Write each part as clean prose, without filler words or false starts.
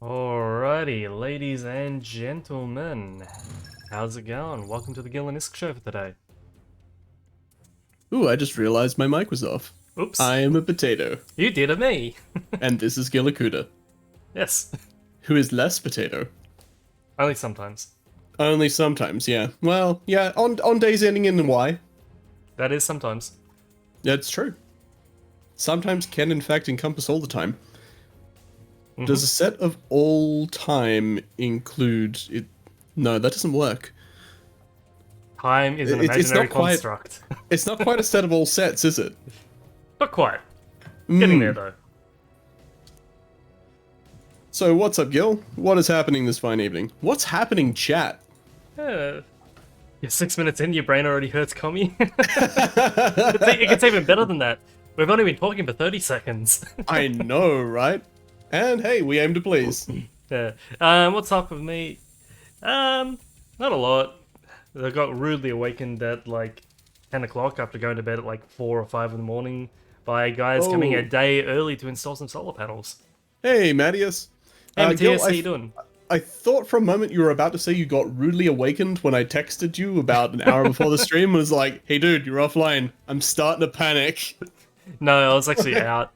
Alrighty, ladies and gentlemen, how's it going? Welcome to the Guill and Nisk Show for today. Ooh, I just realized my mic was off. Oops, I am a potato, you did it me! and this is Guillocuda, Yes, who is less potato. only sometimes. Only sometimes, yeah. Well, yeah, on days ending in Y. That is sometimes. That's true. Sometimes can in fact encompass all the time. Does a set of all time include it? No, that doesn't work. Time is an It's imaginary not quite. construct. It's not quite a set of all sets, is it? Not quite. Getting there though. So what's up, Gil? What is happening this fine evening? What's happening, chat? You're 6 minutes in, your brain already hurts commie. It gets even better than that. We've only been talking for 30 seconds. I know, right? And hey, we aim to please. Yeah. What's up with me? Not a lot. I got rudely awakened at like 10 o'clock after going to bed at like 4 or 5 in the morning by guys coming a Oh. day early to install some solar panels. Hey, Mattias. Hey, Gil, Matthias, how you doing? I thought for a moment you were about to say you got rudely awakened when I texted you about an hour before the stream and was like, hey dude, you're offline. I'm starting to panic. No, I was actually out.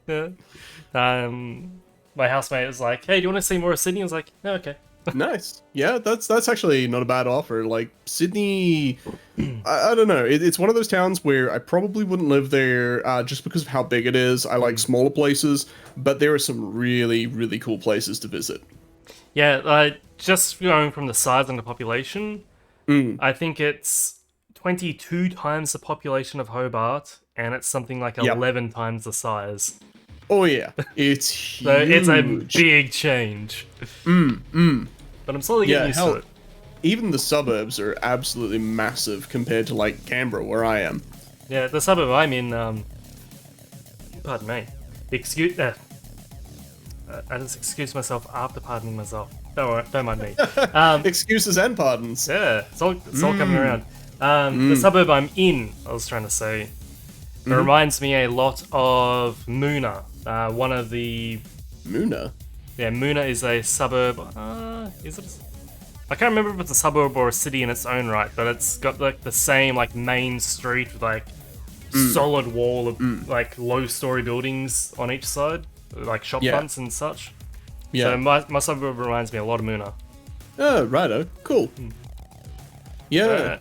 My housemate was like, hey, do you want to see more of Sydney? I was like, no, okay. Nice. Yeah, that's actually not a bad offer. Like, Sydney, I don't know. It's one of those towns where I probably wouldn't live there just because of how big it is. I like smaller places, but there are some really, really cool places to visit. Yeah, just going from the size and the population, I think it's 22 times the population of Hobart, and it's something like Yep. 11 times the size. Oh yeah, it's huge. So it's a big change. But I'm slowly getting used to it. Even the suburbs are absolutely massive compared to like Canberra, where I am. Yeah, the suburb I'm in, pardon me. I just excuse myself after pardoning myself. Don't worry, don't mind me. Excuses and pardons. Yeah, it's all coming around. The suburb I'm in, I was trying to say, it reminds me a lot of Moona. One of the... Moona? Yeah, Moona is a suburb. Is it? I can't remember if it's a suburb or a city in its own right, but it's got like the same like main street with like solid wall of like low-story buildings on each side, like shop fronts and such. Yeah. So my suburb reminds me a lot of Moona. Oh, righto. Cool. Yeah.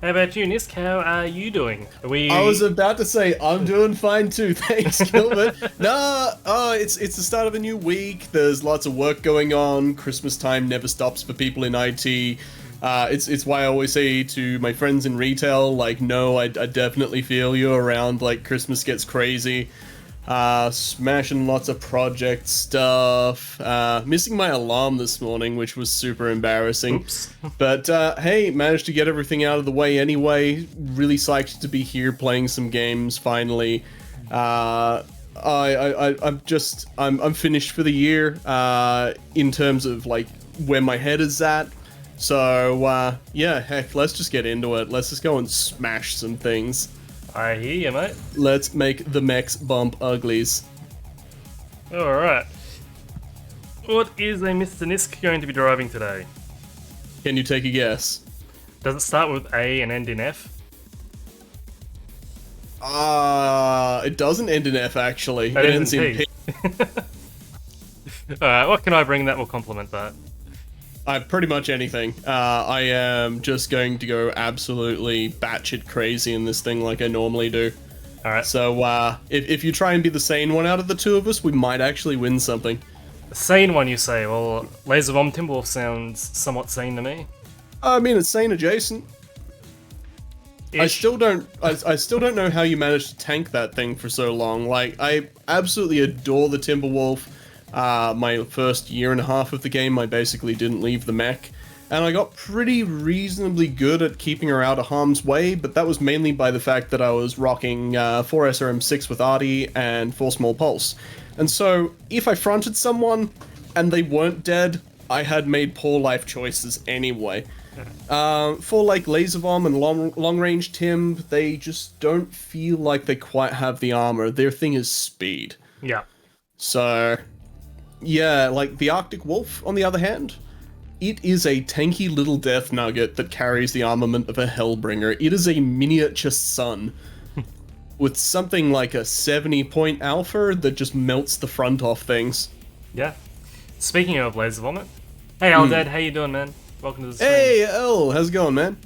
How about you, Nisk? How are you doing? I was about to say, I'm doing fine too, thanks, Gilbert. It's the start of a new week. There's lots of work going on. Christmas time never stops for people in IT. It's why I always say to my friends in retail, like, no, I definitely feel you around, like, Christmas gets crazy. Smashing lots of project stuff. Missing my alarm this morning, which was super embarrassing. Oops. But hey, managed to get everything out of the way anyway. Really psyched to be here playing some games finally. I'm finished for the year in terms of like where my head is at. So yeah, heck, let's just get into it. Let's just go and smash some things. I hear you, mate. Let's make the Mechs bump uglies. Alright. What is a Mr. Nisk going to be driving today? Can you take a guess? Does it start with A and end in F? It doesn't end in F actually. That It ends ends in P. Alright, what can I bring that will complement that? Pretty much anything. I am just going to go absolutely batshit crazy in this thing like I normally do. Alright. So, if you try and be the sane one out of the two of us, we might actually win something. The sane one, you say? Well, Laser Bomb Timberwolf sounds somewhat sane to me. I mean, it's sane adjacent. I still don't know how you managed to tank that thing for so long. Like, I absolutely adore the Timberwolf. My first year and a half of the game, I basically didn't leave the mech, and I got pretty reasonably good at keeping her out of harm's way, but that was mainly by the fact that I was rocking 4 SRM6 with Artie and 4 Small Pulse. And so, if I fronted someone and they weren't dead, I had made poor life choices anyway. For like Laser Bomb and long range Tim, they just don't feel like they quite have the armor. Their thing is speed. Yeah. So, Yeah, like the Arctic Wolf, on the other hand, it is a tanky little death nugget that carries the armament of a Hellbringer. It is a miniature sun with something like a 70-point alpha that just melts the front off things. Yeah. Speaking of Laser Vomit, hey Aldad, how you doing, man? Welcome to the stream. Hey, El, how's it going, man?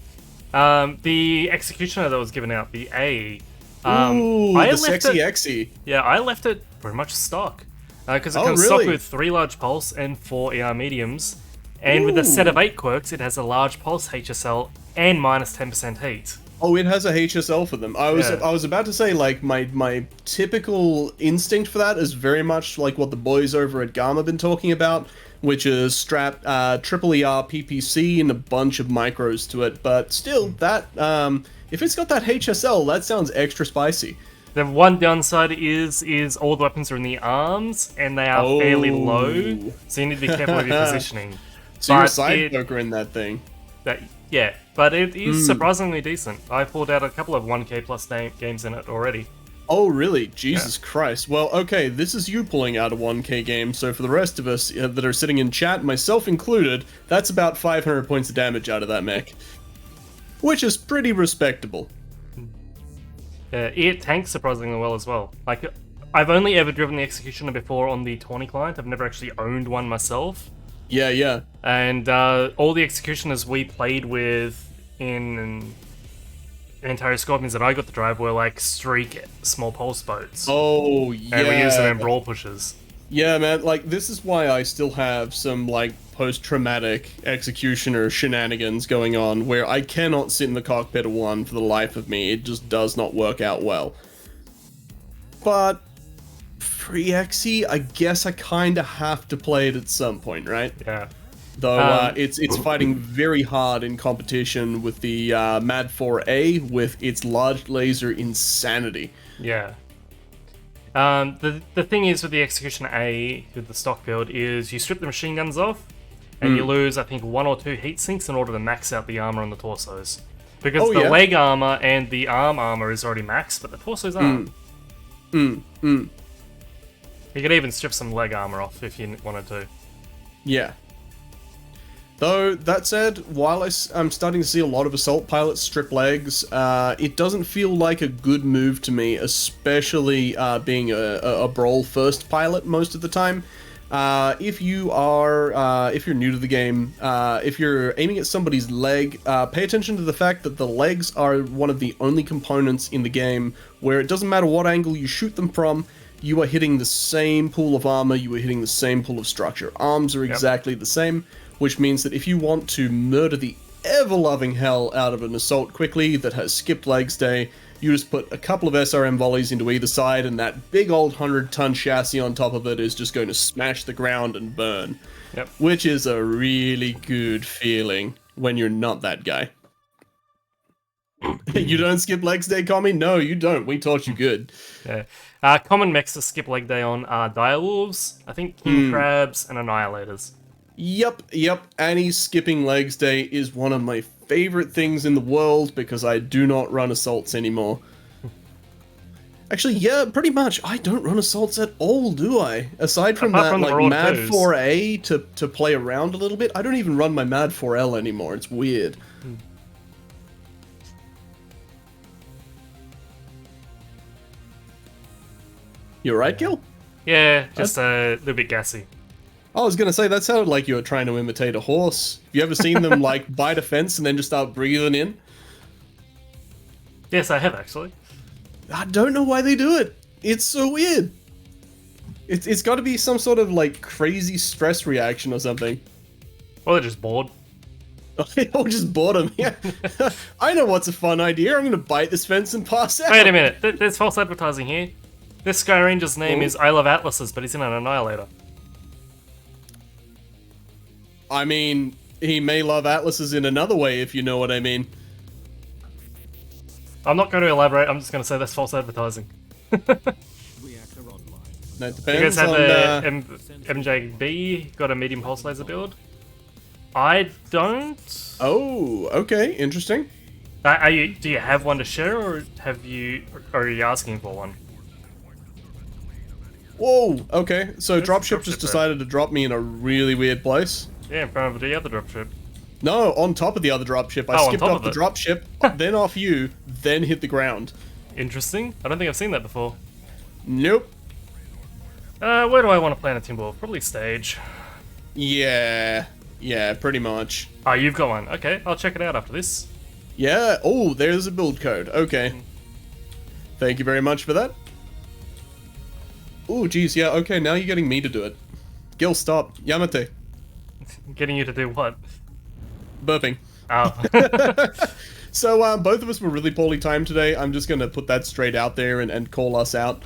The Executioner that was given out, the A. Ooh, I the sexy Exy. Yeah, I left it pretty much stock. Because it Oh, comes really? stock with 3 large pulse and 4 ER mediums. And with a set of 8 quirks, it has a large pulse HSL and minus 10% heat. Oh, it has a HSL for them. I was Yeah. I was about to say, like, my typical instinct for that is very much like what the boys over at Gamma have been talking about, which is strap triple ER PPC and a bunch of micros to it. But still, that if it's got that HSL, that sounds extra spicy. The one downside is all the weapons are in the arms, and they are fairly low, so you need to be careful with your positioning. So you're a side poker in that thing. Yeah, but it is surprisingly decent. I pulled out a couple of 1k plus games in it already. Oh, really? Jesus Christ. Well, okay, this is you pulling out a 1k game, so for the rest of us that are sitting in chat, myself included, that's about 500 points of damage out of that mech. Which is pretty respectable. It tanks surprisingly well as well. Like, I've only ever driven the Executioner before on the Tawny client. I've never actually owned one myself. Yeah. And all the Executioners we played with in Ontario Scorpions that I got to drive were like streak small pulse boats. Oh, yeah. And we used them in brawl pushes. Yeah, man, like, this is why I still have some, like, post-traumatic Executioner shenanigans going on, where I cannot sit in the cockpit of one for the life of me. It just does not work out well. But free Exy, I guess I kinda have to play it at some point, right? Yeah. Though it's fighting very hard in competition with the Mad 4A with its large laser insanity. Yeah. The thing is with the Executioner A, with the stock build, is you strip the machine guns off, and you lose, I think, 1 or 2 heat sinks in order to max out the armor on the torsos. Because the leg armor and the arm armor is already maxed, but the torsos aren't. You could even strip some leg armor off if you wanted to. Yeah. Though, that said, while I'm starting to see a lot of assault pilots strip legs, it doesn't feel like a good move to me, especially being a brawl first pilot most of the time. If you're new to the game, if you're aiming at somebody's leg, pay attention to the fact that the legs are one of the only components in the game where it doesn't matter what angle you shoot them from, you are hitting the same pool of armor, you are hitting the same pool of structure. Arms are exactly the same, which means that if you want to murder the ever-loving hell out of an assault quickly that has skipped legs day, you just put a couple of SRM volleys into either side, and that big old 100-ton chassis on top of it is just going to smash the ground and burn. Yep. Which is a really good feeling when you're not that guy. You don't skip legs day, Commie? No, you don't. We taught you good. Yeah. Common mechs to skip leg day on are Direwolves, I think King Crabs, and Annihilators. Yep. Annie's skipping legs day is one of my favorite things in the world because I do not run assaults anymore. Actually, yeah, pretty much. I don't run assaults at all, do I? Aside from Apart that, from the like, Raw Mad 2s. 4A to play around a little bit, I don't even run my Mad 4L anymore. It's weird. You alright, Gil? Yeah, just a little bit gassy. I was gonna say, that sounded like you were trying to imitate a horse. Have you ever seen them, like, bite a fence and then just start breathing in? Yes, I have actually. I don't know why they do it. It's so weird. It's got to be some sort of, like, crazy stress reaction or something. Well, they're just bored. Or just boredom, yeah. I know what's a fun idea. I'm gonna bite this fence and pass out. Wait a minute, there's false advertising here. This Sky Ranger's name is I Love Atlases, but he's in an Annihilator. I mean, he may love atlases in another way, if you know what I mean. I'm not going to elaborate, I'm just going to say that's false advertising. That You guys depends have on... MJB, got a medium pulse laser build? I don't. Oh, okay, interesting. Do you have one to share, or are you asking for one? Whoa, okay. So There's dropship dropship just there. decided to drop me in a really weird place. Yeah, in front of the other dropship. No, on top of the other dropship. I Oh, on skipped top off of the it. dropship, then off you, then hit the ground. Interesting. I don't think I've seen that before. Nope. Where do I want to play in a Timberwolf? Probably stage. Yeah, pretty much. Oh, you've got one. Okay, I'll check it out after this. Yeah, oh, there's a build code. Okay. Thank you very much for that. Oh, geez, yeah, okay, now you're getting me to do it. Gil, stop. Yamate. Getting you to do what? Burping. Oh. So, both of us were really poorly timed today. I'm just gonna put that straight out there and call us out.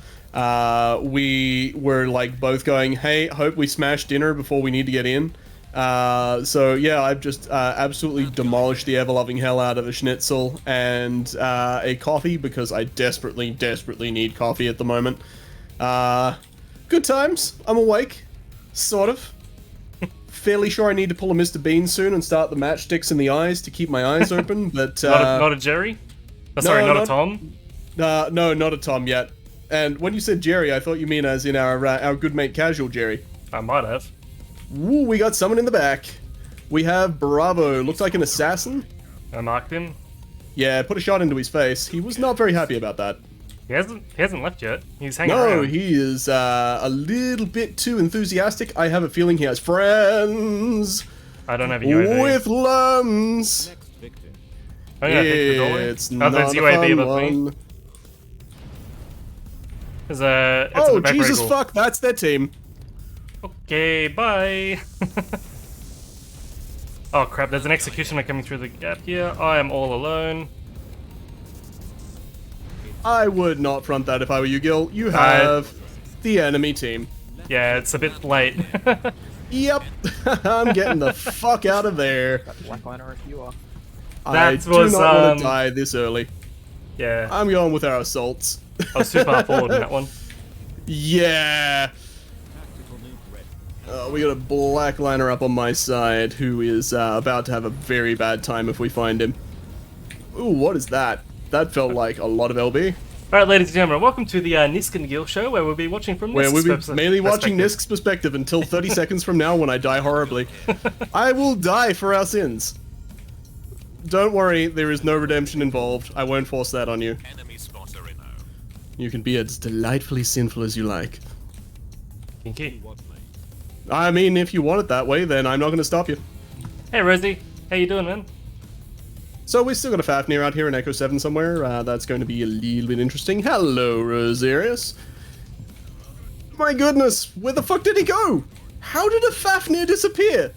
We were, like, both going, hey, hope we smash dinner before we need to get in. So, yeah, I've just absolutely demolished the ever-loving hell out of a schnitzel and a coffee, because I desperately, desperately need coffee at the moment. Good times. I'm awake. Sort of. Fairly sure I need to pull a Mr. Bean soon and start the matchsticks in the eyes to keep my eyes open, but... not a Jerry? Oh, sorry, not a Tom? No, not a Tom yet. And when you said Jerry, I thought you mean as in our good mate Casual Jerry. I might have. Ooh, we got someone in the back. We have Bravo. Looks like an assassin. I marked him. Yeah, put a shot into his face. He was not very happy about that. He hasn't left yet. He's hanging No, around. he is a little bit too enthusiastic. I have a feeling he has friends I don't have a UAV. with lungs. I'm gonna fix the doorway. It's Oh, not there's a UAV fun above me. one. There's a... It's in Oh, the back Jesus regal. fuck, that's their team. Okay, bye. Oh crap, there's an executioner coming through the gap here. I am all alone. I would not front that if I were you, Gil. You have the enemy team. Yeah, it's a bit late. Yep, I'm getting the fuck out of there. Blackliner if you are. I That do was, not want to die this early. Yeah, I'm going with our assaults. I was too far forward in that one. Yeah. We got a black liner up on my side who is about to have a very bad time if we find him. Ooh, what is that? That felt like a lot of LB. Alright, ladies and gentlemen, welcome to the Nisk and Guill Show, where we'll be watching from Where Nisk's we'll be perspective. mainly watching Nisk's perspective until 30 seconds from now when I die horribly. I will die for our sins. Don't worry, there is no redemption involved. I won't force that on you. You can be as delightfully sinful as you like. Kinky. I mean, if you want it that way, then I'm not going to stop you. Hey Rosie, how you doing, man? So we still got a Fafnir out here in Echo 7 somewhere. That's going to be a little bit interesting. Hello, Rosarius. My goodness, where the fuck did he go? How did a Fafnir disappear?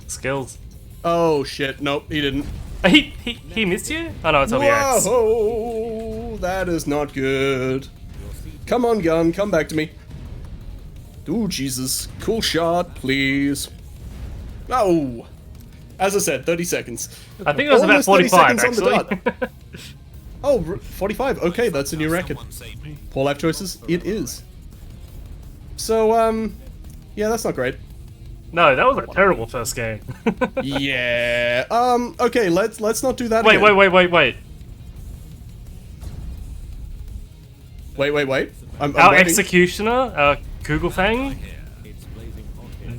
Skills. Oh shit, nope, he didn't. He missed you? Oh no, it's OBX. Whoa, that is not good. Come on, gun, come back to me. Ooh, Jesus. Cool shot, please. Oh. As I said, 30 seconds. I think it was about Almost 30 45, seconds on the actually. dot. Oh, 45. Okay, that's a new record. Poor life choices. It is. So, yeah, that's not great. No, that was a terrible first game. Yeah. Okay, let's not do that Wait, again. wait. Wait. I'm Our waiting. executioner, Kugelfang,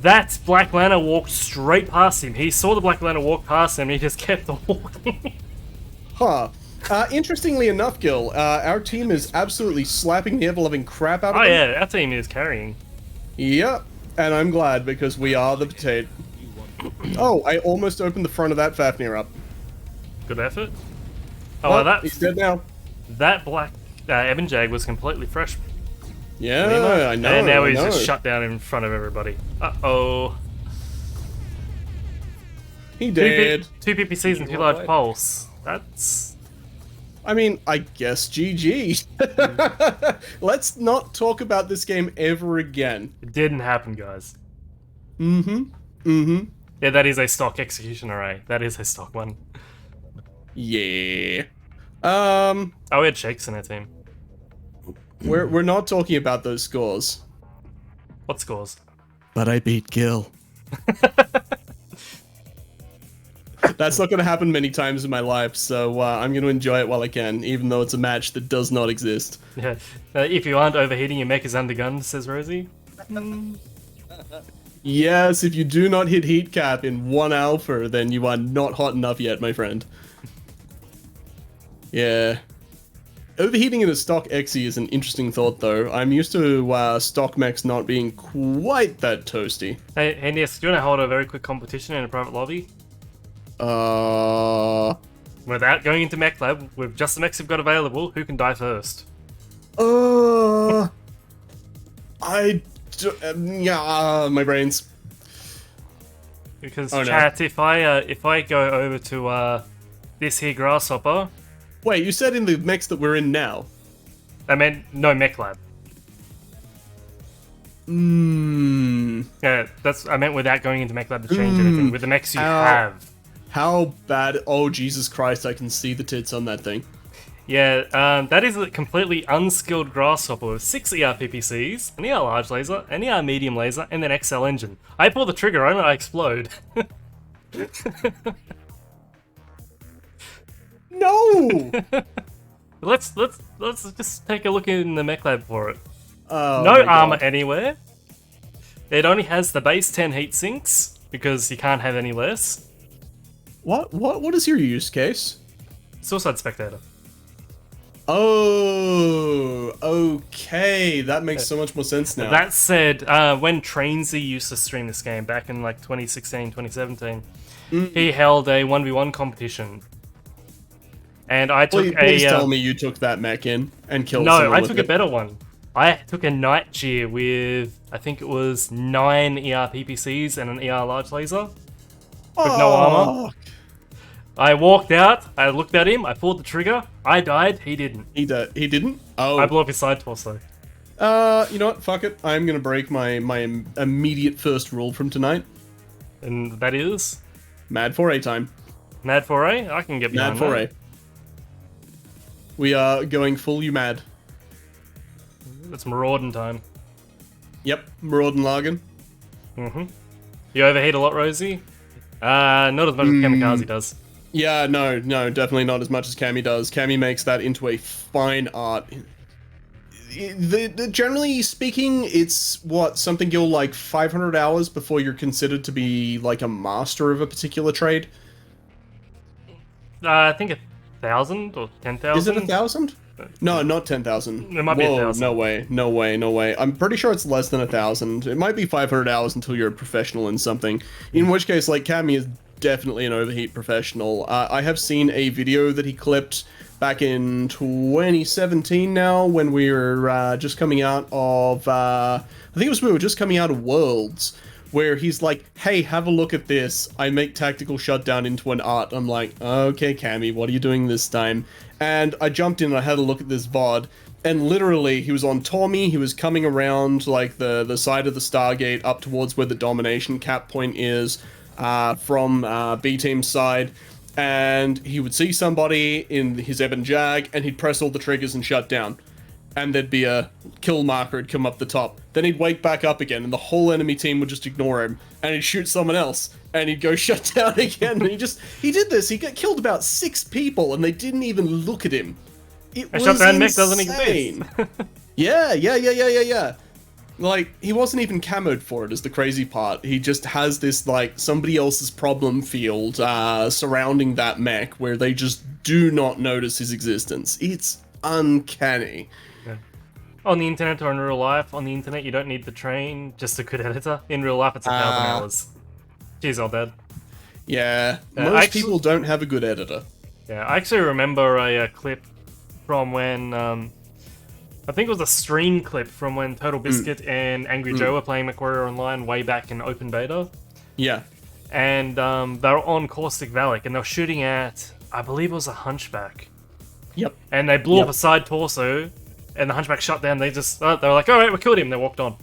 that Black Lantern walked straight past him. He saw the Black Lantern walk past him and he just kept on walking. Huh. Interestingly enough, Gil, our team is absolutely slapping the ever-loving crap out of Oh them. yeah, our team is carrying. Yep. And I'm glad, because we are the potato. Oh, I almost opened the front of that Fafnir up. Good effort. Oh, well, he's dead now. that Black Ebon Jag was completely fresh. Yeah, I know. And now I he's know. just shut down in front of everybody. Uh-oh. He did. Two PPCs and 2 large pulse. That's... I mean, I guess GG. Let's not talk about this game ever again. It didn't happen, guys. Mm-hmm. Yeah, that is a stock execution array. That is a stock one. Yeah. Oh, we had Shakes in our team. We're not talking about those scores. What scores? But I beat Gil. That's not going to happen many times in my life, so I'm going to enjoy it while I can, even though it's a match that does not exist. Yeah. If you aren't overheating, your mech is undergunned, says Rosie. Yes, if you do not hit heat cap in 1 alpha, then you are not hot enough yet, my friend. Yeah. Overheating in a stock XE is an interesting thought, though. I'm used to stock mechs not being quite that toasty. Hey, Nisk, do you want to hold a very quick competition in a private lobby? Without going into Mech Lab, with just the mechs you've got available, who can die first? My brains. Because chat, if I go over to this here grasshopper. Wait, you said in the mechs that we're in now? I meant no Mech Lab. Yeah, I meant without going into Mech Lab to change anything. With the mechs you have. How bad? Oh, Jesus Christ, I can see the tits on that thing. Yeah, that is a completely unskilled grasshopper with 6 ER PPCs, an ER large laser, an ER medium laser, and an XL engine. I pull the trigger on it, I explode. No! Let's just take a look in the Mech Lab for it. Oh, no armor anywhere. It only has the base 10 heat sinks because you can't have any less. What is your use case? Suicide Spectator. Oh, okay. That makes so much more sense now. That said, when Trainsy used to stream this game back in like 2016, 2017, he held a 1v1 competition. And I took please tell me you took that mech in and killed someone with it. No, I took a better one. I took a Night Gear with, I think it was 9 ER PPCs and an ER large laser. With no armor. I walked out, I looked at him, I pulled the trigger, I died, he didn't. He didn't? Oh. I blew up his side torso. You know what, fuck it. I'm gonna break my immediate first rule from tonight. And that is? Mad 4A time. Mad 4A? I can get behind Mad 4A. That. We are going full you mad. It's Maraudin time. Yep, Maraudin Lagen. You overheat a lot, Rosie? Not as much as Kamikaze does. Yeah, no, definitely not as much as Cammy does. Cammy makes that into a fine art. Generally speaking, it's something Guill like 500 hours before you're considered to be like a master of a particular trade. I think 1,000 or 10,000. Is it 1,000? No, not 10,000. It might be 1,000. No way. I'm pretty sure it's less than 1,000. It might be 500 hours until you're a professional in something. In which case, like, Cammy is definitely an overheat professional. I have seen a video that he clipped back in 2017 now, when we were just coming out of, I think we were just coming out of Worlds, where he's like, hey, have a look at this. I make tactical shutdown into an art. I'm like, okay, Cammy, what are you doing this time? And I jumped in and I had a look at this VOD, and literally, he was on Tommy, he was coming around, like, the side of the Stargate up towards where the domination cap point is, from B-Team's side, and he would see somebody in his Ebon Jag, and he'd press all the triggers and shut down. And there'd be a kill marker would come up the top. Then he'd wake back up again, and the whole enemy team would just ignore him, and he'd shoot someone else, and he'd go shut down again, and he did this. He killed about 6 people, and they didn't even look at him. It was shutdown mech insane. doesn't exist. Yeah. Like, he wasn't even camoed for it, is the crazy part. He just has this, like, somebody else's problem field surrounding that mech, where they just do not notice his existence. It's uncanny. Yeah. On the internet or in real life, on the internet you don't need the train, just a good editor. In real life it's 1,000 hours. Jeez, old dad. Yeah, most people don't have a good editor. Yeah, I actually remember a clip from when, I think it was a stream clip from when Total Biscuit and Angry Joe were playing Mechwarrior Online way back in open beta. Yeah. And they were on Caustic Valak, and they were shooting at, I believe it was a Hunchback. Yep. And they blew up a side torso, and the Hunchback shot down. They just, they were like, alright, we killed him. They walked on.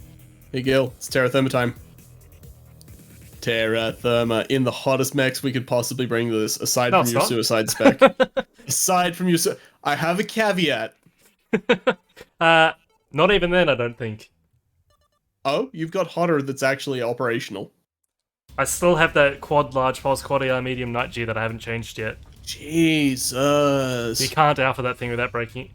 Hey Gil, it's Terra Therma time. Terra Therma, in the hottest mechs we could possibly bring to this, aside from your suicide spec. Aside from your I have a caveat. Not even then, I don't think. Oh, you've got hotter that's actually operational. I still have that quad large pulse quad AR medium night G that I haven't changed yet. Jesus. You can't alpha that thing without breaking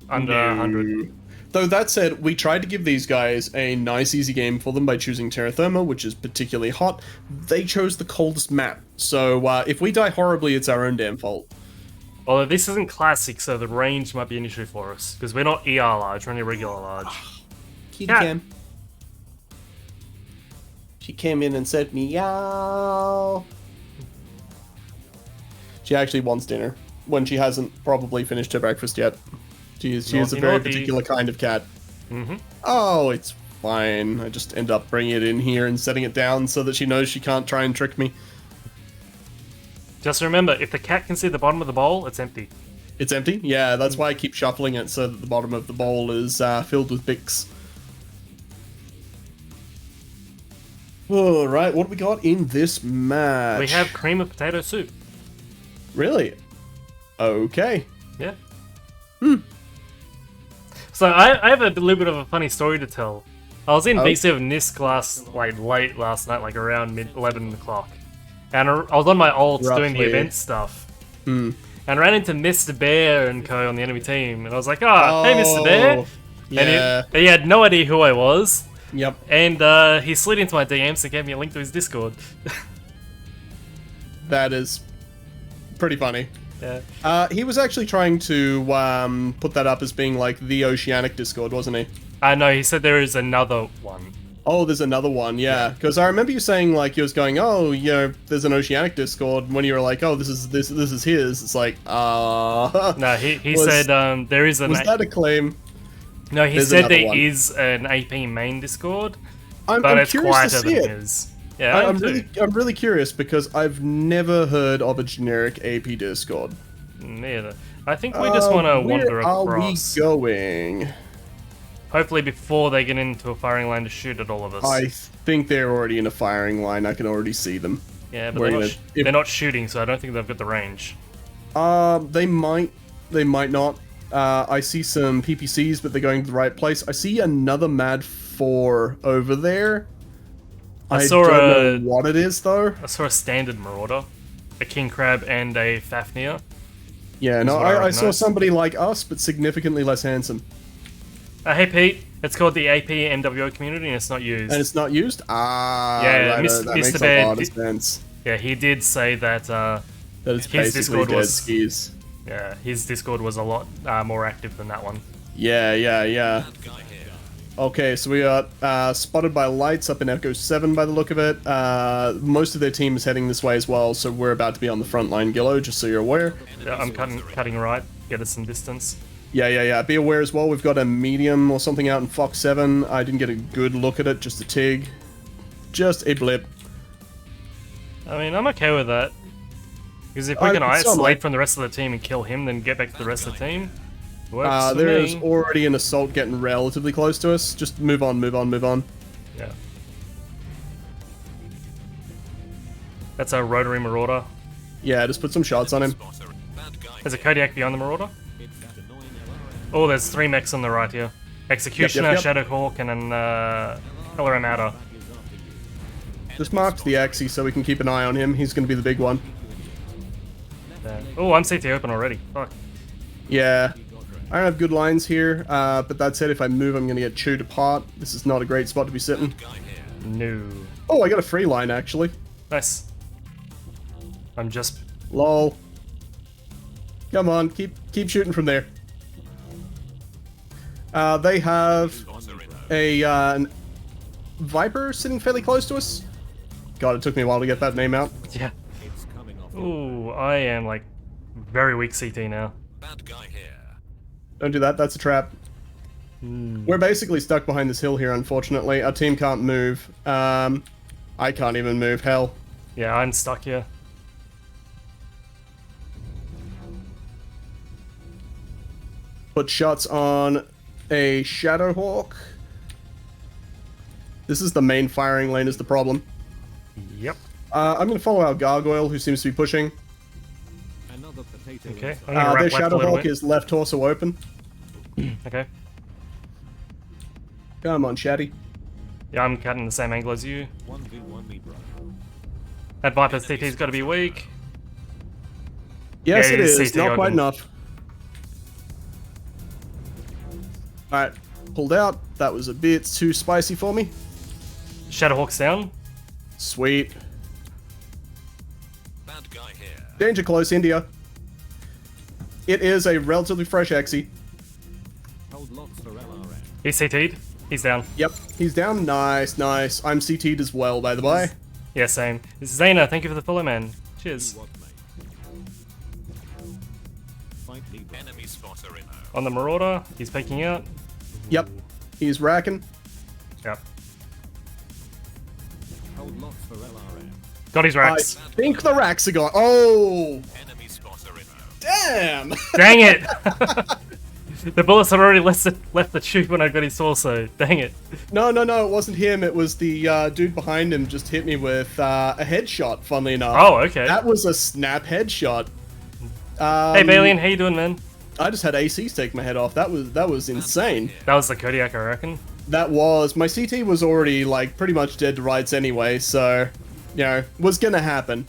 under 100. Though that said, we tried to give these guys a nice easy game for them by choosing Terra Therma, which is particularly hot. They chose the coldest map, so if we die horribly, it's our own damn fault. Although this isn't classic, so the range might be an issue for us, because we're not ER large, we're only regular large. Kitty cam. She came in and said meow. She actually wants dinner, when she hasn't probably finished her breakfast yet. She is a very particular kind of cat. Mm-hmm. Oh, it's fine. I just end up bringing it in here and setting it down so that she knows she can't try and trick me. Just remember, if the cat can see the bottom of the bowl, it's empty. It's empty? Yeah, that's why I keep shuffling it so that the bottom of the bowl is filled with Bix. Alright, what do we got in this match? We have cream of potato soup. Really? Okay. Yeah. So I have a little bit of a funny story to tell. I was in VC of Nisk late last night, like around 11 o'clock. And I was on my ults doing the event stuff. And I ran into Mr. Bear and co on the enemy team. And I was like, hey, Mr. Bear. Yeah. And he had no idea who I was. Yep. And he slid into my DMs and gave me a link to his Discord. That is pretty funny. Yeah. He was actually trying to put that up as being like the Oceanic Discord, wasn't he? No, he said there is another one. Oh, there's another one, yeah. Because I remember you saying like he was going, oh, you know, there's an Oceanic Discord. When you were like, oh, this is his. It's like, No, he said there is an. Was that a claim? No, he said there is an AP main Discord, but it's quieter than his. Yeah, I'm really curious because I've never heard of a generic AP Discord. Neither. I think we just want to wander across. Where are we going? Hopefully before they get into a firing line to shoot at all of us. I think they're already in a firing line. I can already see them. Yeah, but they're not shooting, so I don't think they've got the range. They might not. I see some PPCs, but they're going to the right place. I see another Mad 4 over there. I don't know what it is, though. I saw a standard Marauder, a King Crab, and a Fafnir. Yeah, no, I saw somebody like us, but significantly less handsome. Hey, Pete. It's called the AP MWO community, and it's not used. And it's not used? Yeah, right, that makes a lot of sense. Yeah, he did say that, that it's his Discord was... skis. Yeah, his Discord was a lot more active than that one. Yeah. Okay, so we got spotted by lights up in Echo 7 by the look of it. Most of their team is heading this way as well, so we're about to be on the front line, Gillo, just so you're aware. Yeah, I'm cutting right, get us some distance. Yeah. Be aware as well, we've got a medium or something out in Fox 7. I didn't get a good look at it, just a TIG. Just a blip. I mean, I'm okay with that. Because if we can isolate from the rest of the team and kill him, then get back to the rest of the team, works for me. There's already an assault getting relatively close to us. Just move on. Yeah. That's a rotary Marauder. Yeah, just put some shots on him. There's a Kodiak behind the Marauder. Oh, there's 3 mechs on the right here. Executioner, yep. Shadowhawk, and an Colorado Outer. Just marked the Axie so we can keep an eye on him. He's going to be the big one. Oh, I'm CT open already. Fuck. Yeah. I don't have good lines here, but that said, if I move, I'm going to get chewed apart. This is not a great spot to be sitting. No. Oh, I got a free line, actually. Nice. I'm just... Lol. Come on, keep shooting from there. They have a Viper sitting fairly close to us. God, it took me a while to get that name out. Yeah. Ooh, I am, like, very weak CT now. Don't do that, that's a trap. We're basically stuck behind this hill here, unfortunately. Our team can't move. I can't even move, hell. Yeah, I'm stuck here. Put shots on a Shadowhawk. This is the main firing lane is the problem. Yep. I'm going to follow our Gargoyle, who seems to be pushing. Okay. Their Shadowhawk is left torso open. Okay. Come on, Shaddy. Yeah, I'm cutting the same angle as you. That Viper CT's got to be weak. Yes, Yeah, it is. CT Not quite open. enough. Alright, pulled out. That was a bit too spicy for me. Shadowhawk's down. Sweet. Bad guy here. Danger close, India. It is a relatively fresh Exy. Hold lots for LRM. He's CT'd. He's down. Yep, he's down. Nice, nice. I'm CT'd as well, by the way. Yeah, same. Zayna, thank you for the follow, man. Cheers. What, mate? Fight the enemy spotter in. On the Marauder, he's peeking out. Yep, he's racking. Yep. Hold lots for LRM. Got his I racks. think the racks are gone. Oh, Enemy spotter in. damn. Dang it! The bullets had already left the tube when I got his torso. Dang it. No, it wasn't him. It was the dude behind him just hit me with a headshot, funnily enough. Oh, okay. That was a snap headshot. Hey, Balian, how you doing, man? I just had ACs take my head off. That was insane. That was the Kodiak, I reckon. That was... My CT was already, like, pretty much dead to rights anyway, so... You know, was gonna happen.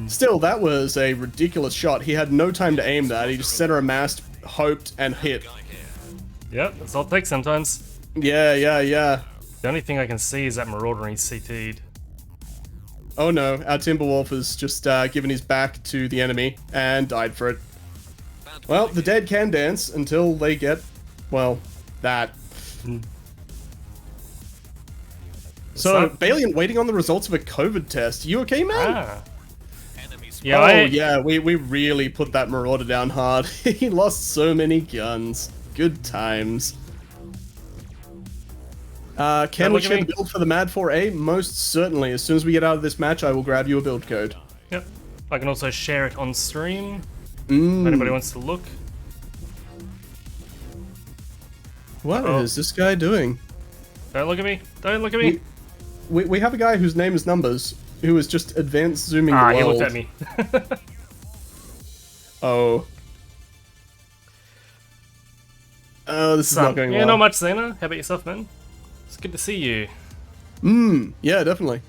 Still, that was a ridiculous shot. He had no time to aim that. He just center amassed, hoped, and hit. Yep, that's all it takes sometimes. Yeah. The only thing I can see is that Marauder and he's CT'd. Oh no, our Timberwolf has just given his back to the enemy and died for it. Well, the dead can dance until they get, well, that. So, Balian waiting on the results of a COVID test. You okay, man? Ah. Enemy spotter. Yeah, Oh, yeah, we really put that Marauder down hard. He lost so many guns. Good times. Can we look at share me. the build for the Mad 4A? Most certainly. As soon as we get out of this match, I will grab you a build code. Yep. I can also share it on stream. If anybody wants to look. What is this guy doing? Don't look at me. Don't look at me. We have a guy whose name is Numbers, who is just advanced zooming the world. He looked at me. Oh. Oh, this is not going yeah, well. not much, Zayna. How about yourself, man? It's good to see you. Yeah, definitely.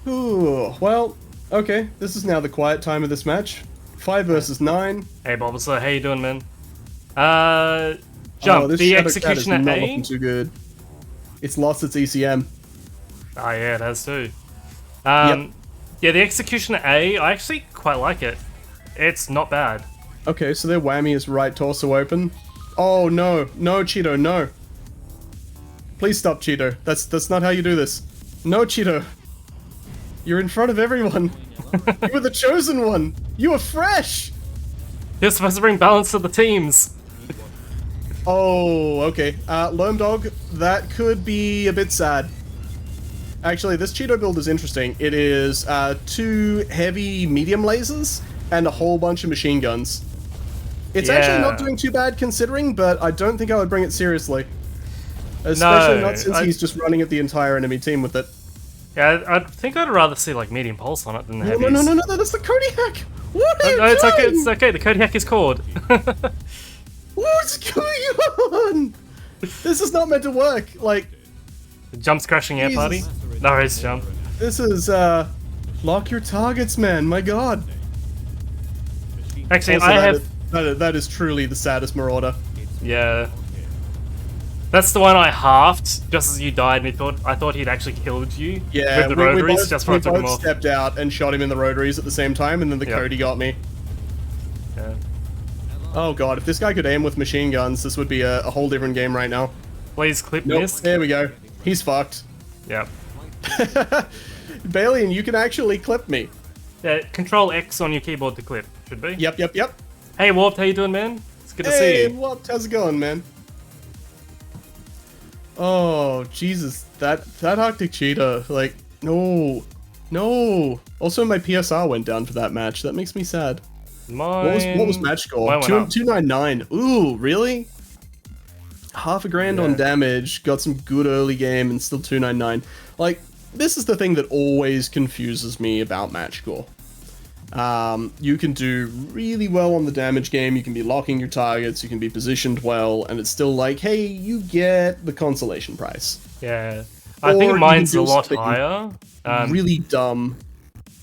Ooh, well, okay. This is now the quiet time of this match. 5 versus 9. Hey, Bulbasaur, how you doing, man? Jump. Oh, this The Shadowcat execution is at not A. looking too good. It's lost its ECM. Oh, yeah, it has too. Yep. Yeah, the execution at A, I actually quite like it. It's not bad. Okay, so their whammy is right torso open. Oh no, no Cheeto, no. Please stop, Cheeto. That's not how you do this. No, Cheeto. You're in front of everyone. You were the chosen one. You were fresh. You're supposed to bring balance to the teams. Oh, okay. Loam Dog, that could be a bit sad. Actually, this Cheeto build is interesting. It is 2 heavy medium lasers and a whole bunch of machine guns. It's actually not doing too bad considering, but I don't think I would bring it seriously. Especially not since he's just running at the entire enemy team with it. Yeah, I think I'd rather see like medium pulse on it than the heavies. No, that's the Kodiak! What are you No, it's doing? okay, it's okay, the Kodiak is caught. What's going on? This is not meant to work. Like, Jump's crashing air party. Jesus. No, it's jump. this is, lock your targets, man. My god. Actually, Also, I have... that is truly the saddest Marauder. Yeah. That's the one I halved just as you died, and I thought he'd actually killed you Yeah, with the rotaries just before I we took him both off. stepped out and shot him in the rotaries at the same time, and then the Yep. Cody got me. Yeah. Oh god, if this guy could aim with machine guns, this would be a whole different game right now. Please clip Nope, Nisk. there we go. He's fucked. Yep. Balian, you can actually clip me. Yeah, Control X on your keyboard to clip, should be. Yep. Hey Warped, how you doing, man? It's good to see Hey, you. what? How's it going, man? Oh, Jesus. That Arctic Cheetah, like, no. Also, my PSR went down for that match. That makes me sad. What was match score? Mine went up. 299. Ooh, really? Half a grand on damage, got some good early game, and still 299. Like, this is the thing that always confuses me about match score. You can do really well on the damage game, you can be locking your targets, you can be positioned well, and it's still like, hey, you get the consolation price. Yeah. I Or think you mine's can a do lot something higher. Really dumb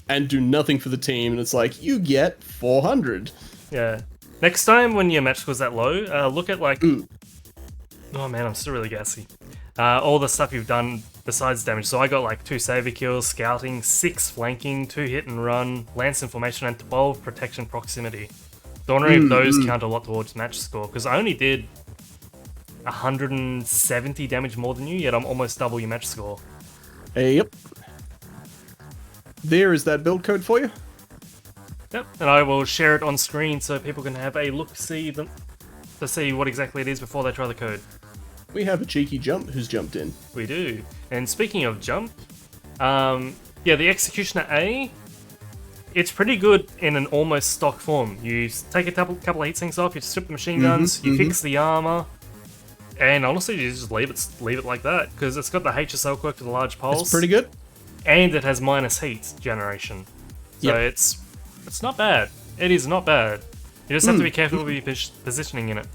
and do nothing for the team, and it's like, you get 400. Yeah. Next time when your match scores that low, look at like... Oh man, I'm still really gassy. All the stuff you've done besides damage. So I got like 2 saver kills, scouting, 6 flanking, 2 hit and run, lance information, and 12 protection proximity. So I'm wondering if those count a lot towards match score, because I only did 170 damage more than you, yet I'm almost double your match score. Yep. There is that build code for you. Yep, and I will share it on screen so people can have a look, to see what exactly it is before they try the code. We have a cheeky jump who's jumped in. We do. And speaking of jump, yeah, the Executioner A, it's pretty good in an almost stock form. You take a couple of heat sinks off, you strip the machine guns, you fix the armor, and honestly, you just leave it like that, because it's got the HSL quirk for the large pulse. It's pretty good. And it has minus heat generation. So it's not bad. It is not bad. You just have to be careful with your positioning in it.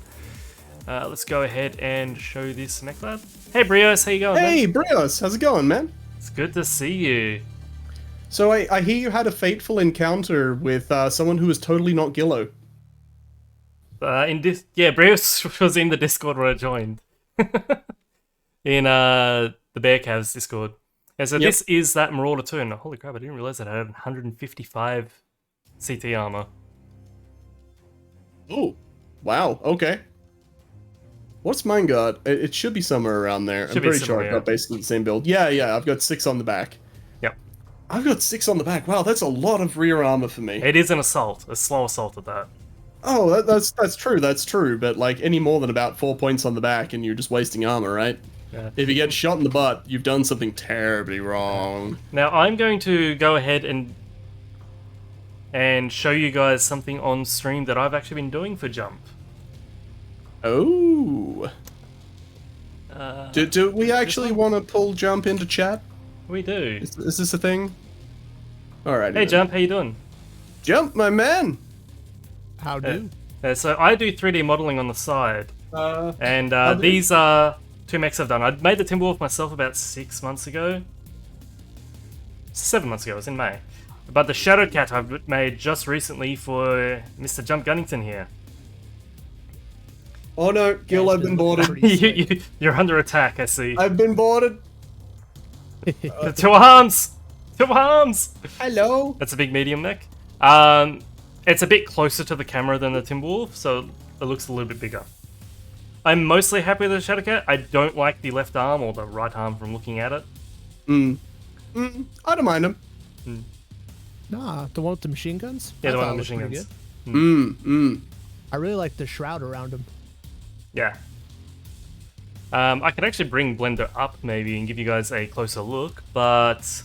Let's go ahead and show this mech lab. Hey Brios, how you going? Hey man? Brios, how's it going, man? It's good to see you. So I hear you had a fateful encounter with someone who was totally not Gillo. Yeah, Brios was in the Discord when I joined. In the Bear Cavs Discord. Yeah, so this is that Marauder 2, and holy crap, I didn't realize that I had 155 CT armor. Oh, wow, okay. What's mine got? It should be somewhere around there. I'm pretty sure I've got basically the same build. Yeah, I've got 6 on the back. Yep. I've got 6 on the back. Wow, that's a lot of rear armor for me. It is an assault, a slow assault at that. Oh, that's true, but like any more than about 4 points on the back and you're just wasting armor, right? Yeah. If you get shot in the butt, you've done something terribly wrong. Now I'm going to go ahead and show you guys something on stream that I've actually been doing for Jump. Oh. Do we actually want to pull Jump into chat? We do. Is this a thing? Alright. Hey Jump, how you doing? Jump, my man! How do? So I do 3D modeling on the side. And these are 2 mechs I've done. I made the Timberwolf myself about 6 months ago. 7 months ago, it was in May. But the Shadow Cat I've made just recently for Mr. Jump Gunnington here. Oh no, Gil, I've been boarded. You're under attack, I see. I've been boarded. 2 arms! 2 arms! Hello. That's a big medium mech. It's a bit closer to the camera than the Timberwolf, so it looks a little bit bigger. I'm mostly happy with the Shadowcat. I don't like the left arm or the right arm from looking at it. I don't mind him. Nah, the one with the machine guns? Yeah, I the one thought with it machine looked guns. pretty good. I really like the shroud around him. Yeah. I could actually bring Blender up maybe and give you guys a closer look, but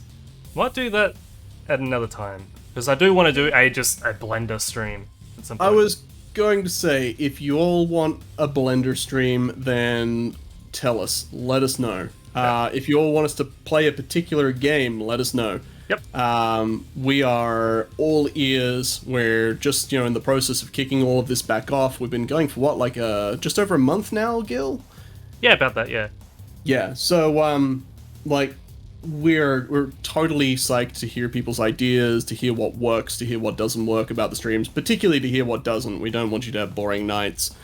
might do that at another time. Because I do want to do just a Blender stream at some point. I was going to say, if you all want a Blender stream, then tell us. Let us know. If you all want us to play a particular game, let us know. Yep. We are all ears. We're just, in the process of kicking all of this back off. We've been going for what, like just over a month now, Gil? Yeah, about that, yeah. Yeah, so, we're totally psyched to hear people's ideas, to hear what works, to hear what doesn't work about the streams, particularly to hear what doesn't. We don't want you to have boring nights.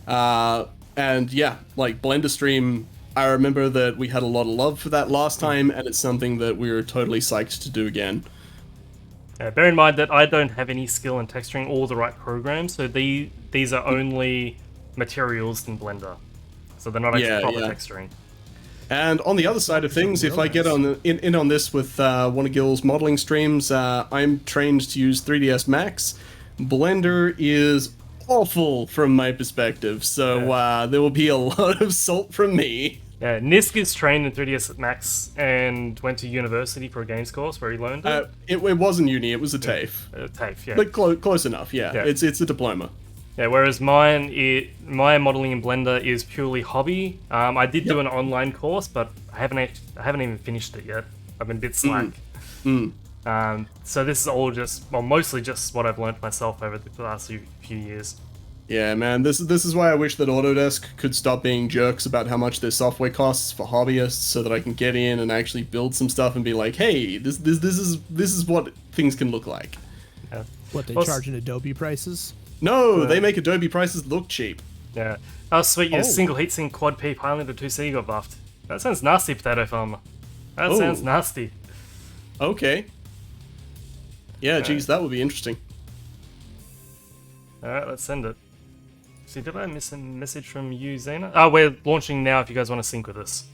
And yeah, like Blender stream, I remember that we had a lot of love for that last time, and it's something that we're totally psyched to do again. Bear in mind that I don't have any skill in texturing or the right program, so these are only materials in Blender. So they're not actually proper texturing. And on the other side of things, if I get in on this with one of Gil's modeling streams, I'm trained to use 3ds Max. Blender is awful from my perspective, so there will be a lot of salt from me. Yeah, Nisk is trained in 3ds Max and went to university for a games course where he learned it. It wasn't uni, it was a TAFE. TAFE, yeah. But close enough, yeah. It's a diploma. Yeah, whereas my modeling in Blender is purely hobby. I did do an online course, but I haven't even finished it yet. I've been a bit slack. So this is all just, well, mostly just what I've learned myself over the last few years. Yeah, man, this is why I wish that Autodesk could stop being jerks about how much their software costs for hobbyists, so that I can get in and actually build some stuff and be like, hey, this is what things can look like. Yeah. What, they Well, charge in Adobe prices? No, they make Adobe prices look cheap. Yeah. Oh, sweet, your Oh. single heatsink quad P Highlander 2C got buffed. That sounds nasty, Potato Farmer. That Oh. sounds nasty. Okay. Yeah, geez, that would be interesting. Alright, let's send it. See, did I miss a message from you, Zena? Oh, we're launching now if you guys want to sync with us.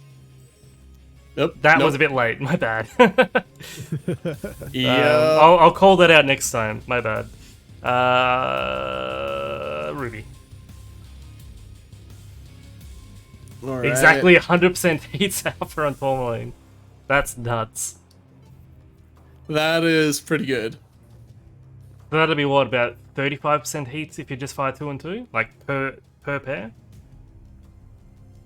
Nope. That nope. was a bit late, my bad. Yeah. I'll call that out next time, my bad. Ruby. Alright. Exactly 100% heats alpha on tourmaline. That's nuts. That is pretty good. So that'll be what, about 35% heats if you just fire 2 and 2? Like per pair?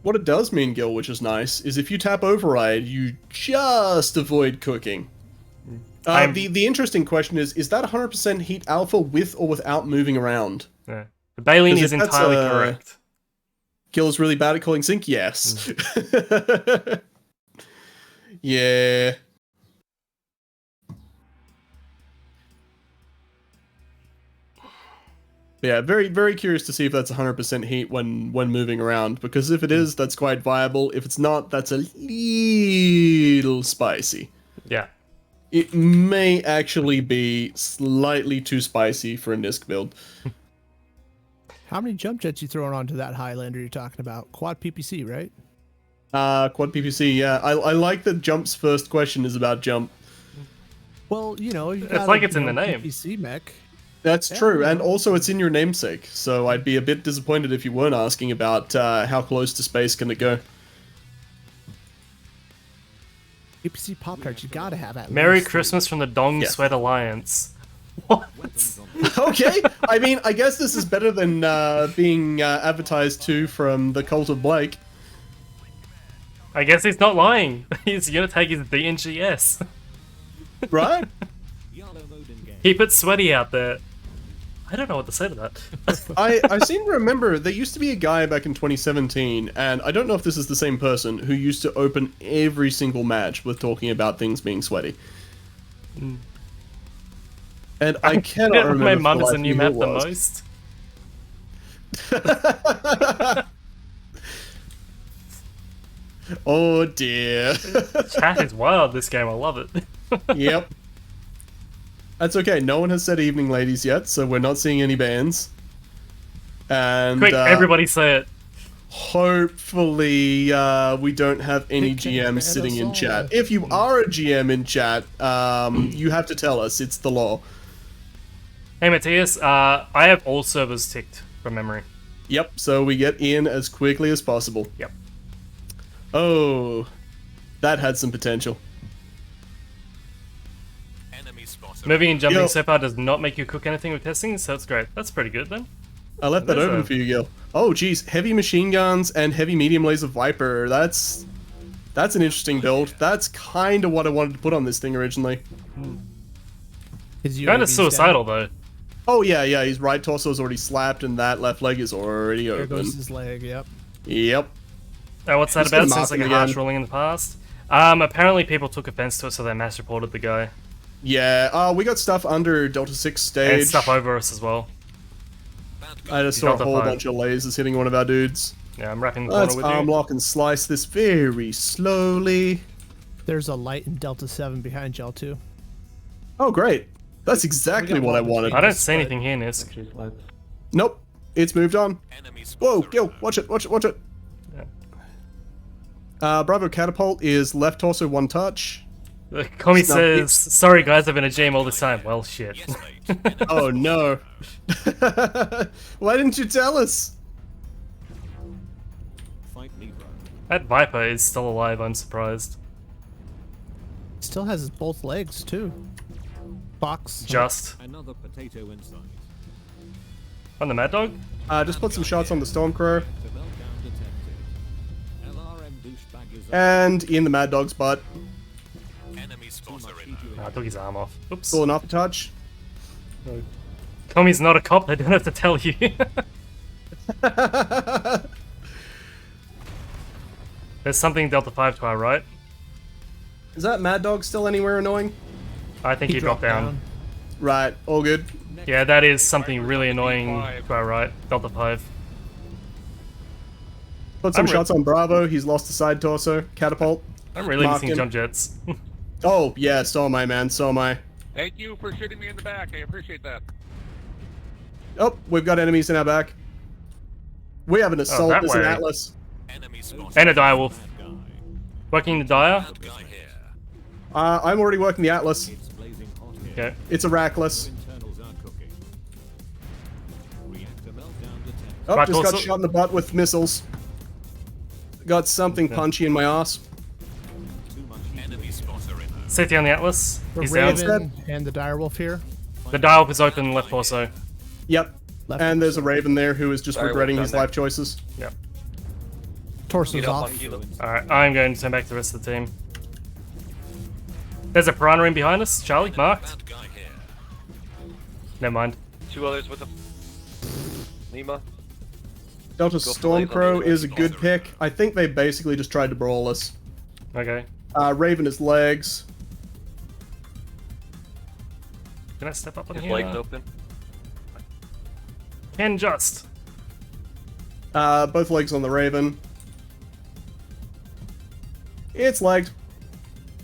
What it does mean, Gil, which is nice, is if you tap override, you just avoid cooking. The interesting question is that 100% heat alpha with or without moving around? Yeah. The Baleen 'Cause is if that's, entirely correct. Gil is really bad at calling sync? Yes. Yeah. Yeah, very, very curious to see if that's 100% heat when moving around, because if it is, that's quite viable. If it's not, that's a little spicy. Yeah. It may actually be slightly too spicy for a Nisk build. How many jump jets you throwing onto that Highlander you're talking about? Quad PPC, right? Quad PPC, yeah. I like that Jump's first question is about Jump. Well, you know, you It's got like it's in the name. PPC mech. That's true, and also it's in your namesake, so I'd be a bit disappointed if you weren't asking about how close to space can it go. PPC pop cards, you gotta have at Merry least Christmas from the Dong Yeah. Sweat Alliance. What? Okay, I mean, I guess this is better than being advertised to from the Cult of Blake. I guess he's not lying. He's gonna take his DNGS. Right? Keep it sweaty out there. I don't know what to say to that. I seem to remember there used to be a guy back in 2017, and I don't know if this is the same person, who used to open every single match with talking about things being sweaty. And I cannot remember. My for mum the is life the of new me map who the it was. most. Oh dear. Chat is wild this game, I love it. Yep. That's okay. No one has said evening, ladies, yet, so we're not seeing any bans. And Quick, everybody say it. hopefully we don't have any Pick and GMs ban sitting us in all. chat. If you are a GM in chat, you have to tell us. It's the law. Hey Matthias, I have all servers ticked from memory. Yep, so we get in as quickly as possible. Yep. Oh, that had some potential. Enemy spotter. Moving and jumping Yo. so far does not make you cook anything with testing, so that's great. That's pretty good then. I left that There's open a- for you, Gil. Oh, geez, heavy machine guns and heavy medium laser Viper. That's an interesting build. That's kind of what I wanted to put on this thing originally. His Kind of UAVs suicidal down. though. Oh yeah, his right torso is already slapped, and that left leg is already There open. goes his leg, yep. Yep. What's that Just gonna about? mark Sounds like him a harsh again. ruling in the past. Apparently people took offense to it, so they mass reported the guy. Yeah. We got stuff under Delta 6 stage. And stuff over us as well. I just saw a Delta whole 5. bunch of lasers hitting one of our dudes. Yeah, I'm wrapping the corner Let's with arm you. lock and slice this very slowly. There's a light in Delta 7 behind Gel 2. Oh, great. That's exactly what I wanted. I don't see anything here, Nisk. Nope. It's moved on. Enemy Whoa, spotter Gil, inbound. watch it, watch it, watch it. Yeah. Bravo Catapult is left torso one touch. Commie Snub says, hits. sorry guys, I've been a GM all this time. Well, shit. Yes, mate. Enemy Oh no. Why didn't you tell us? fight Libra. That Viper is still alive, I'm surprised. Still has his both legs, too. Box. Just. Another potato inside. On the Mad Dog? Just put some shots on the Stormcrow. To meltdown detected. LRM douchebag is up. And in the Mad Dog's butt. Enemy spotter I took his arm off. Oops. Cool enough to touch. Tommy's not a cop, they don't have to tell you. There's something Delta 5 to our right. Is that Mad Dog still anywhere annoying? I think he dropped down. Right, all good. Yeah, that is something really annoying to our right. Delta 5. Put some shots on Bravo. He's lost the side torso. Catapult. I'm really Mark missing him. jump jets. Oh, yeah, so am I, man. So am I. Thank you for shooting me in the back. I appreciate that. Oh, we've got enemies in our back. We have an assault. that There's an way. Atlas. And a direwolf. Working the dire. I'm already working the Atlas. Okay. It's a Rackless. Oh, Right, just got also- shot in the butt with missiles. Got something punchy in my ass. Safety on the Atlas. The He's down. Raven and the direwolf here. The direwolf is open left torso. Yep. Left And there's a Raven there who is just Sorry, regretting what's his down life choices. Yep. Torso's Get up off. on Guillo. Alright, I'm going to turn back to the rest of the team. There's a piranha in behind us. Charlie, marked. Never mind. 2 others with him. Lima. Delta for Stormcrow laser. is a good pick. I think they basically just tried to brawl us. Okay. Raven is legs. Can I step up on His here? legs open. Can just. Both legs on the Raven. It's legged.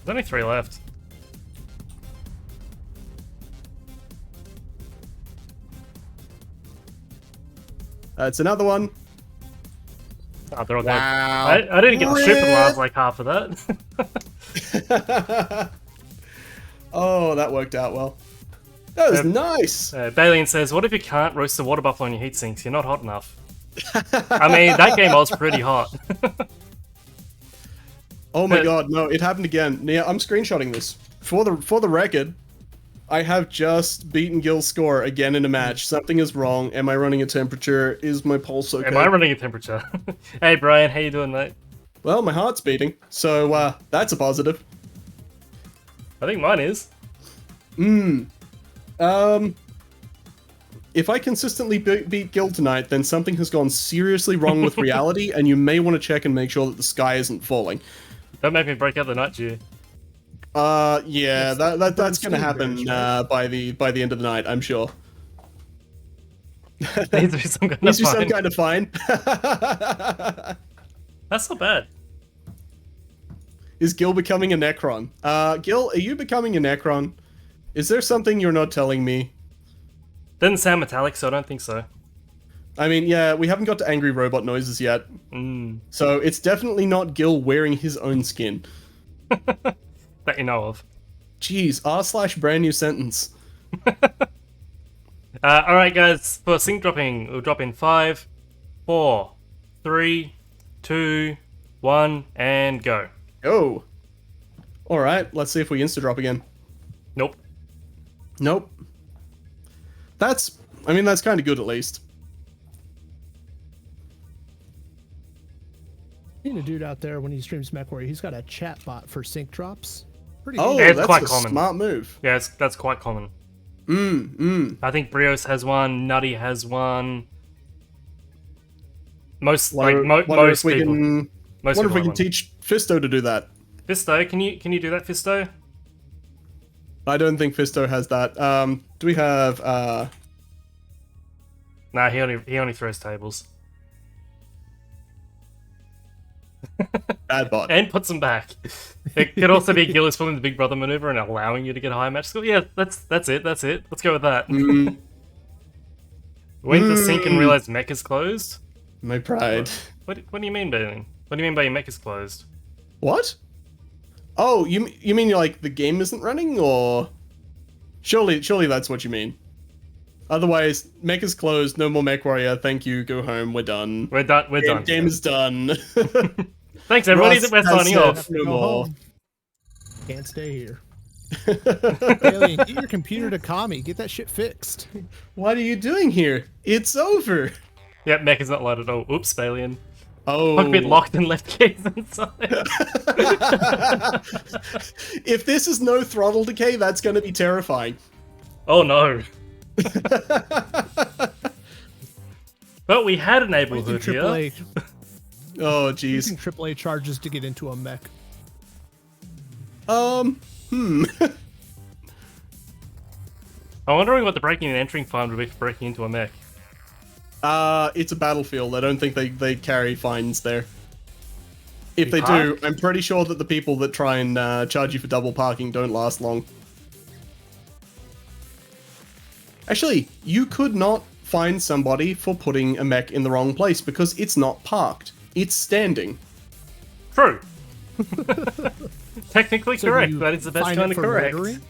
There's only 3 left. It's another one. Oh, they're all Wow. dead. I didn't get the strip for the last like half of that. Oh, that worked out well. That was nice. Balian says, what if you can't roast the water buffalo on your heat sinks? You're not hot enough. I mean, that game was pretty hot. Oh my god, no, it happened again. Yeah, I'm screenshotting this. For the record, I have just beaten Guill's score again in a match. Something is wrong. Am I running a temperature? Is my pulse okay? Am I running a temperature? Hey Brian, how you doing, mate? Well, my heart's beating, so that's a positive. I think mine is. If I consistently beat Guild tonight, then something has gone seriously wrong with reality, and you may want to check and make sure that the sky isn't falling. Don't make me break out the night dew. Yeah, that's gonna happen by the end of the night, I'm sure. Needs to be some kind Needs of to be some fine. kind of fine. That's not bad. Is Gil becoming a Necron? Gil, are you becoming a Necron? Is there something you're not telling me? Didn't sound metallic, so I don't think so. I mean, yeah, we haven't got to angry robot noises yet. So it's definitely not Gil wearing his own skin. That you know of. Jeez, r/brand new sentence. Alright guys, for sync dropping, we'll drop in 5, 4, 3, 2, 1, and go. Go. Alright, let's see if we insta-drop again. Nope. Nope. That's kind of good at least. Seen a dude out there when he streams Mechwarrior. He's got a chat bot for sync drops. Pretty Oh, Yeah, it's that's quite a common. smart move. Yeah, that's quite common. I think Brios has one, Nutty has one. Most Wonder most if we people. can, Most wonder if we people can have one. teach Fisto to do that. Fisto, can you do that, Fisto? I don't think Fisto has that. Do we have Nah, he only throws tables. bad bot? And puts them back. It could also be Gillis pulling the Big Brother maneuver and allowing you to get a high match score. Yeah, that's it. Let's go with that. Went to sync and realized Mech is closed. My pride. What do you mean, Bailey? What do you mean by your Mech is closed? What? Oh, you mean like the game isn't running, or surely that's what you mean. Otherwise, Mech is closed. No more Mechwarrior. Thank you. Go home. We're done. We're done. We're done. Game is done. Thanks, everybody. Ross We're has signing said off. No Go more. home. Can't stay here. Alien, get your computer to Kami. Get that shit fixed. What are you doing here? It's over. Yep, Mech is not loaded. Oh, oops, Balian. Oh. Cockpit locked and left keys inside. If this is no throttle decay, that's going to be terrifying. Oh no. But we had a neighborhood here. AAA, Oh, jeez. using AAA charges to get into a mech. I'm wondering what the breaking and entering fine would be for breaking into a mech. It's a battlefield. I don't think they carry fines there. If You they park? do, I'm pretty sure that the people that try and charge you for double parking don't last long. Actually, you could not find somebody for putting a mech in the wrong place because it's not parked. It's standing. True. Technically So do correct. you That is the best find kind it of for correct. murdering?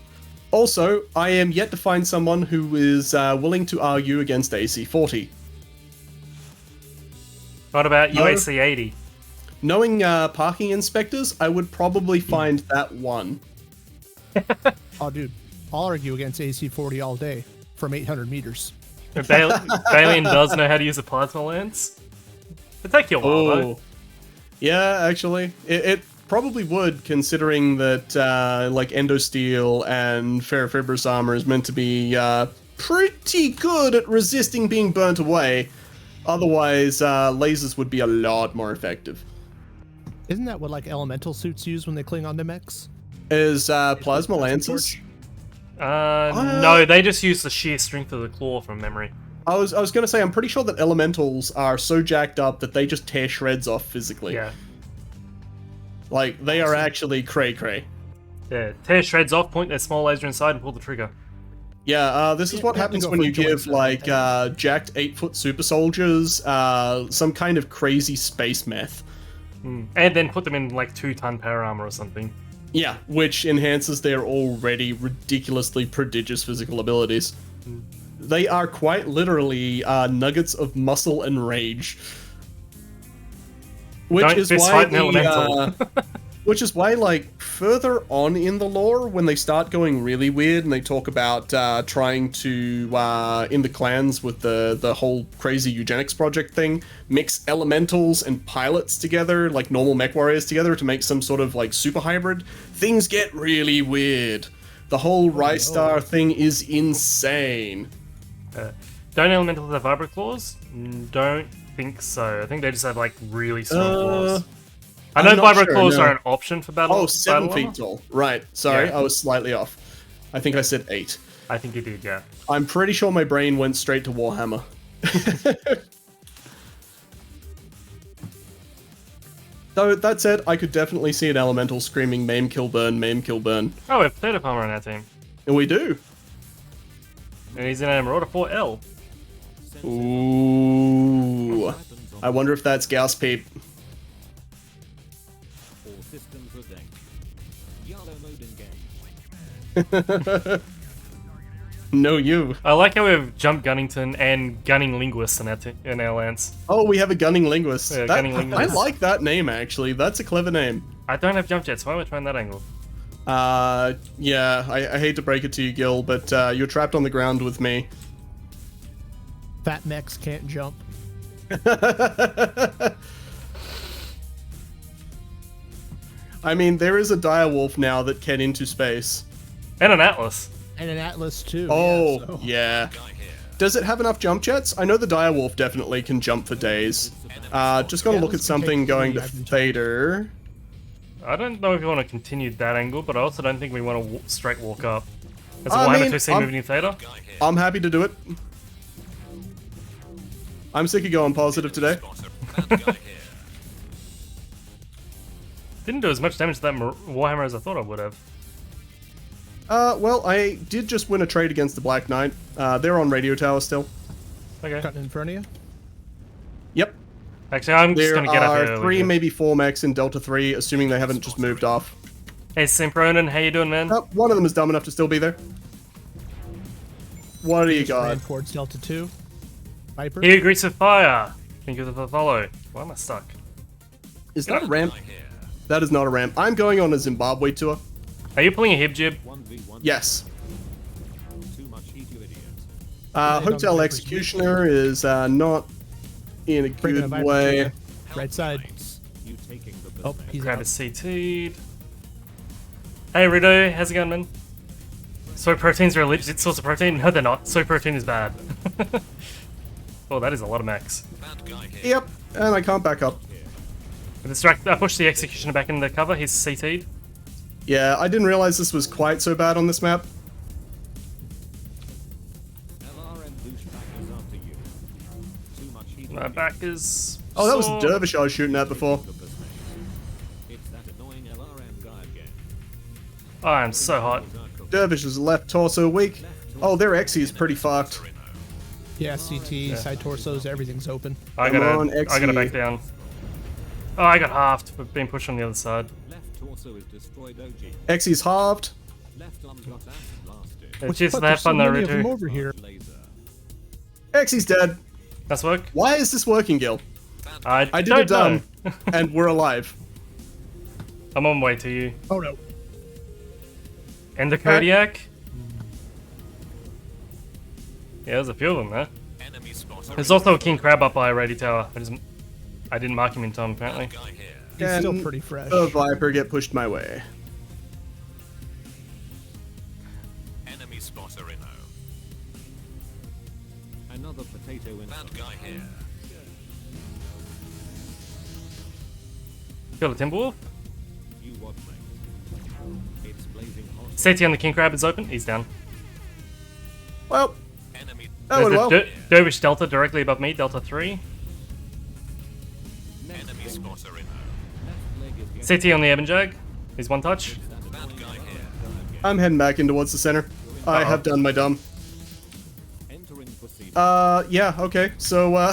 Also, I am yet to find someone who is willing to argue against AC-40. What about No. UAC 80? Knowing parking inspectors, I would probably find that one. Oh, dude, I'll argue against AC-40 all day from 800 meters. Balian does know how to use a plasma lens. It'd take you a while, though. Oh, yeah, actually, it probably would, considering that like endosteel and ferrofibrous armor is meant to be pretty good at resisting being burnt away. Otherwise, lasers would be a lot more effective. Isn't that what like elemental suits use when they cling onto mechs? Is plasma lances? No, they just use the sheer strength of the claw from memory. I was gonna say, I'm pretty sure that elementals are so jacked up that they just tear shreds off physically. Yeah. Like, they are actually cray-cray. Yeah, tear shreds off, point their small laser inside, and pull the trigger. Yeah, this is Yeah, what we have to happens go when for you give, joints and like, everything. jacked 8-foot super soldiers some kind of crazy space meth. And then put them in, like, 2-ton power armor or something. Yeah, which enhances their already ridiculously prodigious physical abilities. They are quite literally nuggets of muscle and rage. Which Don't is fist why fight an the, elemental. which is why, like, further on in the lore, when they start going really weird and they talk about trying to, in the clans with the whole crazy eugenics project thing, mix elementals and pilots together, like normal mech warriors together, to make some sort of, like, super hybrid, things get really weird. The whole Rystar thing is insane. Don't elementals have vibro claws? Don't think so. I think they just have, like, really strong claws. I know I'm not vibro sure, claws no. are an option for battle. Oh, 7 battle feet armor. tall. Right, sorry, Yeah. I was slightly off. I think I said 8. I think you did, yeah. I'm pretty sure my brain went straight to Warhammer. Though, that said, I could definitely see an elemental screaming maim kill burn, maim kill burn. Oh, we have Potato Palmer on our team. And we do. And he's in a Marauder 4L. Ooh. I wonder if that's Gauss Peep. All systems are dang. Yellow mode engaged. No, you. I like how we have Jump Gunnington and Gunning Linguist in our lance. Oh, we have a gunning linguist. Yeah, That- gunning linguist. I like that name, actually. That's a clever name. I don't have jump jets, why am I trying that angle? Yeah, I hate to break it to you, Gil, but you're trapped on the ground with me. Fat mechs can't jump. I mean, there is a direwolf now that can into space. And an Atlas. And an Atlas too. Oh, yeah, so- yeah. Does it have enough jump jets? I know the direwolf definitely can jump for days. Just gonna Yeah, look at Atlas can something take going 3, to I've been told. Thader. I don't know if you want to continue that angle, but I also don't think we want to straight walk up. As a I Warhammer mean, 2C I'm- moving in Theta. I'm happy to do it. I'm sick of going positive today. Didn't do as much damage to that Warhammer as I thought I would have. Well, I did just win a trade against the Black Knight. They're on radio tower still. Okay. Cutting in front of you. Yep. Actually, I'm just There going to get up here. are 3, maybe 4 mechs in Delta 3, assuming they haven't just moved off. Hey, Simpronin, how you doing, man? One of them is dumb enough to still be there. What do you Just ran got? towards Delta 2. Viper. He agrees with fire. Thank you for the follow. Why am I stuck? Is that a ramp? That is not a ramp. I'm going on a Zimbabwe tour. Are you pulling a hib jib? 1v1. Yes. Too much heat, you idiots. on the Hotel Viper's Executioner is not in a Bringing a good Viper way. to you. Right side. You taking the Oh, business. he's Crab out. is CT'd. Hey Rido, how's it going, man? Soy proteins are a legit source of protein? No, they're not. Soy protein is bad. Oh, that is a lot of mechs. Yep, and I can't back up. I pushed the executioner back in the cover. He's CT'd. Yeah, I didn't realize this was quite so bad on this map. LRM douchebag is after you. Too much heat. My back is. Oh, that was sore. the dervish I was shooting at before. It's that annoying LRM guy again. Oh, I'm so hot. Dervish's left torso weak. Oh, their Xe is pretty fucked. Yeah, CT, side torsos, everything's open. I Come gotta, on, I gotta XE. back down. Oh, I got halved for being pushed on the other side. Left torso is destroyed OG. Xe's halved. Left arm got acid blasted. It's just Fuck, they have there's so fun though, many of them Rido. over here. Laser. Xe's dead. That's work. Why is this working, Gil? I I did don't a done, know. and we're alive. I'm on my way to you. Oh no. And the Kodiak. Yeah, there's a few of them there. There's also a king crab up by a radio tower. I didn't mark him in time apparently. He's still And pretty fresh. the Viper get pushed my way. Enemy spotter in Another potato in Bad guy here. Kill the Timberwolf. You what, mate? It's blazing hot. CT on the king crab is open. He's down. Well, Enemy that went There's well. a Dervish Delta directly above me. Delta 3. enemy spotter in Left leg is getting CT on the Ebenjag. He's one touch. Bad guy here. I'm heading back in towards the center. I have done my dumb. entering proceed. Yeah, okay. So,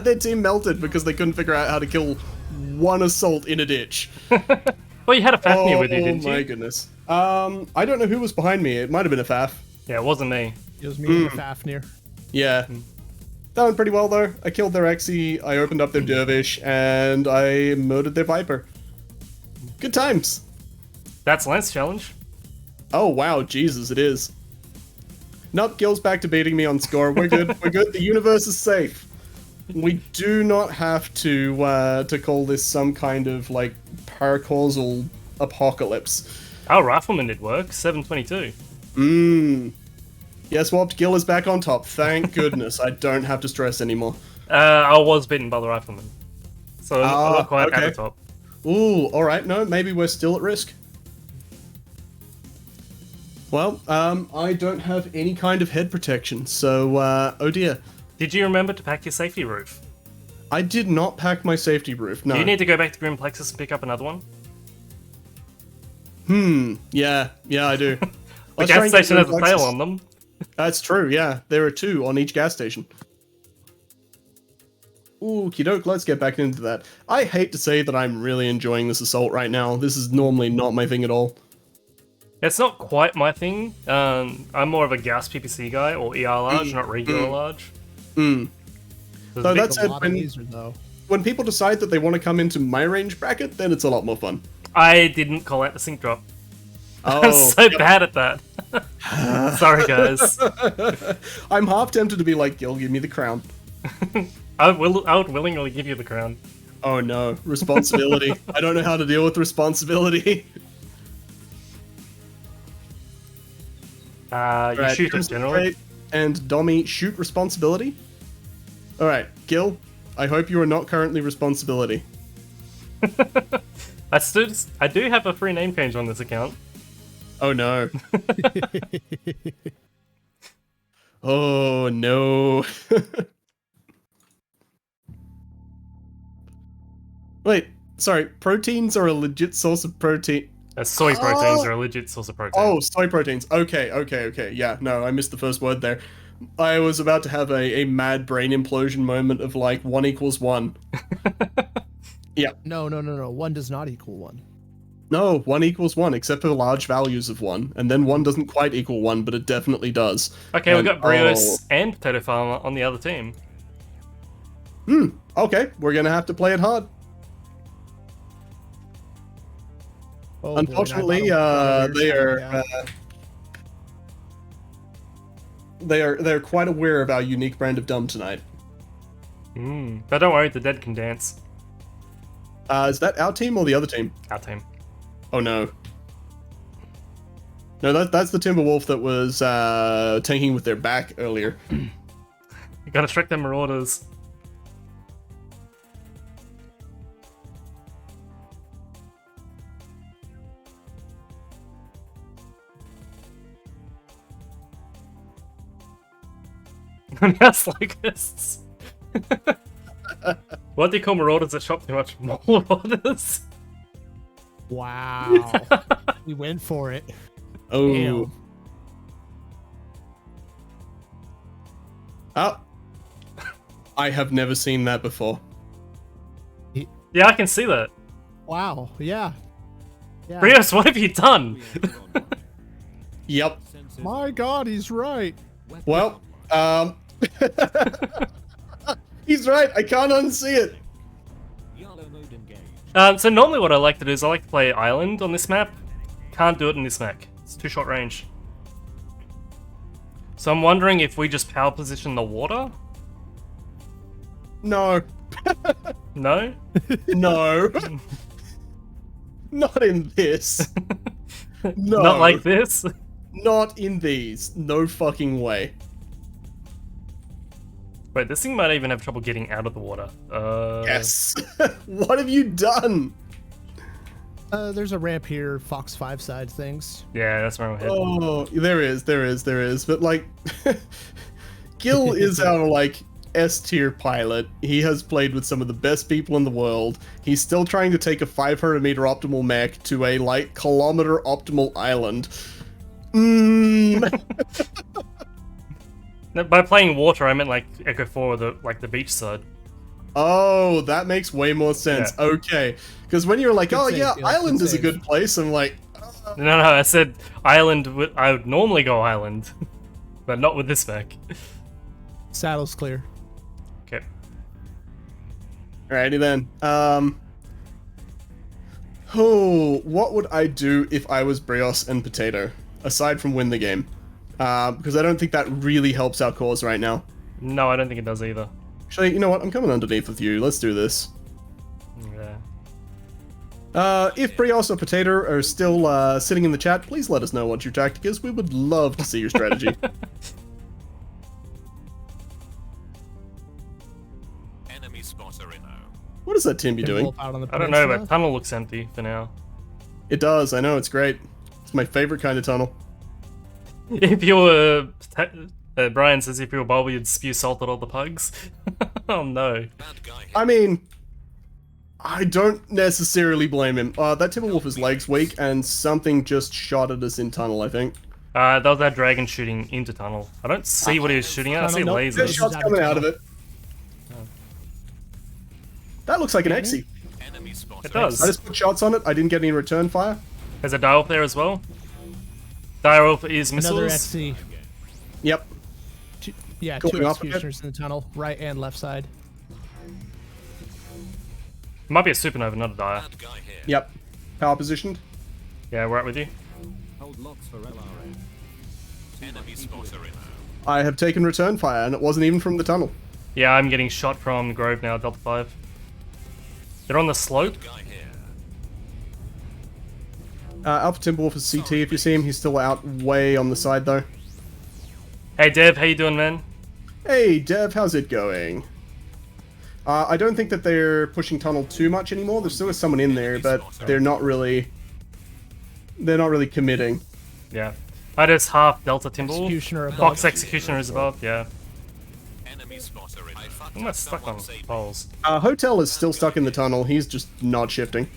their team melted because they couldn't figure out how to kill one assault in a ditch. Well, you had a Fafnir with you, didn't my you? goodness. I don't know who was behind me. It might have been a Faf. Yeah, it wasn't me. It was me and Fafnir. Yeah. That went pretty well, though. I killed their Xe, I opened up their Dervish, and I murdered their Viper. Good times. That's Lance challenge. Oh, wow. Jesus, it is. Nope, Gil's back to beating me on score. We're good. We're good. The universe is safe. We do not have to call this some kind of, like, paracausal apocalypse. Our rifleman did work. 722. Yeah, swapped. Gil is back on top. Thank goodness. I don't have to stress anymore. I was beaten by the rifleman. So I'm not quite at okay. the top. Ooh, alright. No, maybe we're still at risk. Well, I don't have any kind of head protection, so, oh dear. Did you remember to pack your safety roof? I did not pack my safety roof, no. Do you need to go back to Grim Plexus and pick up another one? Yeah, I do. The gas station has a tail on them. That's true, yeah. There are 2 on each gas station. Ooh, kidoke, let's get back into that. I hate to say that I'm really enjoying this assault right now. This is normally not my thing at all. It's not quite my thing. I'm more of a gas PPC guy, or ER large, not regular large. There's So a big- that's A it. lot of laser though. When people decide that they want to come into my range bracket, then it's a lot more fun. I didn't call out the sync drop. I'm Oh, so bad at that. Sorry, guys. I'm half tempted to be like, Gil, give me the crown. I would willingly give you the crown. Oh no, responsibility. I don't know how to deal with responsibility. You Alright, shoot it, concentrate generally. And Dommy, shoot responsibility. Alright, Gil, I hope you are not currently responsibility. I do have a free name change on this account. Oh no. Oh no. Wait, sorry, proteins are a legit source of protein. Soy proteins are a legit source of protein. Oh, soy proteins. Okay. Yeah, no, I missed the first word there. I was about to have a mad brain implosion moment of like 1 equals 1. Yeah. No. 1 does not equal 1. No, 1 equals 1, except for large values of 1. And then 1 doesn't quite equal 1, but it definitely does. Okay, we've And- got Brios and Potato Farmer on the other team. Okay, we're gonna have to play it hard. Oh, Unfortunately, boy, I thought they I are yeah. they're quite aware of our unique brand of dumb tonight. But don't worry, the dead can dance. Is that our team or the other team? Our team. Oh no. No, that's the Timberwolf that was tanking with their back earlier. You gotta track them marauders. Yes, locusts. What do you call marauders that shop too much? Marauders? Wow. We went for it. Oh. Damn. Oh. I have never seen that before. Yeah, I can see that. Wow. Yeah. Yeah. Brios, what have you done? Yep. My God, he's right. Well, he's right. I can't unsee it. Yellow mode engaged. So normally what I like to do is I like to play island on this map. Can't do it in this mech. It's too short range. So I'm wondering if we just power position the water? No. No? No. Not in this. No. Not like this? Not in these. No fucking way. Wait, this thing might even have trouble getting out of the water. Yes. What have you done? There's a ramp here, Fox 5 side things. Yeah, that's where I'm heading. Oh, there is. But like, Guill is our like S-tier pilot. He has played with some of the best people in the world. He's still trying to take a 500-meter optimal mech to a like kilometer optimal island. No, by playing water, I meant like Echo 4, the beach side. Oh, that makes way more sense. Yeah. Okay, because when you're like, Good oh save, yeah, Gil, island good is a save. good place, I'm like, No, I said island. I would normally go island, but not with this mech. Saddle's clear. Okay. alrighty then. Oh, what would I do if I was Brios and Potato, aside from win the game? Because I don't think that really helps our cause right now. No, I don't think it does either. Actually, you know what? I'm coming underneath with you. Let's do this. Yeah. If Brios or Potato are still sitting in the chat, please let us know what your tactic is. We would love to see your strategy. Enemy spotter in. What is that Timby doing? Wolf out on the I don't know, peninsula. but tunnel looks empty for now. It does. I know. It's great. It's my favorite kind of tunnel. If you were, Brian says if you were Bulby, you'd spew salt at all the pugs. Oh no. Bad guy here. I mean, I don't necessarily blame him. That Timberwolf is legs weak, and something just shot at us in tunnel, I think. That was that dragon shooting into tunnel. I don't see what he was shooting at. I see Tunnel, nope. There's lasers. shots coming out of it. That looks like an Exy. Enemy spotter. It does. I just put shots on it. I didn't get any return fire. There's a dial there as well. Dial is Another missiles. XC. Yep. Yeah, Going two off a bit. executioners in the tunnel, right and left side. Might be a supernova, not a dire. Bad guy here. Yep. Power positioned. Yeah, we're right with you. Hold locks for LRA. Enemy spotter in. I have taken return fire, and it wasn't even from the tunnel. Yeah, I'm getting shot from Grove now, Delta 5. They're on the slope. Guy here. Alpha Timberwolf is CT. If you see him, he's still out way on the side, though. Hey Dev, how you doing, man? Hey, Dev, how's it going? I don't think that they're pushing tunnel too much anymore. There still is someone in there, but they're not really committing. Yeah. I just half Delta Timberwolf. Executioner above. Fox Executioner is above, yeah. Enemy spotter in. I fucked I'm up not stuck on someone saved me. poles. Hotel is still stuck in the tunnel. He's just not shifting.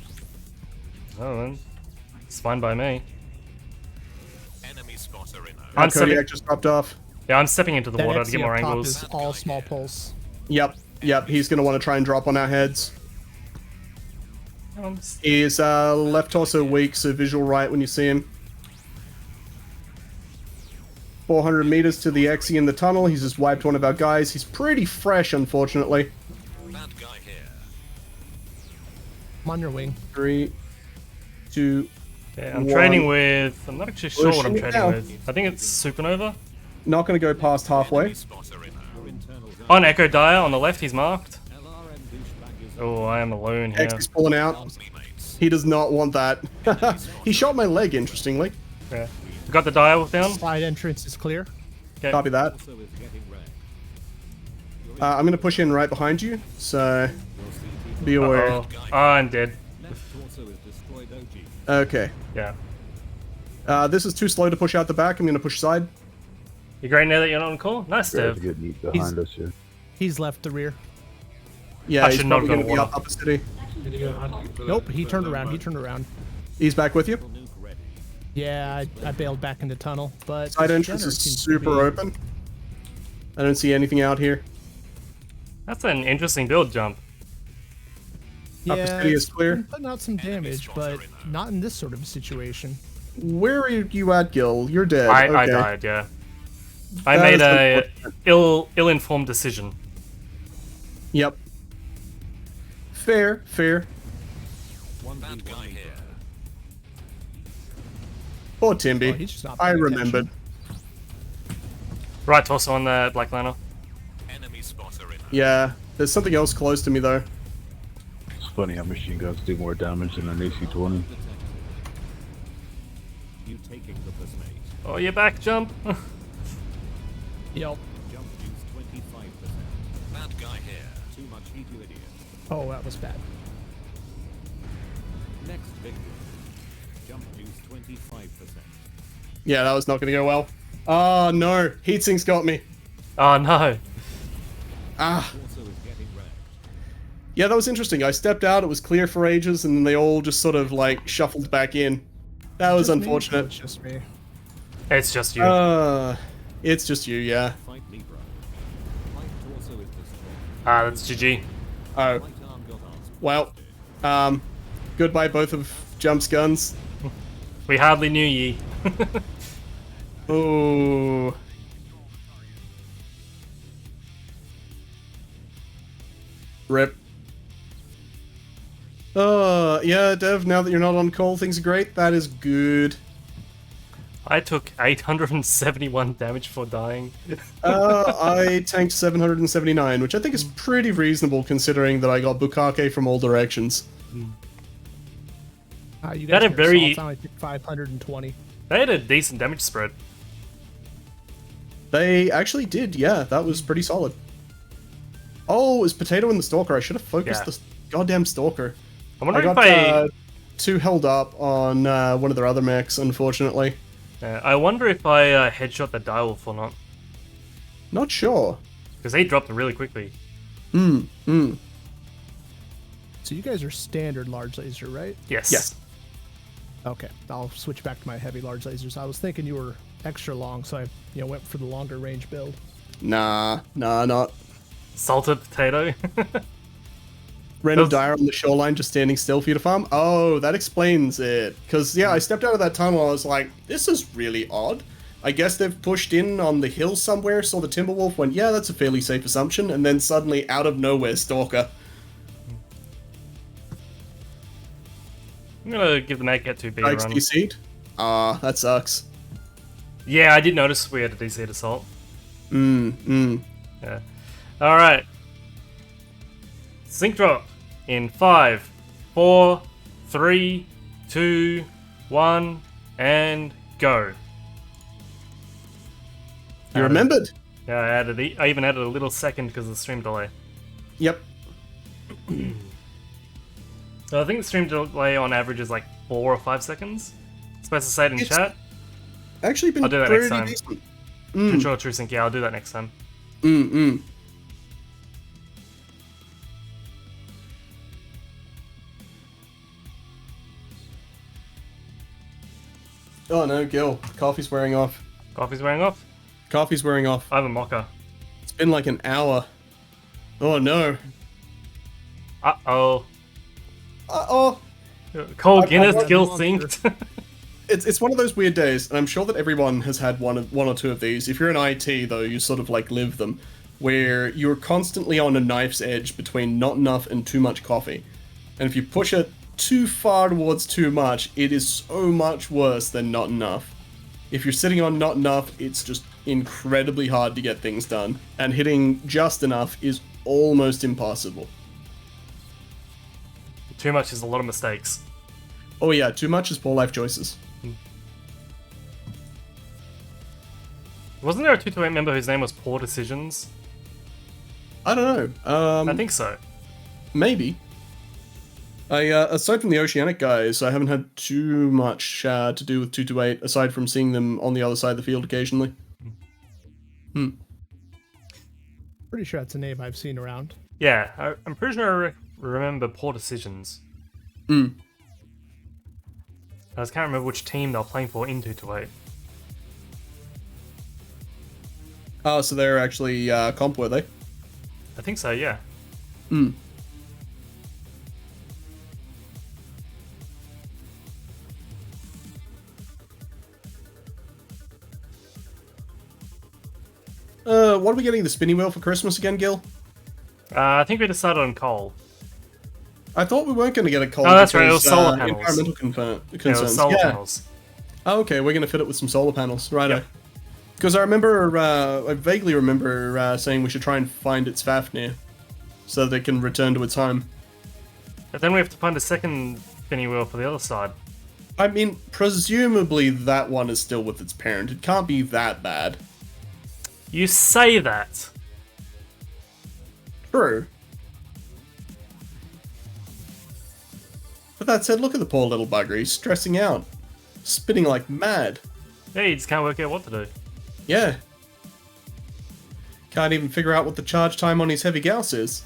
Oh, man. It's fine by me. Enemy spotter in. I'm stepping, Kodiak just dropped off. yeah, I'm stepping into the That water to XC get more up top angles. is all small pulse. Yep. He's gonna want to try and drop on our heads. He's left torso weak, so visual right when you see him. 400 meters to the Exy in the tunnel. He's just wiped one of our guys. He's pretty fresh, unfortunately. Bad guy here. I'm on your wing. 3, 2. Yeah, I'm One. trading with... I'm not actually sure what I'm Pushing it trading now. with. I think it's Supernova. Not gonna go past halfway. Enemy spotter in. Your internals On Echo Dire on the left, he's marked. LRM douchebag is Oh, I am alone here. X is pulling out. On me, mates. He does not want that. He shot my leg, interestingly. Yeah. Got the dial down? Slide entrance is clear. Okay. Copy that. Also is getting wrecked. I'm going to push in right behind you, so be aware. Oh, I'm dead. Left torso is destroyed OG. Okay. Yeah. This is too slow to push out the back. I'm going to push side. You great now that you're not on call? Nice, There's Dev. a good meat behind us here. He's left the rear. Yeah, I he's should not probably have going to gone be water. up the city. Nope, he turned around. He turned around. He's back with you. Nuke ready. Yeah, I bailed back into tunnel, but Side entrance Jenner is seems to super be- open. I don't see anything out here. That's an interesting build jump. Upper Yeah, city is it's clear. been putting out some damage, but not in this sort of a situation. Where are you at, Gil? You're dead. I Okay. died, yeah. I That made is a unfortunate. ill-informed decision. Yep. Fair, fair. Bad guy here. Poor Oh, Timby. he's just not I paying remembered. Right torso on the black liner. Enemy spotter in. Yeah. There's something else close to me, though. It's funny how machine guns do more damage than an AC-20. You taking the first mate. Oh, you're back, jump. Yep. Jump juice 25%. Bad guy here. Too much heat, you idiot. Oh, that was bad. Next victim. Jump juice 25%. Yeah, that was not going to go well. Oh, no. Heatsink's got me. Oh no. Ah. Torso is getting wrecked. Yeah, that was interesting. I stepped out, it was clear for ages, and then they all just sort of, like, shuffled back in. That was Just me? unfortunate. It's just me. It's just you. It's just you, yeah. Fight Libra. Light torso is destroyed. Ah, that's GG. Oh, Right arm got asked. well. Goodbye, both of Jump's guns. We hardly knew ye. Ooh. Rip. Yeah, Dev, now that you're not on call, things are great. That is good. I took 871 damage for dying. I tanked 779, which I think is pretty reasonable considering that I got Bukake from all directions. You That guys a very- I only took 520. They had a decent damage spread. They actually did, yeah, that was pretty solid. Oh, it was Potato and the Stalker. I should have focused Yeah. the goddamn Stalker. I wonder I if got two held up on one of their other mechs, unfortunately. I wonder if I headshot the direwolf or not. Not sure. Because he dropped it really quickly. So you guys are standard large laser, right? Yes. Yes. Okay, I'll switch back to my heavy large lasers. I was thinking you were extra long, so I went for the longer range build. Nah, not. Salted potato. Random Those- dire on the shoreline just standing still for you to farm? Oh, that explains it. Because, yeah, I stepped out of that tunnel and I was like, this is really odd. I guess they've pushed in on the hill somewhere, saw the Timberwolf, went, yeah, that's a fairly safe assumption, and then suddenly, out of nowhere, Stalker. I'm gonna give the Mad Cat 2B a Strikes run. DC'd. Ah, that sucks. Yeah, I did notice we had a DC'd assault. Yeah. Alright. Sync drop in 5, 4, 3, 2, 1, and go. You remembered? Yeah, I even added a little second because of the stream delay. Yep. So I think the stream delay on average is like 4 or 5 seconds. Supposed to say it in It's- chat. Actually been I'll do that pretty next time. decent. Sure, true sync. Yeah, I'll do that next time. Oh no, Gil. Coffee's wearing off. Coffee's wearing off. Coffee's wearing off. I have a mocha. It's been like an hour. Oh no. Uh-oh. Uh-oh. Cole I Guinness want kill monster. synced. It's one of those weird days, and I'm sure that everyone has had one or two of these. If you're in IT, though, you sort of like live them, where you're constantly on a knife's edge between not enough and too much coffee. And if you push it too far towards too much, it is so much worse than not enough. If you're sitting on not enough, it's just incredibly hard to get things done, and hitting just enough is almost impossible. Too much is a lot of mistakes. Oh yeah, too much is poor life choices. Wasn't there a 228 member whose name was Poor Decisions? I don't know. I think so. Maybe. Aside from the Oceanic guys, I haven't had too much to do with 228, aside from seeing them on the other side of the field occasionally. Pretty sure that's a name I've seen around. Yeah, I'm pretty sure I remember Poor Decisions. Hmm. I just can't remember which team they were playing for in 228. Oh, so they're actually comp, were they? I think so, yeah. Hmm. What are we getting the spinning wheel for Christmas again, Gil? I think we decided on coal. I thought we weren't going to get a coal. Oh, that's right, it was because, solar panels. Environmental Yeah, it concerns. was solar Yeah. panels. Oh, okay, we're going to fit it with some solar panels, right? Yep. Because I remember, I vaguely remember saying we should try and find its Fafnir, so that it can return to its home. But then we have to find a second spinning wheel for the other side. I mean, presumably that one is still with its parent. It can't be that bad. You say that. True. But that said, look at the poor little bugger. He's stressing out. Spinning like mad. Yeah, you just can't work out what to do. Yeah. Can't even figure out what the charge time on his heavy Gauss is.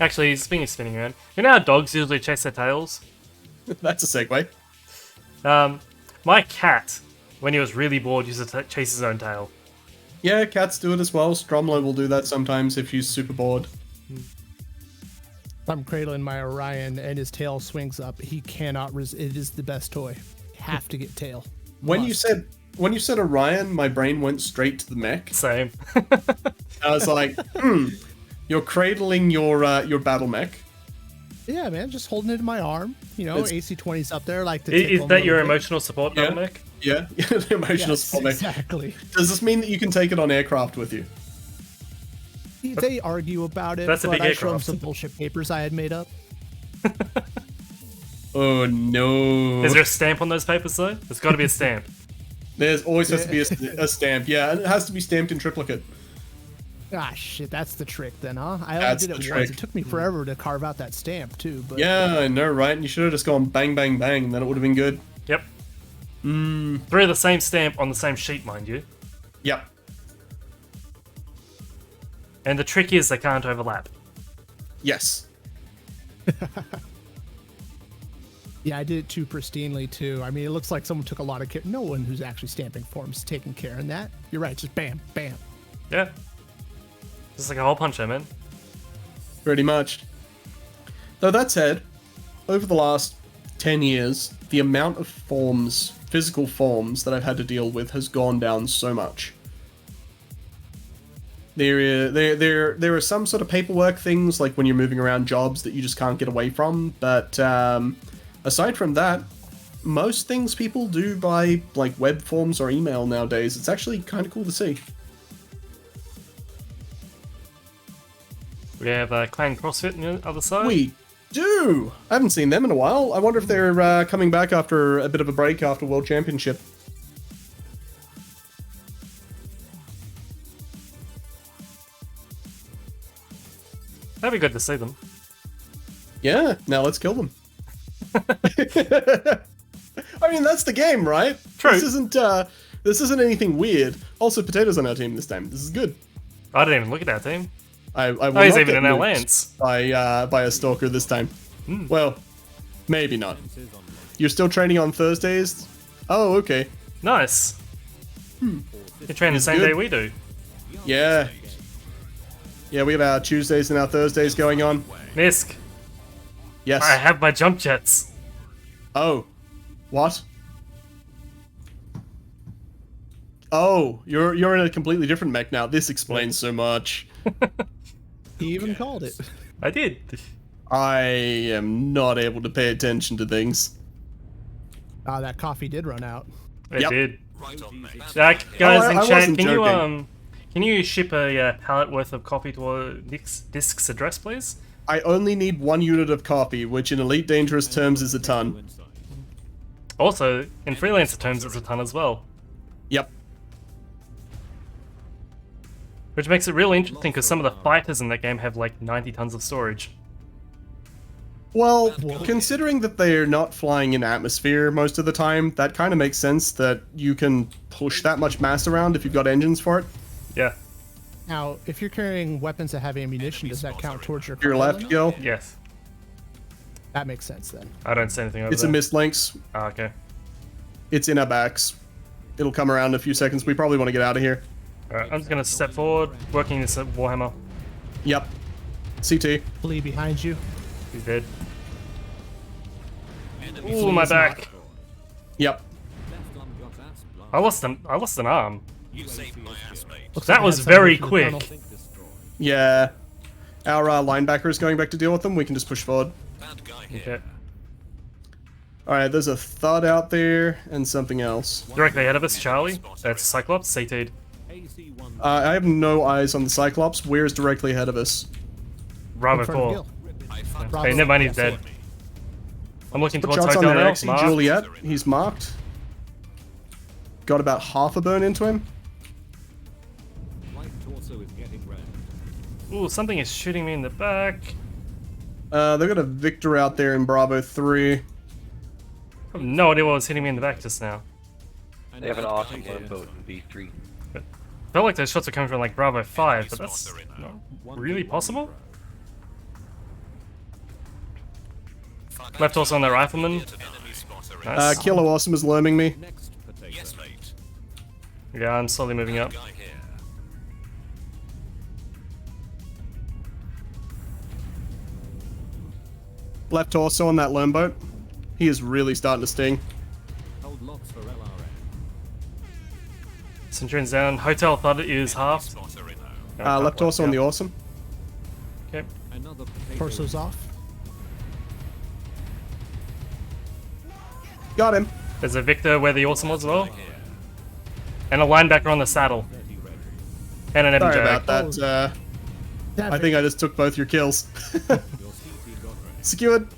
Actually, speaking of spinning around, you know how dogs usually chase their tails? That's a segue. My cat, when he was really bored, used to chase his own tail. Yeah, cats do it as well. Stromlo will do that sometimes if he's super bored. I'm cradling my Orion and his tail swings up. He cannot it is the best toy. Have to get tail. When you Must. said Orion, my brain went straight to the mech. Same. I was like, you're cradling your battle mech. Yeah, man, just holding it in my arm. You know, It's- AC-20's up there. Like to Is tickle him that a your little bit. emotional support Yeah. bottleneck? Yeah, the emotional Yes, support mech. exactly. Does this mean that you can take it on aircraft with you? They argue about it, That's a but big I show them aircraft. some bullshit papers I had made up. Oh no. Is there a stamp on those papers though? There's got to be a stamp. There's always has to be a stamp. Yeah, and it has to be stamped in triplicate. Ah, shit, that's the trick then, huh? I only That's did the it once. trick. It took me forever to carve out that stamp, too. But Yeah, I know, right? And you should have just gone bang, bang, bang, then it would have been good. Yep. Three of the same stamp on the same sheet, mind you. Yep. And the trick is they can't overlap. Yes. yeah, I did it too pristinely, too. I mean, it looks like someone took a lot of care. No one who's actually stamping forms is taking care in that. You're right, just bam, bam. Yeah. Just like a hole puncher, man. Pretty much. Though that said, over the last 10 years, the amount of forms, physical forms, that I've had to deal with has gone down so much. There are some sort of paperwork things, like when you're moving around jobs that you just can't get away from, but aside from that, most things people do by like web forms or email nowadays. It's actually kind of cool to see. We have Clan CrossFit on the other side. We do! I haven't seen them in a while. I wonder if they're coming back after a bit of a break after World Championship. That'd be good to see them. Yeah, now let's kill them. I mean, that's the game, right? True. This isn't anything weird. Also, Potato's on our team this time. This is good. I didn't even look at our team. I will Oh, he's not even get in our nuked lands. by a stalker this time. Well, maybe not. You're still training on Thursdays? Oh, okay. Nice. You're training the same good. day we do. Yeah. Yeah, we have our Tuesdays and our Thursdays going on. Nisk, Yes. I have my jump jets. Oh. What? Oh, you're in a completely different mech now. This explains so much. He even called it. I did. I am not able to pay attention to things. Ah, that coffee did run out. I Yep. did. Right on, Mechs. Guys I in chat, wasn't can joking. you ship a pallet worth of coffee to Nisk's address, please? I only need 1 unit of copy, which in Elite Dangerous terms is a ton. Also, in Freelancer terms, it's a ton as well. Yep. Which makes it really interesting because some of the fighters in that game have like 90 tons of storage. Well, considering that they're not flying in atmosphere most of the time, that kind of makes sense that you can push that much mass around if you've got engines for it. Yeah. Now, if you're carrying weapons that have ammunition, does that count towards your Your cargo left, limit? Gil. Yes. That makes sense then. I don't see anything over It's there. a missed links. Ah, okay. It's in our backs. It'll come around in a few seconds. We probably want to get out of here. Alright, I'm just gonna step forward, working this at Warhammer. Yep. CT. Flea behind you. He's dead. Ooh, my back. Yep. I lost an arm. You saved my ass, mate. Looks That like it was had somebody very from the quick. tunnel. Yeah. Our linebacker is going back to deal with them. We can just push forward. Bad guy here. Okay. Alright, there's a thud out there and something else. Directly ahead of us, Charlie. That's Cyclops, CT'd. I have no eyes on the Cyclops. Where's directly ahead of us? Bravo In front of 4. Guill. I found Bravo. Okay, never mind, he's Yeah, dead. I'm looking Put towards shots on Hotel there. now. I see Mark. Juliet. He's marked. Got about half a burn into him. Light torso is getting red. Ooh, something is shooting me in the back. They've got a Victor out there in Bravo 3. I have no idea what was hitting me in the back just now. They have an awesome longboat in B3. Felt like those shots were coming from like Bravo 5, but that's not really possible. Left also on the rifleman. Enemy spotter in. Nice. Kilo Awesome is lurming me. Next potato. Yes, mate. Yeah, I'm slowly moving up. Guy here. Left torso on that lone boat. He is really starting to sting. Hold locks for LRM. Centurion's down. Hotel Thud is half. Spotter in. Left torso on the Awesome. Okay. Another potato. Torso's off. Got him. There's a Victor where the Awesome was as well. And a linebacker on the saddle. And an Sorry MJ. about that. That I think I just took both your kills. Your CT got ready. Secured.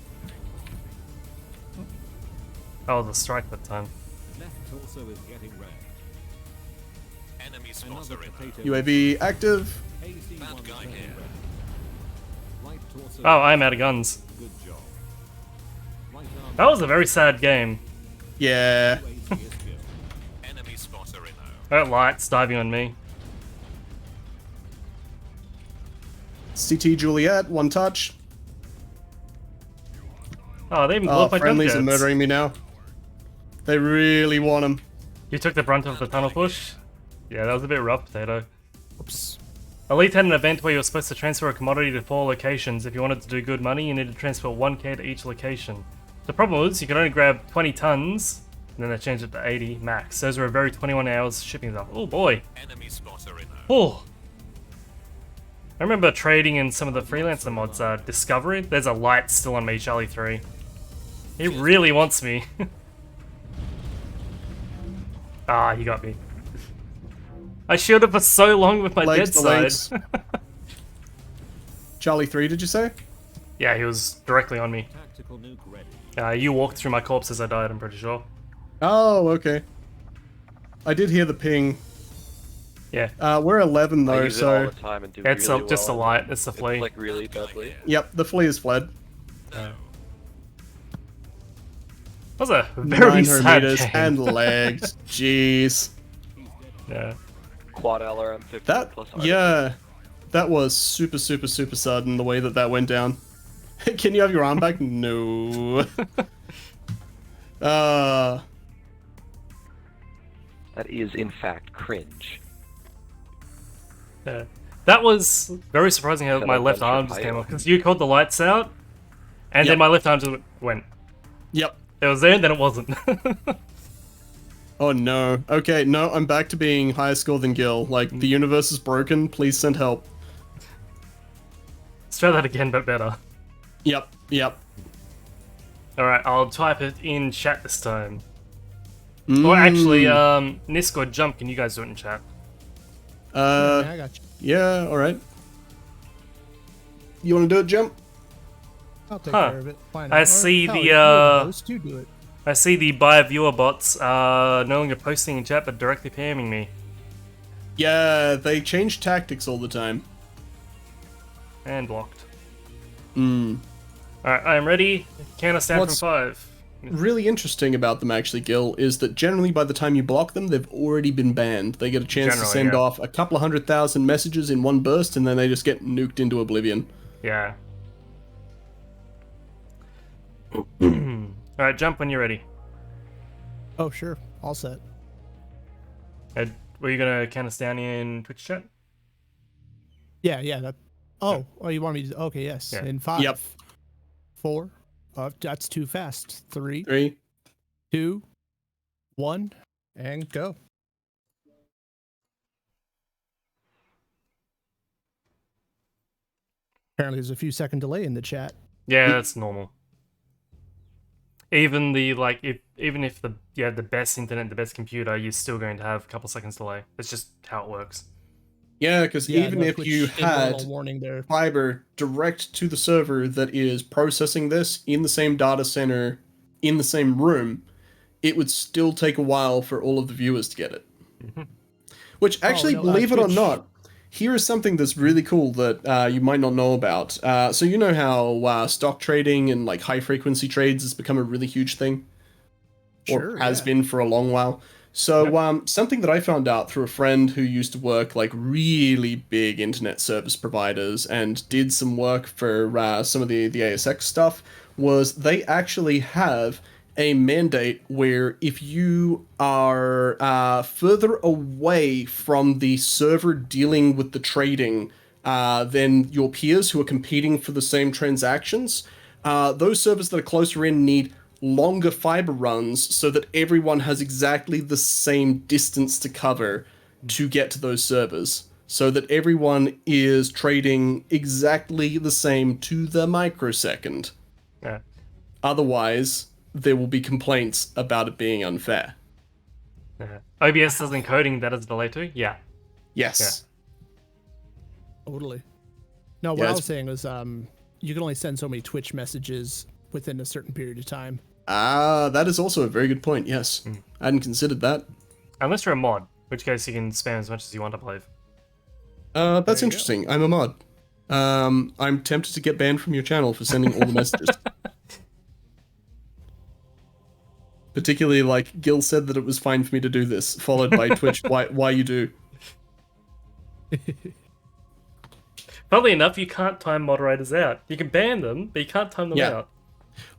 Oh, the strike that time. Left torso is getting red. Enemy Another spotter in. potato. UAV active. AC1 Bad guy getting here. red. Light torso. Oh, I'm out of guns. Good job. Right arm. That was a very sad game. Yeah. AC is good. Enemy spotter in. That light's diving on me. CT Juliet, one touch. Oh, they even blew Oh, up my friendlies jump are jets. murdering me now. They really want him. You took the brunt of the tunnel push? Yeah, that was a bit rough, Potato. Oops. Elite had an event where you were supposed to transfer a commodity to 4 locations. If you wanted to do good money, you needed to transfer 1k to each location. The problem was, you could only grab 20 tons, and then they changed it to 80 max. Those were a very 21 hours shipping stuff. Oh boy. Enemy spotter in. Oh. I remember trading in some of the freelancer mods, Discovery. There's a light still on me, Charlie 3. He really wants me. Ah, you got me. I shielded for so long with my Legs dead to side. legs. Charlie 3, did you say? Yeah, he was directly on me. Tactical nuke ready. You walked through my corpse as I died, I'm pretty sure. Oh, okay. I did hear the ping. Yeah, We're 11 I though, use it all so... the time and do it's really just a well. light, it's the It's flea. like really deadly. Yep, the flea has fled. That was a very 900 sad meters game. and legs. Jeez. Yeah. Quad LRM 50 That, plus armor. yeah. That was super, super, super sudden, the way that that went down. Can you have your arm back? No. That is in fact cringe. Yeah. That was very surprising how Shut my up, left bunch of arm just came high off. Because you called the lights out, and Yep. then my left arm just went. Yep. It was there, and then it wasn't. Oh no. Okay, no, I'm back to being higher score than Gil. Like, the universe is broken, please send help. Let's try that again, but better. Yep, yep. Alright, I'll type it in chat this time. Or actually, Nisk or Jump, can you guys do it in chat? Yeah, I got you. Yeah, alright. You wanna do it, Jump? I'll take Huh. care of it. Why not? I Or, see hell, the, you're the host, you do it. I see the buyer viewer bots are no longer posting in chat but directly PMing me. Yeah, they change tactics all the time. And blocked. Hmm. Alright, I am ready. Count us down What's- from 5. Really interesting about them, actually, Gil, is that generally by the time you block them, they've already been banned. They get a chance to Generally, send yeah. off a couple of 100,000 messages in one burst, and then they just get nuked into oblivion. Yeah. Alright, jump when you're ready. Oh, sure. All set. Were you gonna count us down in Twitch chat? Yeah. That. Oh, you want me to? Okay, yes. Yeah. In 5, Yep. 4. That's too fast. 3, 3. 2, 1, and go. Apparently, there's a few second delay in the chat. Yeah, that's normal. Even the even if the best internet, the best computer, you're still going to have a couple seconds delay. That's just how it works. Yeah, because Yeah, even no, if Twitch you did a little had warning there. fiber direct to the server that is processing this in the same data center, in the same room, it would still take a while for all of the viewers to get it. Which actually, no, believe it or Twitch- not, here is something that's really cool that you might not know about. So you know how stock trading and like high frequency trades has become a really huge thing? Sure, Or has yeah. been for a long while. So something that I found out through a friend who used to work like really big internet service providers and did some work for some of the ASX stuff was they actually have a mandate where if you are further away from the server dealing with the trading than your peers who are competing for the same transactions, those servers that are closer in need longer fiber runs so that everyone has exactly the same distance to cover to get to those servers. So that everyone is trading exactly the same to the microsecond. Yeah. Otherwise, there will be complaints about it being unfair. Yeah. OBS does encoding that as a delay too? Yeah. Yes. Totally. No, what Yeah, I it's- was saying was you can only send so many Twitch messages within a certain period of time. That is also a very good point, yes. I hadn't considered that. Unless you're a mod, in which case you can spam as much as you want, I believe. That's interesting. I'm a mod. I'm tempted to get banned from your channel for sending all the messages. Particularly, like, Gil said that it was fine for me to do this, followed by Twitch, why you do. Funnily enough, you can't time moderators out. You can ban them, but you can't time them Yeah. out.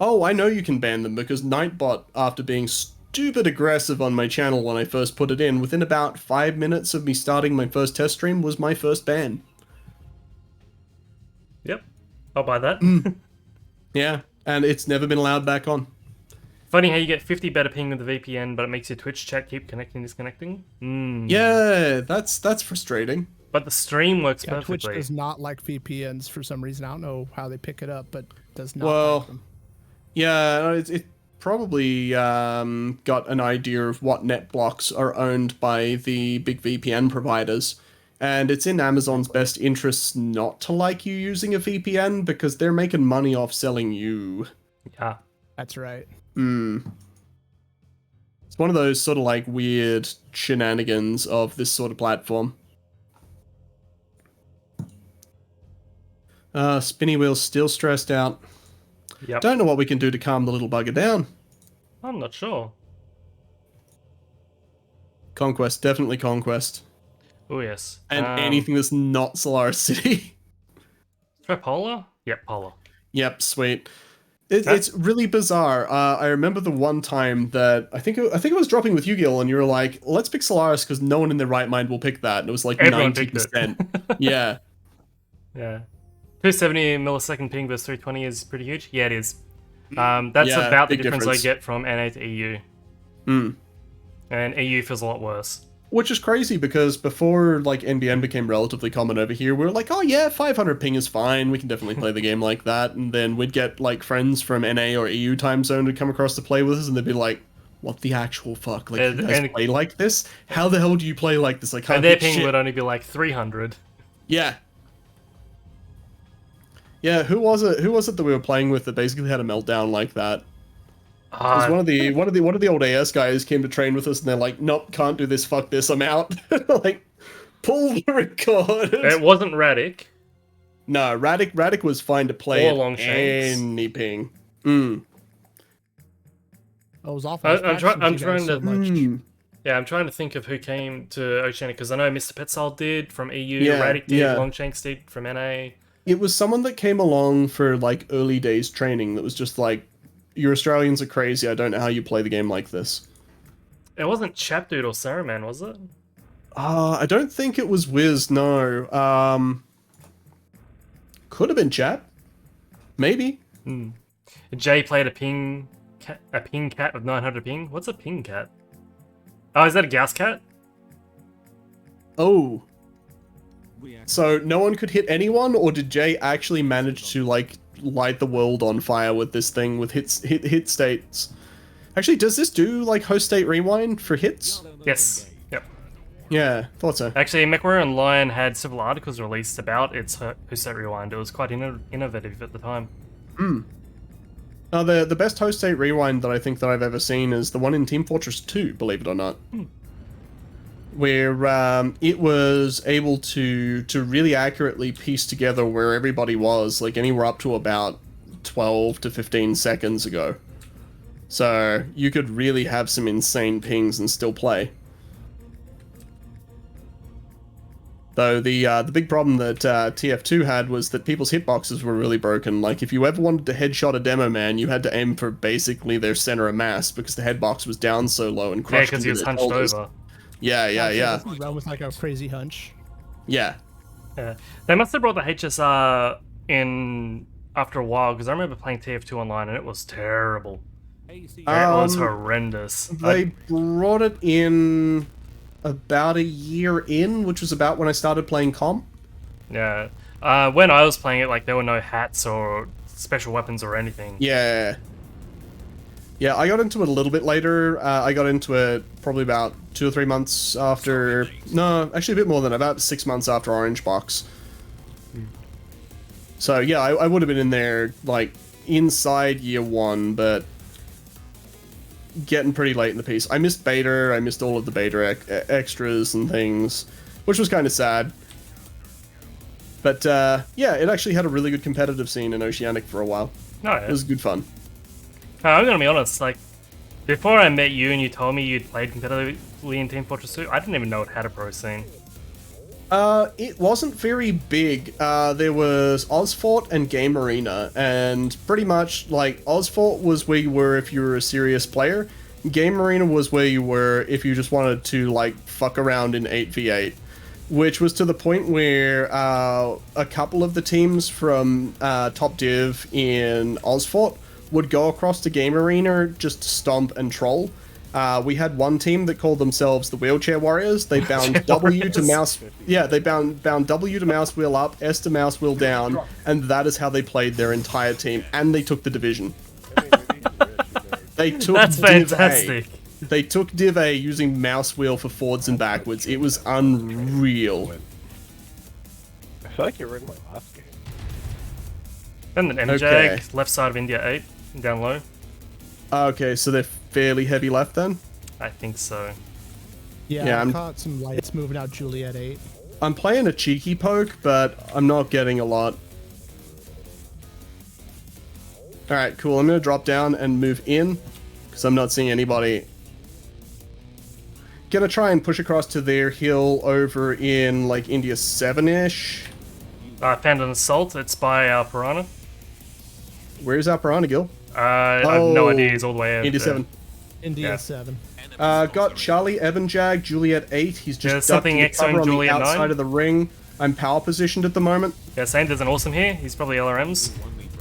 Oh, I know you can ban them, because Nightbot, after being stupid aggressive on my channel when I first put it in, within about 5 minutes of me starting my first test stream, was my first ban. Yep. I'll buy that. Yeah, and it's never been allowed back on. Funny how you get 50 better ping with the VPN, but it makes your Twitch chat keep connecting, disconnecting. Yeah, that's frustrating. But the stream works Yeah, Twitch perfectly. does not like VPNs for some reason. I don't know how they pick it up, but does not Well, like them. yeah, it probably got an idea of what net blocks are owned by the big VPN providers. And it's in Amazon's best interests not to like you using a VPN because they're making money off selling you. Yeah. That's right. It's one of those sort of like weird shenanigans of this sort of platform. Spinny Wheel's still stressed out. Yep. Don't know what we can do to calm the little bugger down. I'm not sure. Conquest, definitely Conquest. Oh, yes. And anything that's not Solaris City. Try Polar? Yep, Polar. Yep, sweet. It's really bizarre. I remember the one time that I think it was dropping with you, Gil, and you were like, "Let's pick Solaris because no one in their right mind will pick that." And it was like Everyone picked 90%. it. Yeah, Yeah. 270 millisecond ping versus 320 is pretty huge. Yeah, it is. That's Yeah, about the big difference difference. I get from NA to EU. And EU feels a lot worse. which is crazy because before like NBN became relatively common over here, we were like, "Oh yeah, 500 ping is fine. We can definitely play the game like that." And then we'd get like friends from NA or EU time zone to come across to play with us, and they'd be like, "What the actual fuck? Like, you guys play like this? How the hell do you play like this? I can't." And their hit ping shit." would only be like 300. Yeah, Yeah, who was it? Who was it that we were playing with that basically had a meltdown like that? It was one of the old AS guys came to train with us, and they're like, "Nope, can't do this. Fuck this. I'm out." Like, pull the record. It wasn't Radic. No, Radic was fine to play Or at Longshanks. any ping. I was awful. I'm trying to. Mm. Yeah, I'm trying to think of who came to Oceanic because I know Mr. Petzal did from EU, Yeah, Radic did, yeah. Longshanks did from NA. It was someone that came along for like early days training that was just like, "You Australians are crazy. I don't know how you play the game like this." It wasn't Chapdude or Saruman, was it? I don't think it was Wiz. No. Could have been Chap. Maybe. Jay played a ping cat with 900 ping. What's a ping cat? Oh, is that a Gauss cat? Oh. So no one could hit anyone, or did Jay actually manage to like light the world on fire with this thing with hit states? Actually, does this do like host state rewind for hits? Yes. Yep. Yeah, thought so. Actually, Mechwarrior and Lion had several articles released about its host state rewind. It was quite innovative at the time. Now, the best host state rewind that I think that I've ever seen is the one in Team Fortress 2, believe it or not. Where it was able to really accurately piece together where everybody was, like anywhere up to about 12 to 15 seconds ago. So you could really have some insane pings and still play. Though the big problem that TF2 had was that people's hitboxes were really broken. Like, if you ever wanted to headshot a demo man, you had to aim for basically their center of mass because the headbox was down so low and Yeah, crushed because he into was their hunched shoulders. over. Yeah. Run with like a crazy hunch. Yeah. Yeah. They must have brought the HSR in after a while because I remember playing TF2 online and it was terrible. It was horrendous. They brought it in about a year in, which was about when I started playing comp. Yeah. When I was playing it, like, there were no hats or special weapons or anything. Yeah. Yeah, I got into it a little bit later. I got into it probably about 2 or 3 months after... No, actually a bit more than about 6 months after Orange Box. So yeah, I would have been in there, like, inside year 1, but getting pretty late in the piece. I missed beta, I missed all of the beta extras and things, which was kind of sad. But yeah, it actually had a really good competitive scene in Oceanic for a while. No, yeah. It was good fun. I'm gonna be honest, like, before I met you and you told me you'd played competitively in Team Fortress 2, I didn't even know it had a pro scene. It wasn't very big. There was Ozfort and Game Arena, and pretty much, like, Ozfort was where you were if you were a serious player. Game Arena was where you were if you just wanted to, like, fuck around in 8v8. Which was to the point where a couple of the teams from Top Div in Ozfort would go across to Game Arena just to stomp and troll. We had one team that called themselves the Wheelchair Warriors. They bound W to mouse... Yeah, they bound W to mouse wheel up, S to mouse wheel down, and that is how they played their entire team. And they took the division. They took That's Div fantastic. A. They took Div A using mouse wheel for forwards and backwards. It was unreal. I feel like you're in my last game. And then MJ, Okay. left side of India 8, down low. Okay, so they're fairly heavy left then? I think so. Yeah, Yeah, I I'm- caught some lights moving out Juliet 8. I'm playing a cheeky poke, but I'm not getting a lot. Alright, cool. I'm going to drop down and move in, because I'm not seeing anybody. Gonna try and push across to their hill over in, like, India 7-ish. I found an assault, it's by our Piranha. Where's our Piranha Gill? I have no idea, he's all the way out. India 7. India Yeah. 7. Got Charlie Evan Jag, Juliet 8. He's There's just ducked something in the extra in cover on the Juliet 9. outside of the ring. I'm power positioned at the moment. Yeah, same, there's an awesome here, he's probably LRMs.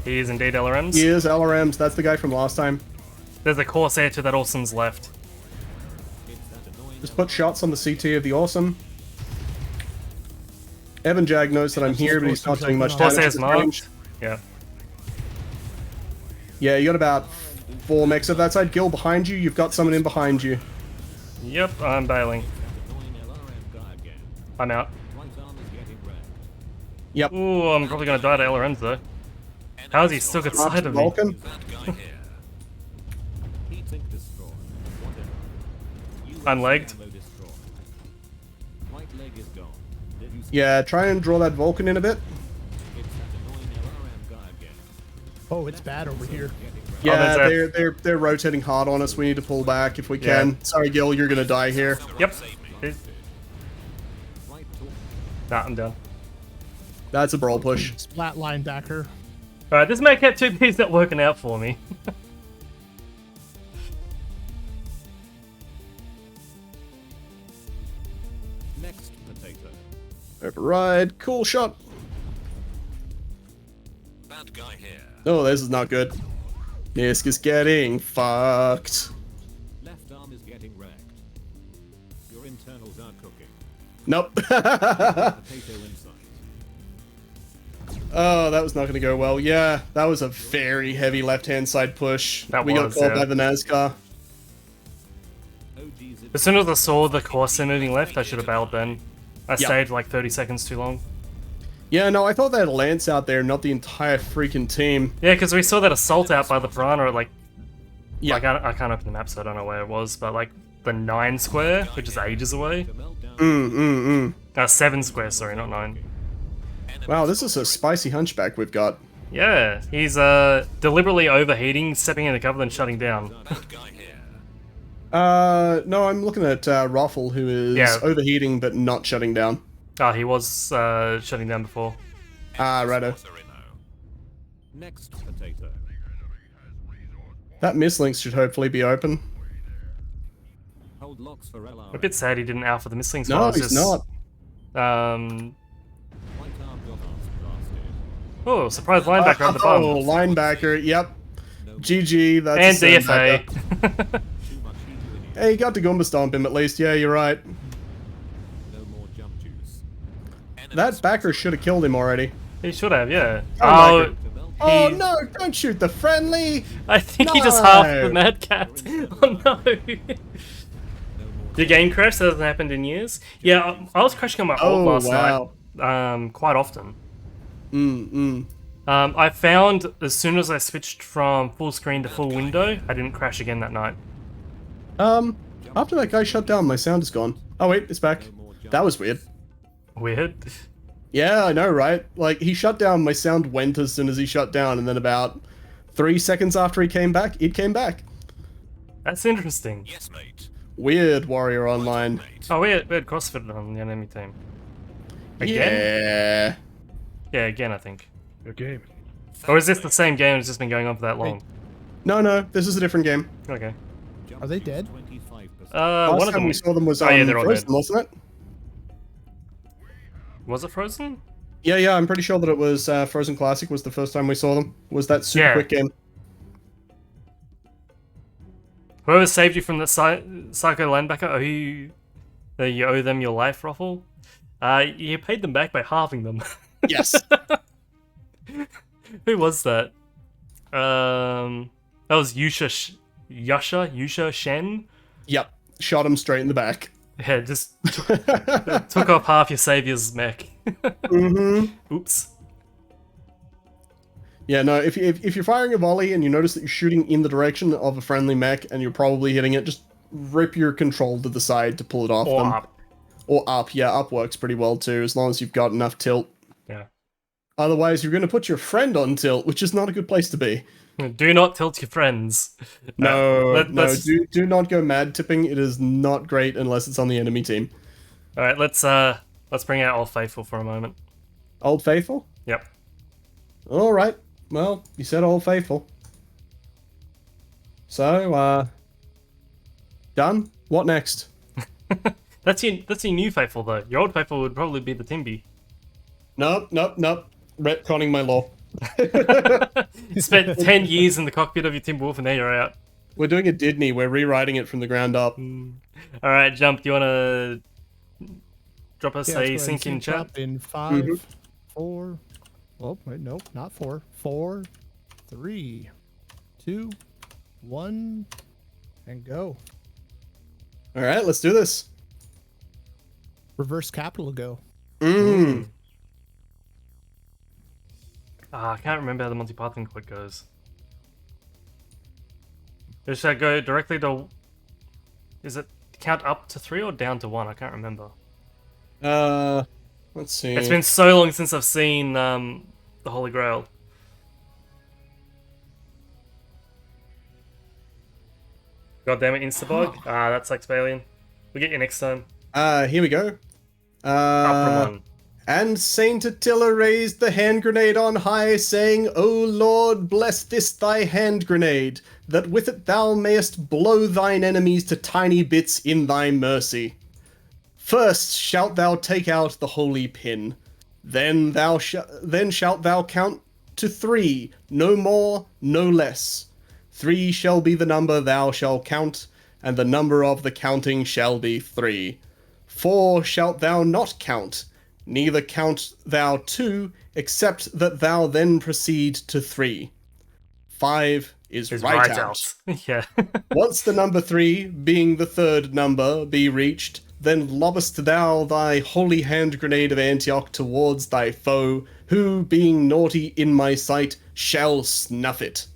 He is indeed LRMs. He is LRMs. That's the guy from last time. There's a Corsair to that awesome's left. Just put shots on the CT of the awesome. Evan Jag knows that I'm here, but he's not doing much damage. Corsair's at marked. range. Yeah. Yeah, you got about 4 mechs of that side. Gill, behind you. You've got someone in behind you. Yep, I'm bailing. I'm out. Yep. Ooh, I'm probably gonna die to LRMs though. How is he still got sight of me? Vulcan. That guy here. Heat sink destroyed. Whatever. Unlegged. Ammo destroyed. Right leg is gone. Did you see Yeah, try and draw that Vulcan in a bit. it's that annoying LRM guy again? Oh, it's bad over here. Yeah, there's they're rotating hard on us. We need to pull back if we Yeah. can. Sorry, Gil, you're gonna die here. Yep. Right talk. Nah, I'm done. That's a brawl push. Splat linebacker. Alright, this Mech Cat 2P's not working out for me. Next potato. Override. Cool shot. Bad guy here. Oh, this is not good. Nisk is getting fucked. Left arm is getting wrecked. Your internals are cooking. Nope. Potato inside. Oh, that was not going to go well. Yeah, that was a very heavy left-hand side push. That we got was, caught yeah. by the NASCAR. OG's As soon as I saw the core sending left, I should have bailed then. I Yeah. stayed like 30 seconds too long. Yeah, no, I thought they had Lance out there, not the entire freaking team. Yeah, because we saw that assault out by the Piranha at like... Yeah. Like, I can't open the map, so I don't know where it was, but like the 9 square, which is ages away. meltdown. 7 square, sorry, not 9. Wow, this is a spicy hunchback we've got. Yeah, he's deliberately overheating, stepping into cover, then shutting down. Bad guy here. No, I'm looking at Ruffle, who is Yeah. overheating but not shutting down. Oh, he was shutting down before. Ah, righto. Next potato. That mislinks should hopefully be open. Hold locks for LR. A bit sad he didn't alpha the Mistlings. No, he's not. Right arm got arms blasted. Oh, surprise linebacker on the bum. Oh, linebacker, yep. GG, that's And a linebacker. DFA. Too much heat in here. Hey, you got to Goomba Stomp him at least. Yeah, you're right. No more jump juice. That backer should have killed him already. He should have, yeah. Oh, Oh, To melt Oh He- no, don't shoot the friendly! I think he just No. halved the Mad Cat. Oh no. no more The game crash, that hasn't happened in years. Yeah, I was crashing on my ult Oh, last wow. night. Quite often. Mm-mm. I found as soon as I switched from full screen to full window, I didn't crash again that night. After that guy shut down, my sound is gone. Oh wait, it's back. That was weird. Weird. Yeah, I know, right? Like, he shut down, my sound went as soon as he shut down, and then about 3 seconds after he came back, it came back. That's interesting. Yes, mate. Weird, Warrior Online. Mate. Oh, we had CrossFit on the enemy team. Again? Yeah. Yeah, again, I think. Good game. Or is this the same game that's just been going on for that long? No, this is a different game. Okay. jump Are they juice dead? 25%. Last One of time them we saw them was Oh, yeah, they're all Frozen, dead. wasn't it? Was it Frozen? Yeah, I'm pretty sure that it was Frozen Classic was the first time we saw them. Was that super Yeah. quick game? Whoever saved you from the psycho linebacker, you owe them your life, Ruffle. You paid them back by halving them. Yes. Who was that? That was Yusha Shen. Yep. Shot him straight in the back. Yeah, just took off half your savior's mech. Mm-hmm. Oops. Yeah, no, if you're firing a volley and you notice that you're shooting in the direction of a friendly mech and you're probably hitting it, just rip your control to the side to pull it off Or them. up. Or up, yeah, up works pretty well too, as long as you've got enough tilt. Yeah. Otherwise, you're going to put your friend on tilt, which is not a good place to be. Do not tilt your friends. No, let's- do not go mad tipping. It is not great unless it's on the enemy team. All right, let's bring out Old Faithful for a moment. Old Faithful? Yep. All right. Well, you said Old Faithful. So, done? What next? That's your new Faithful though. Your old Faithful would probably be the Timby. Nope. Retconning my law. You spent 10 years in the cockpit of your Timberwolf and now you're out. We're doing a Didney. We're rewriting it from the ground up. All right, Jump. Do you want to drop us Yeah, let's go a ahead and sync in sync chat? up in 5, 4. Oh wait, nope, not 4. 4, 3, 2, 1, and go. All right, let's do this. Reverse capital go. I can't remember how the Monty Python quote goes. Should I go directly to... Is it count up to 3 or down to 1? I can't remember. Let's see. It's been so long since I've seen the Holy Grail. God damn it, Instabog. That sucks, Balian. We'll get you next time. Here we go. Up from 1. And Saint Attila raised the hand grenade on high, saying, O Lord, bless this thy hand grenade, that with it thou mayest blow thine enemies to tiny bits in thy mercy. First shalt thou take out the holy pin, then shalt thou count to 3, no more, no less. 3 shall be the number thou shalt count, and the number of the counting shall be 3. 4 shalt thou not count, neither count thou 2, except that thou then proceed to 3. 5 is right out. Yeah. Once the number 3, being the third number, be reached, then lobbest thou thy holy hand grenade of Antioch towards thy foe, who, being naughty in my sight, shall snuff it.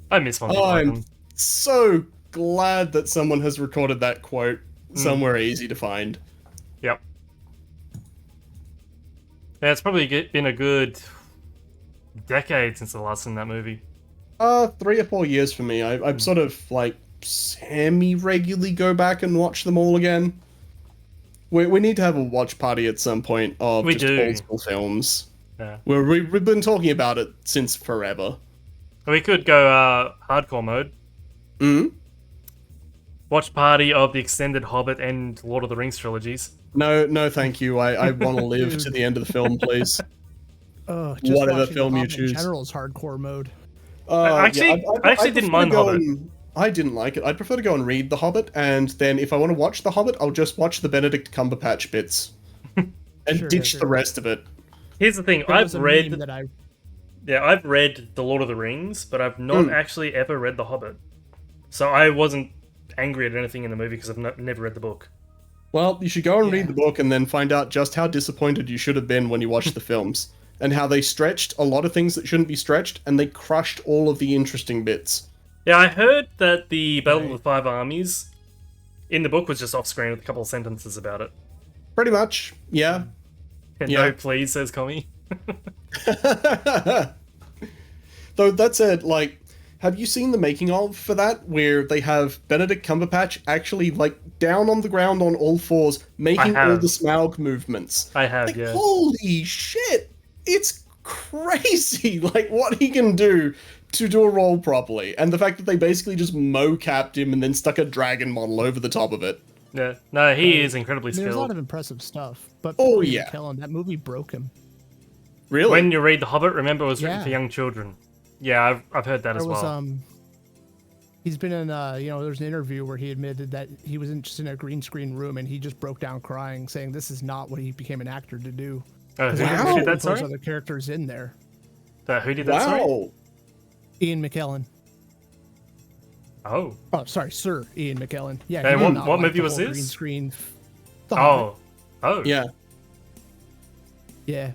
I miss Monty I'm Python. so glad that someone has recorded that quote somewhere easy to find. Yep. Yeah, it's probably been a good decade since I last seen that movie. 3 or 4 years for me. I'm sort of like semi-regularly go back and watch them all again. We need to have a watch party at some point of We just do. old school films. Yeah. We've been talking about it since forever. We could go hardcore mode. Watch party of the extended Hobbit and Lord of the Rings trilogies. No, thank you. I want to live to the end of the film, please. Just Whatever watching film the you Hobbit in choose. general is hardcore mode. I actually didn't mind Hobbit. I didn't like it. I'd prefer to go and read The Hobbit, and then if I want to watch The Hobbit, I'll just watch the Benedict Cumberbatch bits. And ditch the rest of it. Here's the thing, There I've was a read... meme that I I've read The Lord of the Rings, but I've not actually ever read The Hobbit. So I wasn't angry at anything in the movie because I've never read the book. Well, you should go and read the book and then find out just how disappointed you should have been when you watched the films. And how they stretched a lot of things that shouldn't be stretched, and they crushed all of the interesting bits. Yeah, I heard that the Battle of the Five Armies in the book was just off-screen with a couple of sentences about it. Pretty much, yeah. And Yeah. no, please, says Commie. Though that said, like, have you seen the making of for that, where they have Benedict Cumberbatch actually, like, down on the ground on all fours, making all the Smaug movements? I have, Like, yeah. holy shit! It's crazy, like, what he can do to do a role properly. And the fact that they basically just mo-capped him and then stuck a dragon model over the top of it. Yeah, no, he is incredibly there's a lot skilled. of impressive stuff, but Oh, Ian yeah. McKellen, that movie broke him. Really? When you read The Hobbit, remember it was written Yeah. for young children. Yeah, I've heard that as There was well. he's been in there's an interview where he admitted that he was just in a green screen room and he just broke down crying, saying this is not what he became an actor to do. Oh, who, Wow. who did that, Those sorry? other characters in there. Who did that, sorry? Wow. Ian McKellen. Oh. Oh, sorry, Sir Ian McKellen. Yeah. Hey, he did what- not what like movie the was whole this? Green screen. The Hobbit. Oh. Yeah. Yeah.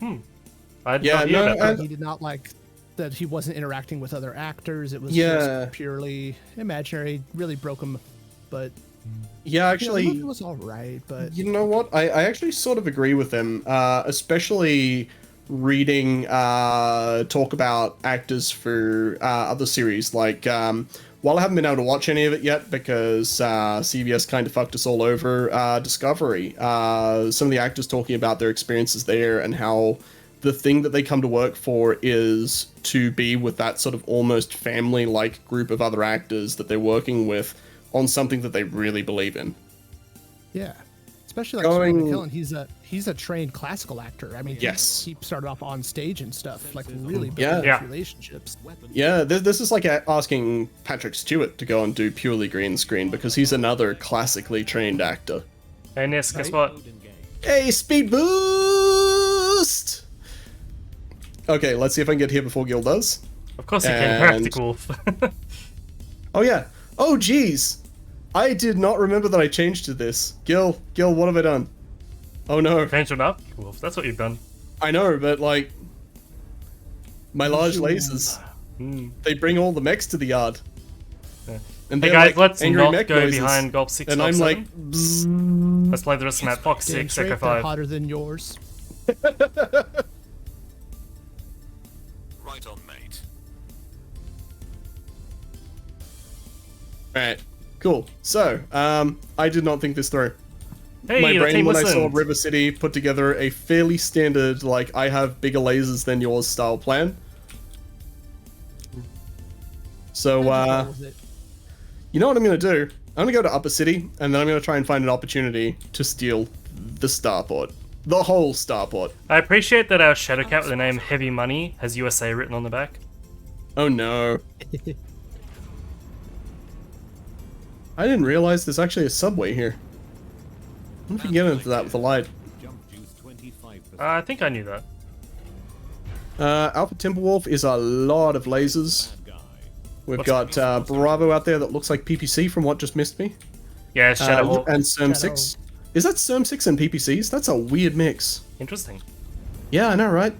I did Yeah, not hear no, about that. He did not like that he wasn't interacting with other actors. It was Yeah. just purely imaginary. Really broke him. But Yeah, actually... the movie was all right. But You know what? I actually sort of agree with them, especially reading talk about actors for other series. Like, while I haven't been able to watch any of it yet because CBS kind of fucked us all over, Discovery, some of the actors talking about their experiences there and how the thing that they come to work for is to be with that sort of almost family-like group of other actors that they're working with on something that they really believe in. yeah, especially like Going- Sir Ian McKellen, he's a trained classical actor. I mean, Yes. he started off on stage and stuff, like really Yeah. building Yeah. relationships. Yeah, this is like asking Patrick Stewart to go and do purely green screen because he's another classically trained actor. Hey, Nisk, guess what? Hey, speed boost! Okay, let's see if I can get here before Guill does. Of course you can, And- practical. Oh yeah. Oh geez. I did not remember that I changed to this. Guill, what have I done? Oh no. Changed it up? Cool. That's what you've done. I know, but like my large lasers, they bring all the mechs to the yard. Yeah. And Hey they're guys, like let's angry not mech go noises. behind Golf 6, And Golf I'm 7. like, bzzz. Let's play the rest of the map. Fox Damn 6, straight, Echo they're 5. hotter than yours. Right on, mate. Alright, cool. So, I did not think this through. Hey, My the brain, team when I saw listened. River City, put together a fairly standard, like, I have bigger lasers than yours style plan. So, What was it? you know what I'm gonna do? I'm gonna go to Upper City, and then I'm gonna try and find an opportunity to steal the starport. The whole starport. I appreciate that our Shadow Cat with the name Heavy Money has USA written on the back. Oh no. I didn't realize there's actually a subway here. I wonder if you can get into that with a light. Jump juice 25%. I think I knew that. Alpha Timberwolf is a lot of lasers. Bad guy. We've got Bravo out there that looks like PPC from what just missed me. Yeah, Shadowhawk. And Serm6. Is that Serm6 and PPCs? That's a weird mix. Interesting. Yeah, I know, right?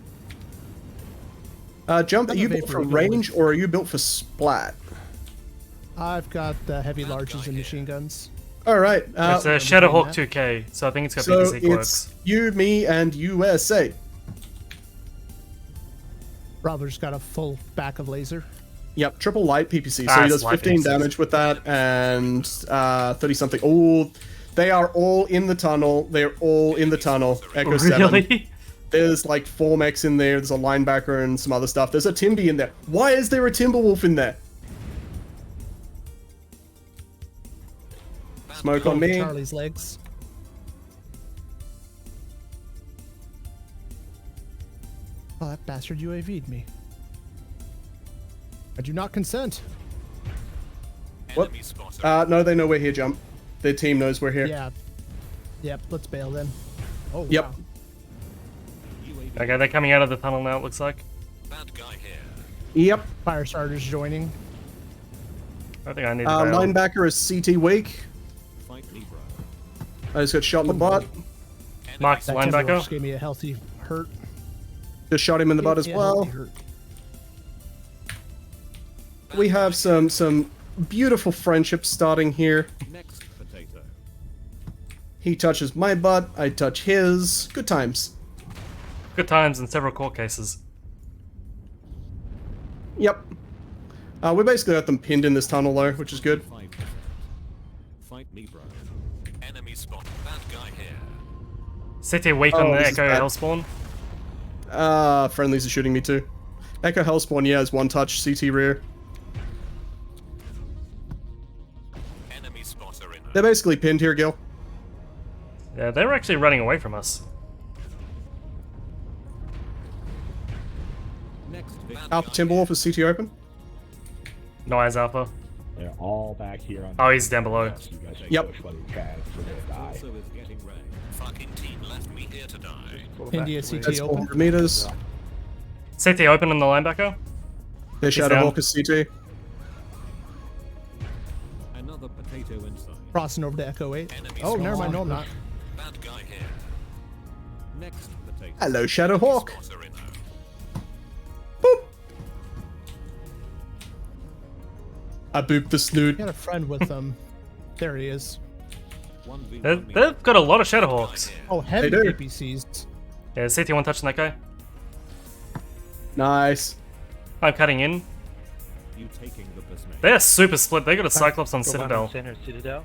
Jump, are I'm a you built for vapor range or are you built for splat? I've got heavy larges and machine guns. Alright, It's a Shadowhawk 2K, so I think it's got so PPC quirks. it's you, me, and USA. Bravo's got a full back of laser. Yep, triple light PPC. So Ah, he it's does light 15 PPCs. damage with that and 30 something. Oh, they are all in the tunnel. They're all in the tunnel. Echo 7. Really? There's like 4 mechs in there. There's a linebacker and some other stuff. There's a Timby in there. Why is there a Timberwolf in there? Smoke on me. Charlie's legs. Oh, that bastard UAV'd me. I do not consent. What? Enemy spotter. No, they know we're here, Jump. Their team knows we're here. Yeah. Yep, let's bail then. Oh, Yep. wow. Okay, they're coming out of the tunnel now, it looks like. Bad guy here. Yep. Fire starters joining. I think I need to bail. Linebacker is CT weak. Fight me, bro. I just got shot in the butt. Mark's That linebacker. Timberwolf gave me a healthy hurt. Just shot him in the butt as Yeah, well. healthy hurt. We have some beautiful friendships starting here. Next potato. He touches my butt, I touch his. Good times. Good times in several court cases. Yep. We basically got them pinned in this tunnel though, which is good. 5%. Fight me, bro. Enemy spot. Bad guy here. CT weak Oh, on the this is Echo bad. Hellspawn. Friendlies are shooting me too. Echo Hellspawn, yeah, is one touch, CT rear. Enemy spotter in. They're basically pinned here, Gil. Yeah, they were actually running away from us. Next victim. Alpha Timberwolf is CT open. No eyes Alpha. They're all back here on Oh, he's down below. You guys should Yep. push fucking Chad for their die. Also is getting ready. Fucking team left me here to die. India CT That's open. 400 meters. CT open on the linebacker. Their down. Shadowhawk is CT. Another potato inside. Crossing over to Echo 8. Enemy Oh, never mind. No, I'm spotted. not. Bad guy here. Next potato. Hello, Shadowhawk. Spotter in. Boop. I booped the snoot. Got a friend with them. There he is. 1v1 me. They've got a lot of Shadowhawks. Oh, heavy They do. APCs. Yeah, CT one touching that guy. Nice. I'm cutting in. You taking the business. They're super split. They got a Cyclops on Citadel. Center Citadel.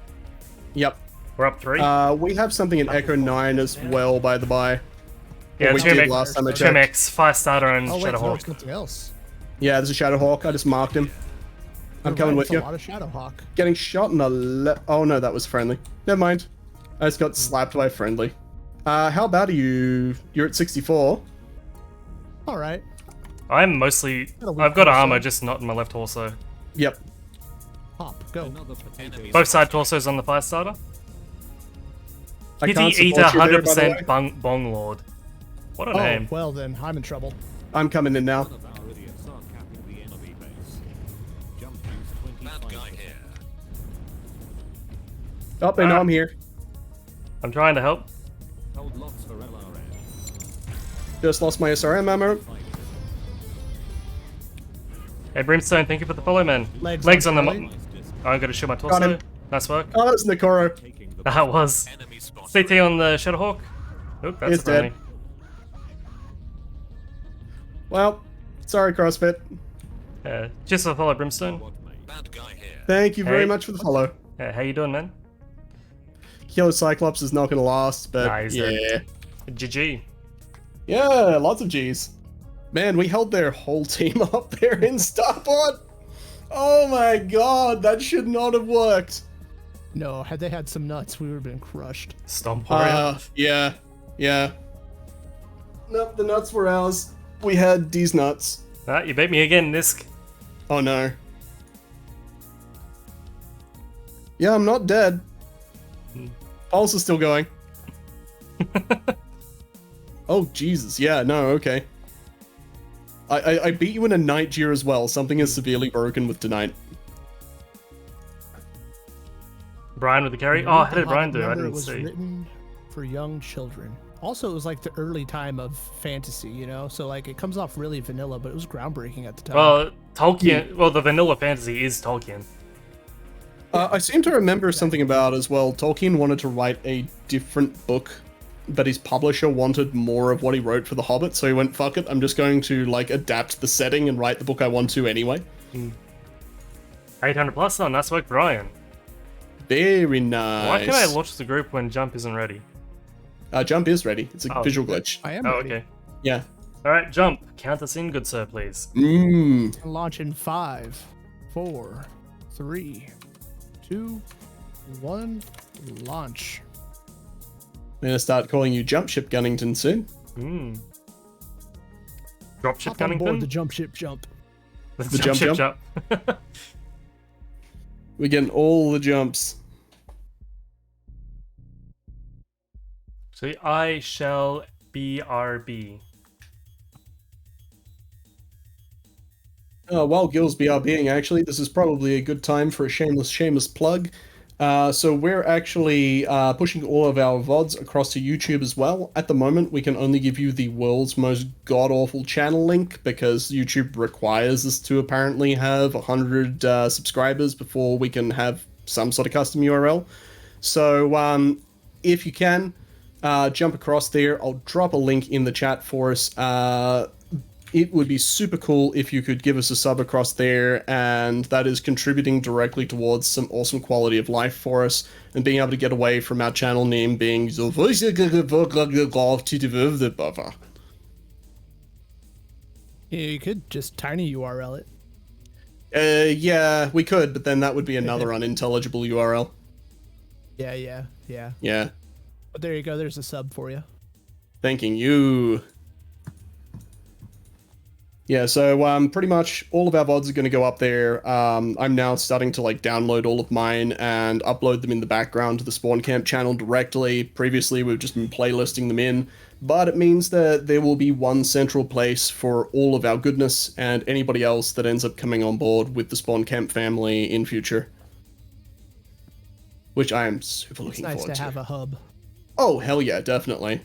Yep. We're up 3. We have something in Echo 9 as well, by the by. yeah, we 2 did last time I Two checked. Mechs, Fire Starter, and Oh, wait, no, Shadowhawk. it's something else. Yeah, there's a Shadowhawk. I just marked him. I'm You're coming right, with it's you. A lot of Shadowhawk. Getting shot in the oh no, that was friendly. Never mind. I just got slapped by friendly. How bad are you? You're at 64. All right. I'm mostly. Got a weak I've got torso. armor, just not in my left torso. Yep. Pop. Go. Another potato. Both side torsos on the Fire Starter. I Kitty can't Eater, support you there, by the 100% way. Bong Lord. What a Oh, name. well then, I'm in trouble. I'm coming in now. One of our idiots are capping the enemy base. Jump juice Bad 25%. guy here. Oh, they know I'm here. I'm trying to help. Hold lots for LRN. Just lost my SRM ammo. Hey, Brimstone, thank you for the follow, man. Legs on the... Charlie. I'm gonna shoot my Got torso. him. Nice work. Oh, that's Nikoro. Taking the That was. Enemy spotter. CT on the Shadowhawk. Oop, that's He's dead. funny. Well, sorry, CrossFit. Just for the follow, Brimstone. Bad guy here. Thank you very Hey. much for the follow. How you doing, man? Killer Cyclops is not going to last, but Nah, he's yeah. dead. GG. Yeah, lots of G's. Man, we held their whole team up there in Starport. Oh my god, that should not have worked. No, had they had some nuts, we would have been crushed. Stomp warrior. Yeah. Nope, the nuts were ours. We had these nuts. Ah, you beat me again, Nisk. Oh no. Yeah, I'm not dead. Pulse is still going. Oh, Jesus. Yeah, no, okay. I beat you in a night gear as well. Something is severely broken with tonight. Brian with the carry. Oh, how did Brian do? I Remember, it didn't was see. written for young children. Also, it was like the early time of fantasy, you know? So, like, it comes off really vanilla, but it was groundbreaking at the time. Well, Tolkien. Well, the vanilla fantasy is Tolkien. I seem to remember something about as well. Tolkien wanted to write a different book, but his publisher wanted more of what he wrote for The Hobbit, so he went, fuck it, I'm just going to, like, adapt the setting and write the book I want to anyway. 800 plus. Oh, nice work, Brian. Very nice. Why can I launch the group when jump isn't ready? Jump is ready. It's a Oh. visual glitch. I am Oh, ready. okay. Yeah. All right, jump. Count us in, good sir, please. Launch in 5, 4, 3, 2, 1, launch. I'm gonna start calling you Jump Ship Gunnington soon. Dropship Hop on board the Gunnington. jump ship jump. The jump ship jump? jump. We're getting all the jumps. So I shall BRB. While Gill's BRBing, actually, this is probably a good time for a shameless plug. So we're actually pushing all of our VODs across to YouTube as well. At the moment, we can only give you the world's most god-awful channel link because YouTube requires us to apparently have 100 subscribers before we can have some sort of custom URL. So if you can, jump across there. I'll drop a link in the chat for us. It would be super cool if you could give us a sub across there, and that is contributing directly towards some awesome quality of life for us, and being able to get away from our channel name being the voice of the buffer. Yeah, you could just tiny URL it. Yeah, we could, but then that would be another unintelligible URL. Yeah. Yeah, But there you go, there's a sub for you. thanking you. Yeah, so pretty much all of our VODs are going to go up there. I'm now starting to download all of mine and upload them in the background to the Spawn Camp channel directly. Previously, we've just been playlisting them in, but it means that there will be one central place for all of our goodness and anybody else that ends up coming on board with the Spawn Camp family in future. Which I am super It's looking nice forward to have a hub. Oh, hell yeah, definitely.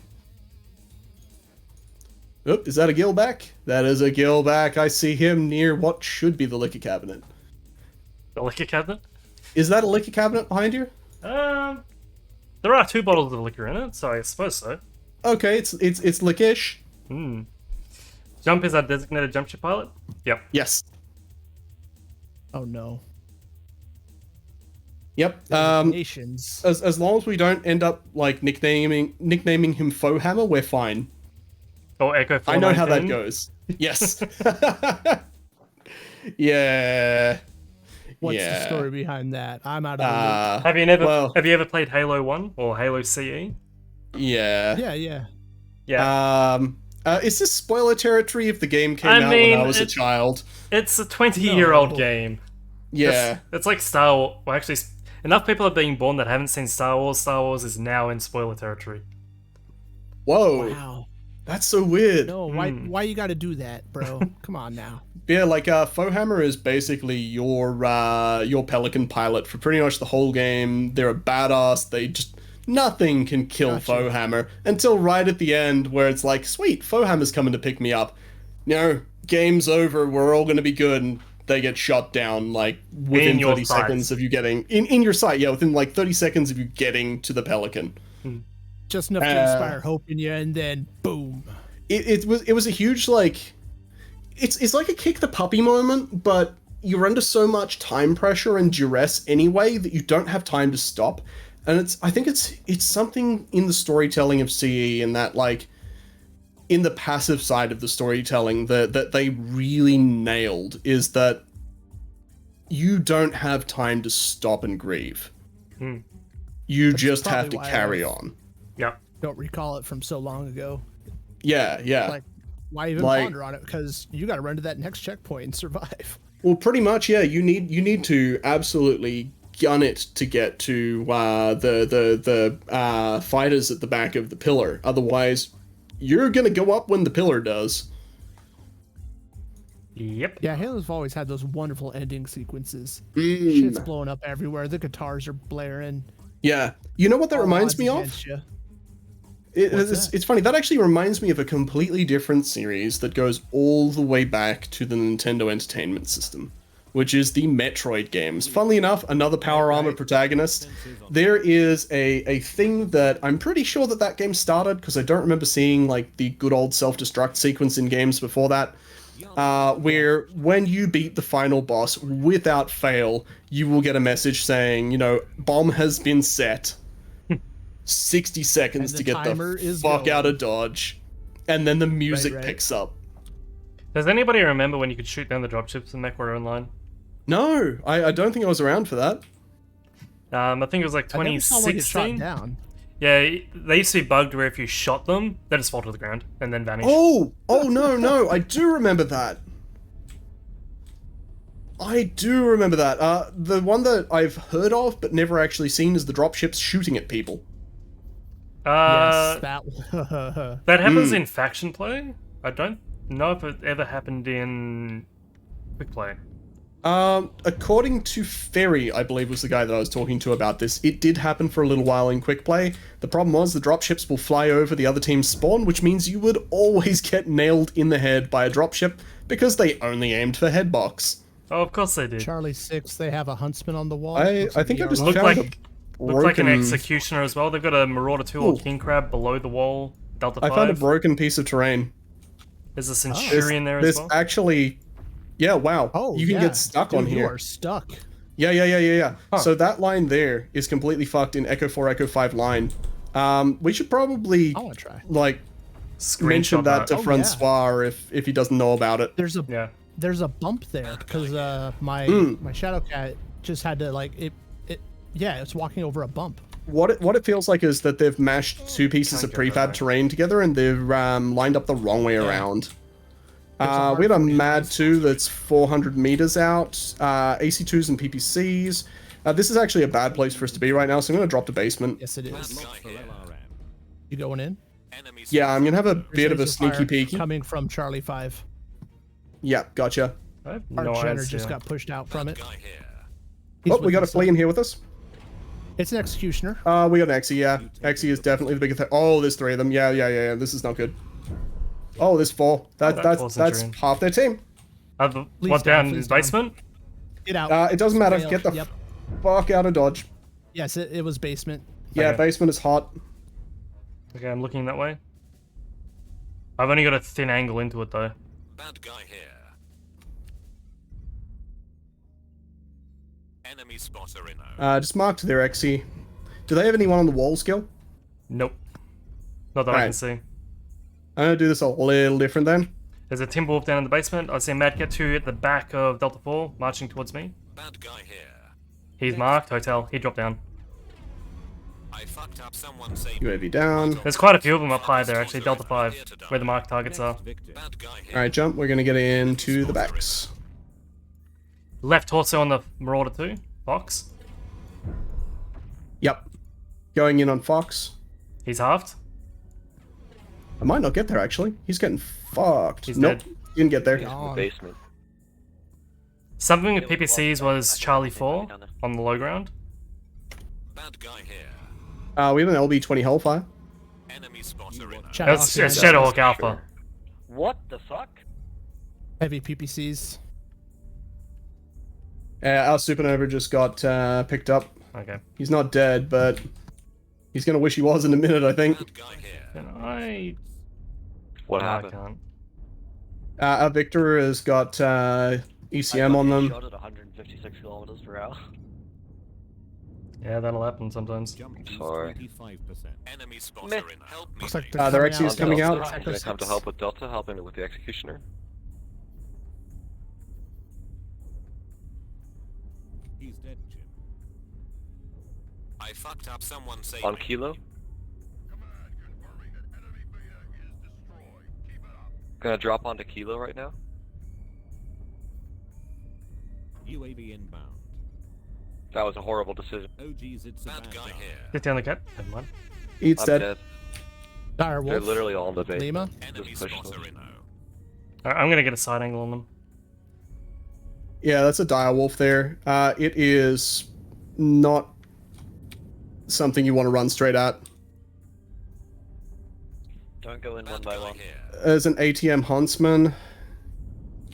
Oop, is that a Gill back? That is a Gill back. I see him near what should be the liquor cabinet. The liquor cabinet. Is that a liquor cabinet behind you? There are 2 bottles of liquor in it, so I suppose so. Okay, it's lickish. Jump is our designated jump ship pilot. Yep. Yes. Oh no. Yep. Nations. As long as we don't end up nicknaming him Foehammer, we're fine. Or Echo 419. I know how that goes. Yes. Yeah. What's yeah. the story behind that? I'm out of the loop. Have you ever played Halo 1 or Halo CE? Yeah. Yeah. Is this spoiler territory if the game came out when I was a child? It's a 20-year-old No. game. Yeah. It's like Star Wars. Well, actually, enough people are being born that haven't seen Star Wars. Star Wars is now in spoiler territory. Whoa. Wow. That's so weird. No, why you gotta do that, bro? Come on now. Yeah, Foehammer is basically your Pelican pilot for pretty much the whole game. They're a badass. They just nothing can kill Foehammer until right at the end where it's like, sweet, Foehammer's coming to pick me up. No, game's over, we're all going to be good, and they get shot down, like, within 30 seconds of you getting... In your sight, yeah, within, like, 30 seconds of you getting to the Pelican. Just enough to inspire hope in you, and then, boom. It was a huge, like... It's like a kick the puppy moment, but you're under so much time pressure and duress anyway that you don't have time to stop. And I think it's something in the storytelling of CE and that, like, in the passive side of the storytelling that they really nailed is that you don't have time to stop and grieve. You just have to carry on. Yeah. Don't recall it from so long ago. Yeah. Like, why even ponder on it? Because you got to run to that next checkpoint and survive. Well, pretty much, yeah. You need to absolutely gun it to get to the fighters at the back of the pillar. Otherwise, you're gonna go up when the pillar does. Yep. Yeah, Halo's always had those wonderful ending sequences. Shit's blowing up everywhere. The guitars are blaring. Yeah. You know what that reminds me of? It's funny. That actually reminds me of a completely different series that goes all the way back to the Nintendo Entertainment System, which is the Metroid games. Funnily enough, another Power Armor protagonist. There is a thing that I'm pretty sure that game started, because I don't remember seeing, like, the good old self-destruct sequence in games before that, where when you beat the final boss, without fail, you will get a message saying, you know, bomb has been set. 60 seconds to get the fuck out of Dodge. And then the music picks up. Does anybody remember when you could shoot down the dropships in Mechwarrior Online? No, I don't think I was around for that. I think it was like 2016. Shot down. Yeah, they used to be bugged where if you shot them, they just fall to the ground and then vanish. Oh no, I do remember that. The one that I've heard of but never actually seen is the dropships shooting at people. Yes, that happens in faction play. I don't know if it ever happened in quick play. According to Ferry, I believe was the guy that I was talking to about this, it did happen for a little while in quick play. The problem was the dropships will fly over the other team's spawn, which means you would always get nailed in the head by a dropship because they only aimed for headbox. Oh, of course they did. Charlie 6, they have a huntsman on the wall. I think I just looked found like an executioner as well. They've got a Marauder 2 or King Crab below the wall. Delta 5. I found a broken piece of terrain. There's a Centurion there as well. There's actually... Yeah, wow. Oh, you can get stuck on here. You are stuck. Yeah. Huh. So that line there is completely fucked in Echo 4, Echo 5 line. We should probably, like, mention that to Francois if he doesn't know about it. There's a bump there because my Shadowcat just had to, like, it's walking over a bump. What it feels like is that they've mashed two pieces of prefab terrain together and they've lined up the wrong way around. We had a MAD 2 that's 400 meters out, AC2s and PPCs. This is actually a bad place for us to be right now, so I'm going to drop to basement. Yes, it is. You going in? Yeah, I'm going to have a bit of a sneaky peeky. Coming from Charlie 5. Yeah, gotcha. Our Jenner just got pushed out from it. Oh, we got a flea in here with us. It's an executioner. We got an Exy, yeah. Exy is definitely the biggest thing. Oh, there's 3 of them. Yeah. This is not good. Oh, there's 4. That's half their team. What, down in the basement? Get out. It doesn't matter. Get the fuck out of Dodge. Yes, it was basement. Yeah, Okay. Basement is hot. Okay, I'm looking that way. I've only got a thin angle into it though. Bad guy here. Enemy spotter inno. Just marked their Exy. Do they have anyone on the wall skill? Nope. Not that I can see. I'm gonna do this a little different then. There's a Timberwolf down in the basement. I'd say Mad Cat 2 at the back of Delta 4, marching towards me. Bad guy here. He's marked, hotel. He dropped down. I fucked up someone saved UAV down. There's quite a few of them up high there, actually. Delta 5, where the marked targets are. Bad guy here. Alright, jump. We're gonna get into the backs. Left torso on the Marauder 2, box. Yep. Going in on Fox. He's halved. I might not get there, actually. He's getting fucked. He's nope. dead. Didn't get there. In the basement. Something with PPCs was Charlie 4 on the low ground. Bad guy here. We have an LB20 Hellfire. Enemy spotter in. That's Shadowhawk, Shadowhawk Alpha. What the fuck? heavy PPCs. Our Supernova just got picked up. Okay. He's not dead, but he's gonna wish he was in a minute, I think. Bad guy here. Can I? What No, I happened? can't. Our Victor has got ECM on them. Shot at 156 kilometers per hour. Yeah, that'll happen sometimes. Jump boost Sorry. 25%. Enemy spotter in. Help me. Looks like mate. they're their coming XE is out. coming out. I'm gonna come to help with Delta, helping with the Executioner. He's dead, Jim. I fucked up. Someone save On me. Kilo. Gonna drop onto Kilo right now. UAV inbound. That was a horrible decision. OG's it's a Bad guy guy. here. Get down the cat. Never mind. Eats I'm dead. dead. Dire They're Wolf. literally all in the base. Lima. Enemy Just push spotter them. in. Alright, I'm gonna get a side angle on them. Yeah, that's a dire wolf there. It is not something you want to run straight at. Don't go in one Bad by guy one. here. There's an ATM Huntsman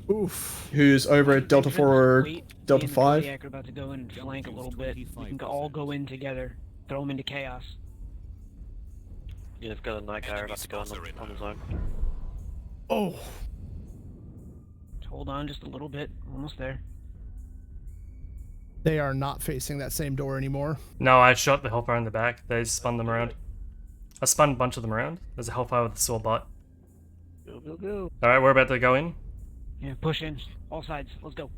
Oof. who's over at Delta 4 or Delta 5. Are about to go in and flank a little bit. We can all go in together. Throw them into chaos. You've got a night guy about to go on his own. Oh. Hold on just a little bit. Almost there. They are not facing that same door anymore. No, I shot the Hellfire in the back. They spun them around. I spun a bunch of them around. There's a Hellfire with a sword butt. Go, go, go. Alright, we're about to go in. Yeah, push in. All sides. Let's go.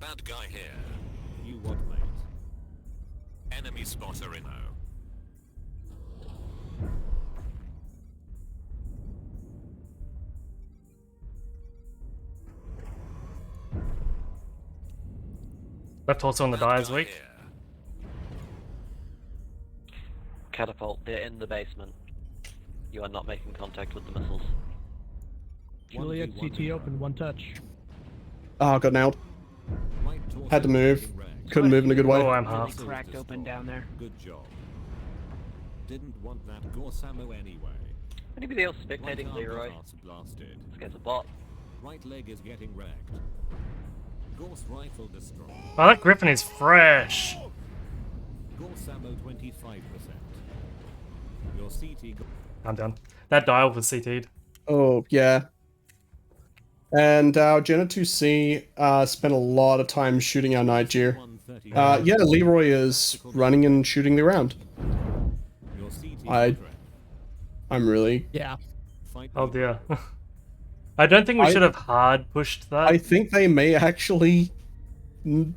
Bad guy here. You what, mate? Enemy spotter in. Left torso on the die is weak. Catapult, they're in the basement. You are not making contact with the missiles. Juliet CT open, one touch. Oh, got nailed. Right torso Had to move. getting wrecked. Couldn't move in a good way. Oh, I'm Really half. cracked open down there. Good job. Didn't want that Gorse ammo anyway. Anybody else Right spectating arm Leroy? parts blasted. This guy's a bot. Right leg is getting wrecked. Gorse rifle destroyed. Oh, that Griffin is fresh. Gorse ammo 25%. Your CT I'm done. That dial was CT'd. Oh, yeah. And our Jenna 2C spent a lot of time shooting our Nigeria. 130. Yeah, Leroy is running and shooting the round. Your CT I- got wrecked. I'm really... Yeah. Fight Oh me. dear. I don't think we I- should have hard pushed that. I think they may actually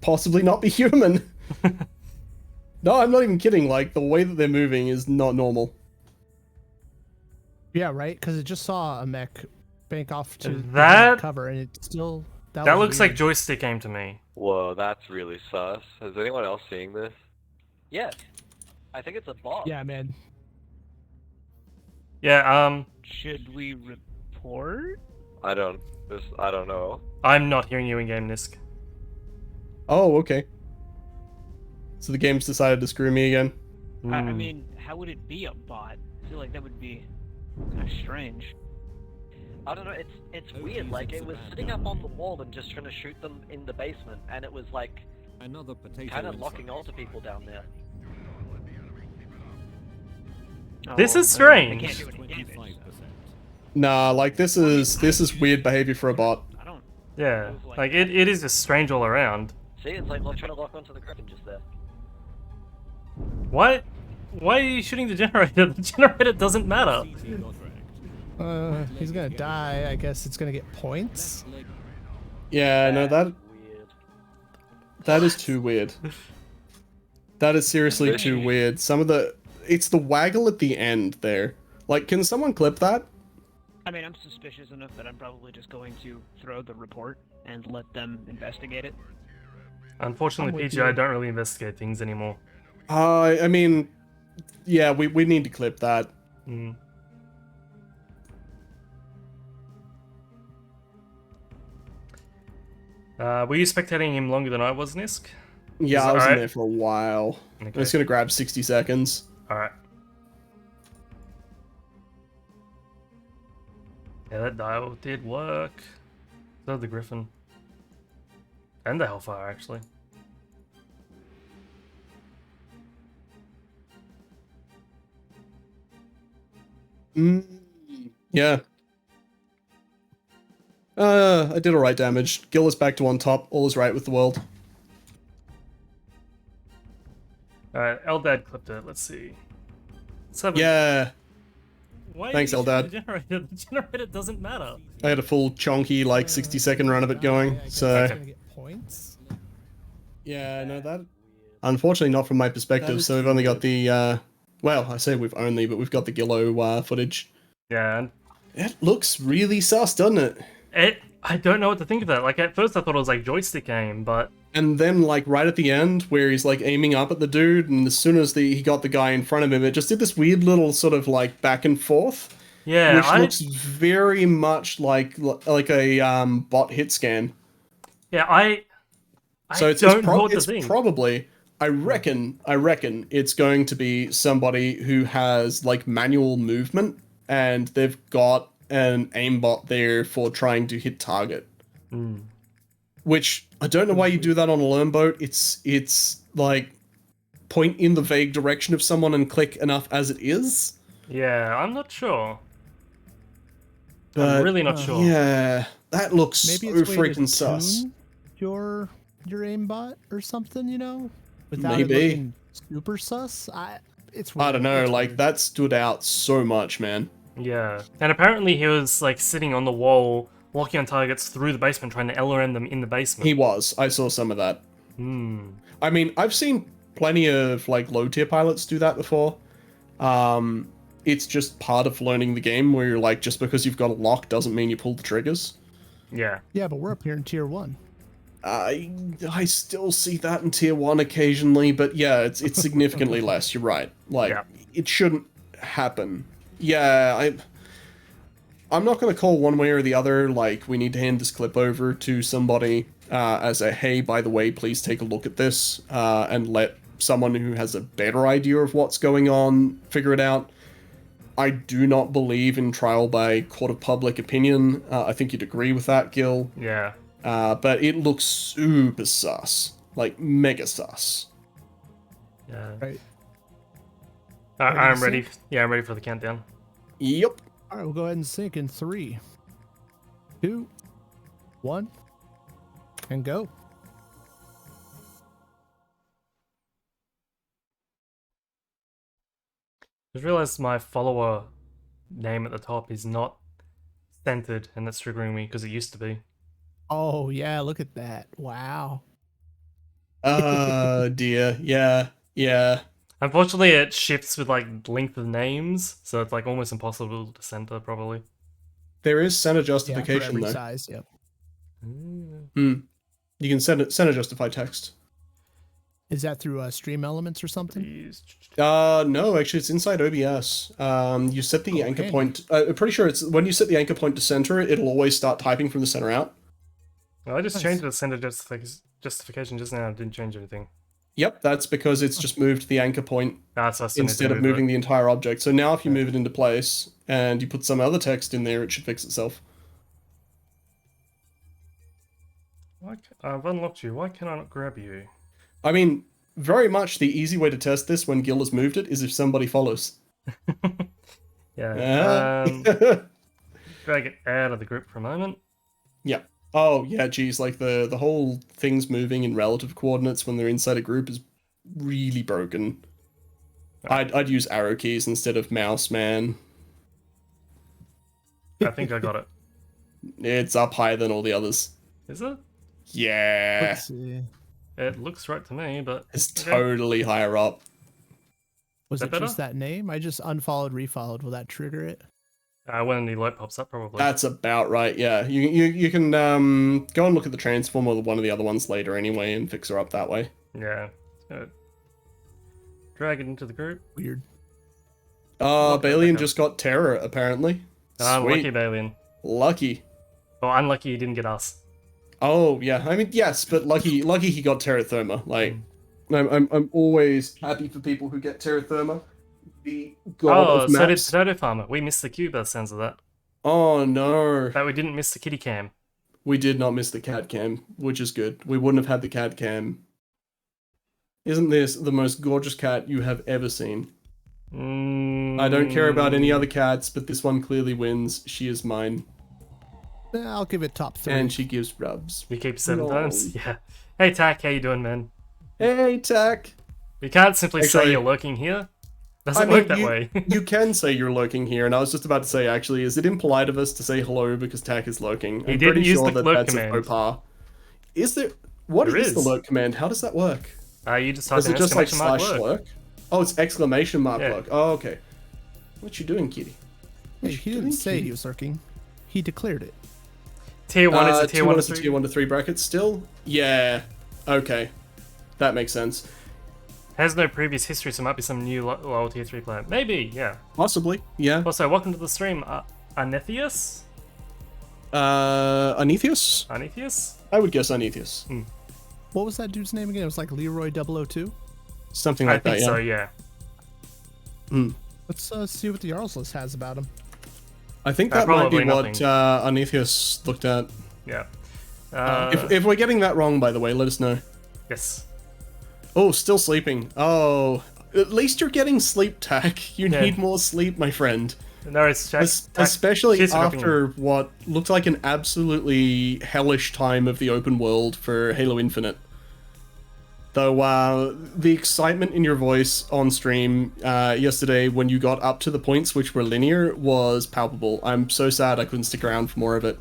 possibly not be human. No, I'm not even kidding. Like, the way that they're moving is not normal. Yeah, right? Because it just saw a mech bank off to That- cover, and it still... That was looks like weird. joystick aim to me. Whoa, that's really sus. Is anyone else seeing this? Yeah. I think it's a bot. Yeah, man. Yeah, Should we report? I don't know. I'm not hearing you in game, Nisk. Oh, okay. So the game's decided to screw me again. I Hmm. mean, how would it be a bot? I feel like that would be kind of strange. I don't know, it's weird, like, it was sitting up on the wall and just trying to shoot them in the basement, and it was, like, Another potato kind of in locking front. onto people down there. This Oh, is I strange. can't do any damage. 25%. Nah, like, this is weird behavior for a bot. I don't. Yeah, like it is just strange all around. See, it's like trying to lock onto the Griffin just there. Why are you shooting the generator? The generator doesn't matter. CT got wrecked. He's gonna die. I guess it's gonna get points. Left leg Yeah, no, Weird. that is too weird. That is seriously too weird. It's the waggle at the end there. Like, can someone clip that? I mean, I'm suspicious enough that I'm probably just going to throw the report and let them investigate it. Unfortunately, I'm with PGI you. don't really investigate things anymore. I mean, yeah, we need to clip that. Mm. Were you spectating him longer than I was, Nisk? Yeah, I was in alright? there for a while. I'm Okay. just gonna grab 60 seconds. Alright. Yeah, that dial did work. So did the Griffin. And the Hellfire, actually. Yeah. I did alright damage. Guill is back to on top. All is right with the world. Alright, Eldad clipped it. Let's see. Let's have Yeah. Why Thanks, did you Eldad. shoot the generator? The generator doesn't matter. I had a full chonky, like, 60-second run of it going, so... I'm gonna get points. Yeah, no, that... Unfortunately, not from my perspective, so we've only got the, well, I say we've only, but we've got the Gillo, footage. Yeah, and It looks really sus, doesn't it? I don't know what to think of that. Like, at first I thought it was like joystick aim, but... And then, like, right at the end, where he's, like, aiming up at the dude, and as soon as he got the guy in front of him, it just did this weird little sort of, like, back and forth. Yeah, which looks very much like a bot hit scan. Yeah, I So it's don't know what to it's think. probably, I reckon it's going to be somebody who has, like, manual movement, and they've got an aimbot there for trying to hit target. Which, I don't know why you do that on a lone boat. It's like, point in the vague direction of someone and click enough as it is. Yeah, I'm not sure. But, I'm really not sure. Yeah, that looks Maybe so it's a way to freaking sus. tune your aimbot or something, you know, without Maybe. it looking super sus. It's weird. I don't know, It's like, weird. that stood out so much, man. Yeah. And apparently he was, like, sitting on the wall, locking on targets through the basement, trying to LRM them in the basement. He was. I saw some of that. Hmm. I mean, I've seen plenty of, like, low-tier pilots do that before. It's just part of learning the game, where you're like, just because you've got a lock doesn't mean you pull the triggers. Yeah. Yeah, but we're up here in tier 1. I still see that in tier 1 occasionally, but yeah, it's significantly less, you're right. Like, Yeah. it shouldn't happen. Yeah, I'm not going to call one way or the other, like, we need to hand this clip over to somebody as a, hey, by the way, please take a look at this, and let someone who has a better idea of what's going on figure it out. I do not believe in trial by court of public opinion. I think you'd agree with that, Gil. Yeah. But it looks super sus. Like, mega sus. Yeah. Right. I'm to ready. sync? Yeah, I'm ready for the countdown. Yep. All right, we'll go ahead and sync in 3, 2, 1, and go. Just realized my follower name at the top is not centered, and that's triggering me because it used to be. Oh yeah, look at that! Wow. Dear. Yeah. Yeah. Unfortunately, it shifts with like length of names, so it's like almost impossible to center properly. There is center Yeah, for justification, every though. size. Yep. You can center justify text. Is that through Stream Elements or something? Please. No, actually, it's inside OBS. You set the anchor handy. point. I'm pretty sure it's when you set the anchor point to center it, it'll always start typing from the center out. Well, I just Nice. changed the center justification just now. I didn't change anything. Yep, that's because it's just moved the anchor point So I still need to instead of move moving it. the entire object. So now if you move it into place and you put some other text in there, it should fix itself. I've unlocked you. Why can I not grab you? I mean, very much the easy way to test this when Guill has moved it is if somebody follows. Yeah. Yeah. Drag it out of the group for a moment. Yeah. Oh, yeah, geez, like the whole things moving in relative coordinates when they're inside a group is really broken. I'd use arrow keys instead of mouse, man. I think I got it. It's up higher than all the others. Is it? Yeah. Let's see. It looks right to me, but It's okay. totally higher up. Was That it better? just that name? I just unfollowed, refollowed. Will that trigger it? When the alert pops up, probably. That's about right, yeah. You can go and look at the transform or one of the other ones later anyway and fix her up that way. Yeah. Just drag it into the group. Weird. Balian just got terror, apparently. Lucky Sweet. Balian. Lucky. Well, unlucky you didn't get us. Oh yeah, I mean yes, but lucky he got terra therma. Like, I'm always happy for people who get terra therma. The god Oh, of so did maps. Potato Farmer. We missed the queue by the sounds of that. Oh no, But we didn't miss the kitty cam. we did not miss the cat cam, which is good. We wouldn't have had the cat cam. Isn't this the most gorgeous cat you have ever seen? I don't care about any other cats, but this one clearly wins. She is mine. I'll give it top 3. And she gives rubs. You keep 7 No. times? Yeah. Hey, Tack, how you doing, man? Hey, Tack. You can't simply say Actually- you're lurking here. Doesn't I mean, work that way. You can say you're lurking here, and I was just about to say, actually, is it impolite of us to say hello because Tack is lurking? He I'm didn't pretty use sure the that lurk that's a command. faux pas. Is there... What There is the is. lurk command? How does that work? You just type Is in it just like exclamation mark slash lurk. lurk? Oh, it's exclamation mark Yeah. lurk. Oh, okay. What you doing, kitty? Hey, he didn't say he was lurking. He declared it. Tier 1 is a tier 1 is to a 3. tier 1 to 3 bracket still? Yeah. Okay. That makes sense. Has no previous history, so might be some new lower tier 3 player. Maybe, yeah. Possibly. Yeah. Also, welcome to the stream, Anetheus? Anetheus? Anetheus? I would guess Anetheus. What was that dude's name again? It was like Leroy 002? Something I like think that, so, yeah. yeah. Let's see what the Jarls list has about him. I think that might be probably what nothing. Anetheus looked at. Yeah. If we're getting that wrong, by the way, let us know. Yes. Oh, still sleeping. Oh, at least you're getting sleep, Tack. You Yeah. need more sleep, my friend. No, it's Jack. Especially Cheers for after what looked like an absolutely hellish time of the open world for Halo Infinite. Though the excitement in your voice on stream yesterday when you got up to the points which were linear was palpable. I'm so sad I couldn't stick around for more of it.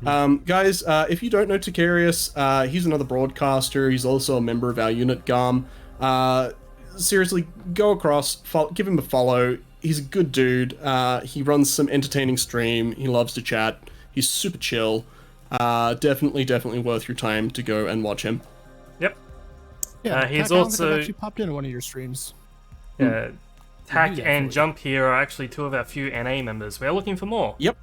Guys, if you don't know Ticarius, he's another broadcaster. He's also a member of our unit, GARM. Seriously, go across, give him a follow. He's a good dude. He runs some entertaining stream. He loves to chat. He's super chill. Definitely worth your time to go and watch him. Yep. Yeah, he's Tack, I don't think I've also- actually popped into one of your streams. Tack do that and for you. Jump here are actually 2 of our few NA members. We're looking for more. Yep.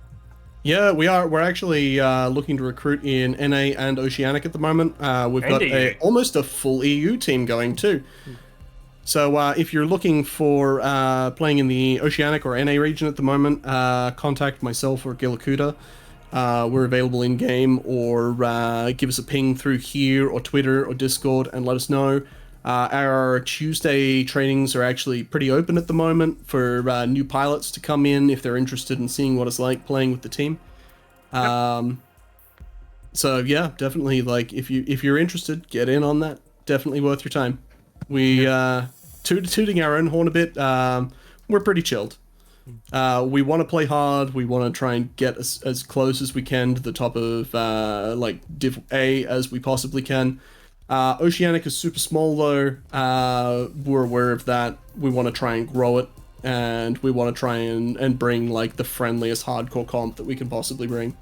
Yeah, we are. We're actually looking to recruit in NA and Oceanic at the moment. We've got And EU. almost a full EU team going too. So if you're looking for playing in the Oceanic or NA region at the moment, contact myself or Guillocuda. We're available in game, or give us a ping through here or Twitter or Discord and let us know. Our Tuesday trainings are actually pretty open at the moment for new pilots to come in if they're interested in seeing what it's like playing with the team. So yeah, definitely, like, if you're interested, get in on that. Definitely worth your time. We tooting our own horn a bit. We're pretty chilled. We want to play hard. We want to try and get as close as we can to the top of like Div A as we possibly can. Oceanic is super small though. We're aware of that. We want to try and grow it, and we want to try and bring like the friendliest hardcore comp that we can possibly bring.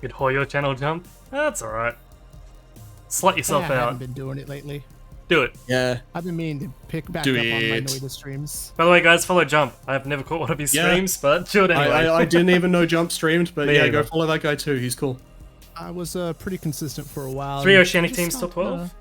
Good Hoyo channel Jump. That's alright. Slut yourself I haven't out. been doing it lately. Do it. Yeah. I've been meaning to pick back Do up on my it. Noida streams. By the way, guys, follow Jump. I've never caught one of his Yeah. streams, but do it anyway. I didn't even know Jump streamed, but Me yeah, go either. follow that guy too. He's cool. I was pretty consistent for a while. 3 and Oceanic just teams top stopped, 12.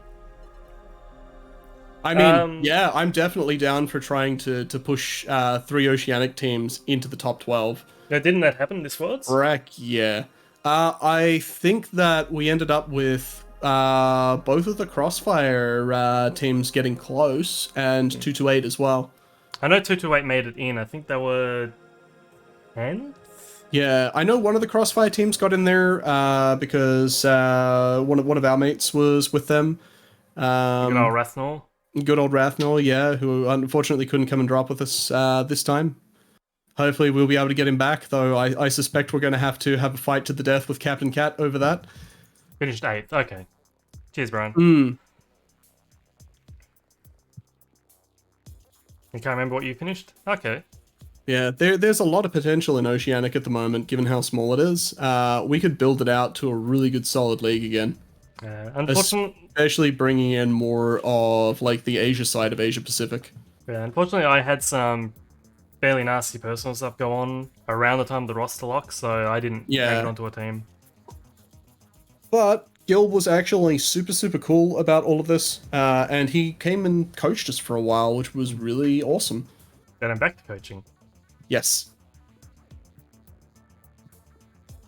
I mean, yeah, I'm definitely down for trying to push 3 Oceanic teams into the top 12. No, didn't that happen this Worlds? Brack, yeah. I think that we ended up with both of the Crossfire teams getting close, and 228 as well. I know 228 made it in. I think they were 10th? Yeah, I know one of the Crossfire teams got in there because one of our mates was with them. Good old Rathnor. Good old Rathnor, yeah, who unfortunately couldn't come and drop with us this time. Hopefully we'll be able to get him back, though I suspect we're going to have a fight to the death with Captain Cat over that. Finished 8th. Okay. Cheers, Brian. You can't remember what you finished? Okay. Yeah, there's a lot of potential in Oceanic at the moment, given how small it is. We could build it out to a really good solid league again. Especially bringing in more of like the Asia side of Asia Pacific. Yeah, unfortunately, I had some fairly nasty personal stuff go on around the time of the roster lock, so I didn't make it onto a team. But Guill was actually super cool about all of this, and he came and coached us for a while, which was really awesome. Then I'm back to coaching. Yes.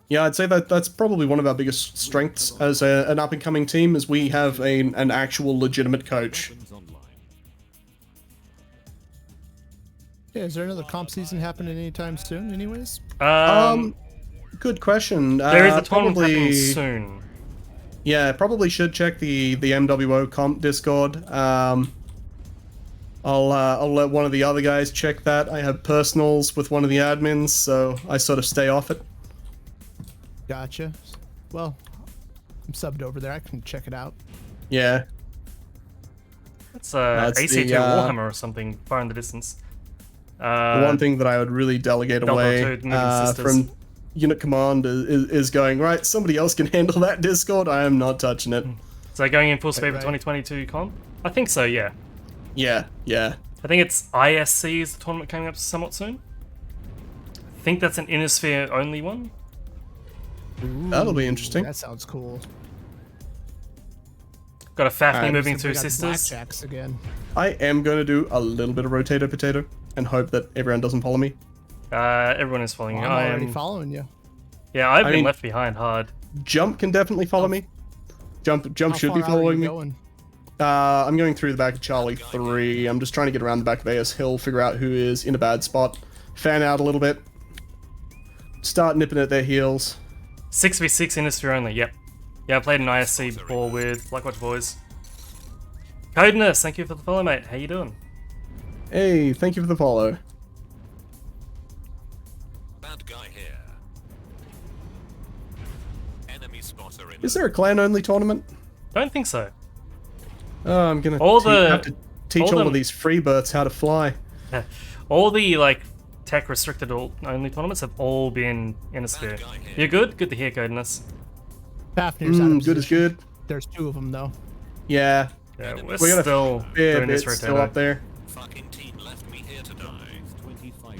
Yeah, I'd say that that's probably one of our biggest strengths as an up-and-coming team, is we have an actual legitimate coach. Weapons online. Yeah, is there another comp season happening anytime soon, anyways? Good question. There is a tournament probably, happening soon. Yeah, probably should check the MWO comp Discord. I'll let one of the other guys check that. I have personals with one of the admins, so I sort of stay off it. Gotcha. Well, I'm subbed over there. I can check it out. Yeah. It's That's AC2 the, Warhammer or something far in the distance. The one thing that I would really delegate Delta away 2 moving sisters. from unit command is going, right, somebody else can handle that Discord. I am not touching it. So going in full speed for Right. 2022 comp? I think so, yeah. Yeah. I think it's ISC is the tournament coming up somewhat soon. I think that's an Innisphere only one. That'll be interesting. That sounds cool. Got a Fafnir Alright, moving So through we got sisters. blackjacks again. I am going to do a little bit of rotator potato and hope that everyone doesn't follow me. Everyone is following Well, you. I'm I already am. following you. Yeah, I've I been mean- left behind hard. Jump can definitely follow me. Jump How should be far out are following you me. going? I'm going through the back of Charlie 3. I'm just trying to get around the back of AS Hill, figure out who is in a bad spot, fan out a little bit, start nipping at their heels. 6v6 Innisphere only, yep. Yeah, I played an ISC before with Blackwatch Boys. Codeness, thank you for the follow, mate. How you doing? Hey, thank you for the follow. Bad guy here. Enemy spotter in. Is there a clan-only tournament? Don't think so. Oh, I'm gonna All the- have to teach all all the- of these freebirds how to fly. All the like tech restricted only tournaments have all been Innisphere. You're good? Good to hear, Codeness. Fafnir's out of Good as position. good. There's two of them, though. Yeah, Yeah, we're we got still a fair doing bit this still up rotator. there. Fucking team left me here to die. 25%.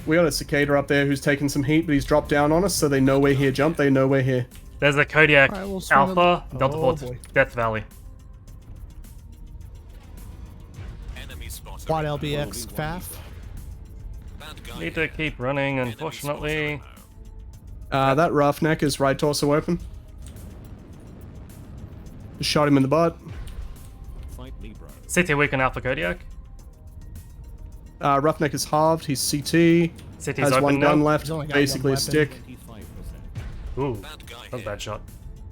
We got a cicada up there who's taking some heat, but he's dropped down on us, so they know we're here. Jump, they know we're here. There's a Kodiak Alright, we'll swing Alpha, them- Delta Oh, Force, boy. Death Valley. Enemy spotter. Quad in. LBX Faf. Bad guy Need to keep running, unfortunately. That roughneck is right torso open. Just shot him in the butt. Fight me, bro. CT weak on Alpha Kodiak. Roughneck is halved. He's CT. CT's Has open one now. gun left. He's only got Basically one a stick. 25%. Ooh, Bad guy that was a here. bad shot.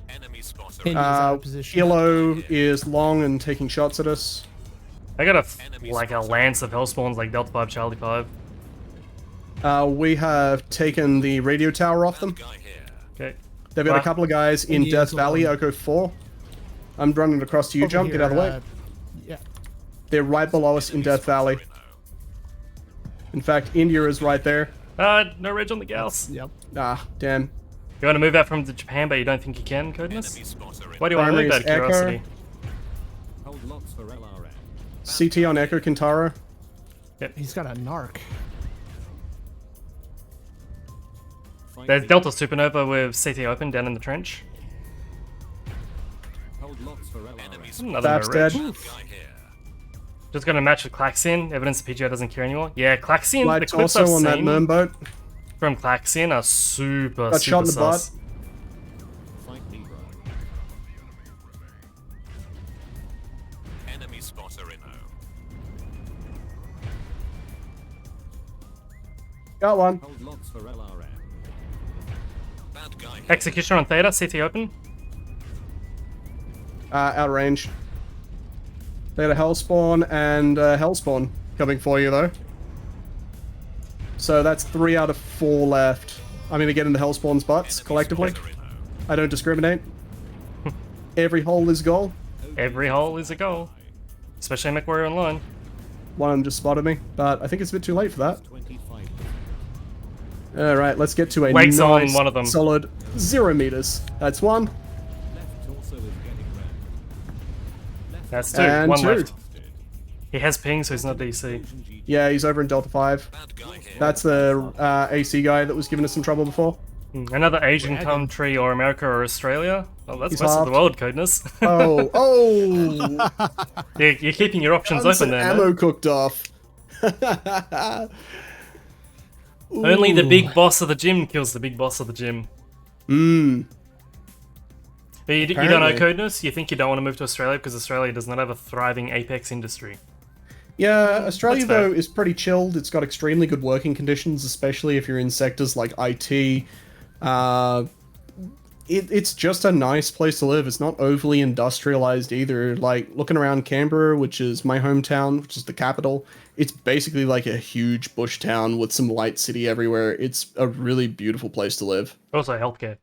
Enemy spotter. Pin in. is out of position. Kilo is long and taking shots at us. I got like a lance of Hellspawns like Delta 5, Charlie 5. We have taken the radio tower off them. Bad guy here. Okay. They've got a Wow. couple of guys in Indians Death Valley, alone. Oko 4. I'm running across to you, Over Jump. here, Get out of the way. Yeah. They're right below us in Death Valley. In fact, India is right there. No reg on the gals. Yep. Ah, damn. You want to move out from Japan, but you don't think you can, Codeness? Enemy spotter. in. Why do you want to Primary move out of is Echo. curiosity? Hold lots for LRM. CT on Echo Kintaro. He's got a narc. Fight There's me. Delta Supernova with CT open down in the trench. Hold lots for LRM. Enemy Another Bab's no reg. dead. Bad guy here. Just gonna match with Klaxian. Evidence the PGI doesn't care anymore. Yeah, Klaxian. The Light clips torso I've on that seen Merm boat. from Klaxian are super, Got shot super in the sus. butt. Fight me, bro. Enemy spotter in. Got one. Hold lots for LRM. Bad guy here. Executioner on Theta. CT open. Out of range. They got a Hellspawn and Hellspawn coming for you, though. So that's 3 out of 4 left. I'm gonna get in the Hellspawn's butts, collectively. Spotter in. I don't discriminate. Every hole is goal. Every hole is a goal. Especially Mechwarrior Online. One of them just spotted me, but I think it's a bit too late for that. 25%. Alright, let's get to a Wakes on nice, one of them. solid 0 meters. That's one. Left torso is getting rammed. That's 2. And 1 2. left. He has ping, so he's not DC. Yeah, he's over in Delta 5. Bad guy here. That's the AC guy that was giving us some trouble before. Another Asian Dragon. country, or America, or Australia. Oh, that's He's most of the halved. world, Codeness. Oh! You're keeping your options Guns open and there, ammo man. cooked off. Only the Ooh. big boss of the gym kills the big boss of the gym. Mmm. But you don't know Apparently. Codeness? You think you don't want to move to Australia because Australia does not have a thriving apex industry. Yeah, Australia, That's fair. though, is pretty chilled. It's got extremely good working conditions, especially if you're in sectors like IT. It's just a nice place to live. It's not overly industrialized either. Like, looking around Canberra, which is my hometown, which is the capital, it's basically like a huge bush town with some light city everywhere. It's a really beautiful place to live. Also, healthcare.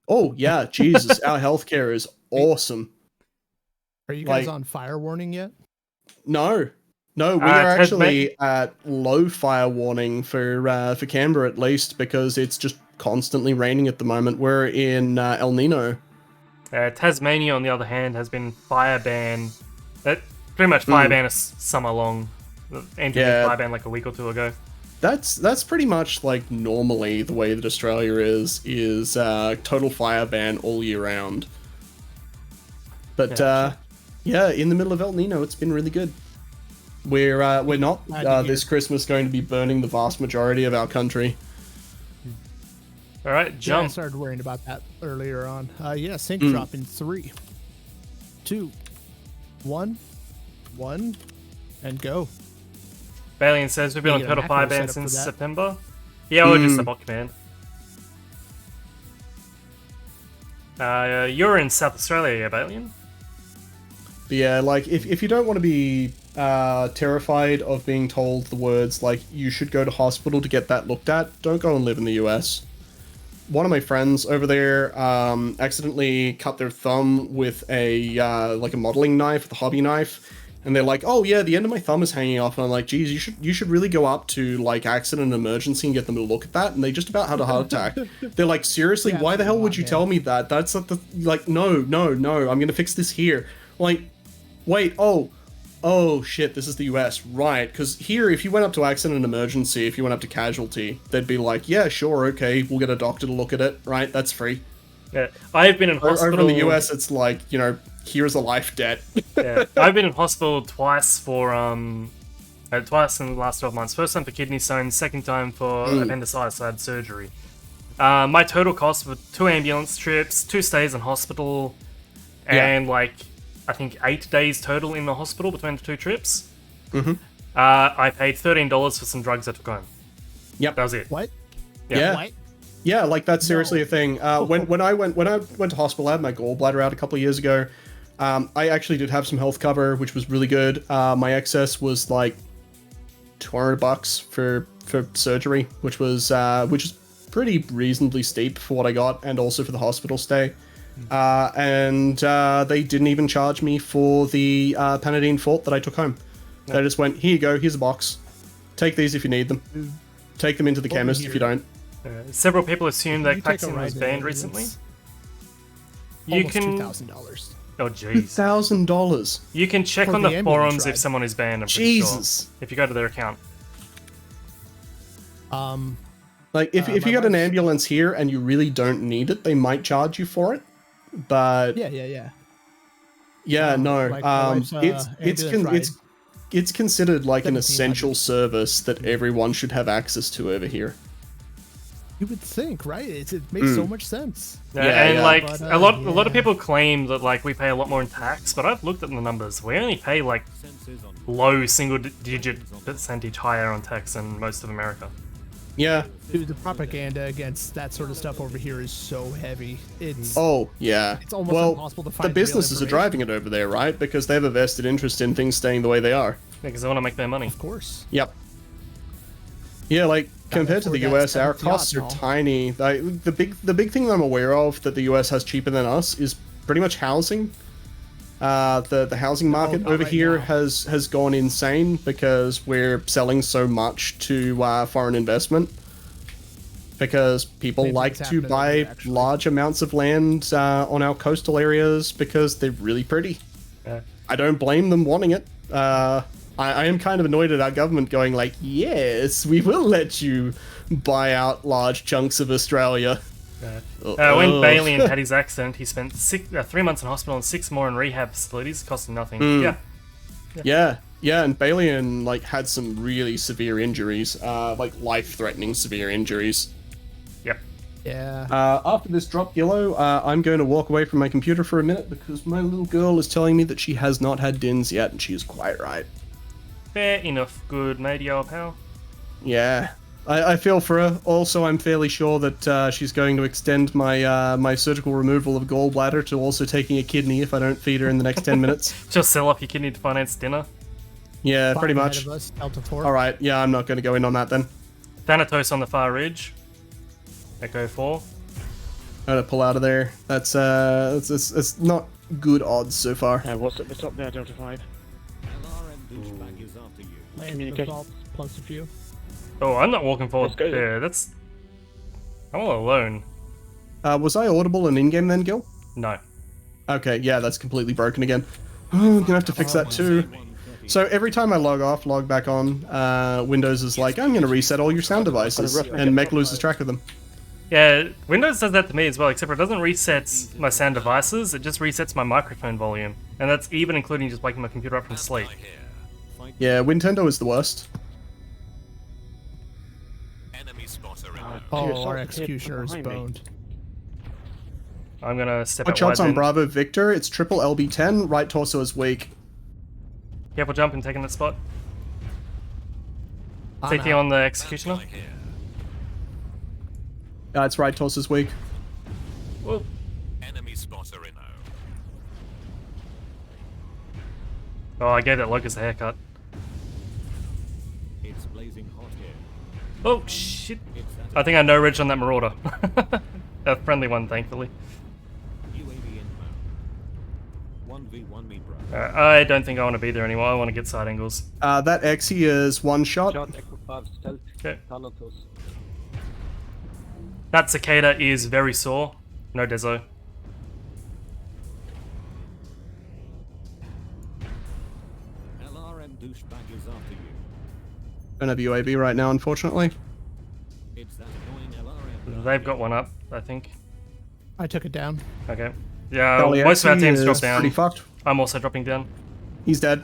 Oh, yeah, Jesus, our healthcare is awesome. Are you guys Like- on fire warning yet? No. No, we Uh, are Tasman- actually at low fire warning for Canberra at least, because it's just constantly raining at the moment. We're in El Nino. Tasmania, on the other hand, has been fire banned. Pretty much fire ban is summer long. Ended Yeah. fire ban like a week or two ago. That's pretty much like normally the way that Australia is total fire ban all year round. But yeah, in the middle of El Nino, it's been really good. We're not Glad to hear. this Christmas going to be burning the vast majority of our country. All right, Yeah, I jump. started worrying about that earlier on. Yeah, sync Mm. drop in 3, 2, 1, and go. Balian says we've been You on get a total macro fire ban setup for since that. September. Yeah, or just a bot command. You're in South Australia, yeah, Balian? But yeah, like if you don't want to be terrified of being told the words like you should go to hospital to get that looked at, don't go and live in the US. One of my friends over there accidentally cut their thumb with a like a modeling knife, the hobby knife, and they're like, "Oh yeah, the end of my thumb is hanging off." And I'm like, "Geez, you should really go up to like accident and emergency and get them to look at that." And they just about had a heart attack. They're like, "Seriously, Yeah, why the hell would you man. tell me that? That's not the like no, I'm gonna fix this here." Like, wait, oh shit, this is the US, right? Because here, if you went up to accident and emergency, if you went up to casualty, they'd be like, yeah, sure, okay, we'll get a doctor to look at it, right? That's free. Yeah, I've been in hospital. Over in the US, it's like, you know, here's a life debt. Yeah, I've been in hospital twice for twice in the last 12 months. First time for kidney stones, second time for appendicitis. I had surgery. My total cost were 2 ambulance trips, 2 stays in hospital, and like I think 8 days total in the hospital between the 2 trips. Mhm. I paid $13 for some drugs I took home. Yep. That was it. What? Yeah. What? Yeah, like that's seriously a thing. When I went to hospital, I had my gallbladder out a couple of years ago. I actually did have some health cover, which was really good. My excess was like $200 for surgery, which is pretty reasonably steep for what I got, and also for the hospital stay. And they didn't even charge me for the Panadeine Fort that I took home. They just went, here you go, here's a box. Take these if you need them. Take them into the chemist if you don't. Several people assume You that take a Caffeine was ride in banned ambulance, recently. You Almost can. $2,000. Oh jeez. $1,000. You can check For on the the ambulance forums if ride. someone is banned. I'm pretty Jesus. sure. If you go to their account. Like, if my you got an wife's- ambulance here and you really don't need it, they might charge you for it. But Yeah. no, like my wife's, it's considered like an 1700. essential service that everyone should have access to over here. You would think, right? It makes so much sense. Yeah, Yeah, and yeah. like But, a lot of yeah. people claim that like we pay a lot more in tax, but I've looked at the numbers. We only pay like Sensors on low single-digit percentage higher on tax than most of America. Yeah. Dude, the propaganda against that sort of stuff over here is so heavy. It's Oh, yeah. It's almost well, impossible to the find real businesses are information. driving it over there, right? Because they have a vested interest in things staying the way they are. Because they want to make their money. of course. Yep. Yeah, like compared to the afford that US, our expensive yacht costs are and all. tiny. Like, the big thing that I'm aware of that the US has cheaper than us is pretty much housing. The housing market not over right here now. has gone insane because we're selling so much to foreign investment. Because people Same like thing's to happening over buy here, actually. large amounts of land on our coastal areas because they're really pretty. Yeah. I don't blame them wanting it. I am kind of annoyed at our government going like, yes, we will let you buy out large chunks of Australia. When Balian had his accident, he spent 3 months in hospital and 6 more in rehab facilities, costing nothing. Yeah. Yeah, and Balian like had some really severe injuries, like life-threatening severe injuries. Yep. Yeah. After this drop, Gillo, I'm going to walk away from my computer for a minute because my little girl is telling me that she has not had dins yet, and she is quite right. Fair enough. Good meteor pal. Yeah. I feel for her. Also, I'm fairly sure that she's going to extend my my surgical removal of gallbladder to also taking a kidney if I don't feed her in the next 10 minutes. Just sell off your kidney to finance dinner. Yeah, pretty Far much. ahead of us, Delta 4. Alright, yeah, I'm not going to go in on that then. Thanatos on the far ridge. Echo 4. I'm going to pull out of there. That's it's not good odds so far. What's at the top there, Delta 5? LRM douchebag is after you. Land Communication. assaults plus a few. Oh, I'm not walking forward Let's go then. there. I'm all alone. Was I audible and in-game then, Gil? No. Okay, yeah, that's completely broken again. I'm gonna have to fix that too. So every time I log off, log back on, Windows is like, I'm gonna reset all your sound devices, and Mech loses track of them. Yeah, Windows does that to me as well, except for it doesn't reset my sound devices, it just resets my microphone volume. And that's even including just waking my computer up from sleep. Yeah, Nintendo is the worst. Enemy spotter inbound. Oh, our executioner is boned. I'm gonna step Hot out shots wide on then. Bravo Victor, it's triple LB10, right torso is weak. Careful jump and taking that spot. I'm CT out. on the executioner. Guy here. It's right torso is weak. Whoa. Enemy spotter inno. Oh, I gave that Locust a haircut. It's blazing hot here. Oh, shit. It's that I think I no ridge on that Marauder. A friendly one, thankfully. UAV inbound. 1v1 me, bro. I don't think I want to be there anymore. I want to get side angles. That Exy is one shot. Shot Echo 5 stealth. Okay. Thanatos. That cicada is very sore. No deso. LRM douchebag is after you. Don't have UAV right now, unfortunately. It's that annoying LRM. They've got one up, I think. I took it down. Okay. Yeah, Golly, most of our Exy teams drop is down. Pretty fucked. I'm also dropping down. He's dead.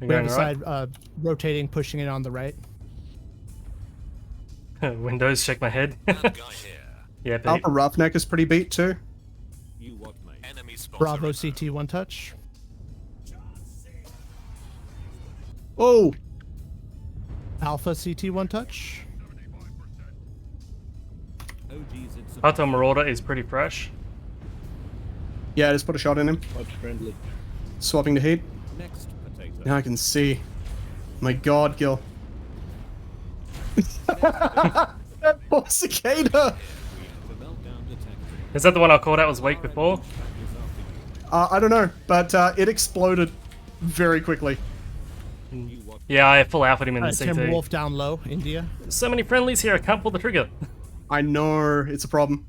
You We have going a alright? side rotating, pushing it on the right. Windows, check my head. Bad guy here. Yeah, Pete. Alpha Roughneck is pretty beat too. You what, mate? Enemy spotter Bravo inno. CT one touch. Oh! Alpha CT one touch. OG's in some Hato Marauder is pretty fresh. Yeah, just put a shot in him. friendly. Swapping to heat. next potato. Now I can see. My god, Gil. That poor cicada! The meltdown detected. Is that the one I called out was weak before? Is after I don't know, but it exploded very quickly. you. You what? Yeah, I full alpha him in the Timberwolf CT. down low, India. So many friendlies here, I can't pull the trigger. I know, it's a problem.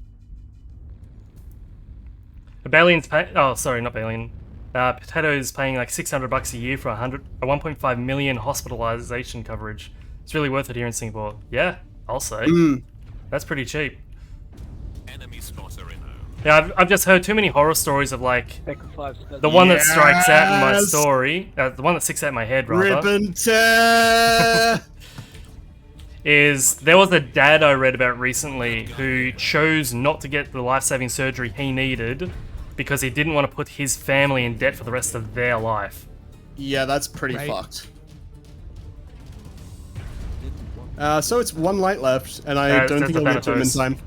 Balian's pay. Oh, sorry, not Balian. Potato's paying like $600 a year for a 1.5 million hospitalization coverage. It's really worth it here in Singapore. Yeah, I'll say. That's pretty cheap. Enemy spotter inno. Yeah, I've just heard too many horror stories of like Echo 5 stealth. the one that strikes out in my Yes! story, the one that sticks out in my head rather, Rip and tear! is there was a dad I read about recently who chose not to get the life-saving surgery he needed because he didn't want to put his family in debt for the rest of their life. Yeah, that's pretty Right. fucked. So it's one light left, and I don't that's think the I'll get to him in Thanatos. time.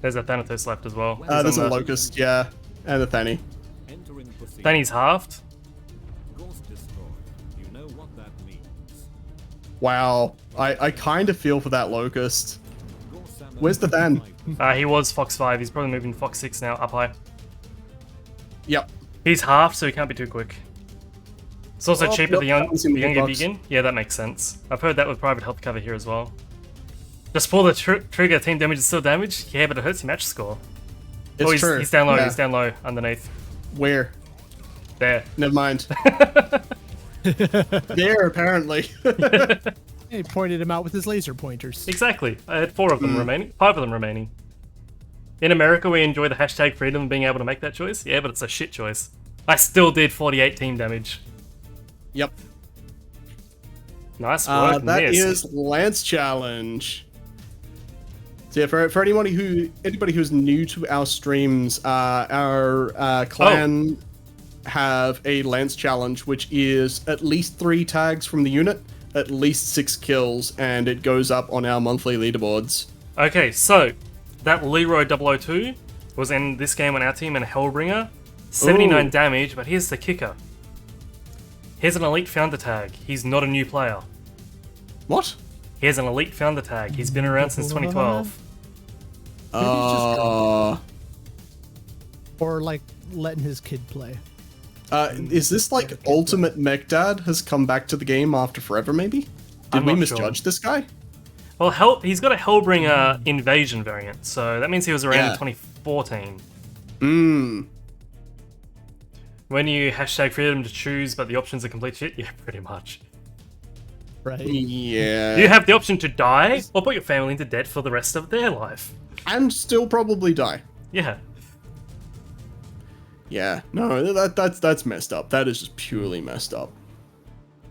There's a Thanatos left as well. There's He's a on the- Locust, yeah, and a Thany. Entering pussy. Thany's halved. Ghost destroyed. You know what that means. Wow, I kind of feel for that Locust. Ghost salmon Where's the Than? He was Fox 5. He's probably moving to Fox 6 now, up high. Yep. He's halved, so he can't be too quick. It's also Oh, cheaper yep, the happens in the younger you box. begin. Yeah, that makes sense. I've heard that with private health cover here as well. Just pull the trigger, team damage is still damaged. Yeah, but it hurts your match score. It's he's, true. he's down low. Yeah. He's down low underneath. Where? There. Never mind. There, apparently. He pointed him out with his laser pointers. Exactly. I had 4 of them remaining. 5 of them remaining. In America, we enjoy the hashtag freedom of being able to make that choice. Yeah, but it's a shit choice. I still did 48 team damage. Yep. Nice work, That Nisk. is Lance Challenge. So yeah, for anybody who's new to our streams, our clan have a Lance Challenge, which is at least 3 tags from the unit, at least 6 kills, and it goes up on our monthly leaderboards. Okay, so that Leroy 002 was in this game on our team in Hellbringer. 79 Ooh. damage, but here's the kicker. Here's an elite founder tag. He's not a new player. What? Here's an elite founder tag. He's been around since 2012. Or like letting his kid play. Is this like Ultimate Mech Dad has come back to the game after forever, maybe? Did I'm we not misjudge sure. this guy? Well, he's got a Hellbringer invasion variant, so that means he was around in 2014. When you hashtag freedom to choose, but the options are complete shit, yeah, pretty much. Right. Yeah. You have the option to die, or put your family into debt for the rest of their life. And still probably die. Yeah. Yeah. No, that's messed up. That is just purely messed up.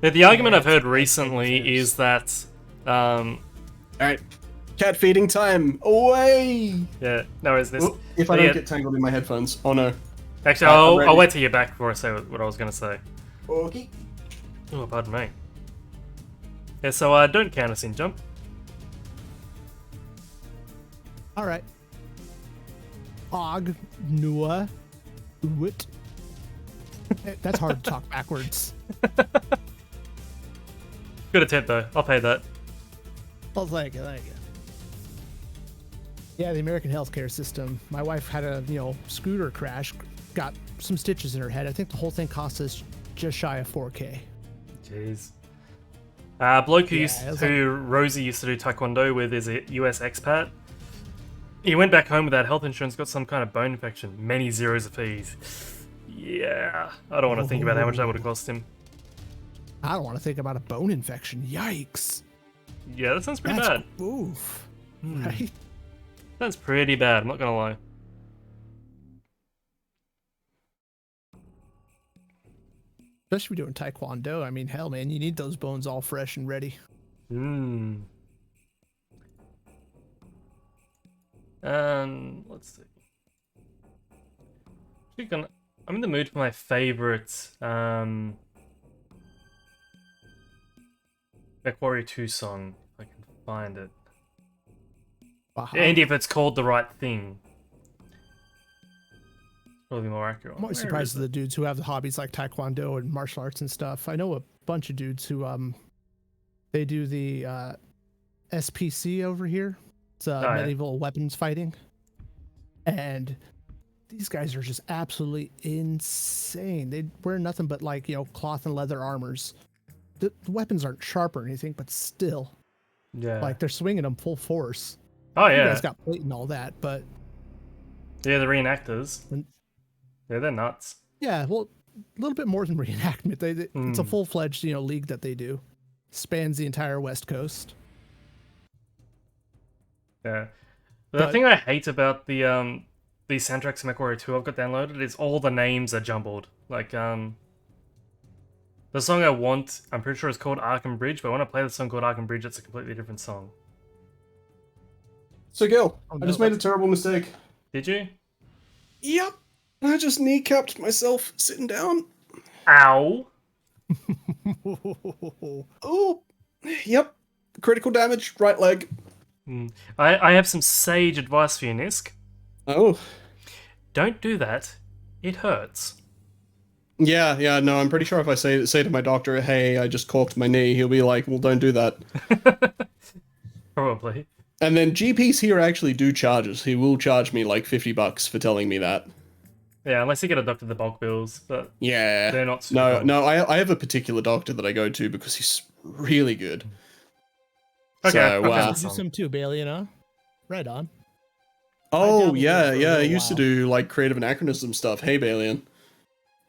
Now, the argument I've heard recently is that, Alright. Cat feeding time. Away! yeah, no, is this? Oop, if I don't get tangled in my headphones. Oh no. Actually, I'm I'll ready. wait till you're back before I say what I was going to say. Okay. Oh, pardon me. Yeah, so don't count us in, jump. All right. Og Nua Uwit. That's hard to talk backwards. Good attempt though. I'll pay that. Well, thank you. Yeah, the American healthcare system. My wife had a scooter crash, got some stitches in her head. I think the whole thing cost us just shy of 4K. Jeez. Bloke who like... Rosie used to do taekwondo with is a US expat. He went back home without health insurance, got some kind of bone infection, many zeros of fees. Yeah, I don't want to think about how much that would have cost him. I don't want to think about a bone infection. Yikes. Yeah, that sounds pretty bad. Oof. Right? Sounds pretty bad, I'm not gonna lie. Especially doing taekwondo. I mean, hell, man, you need those bones all fresh and ready. Let's see. I'm in the mood for my favorite Mechwarrior 2 song, if I can find it. And if it's called The Right Thing. Probably more accurate. I'm always surprised at the dudes who have the hobbies like taekwondo and martial arts and stuff. I know a bunch of dudes who they do the SPC over here. It's medieval weapons fighting. And these guys are just absolutely insane. They wear nothing but like, cloth and leather armors. The weapons aren't sharp or anything, but still. Yeah. Like they're swinging them full force. Oh yeah. You guys got plate and all that, but yeah, the reenactors. Yeah, they're nuts. Yeah, well, a little bit more than reenactment. It's a full-fledged, league that they do. Spans the entire West Coast. Yeah. The thing I hate about the soundtracks of Mechwarrior 2 I've got downloaded is all the names are jumbled. Like, the song I want, I'm pretty sure it's called Arkham Bridge, but when I play the song called Arkham Bridge, it's a completely different song. So, Gil, I just made a terrible mistake. Did you? Yep. I just kneecapped myself sitting down. Ow. Oh, yep. Critical damage, right leg. I have some sage advice for you, Nisk. Oh. Don't do that. It hurts. Yeah, no, I'm pretty sure if I say to my doctor, hey, I just corked my knee, he'll be like, well, don't do that. Probably. And then GPs here actually do charges. He will charge me like $50 for telling me that. Yeah, unless you get a doctor the bulk bills, but yeah, they're not super No, I have a particular doctor that I go to because he's really good. Okay, so, I'll do some too, Bailey, Right on. Oh, yeah, I used to do like creative anachronism stuff. Hey, Balian.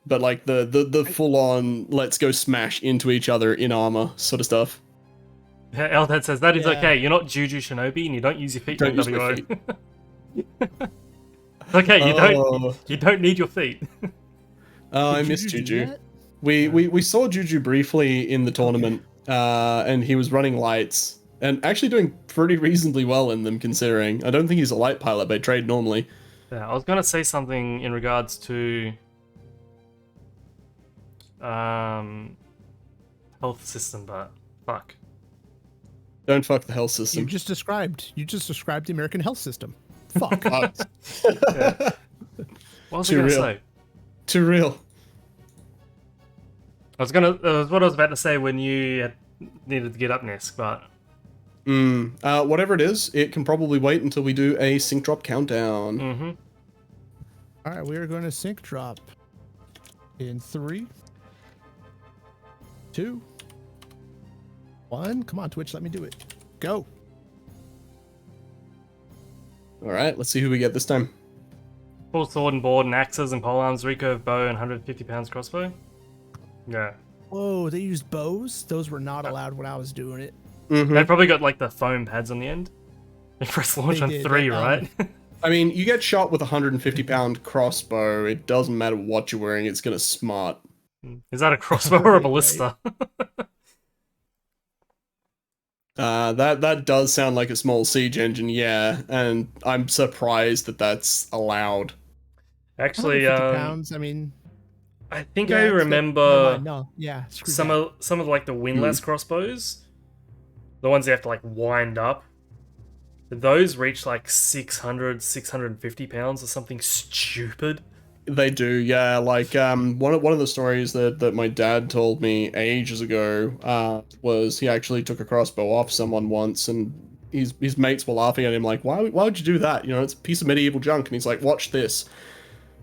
But like the full-on let's go smash into each other in armor sort of stuff. Eldad says that is Yeah. okay. You're not Juju Shinobi, and you don't use your feet Don't in use my WO. feet. It's okay, Oh. you don't need your feet. Oh, I Did miss Juju do Juju. that? We saw Juju briefly in the tournament, and he was running lights and actually doing pretty reasonably well in them, considering. I don't think he's a light pilot by trade normally. Yeah, I was gonna say something in regards to health system, but fuck. Don't fuck the health You system. just described the American health system. Fuck. Fuck. What was I Too gonna real. say? Too real. What I was about to say when you needed to get up, Nisk, but Whatever it is, it can probably wait until we do a sync drop countdown. mm-hmm. All right, we are going to sync drop in 3, 2, 1. Come on, Twitch, let me do it. Go. All right, let's see who we get this time. Full sword and board and axes and polearms, recurve bow and 150 pounds crossbow. Yeah. Whoa, they used bows? Those were not allowed when I was doing it. They probably got like the foam pads on the end. You press launch They on did, 3, but, right? I mean, you get shot with a 150-pound crossbow. It doesn't matter what you're wearing; it's gonna smart. Is that a crossbow or a Right. ballista? That does sound like a small siege engine, yeah. And I'm surprised that that's allowed. Actually, 150 pounds, I mean... I think yeah, I it's never remember mind, no, yeah, screw some that. of like the windlass crossbows, the ones you have to like wind up. Those reach like 600, 650 pounds or something stupid. They do, yeah. Like one of the stories that my dad told me ages ago was he actually took a crossbow off someone once, and his mates were laughing at him like, why would you do that? You know, it's a piece of medieval junk. And he's like, watch this.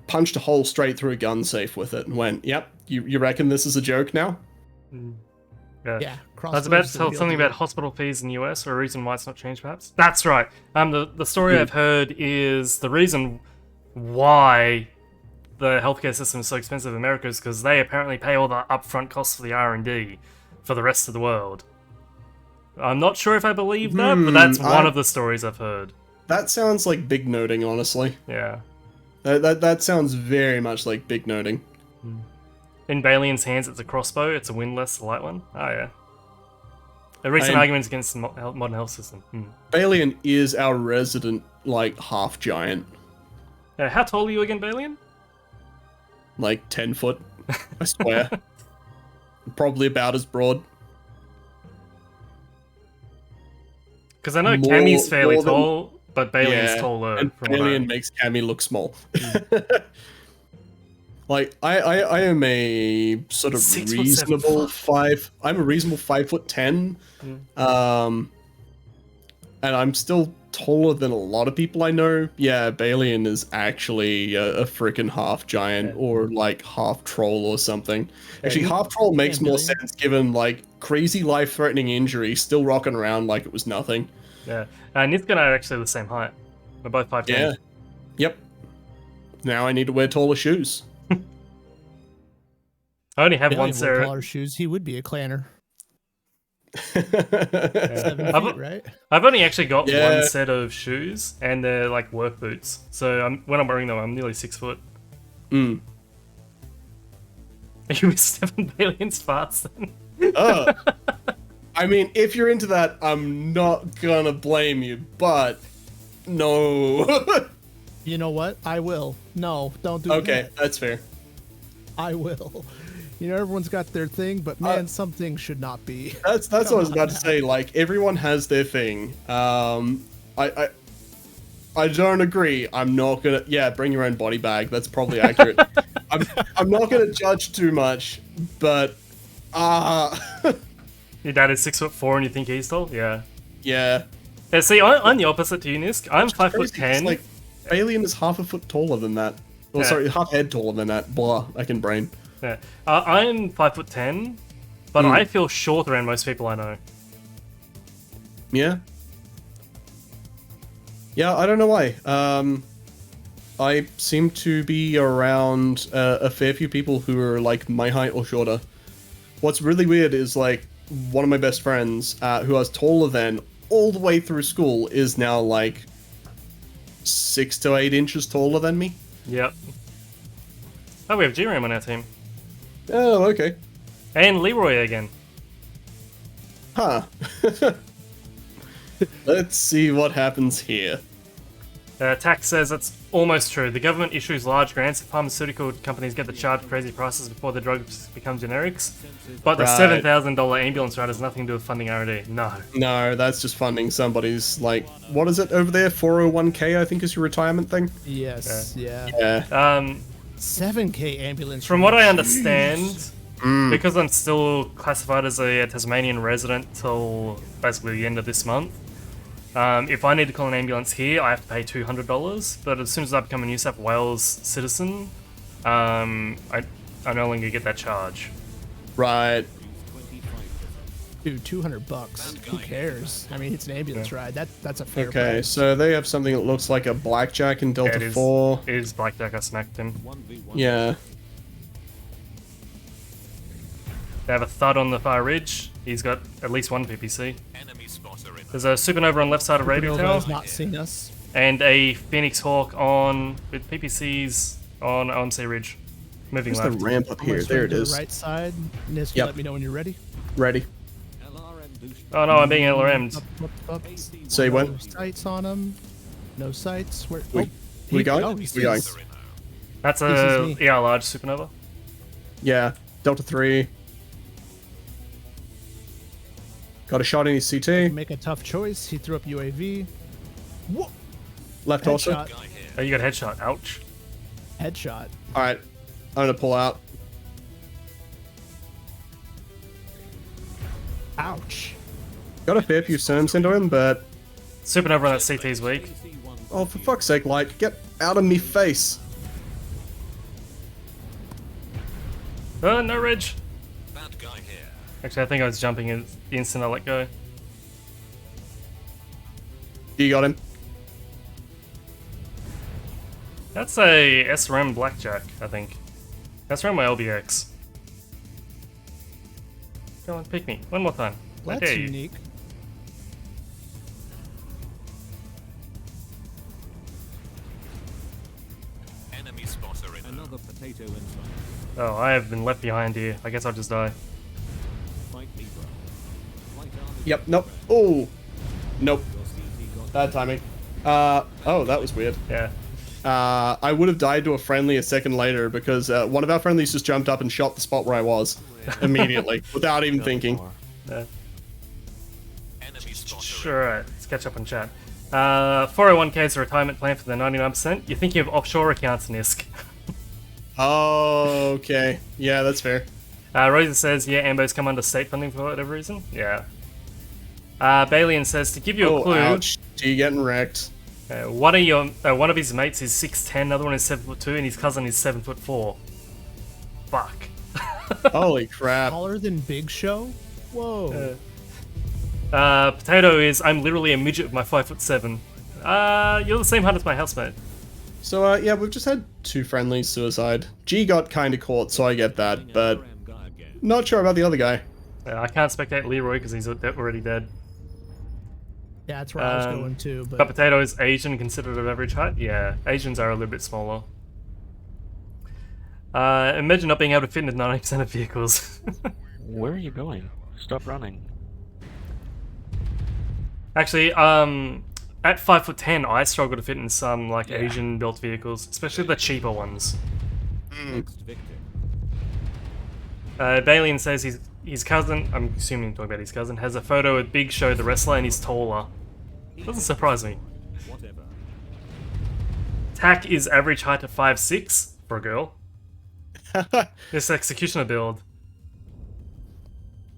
Punched a hole straight through a gun safe with it and went, yep, you reckon this is a joke now? Yeah, I was about to tell something about hospital fees in the US, or a reason why it's not changed, perhaps. That's right. The story I've heard is the reason why the healthcare system is so expensive in America is because they apparently pay all the upfront costs for the R&D for the rest of the world. I'm not sure if I believe that, but that's one of the stories I've heard. That sounds like big noting, honestly. Yeah. That sounds very much like big noting. In Balian's hands, it's a crossbow. It's a windlass, a light one. Oh, yeah. A recent I'm- arguments against the modern health system. Balian is our resident, like, half giant. How tall are you again, Balian? Like 10 foot, I swear. Probably about as broad. Because I know More- Cammy's fairly more than- tall, but Balian's taller. And from what I- Balian makes Cammy look small. Like, I am a sort of 6'7". reasonable I'm a reasonable 5'10". And I'm still taller than a lot of people I know. Yeah, Balian is actually a freaking half giant, or like half troll or something. Actually, half troll makes more Balian. sense given like crazy life-threatening injury, still rocking around like it was nothing. Yeah. Nisk and I are actually the same height. We're both 5'10". Yeah. Yep. Now I need to wear taller shoes. I only have one With Sarah. taller shoes, he would be a clanner. Yeah. 7 I've- feet, right? I've only actually got Yeah. one set of shoes, and they're like work boots. So when I'm wearing them, I'm nearly 6 foot. Mm. Are you with Stephen Balian's farts then? I mean, if you're into that, I'm not gonna blame you, but no. You know what? I will. No, don't do Okay, that. that's fair. I will. You know, everyone's got their thing, but man, some things should not be. That's what I was about to say. Like, everyone has their thing. I don't agree. I'm not gonna. Yeah, bring your own body bag. That's probably accurate. I'm not gonna judge too much, but Your dad is 6'4" and you think he's tall? Yeah. yeah. Yeah, see, I'm the opposite to you, Nisk. I'm 5'10". Like, Alien is half a foot taller than that. Well, Yeah. sorry, half head taller than that. Blah, I can brain. Yeah. I'm 5'10", but I feel shorter than most people I know. Yeah. Yeah, I don't know why. I seem to be around a fair few people who are like my height or shorter. What's really weird is like one of my best friends, who I was taller than all the way through school, is now like 6 to 8 inches taller than me. Yep. Oh, we have G-Ram on our team. Oh, okay. And Leroy again. Huh. Let's see what happens here. Tax says that's almost true. The government issues large grants if pharmaceutical companies get to charge crazy prices before the drugs become generics. But the Right. $7,000 ambulance ride has nothing to do with funding R&D. No. No, that's just funding somebody's, like, what is it over there? 401k, I think, is your retirement thing? Yes, yeah. Yeah. 7K ambulance. From what I understand, Mm. because I'm still classified as a Tasmanian resident till basically the end of this month, if I need to call an ambulance here, I have to pay $200. But as soon as I become a New South Wales citizen, I no longer get that charge. Right. Dude, $200. Who cares? I mean, it's an ambulance ride. That's a fair Okay, price. so they have something that looks like a blackjack in Yeah, Delta it is, 4. It is Blackjack. I smacked him. 1v1. Yeah. They have a Thud on the far ridge. He's got at least one PPC. Enemy spotter in. There's a Supernova on left side of Radio Supernova Tower. has not seen us. And a Phoenix Hawk on with PPCs on Sea Ridge. Moving Where's the left. ramp up I'm here? gonna There swing it to the is. right side. Nisk, Yep. let me know when you're ready. Ready. LRM douchebag. Oh no, I'm being LRM'd. Up. Say No when? sights on him. No sights. Where? We going? Oh, he's We going. That's This a is me. large Supernova. Yeah. Delta 3. Got a shot in his CT. Make a tough choice. He threw up UAV. Whoa! Left also. Headshot. Oh, you got a headshot. Ouch. Headshot. Alright. I'm gonna pull out. Ouch. Got a fair few serms into him, but... Supernova on that CT's weak. Oh, for fuck's sake, Light. Get out of me face. Oh, no Reg. Bad guy here. Actually, I think I was jumping in the instant I let go. You got him. That's a SRM Blackjack, I think. SRM or LBX. Go on, pick me. One more time. I That's dare you. unique. Enemy spotter in. Another potato inside. Oh, I have been left behind here. I guess I'll just die. Fight me, bro. Light armor. Yep, nope. Oh! Nope. Your CT got Bad timing. Oh, that was weird. Yeah. I would have died to a friendly a second later because one of our friendlies just jumped up and shot the spot where I was immediately without even thinking. Yeah. Enemy spotter Sure, alright. Let's catch up on chat. 401k is a retirement plan for the 99%. You're thinking of offshore accounts, Nisk. Oh, okay. Yeah, that's fair. Rosa says, yeah, Ambo's come under state funding for whatever reason. Yeah. Balian says, to give you a Oh, clue, ouch. Gee, getting wrecked. one of his mates is 6'10", another one is 7'2", and his cousin is 7'4". Fuck. Holy crap. Taller than Big Show? Whoa. Potato is, I'm literally a midget with my 5'7". You're the same height as my housemate. So, yeah, we've just had 2 friendlies suicide. G got kind of caught, so I get that, but LRM guy again. not sure about the other guy. I can't spectate Leroy because he's already dead. Yeah, that's where I was going to, But but Potato is Asian considered of average height? Yeah, Asians are a little bit smaller. Imagine not being able to fit into 90% of vehicles. Where are you going? Stop running. Actually, at 5'10", I struggle to fit in some like Asian-built vehicles, especially the cheaper ones. Next victim. Balian says his cousin, I'm assuming talking about his cousin, has a photo with Big Show the wrestler and he's taller. Doesn't surprise me. Whatever. Tack is average height of 5'6" for a girl. This executioner build.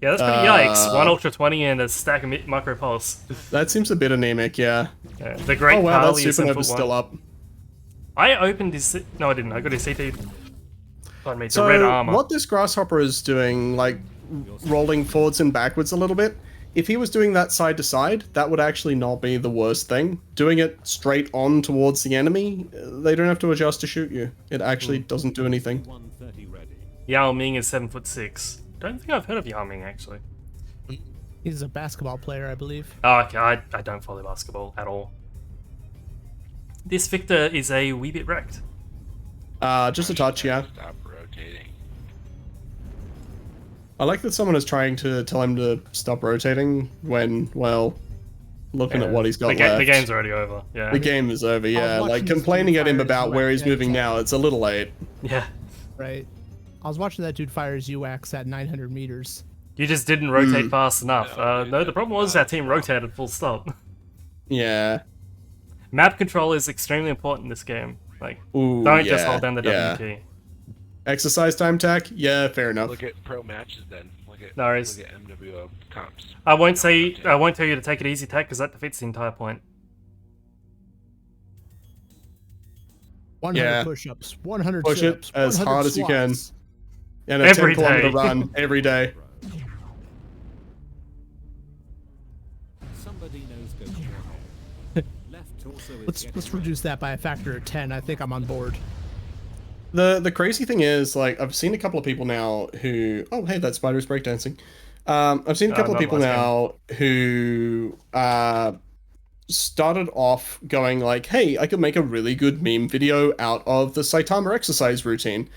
Yeah, that's pretty yikes. 1 Ultra 20 and a stack of Micro Pulse. That seems a bit anemic, yeah. The Great Oh wow, that Carly is 7'1". supernova's still up. I opened his... No, I didn't. I got his CT... Pardon me, the So, red armor. what this grasshopper is doing, like, rolling forwards and backwards a little bit, if he was doing that side to side, that would actually not be the worst thing. Doing it straight on towards the enemy, they don't have to adjust to shoot you. It actually doesn't do anything. 130 ready. Yao Ming is 7'6". Don't think I've heard of Yao Ming, actually. He's a basketball player, I believe. Oh, okay, I don't follow basketball at all. This Victor is a wee bit wrecked. Just a touch, yeah. Stop rotating. I like that someone is trying to tell him to stop rotating when, well, looking at what he's got left. The game's already over. Yeah. The game is over. Yeah, like watching this complaining dude at him fire about his where he's UX moving at now. It's a little late. Yeah. Right. I was watching that dude fire his UX at 900 meters. You just didn't rotate fast enough. No, the problem was our team rotated full stop. Yeah. Map control is extremely important in this game. Like, Ooh, don't just yeah, hold down the yeah. W key. Exercise time tack? Yeah, fair enough. Look at pro matches then. Look at No worries. look at MWO comps. I won't tell you to take it easy, Tack, because that defeats the entire point. 100 Yeah. push-ups, 100 Push it sit-ups, as 100 hard as you can. squats. And a Every 10-kilometer day. run every day. Somebody knows go strong. Left torso is Let's getting reduce that by a factor of 10. I think I'm on board. The crazy thing is, like, I've seen a couple of people now who... Oh, hey, that spider is breakdancing. I've seen a couple of not people last now who started off going like, hey, I could make a really good meme video out of the Saitama exercise routine.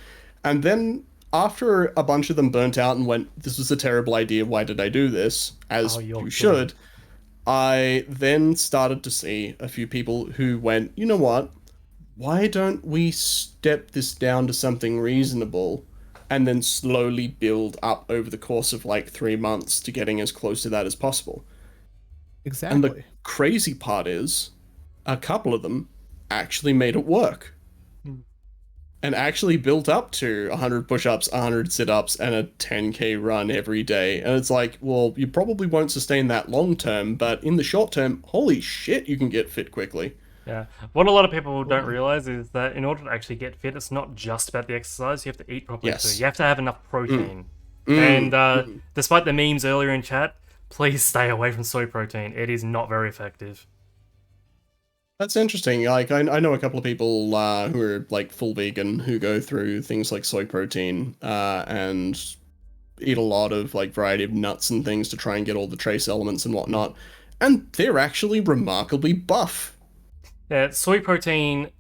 And then after a bunch of them burnt out and went, this was a terrible idea, why did I do this? As you should. I then started to see a few people who went, you know what? Why don't we step this down to something reasonable and then slowly build up over the course of like 3 months to getting as close to that as possible? Exactly. And the crazy part is, a couple of them actually made it work. And actually built up to 100 push-ups, 100 sit-ups, and a 10k run every day. And it's like, well, you probably won't sustain that long term, but in the short term, holy shit, you can get fit quickly. Yeah. What a lot of people don't realize is that in order to actually get fit, it's not just about the exercise. You have to eat properly too. You have to have enough protein. And despite the memes earlier in chat, please stay away from soy protein. It is not very effective. That's interesting. Like, I know a couple of people who are like full vegan who go through things like soy protein and eat a lot of like variety of nuts and things to try and get all the trace elements and whatnot. And they're actually remarkably buff. Yeah, soy protein,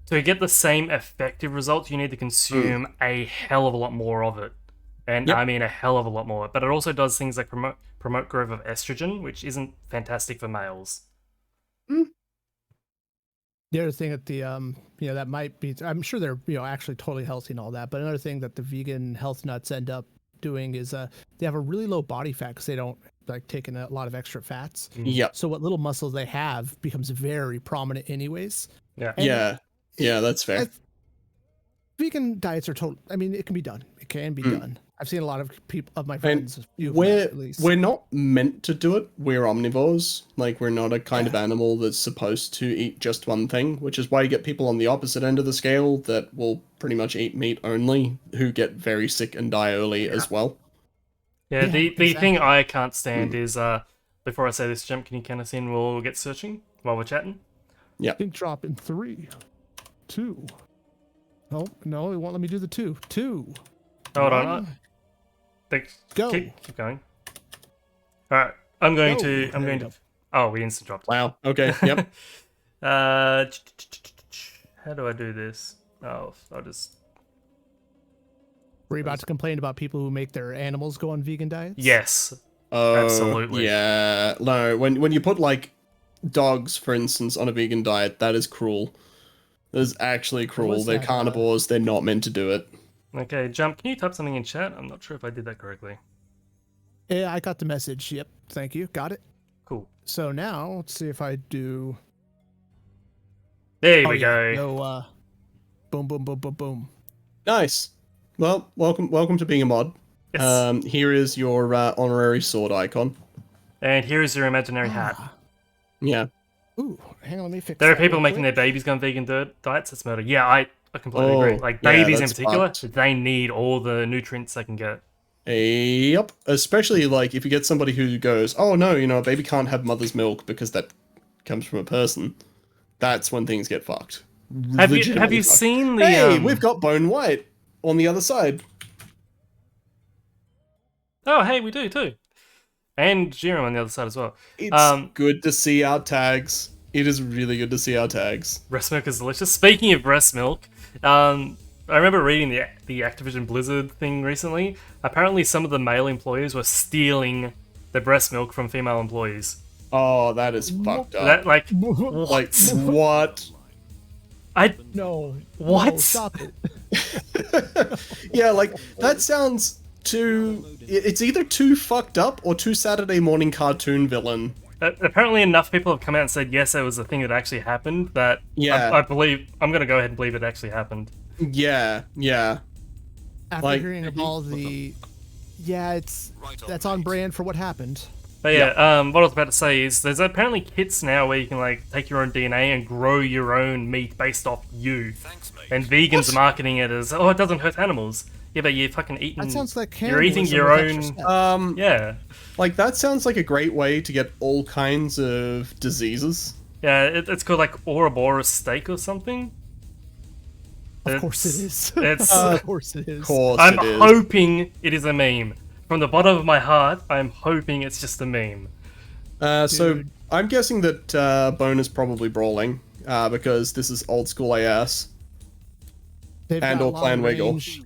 to get the same effective results, you need to consume a hell of a lot more of it. And I mean a hell of a lot more. But it also does things like promote growth of estrogen, which isn't fantastic for males. The other thing that the that might be, I'm sure they're actually totally healthy and all that, but another thing that the vegan health nuts end up doing is they have a really low body fat because they don't like taking a lot of extra fats. Yep. So what little muscle they have becomes very prominent anyways. Yeah. And yeah, that's fair. Vegan diets are total. I mean, it can be done. It can be done. I've seen a lot of people, of my friends, at least. We're not meant to do it. We're omnivores. Like, we're not a kind of animal that's supposed to eat just one thing, which is why you get people on the opposite end of the scale that will pretty much eat meat only, who get very sick and die early as well. Yeah, the thing I can't stand is, before I say this, Jump, can you count us in? We'll get searching while we're chatting. Yeah. Pink drop in 3, 2. Oh, no, it won't let me do the 2. 2. Hold on. Go. Keep going. Alright, I'm going to... Oh, we instant dropped. Wow, okay, yep. How do I do this? Oh, I'll just... Were you about to complain about people who make their animals go on vegan diets? Yes. Oh, absolutely. Yeah, no, when you put, like, dogs, for instance, on a vegan diet, that is cruel. That is actually cruel. They're carnivores, they're not meant to do it. Okay, Jump, can you type something in chat? I'm not sure if I did that correctly. Yeah, I got the message. Yep, thank you. Got it. Cool. So now, let's see if I do... There we go. No, boom, boom, boom, boom, boom. Nice. Well, welcome to being a mod. Yes. Here is your honorary sword icon. And here is your imaginary hat. Yeah. Ooh, hang on, let me fix There are that people real making quick. their babies go on vegan diets. It's murder. Yeah, I completely agree. Like, babies in that's particular, fucked. they need all the nutrients they can get. Yep. Especially, like, if you get somebody who goes, oh, no, a baby can't have mother's milk because that comes from a person. That's when things get fucked. Have you Legitimately fucked. seen the... Hey, we've got Bone White on the other side. Oh, hey, we do too. And Jiram on the other side as well. It's good to see our tags. It is really good to see our tags. Breast milk is delicious. Speaking of breast milk, I remember reading the Activision Blizzard thing recently. Apparently, some of the male employees were stealing the breast milk from female employees. Oh, that is fucked up. That like what? No. What? No, stop it. Yeah, like that sounds too. It's either too fucked up or too Saturday morning cartoon villain. Apparently, enough people have come out and said yes, it was a thing that actually happened. That Yeah. I believe. I'm gonna go ahead and believe it actually happened. Yeah, yeah. After hearing of all the, that's on brand for what happened. But yeah, what I was about to say is there's apparently kits now where you can like take your own DNA and grow your own meat based off you. Thanks, mate. And vegans are marketing it as, oh, it doesn't hurt animals. Yeah, but you're fucking eating. That sounds like you're eating your own. Yeah. Like that sounds like a great way to get all kinds of diseases. Yeah, it's called like Ouroboros steak or something. Of course it is. It's of course it is. I'm hoping it is a meme. From the bottom of my heart, I'm hoping it's just a meme. So I'm guessing that Bone is probably brawling because this is old school AS. They've and got or Clan Wiggle. range,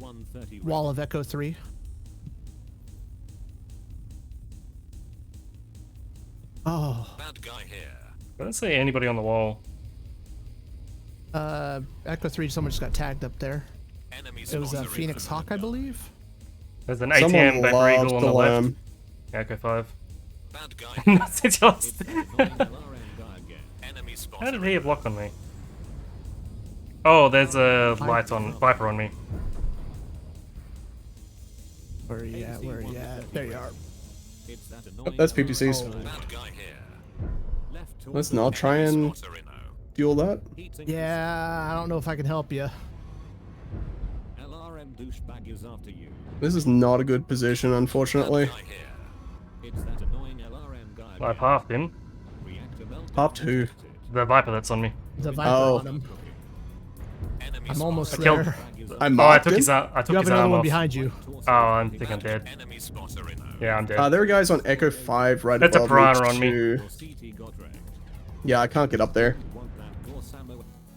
Wall of Echo 3. Oh. Bad guy here. I don't see anybody on the wall. Echo 3, someone just got tagged up there. Enemy It was a Phoenix Hawk, I believe. There's an Someone ATM Vapor loves Eagle on to the left. learn. Yeah, Echo 5. Bad guy. It's just... Enemy spot. How did he have lock on me? Oh, there's a light on Viper on me. Where are you at? Where are you at? There you are. That's PPCs. Bad guy here. Let's not try and fuel that. Yeah, I don't know if I can help you. LRM douchebag is after you. This is not a good position, unfortunately. It's that annoying LRM guy. I've halved him. Halved who? The Viper that's on me. The Viper Oh. on him. I'm almost I killed- there. I Oh, I marked took him. his arm. I took You have his another arm one off. behind you. I think I'm dead. Enemy spotter in. Yeah, I'm dead. There are guys on Echo 5 right That's a above piranha on me. too. Yeah, I can't get up there.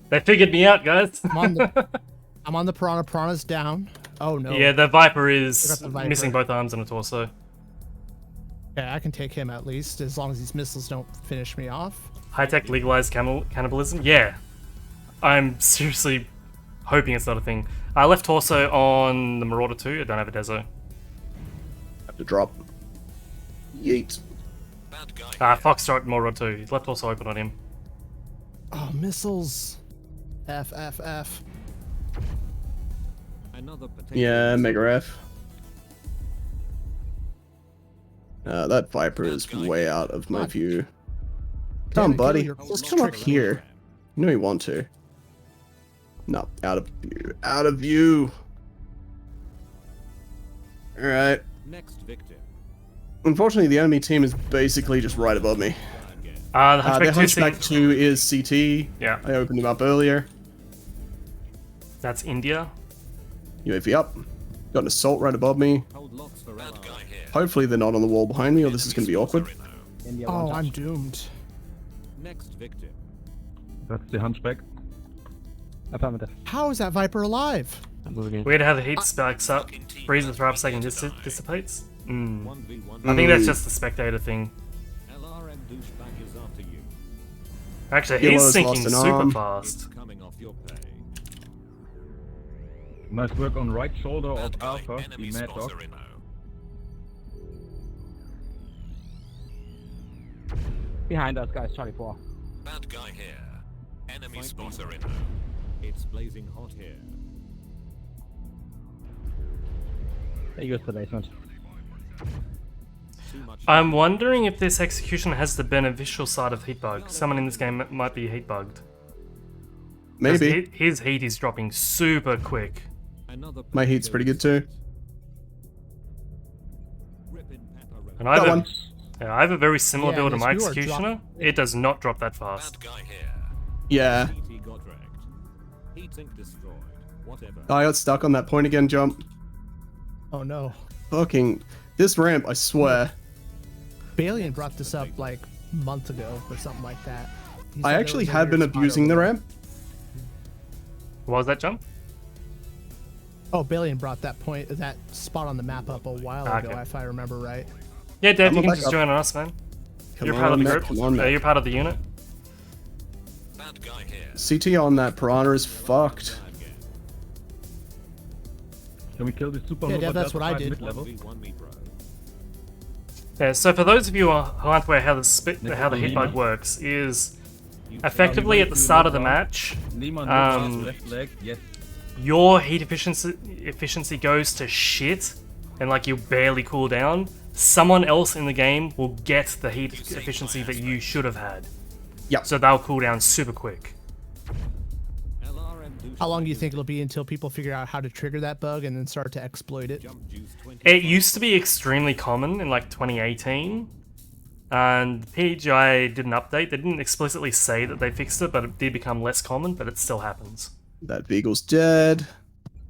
They figured me out, guys. I'm on the Piranha. Piranha's down. Oh no. Yeah, the Viper I is got the Viper. missing both arms and a torso. Yeah, I can take him at least, as long as these missiles don't finish me off. High-tech legalized cannibalism? Yeah. I'm seriously hoping it's not a thing. Left torso on the Marauder 2. I don't have a Dezo. Have to drop. Yeet. Bad guy. Foxtrot Marauder 2. His left torso open on him. Oh, missiles. F. Another potato. Yeah, Mega F. That Viper is way out of my view. Come, buddy. Just come up here. You know you want to. No, out of view. Out of view. Alright. Next victim. Unfortunately, the enemy team is basically just right above me. The The Hunchback 2 Hunchback 2 is CT. Yeah. I opened him up earlier. That's India. UAV up. Got an assault right above me. Hold locks for Bad guy here. Hopefully they're not on the wall behind me, or this is going to be awkward. Oh, I'm doomed. Next victim. That's the Hunchback. Affirmative. How is that Viper alive? I'm moving in. Weird how the heat spikes up, freezes for half a second, dissipates. 1v1. I think that's just the spectator thing. LRM douchebag is after you. Actually, Yellow he's has sinking lost an super arm. fast. Coming off your pay. Nice work on right shoulder of Bad guy. Alpha, Enemy the Mad Dog. spotter in. Behind us, guys. Charlie 4. Bad guy here. Enemy spotter in. It's blazing hot here. There goes the basement. Too much. I'm wondering if this execution has the beneficial side of heat bug. Someone in this game might be heat bugged. 'Cause Maybe. His heat is dropping super quick. Another My heat's pretty good too. ripping pepper. And I have, Got a, one. yeah, I have a very similar Yeah, build to my yes, you are executioner. It does not drop that fast. Bad guy here. Yeah. CT got wrecked. Heat sink destroyed. Whatever. I got stuck on that point again, jump. Oh no. Fucking. This ramp, I swear. Balian brought this up like a month ago or something like that. He I said actually there was a have been weird spot abusing over the there. ramp. What was that, John? Oh, Balian brought that spot on the map up a while ago, Okay. if I remember right. Yeah, Dave, I'm you can back just up. join on us, man. Come You're part of on, the Mech, group. come on, Mech. You're part of the unit. Bad guy here. CT on that piranha is fucked. Can we kill this super Yeah, that's what I did. Mid-level? 1v1 me, bro. Yeah, so for those of you who aren't aware how the hitbug works, is effectively at the start of the match, Lima, Um, left leg, yes. your heat efficiency goes to shit, and like you barely cool down. Someone else in the game will get the heat efficiency that you should have had. Yep. So they'll cool down super quick. How long do you think it'll be until people figure out how to trigger that bug and then start to exploit it? It used to be extremely common in like 2018, and PGI did an update. They didn't explicitly say that they fixed it, but it did become less common, but it still happens. That Beagle's dead.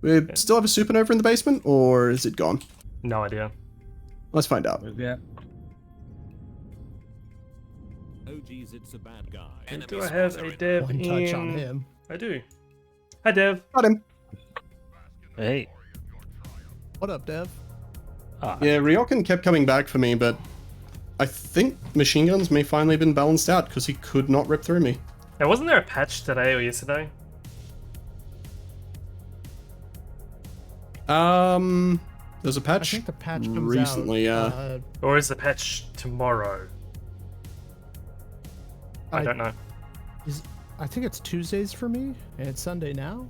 We still have a supernova in the basement, or is it gone? No idea. Let's find out. Yeah. OG's it's a bad guy. Enemy Do I have spotter a in. dev One touch on in? him. I do. Hi, Dev. Got him. Hey. What up, Dev? Yeah, Ryokan kept coming back for me, but I think machine guns may finally have been balanced out because he could not rip through me. Now, wasn't there a patch today or yesterday? There's a I patch think the patch comes recently, out. yeah. Or is the patch tomorrow? I don't know. I think it's Tuesdays for me, and it's Sunday now.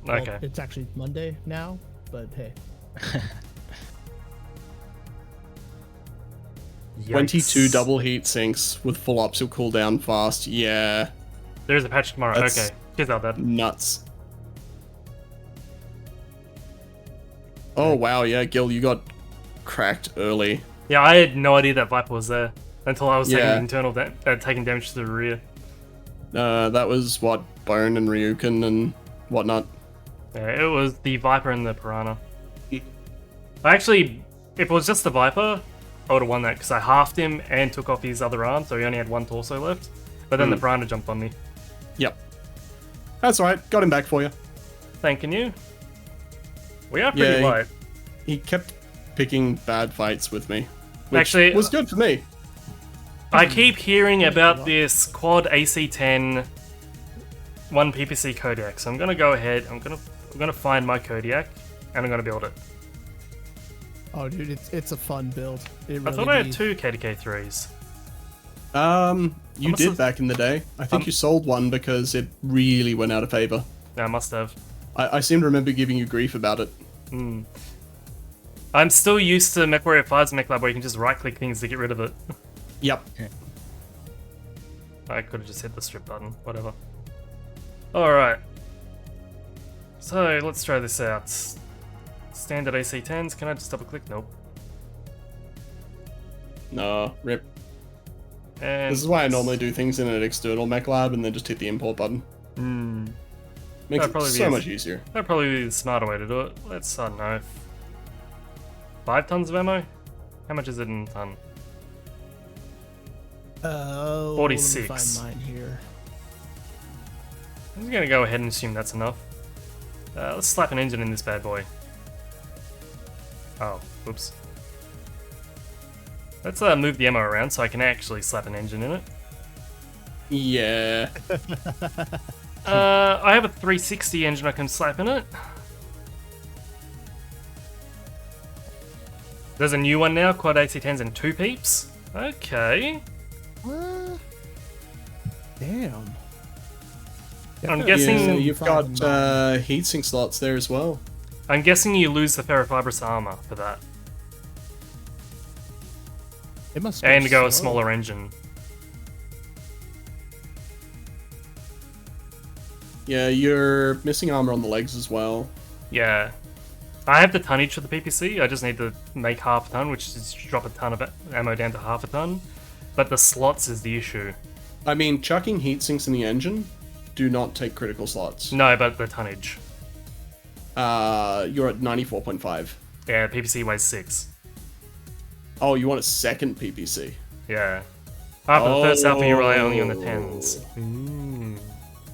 Well, Okay. it's actually Monday now, but hey. 22 Yikes. double heat sinks with full ops will cool down fast. Yeah, There is a patch tomorrow. That's- Okay. Cheers out, Dad. nuts. Oh wow, yeah, Gil, you got cracked early. Yeah, I had no idea that Viper was there until I was Yeah. taking taking damage to the rear. That was what, Bone and Ryukin and whatnot. Yeah, it was the Viper and the Piranha. Actually, if it was just the Viper, I would have won that because I halved him and took off his other arm, so he only had one torso left. But then the Piranha jumped on me. Yep. That's alright, got him back for you. Thanking you. We are pretty Yeah, light. He kept picking bad fights with me. Which Actually, was good for me. I keep hearing about this quad AC-10 1 PPC Kodiak, so I'm gonna go ahead. I'm gonna find my Kodiak and I'm gonna build it. Oh, dude, it's a fun build. It I really thought I had be. 2 KDK3s. You must did have- back in the day. I think you sold one because it really went out of favor. Yeah, I must have. I seem to remember giving you grief about it. I'm still used to Mechwarrior 5's Mech Lab where you can just right-click things to get rid of it. Yep. I could have just hit the strip button. Whatever. Alright. So, let's try this out. Standard AC-10s. Can I just double-click? Nope. No, rip. And This is why I normally do things in an external mech lab and then just hit the import button. Makes That'd it probably be so a- much easier. That'd probably be the smarter way to do it. Let's, I don't know. 5 tons of ammo? How much is it in a ton? Oh, 46. Let me find mine here. I'm just gonna go ahead and assume that's enough. Let's slap an engine in this bad boy. Oh, oops. Let's move the ammo around so I can actually slap an engine in it. Yeah. I have a 360 engine I can slap in it. There's a new one now, quad AC-10s and 2 peeps. Okay. What? Damn. I'm guessing Yeah, you've got heatsink slots there as well. I'm guessing you lose the ferrofibrous armor for that. It must And go a slow. smaller engine. Yeah, you're missing armor on the legs as well. Yeah. I have the tonnage for the PPC, I just need to make half a ton, which is drop a ton of ammo down to half a ton. But the slots is the issue. I mean, chucking heatsinks in the engine do not take critical slots. No, but the tonnage. You're at 94.5. Yeah, PPC weighs 6. Oh, you want a second PPC? Yeah. After the first alpha, you rely only on the 10s.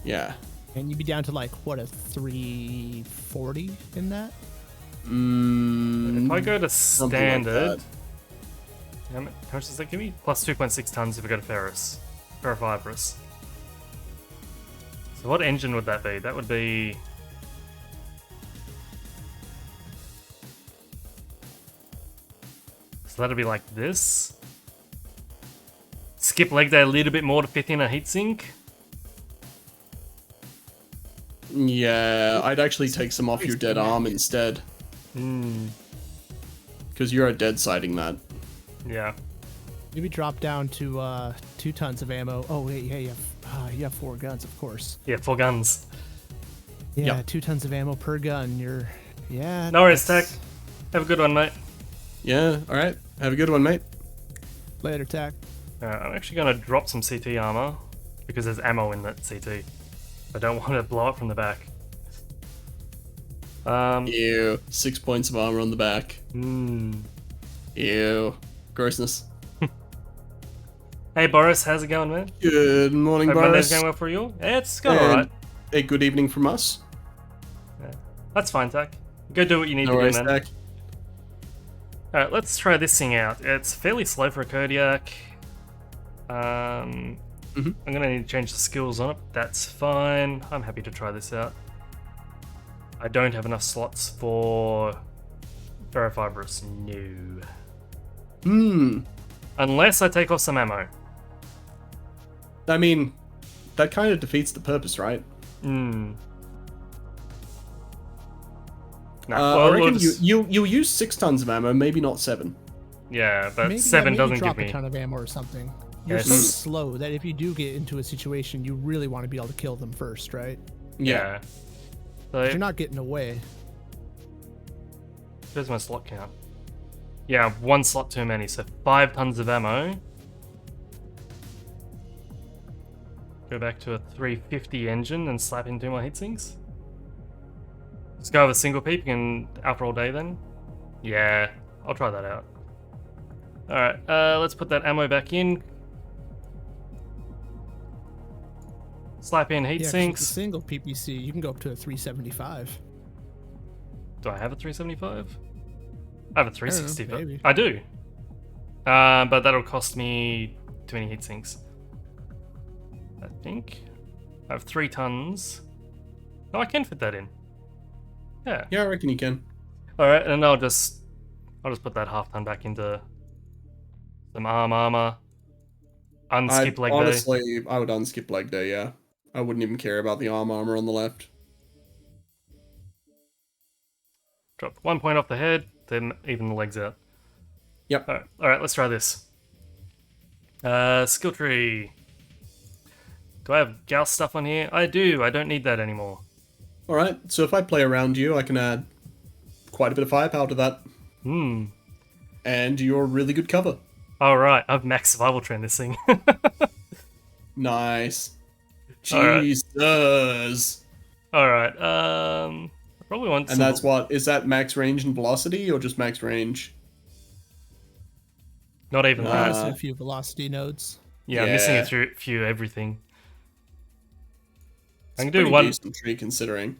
Yeah. And you'd be down to like what, a 340 in that? If I go to Something like standard, that. how much does that give me? Plus 2.6 tons if I go to ferrofibrous. So what engine would that be? That would be... So that'd be like this. Skip leg day a little bit more to fit in a heatsink. Yeah, I'd actually take some off your dead arm instead. Because you're dead siding that. Yeah. Maybe drop down to 2 tons of ammo. Oh wait, yeah, you have 4 guns, of course. Yeah, 4 guns. Yeah, Yep. 2 tons of ammo per gun. Yeah. No worries, Tech. that's- Have a good one, mate. Yeah, alright. Have a good one, mate. Later, Tac. I'm actually going to drop some CT armor because there's ammo in that CT. I don't want to blow it from the back. Ew. 6 points of armor on the back. Ew. Grossness. Hey Boris, how's it going, man? Good morning, Hope Monday's Boris. going well for you? Yeah, it's going And alright. a good evening from us. Yeah. That's fine, Tac. Go do what you need No to worries, do, man. Zach. Alright, let's try this thing out. It's fairly slow for a Kodiak. I'm gonna need to change the skills on it, but that's fine. I'm happy to try this out. I don't have enough slots for ferrofibrous. No. Unless I take off some ammo. I mean, that kind of defeats the purpose, right? Nah, I reckon just- you'll use 6 tons of ammo, maybe not 7. Yeah, but Maybe, 7 doesn't drop give me... a ton of ammo or something. Yeah, You're so it's- slow that if you do get into a situation, you really want to be able to kill them first, right? Yeah. So, But you're not getting away. here's my slot count. Yeah, 1 slot too many, so 5 tons of ammo. Go back to a 350 engine and slap in 2 more heatsinks. Let's go with a single peep and alpha all day then. Yeah, I'll try that out. Alright, let's put that ammo back in. Slap in heat Yeah, 'cause with sinks. the single PPC, you can go up to a 375. Do I have a 375? I have a 360. but maybe. I do. But that'll cost me too many heat sinks. I think. I have 3 tons. Oh, I can fit that in. Yeah. Yeah, I reckon you can. Alright, and I'll just put that half ton back into some armor. Unskip leg day. Honestly, I would unskip leg day, yeah. I wouldn't even care about the armor on the left. Drop 1 point off the head, then even the legs out. Yep. Alright, let's try this. Skill tree. Do I have Gauss stuff on here? I do, I don't need that anymore. Alright, so if I play around you, I can add quite a bit of firepower to that. And you're really good cover. Alright, I've max survival trend this thing. Nice. Alright. Jesus. Alright, I probably want And that's what? Is that max range and velocity, or just max range? Not even that. Missing a few velocity nodes. Yeah, I'm missing yeah. a few everything. I It's can do pretty one decent tree considering.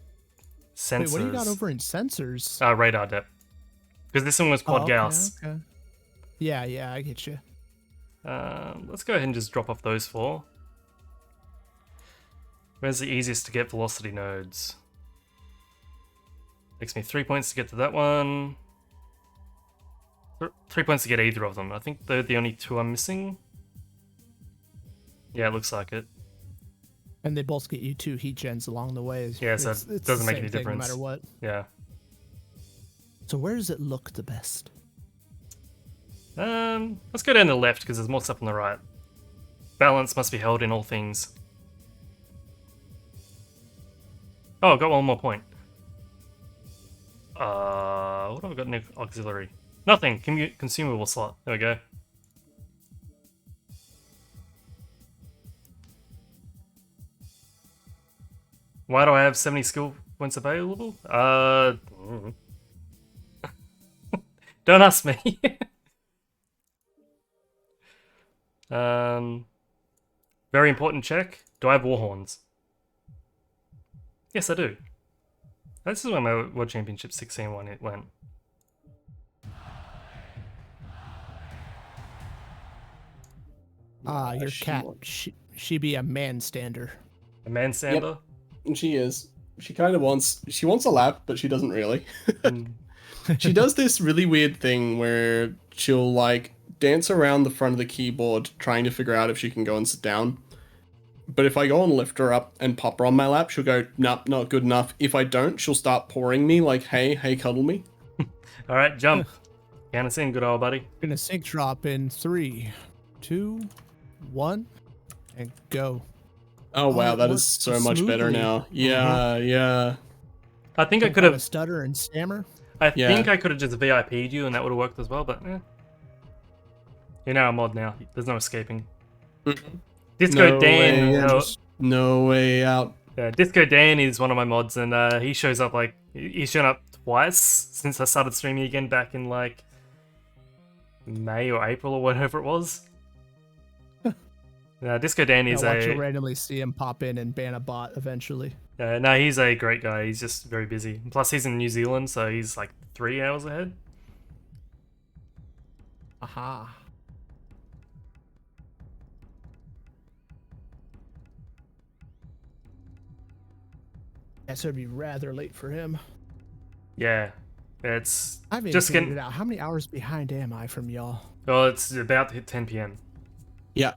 sensors. Wait, what do you got over in sensors? Radar depth. Because this one was quad Gauss. Okay. Yeah, I get you. Let's go ahead and just drop off those 4. Where's the easiest to get velocity nodes? Takes me 3 points to get to that one. 3 points to get either of them. I think they're the only 2 I'm missing. Yeah, it looks like it. And they both get you 2 heat gens along the way. Yeah, so It's it doesn't the make same any thing difference. No matter what. Yeah. So where does it look the best? Let's go down to the left because there's more stuff on the right. Balance must be held in all things. Oh, I got 1 more point. What have I got in auxiliary? Nothing. Consumable slot. There we go. Why do I have 70 skill points available? Don't ask me. Very important check. Do I have Warhorns? Yes, I do. This is where my World Championship 16-1 it went. Your cat. She be a man stander. A man stander? Yep. She is. She kind of wants a lap, but she doesn't really. She does this really weird thing where she'll like dance around the front of the keyboard trying to figure out if she can go and sit down. But if I go and lift her up and pop her on my lap, she'll go, nope, not good enough. If I don't, she'll start pouring me like, hey, cuddle me. All right, jump. Count us in, good old buddy. Gonna sync drop in 3, 2, 1, and go. Oh wow, that is so much better now. Yeah, yeah. I think I could have stutter and stammer. I think I could have just VIP'd you and that would have worked as well, but you're now a mod now. There's no escaping. Disco Dan. No way out. Yeah, Disco Dan is one of my mods, and he shows up like he's shown up twice since I started streaming again back in like May or April or whatever it was. Disco Dan is you'll randomly see him pop in and ban a bot eventually. No, he's a great guy. He's just very busy. Plus, he's in New Zealand, so he's like 3 hours ahead. Aha. Guess it'd be rather late for him. Yeah, it's I haven't just figured it out. How many hours behind am I from y'all? Well, it's about to hit 10 p.m. Yeah,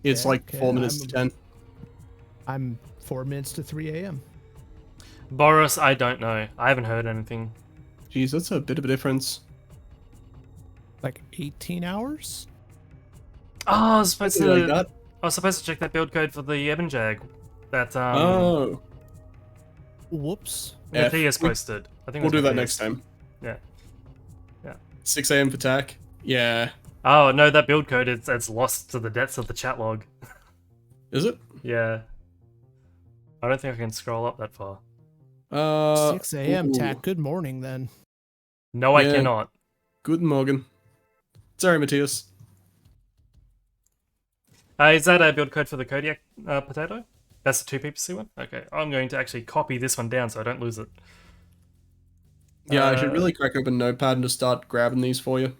it's like 4 minutes to 10. I'm 4 minutes to 3 a.m. Boris, I don't know. I haven't heard anything. Jeez, that's a bit of a difference. Like 18 hours? Oh, I was supposed to check that build code for the Ebonjag. That Oh. Whoops. Matthias posted. I think we'll do that next time. Yeah. Yeah. 6 a.m. for TAC. Yeah. Oh no, that build code it's lost to the depths of the chat log. Is it? Yeah. I don't think I can scroll up that far. 6 a.m. TAC. Good morning then. No, I cannot. Good morning. Sorry, Matthias. Is that a build code for the Kodiak potato? That's the 2PPC one? Okay, I'm going to actually copy this one down so I don't lose it. Yeah, I should really crack open Notepad and just start grabbing these for you.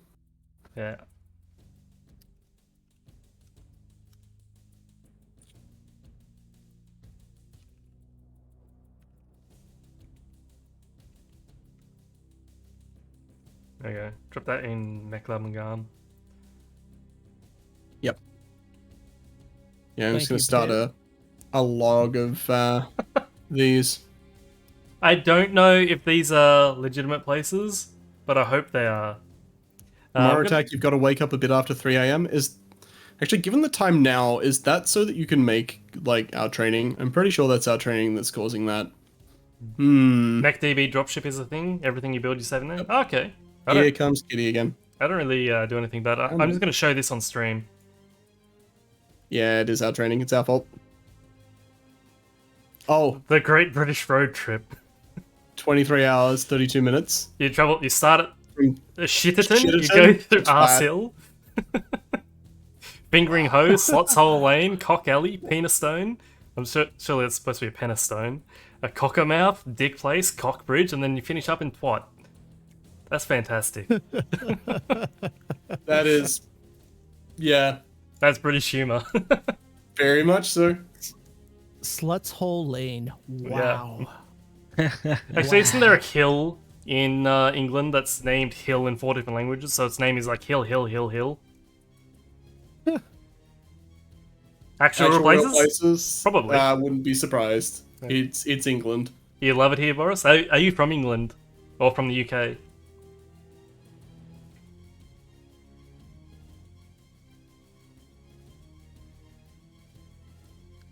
Yeah. There you go. Drop that in Mechwarrior. Yep. Yeah, I'm just going to start a log of these. I don't know if these are legitimate places, but I hope they are. Tomorrow attack, you've got to wake up a bit after 3 a.m. Is actually, given the time now, is that so that you can make like our training? I'm pretty sure that's our training that's causing that. MechDB dropship is a thing. Everything you build, you save in there. Oh, okay. Here comes Kitty again. I don't really do anything, but I'm just going to show this on stream. Yeah, it is our training. It's our fault. Oh, the Great British Road Trip. 23 hours, 32 minutes. You start at Shitterton, you go through Arse Hill, Fingering Hoe, Slots Hole Lane, Cock Alley, Penistone. I'm surely it's supposed to be a Penistone. A Cockermouth, Dick Place, Cock Bridge, and then you finish up in Twat. That's fantastic. That is, yeah. That's British humour. Very much so. Sluts Hole Lane. Wow. Yeah. Actually, isn't there a hill in England that's named Hill in 4 different languages? So its name is like Hill, Hill, Hill, Hill. Actual real places? Probably. I wouldn't be surprised. Yeah. It's England. You love it here, Boris? Are you from England? Or from the UK?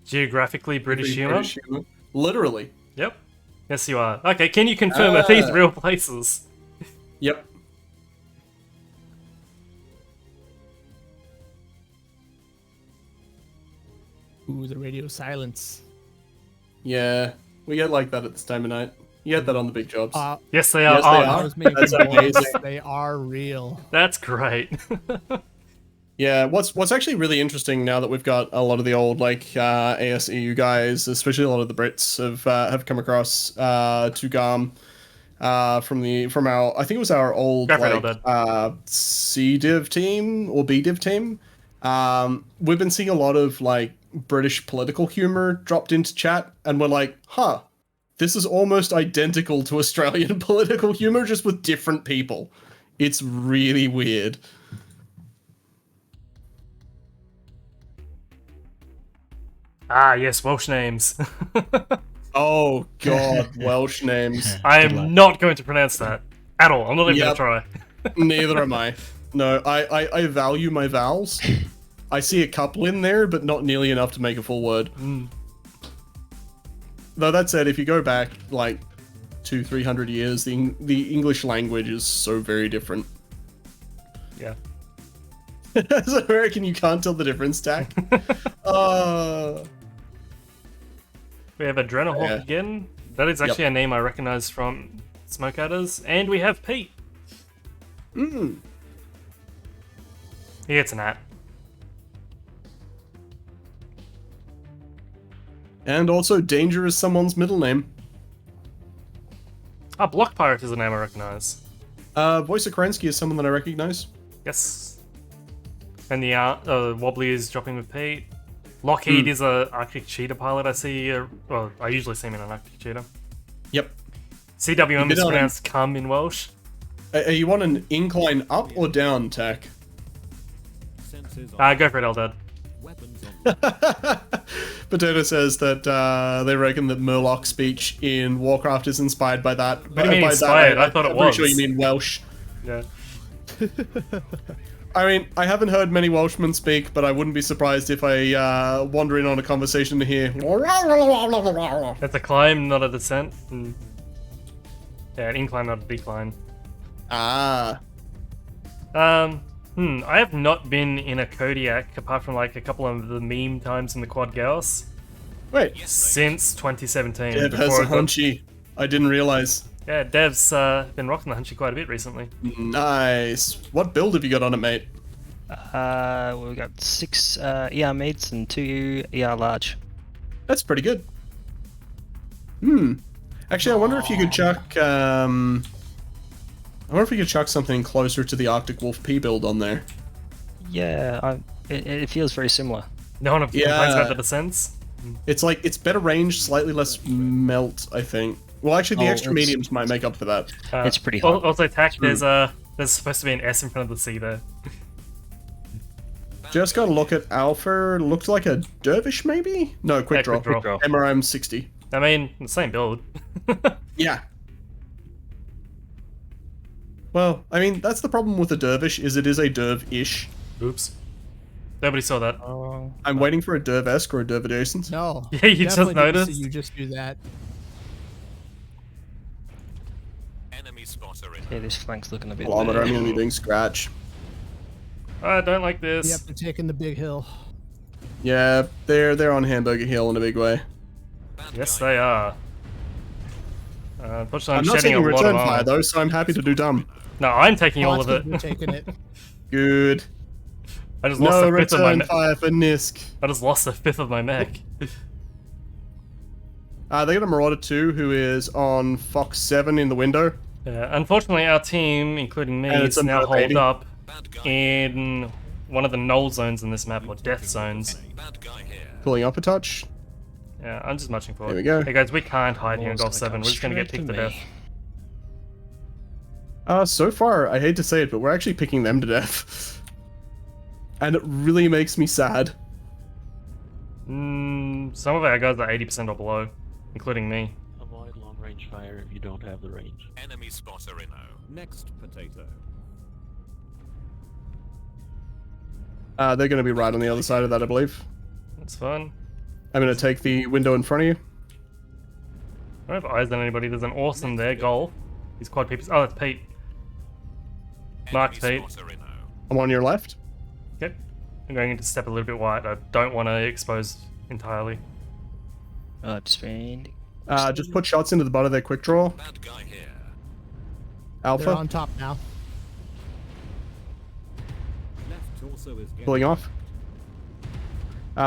Geographically British humour? Literally. Yep. Yes, you are. Okay, can you confirm are these real places? Yep. Ooh, the radio silence. Yeah, we get like that at this time of night. You get that on the big jobs. Yes, they are. Yes, they are. That's amazing. They are real. That's great. Yeah, what's actually really interesting now that we've got a lot of the old like ASEU guys, especially a lot of the Brits have come across to GARM from our, I think it was our old C div team or B div team. We've been seeing a lot of like British political humor dropped into chat, and we're like, huh, this is almost identical to Australian political humor, just with different people. It's really weird. Ah, yes, Welsh names. Oh god, Welsh names. I am not going to pronounce that at all. I'm not even going to try. Neither am I. No, I value my vowels. I see a couple in there, but not nearly enough to make a full word. Though that said, if you go back like 200-300 years, the English language is so very different. Yeah. As an American, you can't tell the difference, Tack. We have Adrenahawk again. That is actually a name I recognize from Smoke Adders. And we have Pete. He gets an hat. And also, Danger is someone's middle name. Ah, Block Pirate is a name I recognize. Voice of Kerensky is someone that I recognize. Yes. And the Wobbly is dropping with Pete. Lockheed is a Arctic Cheetah pilot. I see. Well, I usually see him in an Arctic Cheetah. Yep. CWM is pronounced cum in Welsh. Are you on an incline up or down, Tack? Go for it, Eldad. Potato says that they reckon that Murloc's speech in Warcraft is inspired by that. What do you mean inspired? I thought it was. I'm pretty sure you mean Welsh. Yeah. I mean, I haven't heard many Welshmen speak, but I wouldn't be surprised if I wander in on a conversation to hear. That's a climb, not a descent. Yeah, an incline, not a decline. Ah. I have not been in a Kodiak apart from like a couple of the meme times in the Quad Gauss. Wait. Since 2017. Dev has a hunchy. I didn't realize. Yeah, Dev's been rocking the hunchy quite a bit recently. Nice. What build have you got on it, mate? We've got 6 ER mids and 2 ER large. That's pretty good. Actually, I wonder if you could chuck. I wonder if we could chuck something closer to the Arctic Wolf P build on there. Yeah, it feels very similar. No one complains about the descents? It's like, it's better range, slightly less melt, I think. Well, actually, the extra mediums might make up for that. It's pretty hot. Also, Tack, there's supposed to be an S in front of the C there. Just gotta look at Alpha. Looks like a Dervish, maybe? No, quick draw. MRM 60. I mean, the same build. Yeah. Well, I mean, that's the problem with a Dervish, is it is a Derv-ish. Oops. Nobody saw that. I'm waiting for a Derv-esque or a Derv-adjacent. No. Yeah, you just noticed? You just do that. Enemy spotter in. Yeah, this flank's looking a bit Kilometer, bad. I'm only doing scratch. I don't like this. Yep, they're taking the big hill. Yeah, they're on Hamburger Hill in a big way. Yes, they are. Unfortunately, I'm not shedding taking a lot return of fire armor. though, so I'm happy to do dumb. No, I'm taking all of it. We're taking it. Good. I just lost No a fifth of my return fire for Nisk. I just lost a fifth of my mech. They got a Marauder 2 who is on Fox 7 in the window. Unfortunately, our team, including me, is now holed up in one of the null zones in this map, or death zones. Pulling up a touch. Yeah, I'm just marching forward. There we go. Hey guys, we can't hide here in Golf 7. We're just gonna get picked to death. So far, I hate to say it, but we're actually picking them to death. And it really makes me sad. Some of our guys are 80% or below, including me. Avoid long range fire if you don't have the range. Enemy spotter in. Next potato. They're going to be right on the other side of that, I believe. That's fun. I'm going to take the window in front of you. I don't have eyes on anybody. There's an awesome there, goal. He's quad peeps. Oh, that's Pete. Marked Pete. I'm on your left. Yep. I'm going to step a little bit wide. I don't want to expose entirely. Defending. Just put shots into the butt of their quick draw. Alpha. They're on top now. torso is getting Pulling off.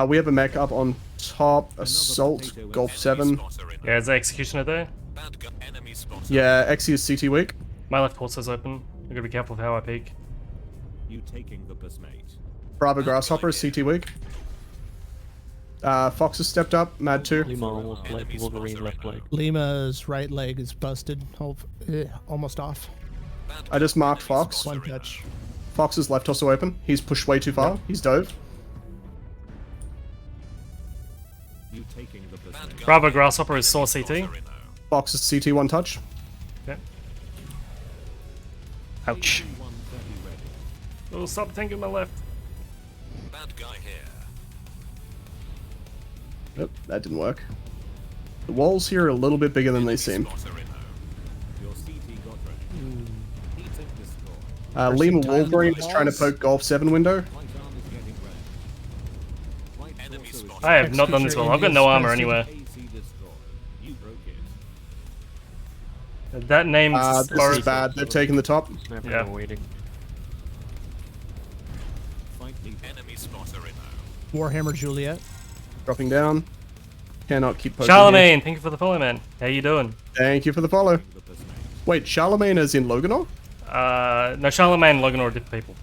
We have a mech up on top. Assault, Golf 7. Yeah, is the executioner there? Bad guy. Enemy spotted. Yeah, Exi is CT weak. My left torso's open. I gotta be careful of how I peek. you taking the bus mate. Bravo Grasshopper is CT weak. Fox has stepped up. Mad 2. Lima almost leg, Wolverine left leg. Lima's right leg is busted. Almost off. I just marked Fox. One touch. Fox's left torso open. He's pushed way too far. He's dove. You taking the bus mate. Bravo Grasshopper is saw CT. Fox is CT 1 touch. Okay. Ouch. 130 ready. Oh, stop tanking my left. Bad guy here. Nope, that didn't work. The walls here are a little bit bigger than they seem. Spotter in Your CT got ready. Heating destroy. Lima Wolverine is trying to poke Golf 7 window. Right arm is getting ready. Right Enemy torso is spotted. I have not done this well. I've got no armor anywhere. AC destroy. You broke it. That name This is bad. They've taken the top. Snapper Yeah. waiting. Fight leader. Enemy spotter in. Warhammer Juliet. Dropping down. Cannot keep poking. Charlemagne, thank you for the follow, man. How you doing? here. Thank you for the follow. The bus mate. Wait, Charlemagne is in Loganor? No, Charlemagne and Logan are different people.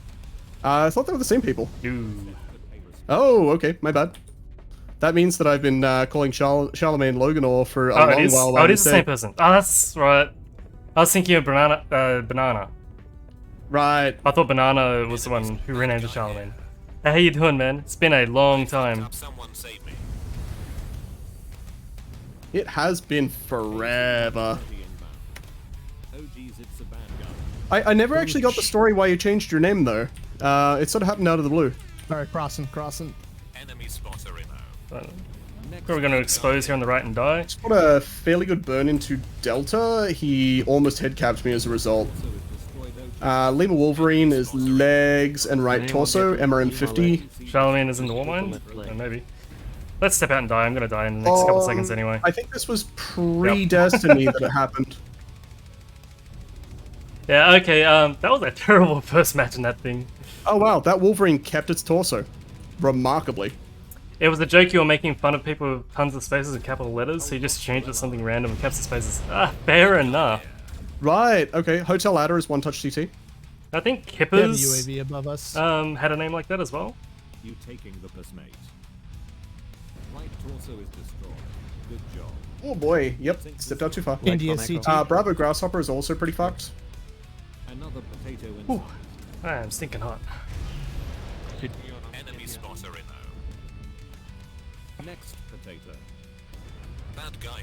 I thought they were the same people. Ooh. Oh, okay. My bad. That means that I've been calling Charlemagne Loganor for a Oh, long it is. while. Oh, it is the same person. Oh, that's right. I was thinking of Banana. Right. I thought Banana was the one who renamed it Charlemagne. Hey, how you doing, man? It's been a long time. Someone save me. It has been forever. Oh geez, it's a bad guy. I never actually got the story why you changed your name, though. It sort of happened out of the blue. Alright, crossing. Enemy spotter in. Who are we going to expose here on the right and die? Just got a fairly good burn into Delta. He almost headcapped me as a result. Lima Wolverine is legs and right torso, MRM 50. Charlemagne is in the war mine? Maybe. Let's step out and die. I'm going to die in the next couple seconds anyway. I think this was pre-Destiny that it happened. Yeah, okay, that was a terrible first match in that thing. Oh wow, that Wolverine kept its torso. Remarkably. It was a joke you were making fun of people with tons of spaces and capital letters, so you just changed it to something random and kept the spaces. Ah, fair enough. Right, okay. Hotel Ladder is one touch CT. I think They have Kippers UAV above us. had a name like that as well. You taking the bus mate. Right torso is destroyed. Good job. Oh boy, yep, stepped out too far. India Echo, CT. echo. Bravo Grasshopper is also pretty fucked. Another potato in. Whew. I'm stinking hot. Enemy spotter in. Next potato. Bad guy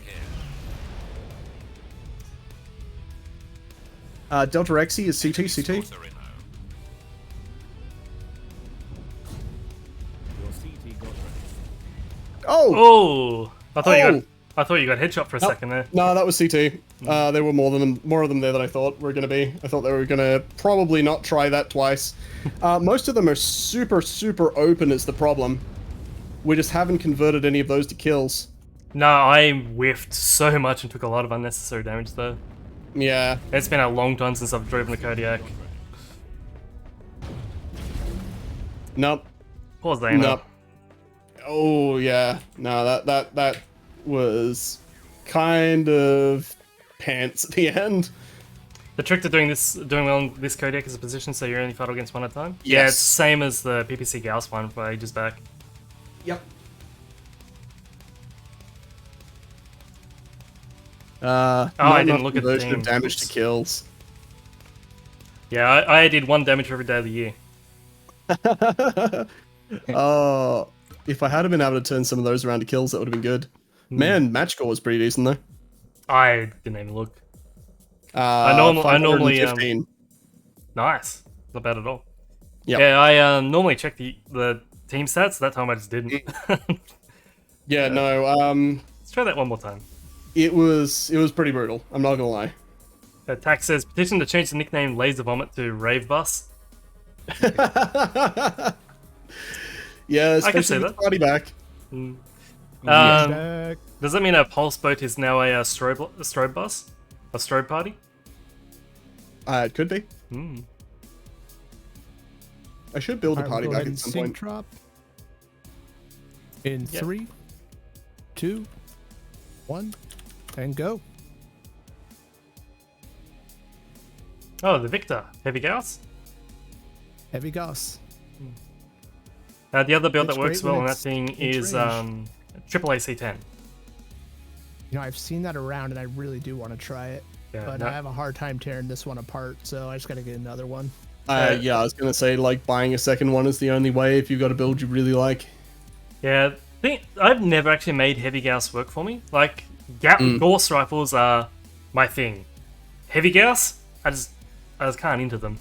here. Delta Rexy is CT. Spotter in. Your CT got ready. Oh! Oh! I thought Oh! I thought you got headshot for a second there. No, that was CT. There were more of them there than I thought were going to be. I thought they were going to probably not try that twice. Most of them are super, super open is the problem. We just haven't converted any of those to kills. No, I whiffed so much and took a lot of unnecessary damage though. Yeah. It's been a long time since I've driven a Kodiak. Nope. Pause Dana. Nope. Oh yeah. No, that was kind of pants at the end. The trick to doing well in this Kodiak is a position so you're only fight against one at a time. Yes. Yeah, it's the same as the PPC Gauss one from ages back. Yep. I didn't look at the version of team. damage to Oops. kills. Yeah, I did 1 damage for every day of the year. If I had been able to turn some of those around to kills, that would have been good. Man, match score was pretty decent though. I didn't even look. I normally 515. Nice, not bad at all. Yep. Yeah, I normally check the team stats. That time I just didn't. Yeah, no. Let's try that one more time. It was pretty brutal. I'm not gonna lie. Tax says petition to change the nickname Laser Vomit to Rave Bus. Yeah, I can see especially with that. party back. Does that mean a pulse boat is now a strobe bus? A strobe party? It could be. I should build a Alright, party we'll go back ahead at and some sync point. drop. In 3, 2, 1, and go. Oh, the Victor. Heavy Gauss? Heavy Gauss. The other build It's that works great when well on that it's thing is range. triple AC10. You know, I've seen that around, and I really do want to try it. Yeah, But no- I have a hard time tearing this one apart, so I just got to get another one. Yeah, I was gonna say like buying a second one is the only way if you've got a build you really like. Yeah, I've never actually made Heavy Gauss work for me. Like, Gauss rifles are my thing. Heavy Gauss, I just can't into them.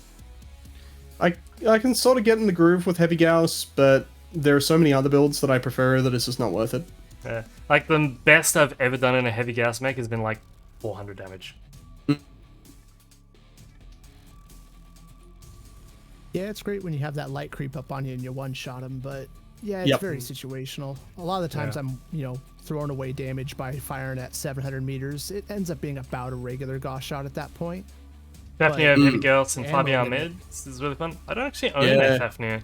I can sort of get in the groove with Heavy Gauss, but there are so many other builds that I prefer that it's just not worth it. Yeah. Like, the best I've ever done in a Heavy Gauss mech has been like 400 damage. Yeah, it's great when you have that light creep up on you and you one-shot them, but yeah, it's very situational. A lot of the times I'm, throwing away damage by firing at 700 meters. It ends up being about a regular Gauss shot at that point. Fafnir, Heavy Gauss, and ammo Fabia limit. Ahmed. This is really fun. I don't actually own a Fafnir.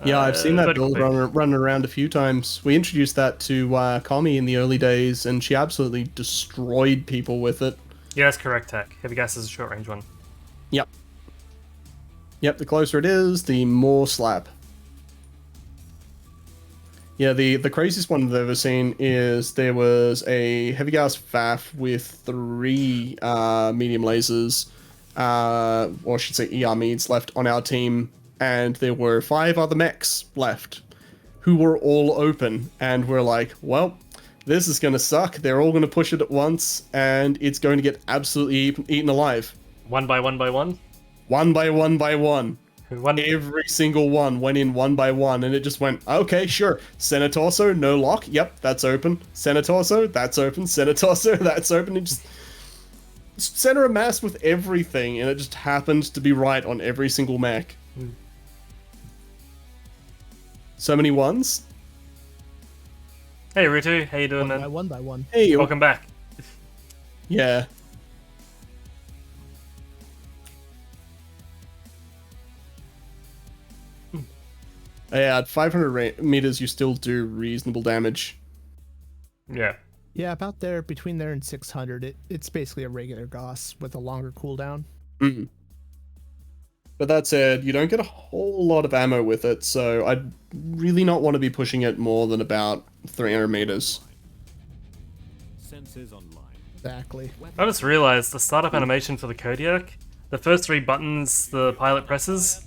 Yeah, I've seen that Vertical build Blade. running around a few times. We introduced that to Kami in the early days, and she absolutely destroyed people with it. Yeah, that's correct, Tech. Heavy Gauss is a short range one. Yep. Yep, the closer it is, the more slap. Yeah, the craziest one I've ever seen is there was a Heavy Gauss FAF with 3 medium lasers, or I should say ER meads left on our team, and there were 5 other mechs left who were all open, and we're like, well, this is going to suck. They're all going to push it at once, and it's going to get absolutely eaten alive. One by one by one? One by one by one. One. Every single one went in one by one, and it just went, okay, sure. Center torso, no lock. Yep, that's open. Center torso, that's open. Center torso, that's open. It just center of mass with everything, and it just happened to be right on every single mech. So many ones. Hey, Rutu. How you doing, One man? by one. Hey, Welcome back. yeah. Yeah, at 500 meters, you still do reasonable damage. Yeah. Yeah, about there, between there and 600, it's basically a regular Gauss with a longer cooldown. Mm. But that said, you don't get a whole lot of ammo with it, so I'd really not want to be pushing it more than about 300 meters. Sensors online. Exactly. I just realized the startup animation for the Kodiak, the first 3 buttons the pilot presses,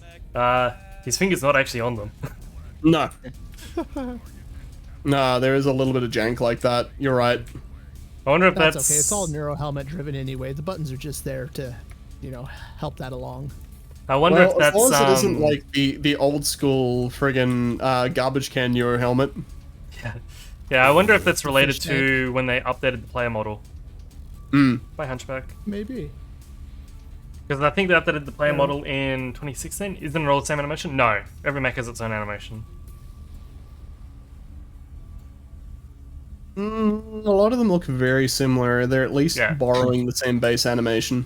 his finger's not actually on them. No. Nah, there is a little bit of jank like that. You're right. I wonder if That's that's... okay. It's all neuro helmet driven anyway. The buttons are just there to, help that along. I wonder if that's... as long as it isn't like the old school friggin' garbage can neuro helmet. Yeah, I wonder if that's related to when they updated the player model. By Hunchback. Maybe. Because I think they updated the player model in 2016. Isn't it all the same animation? No. Every mech has its own animation. A lot of them look very similar. They're at least borrowing the same base animation.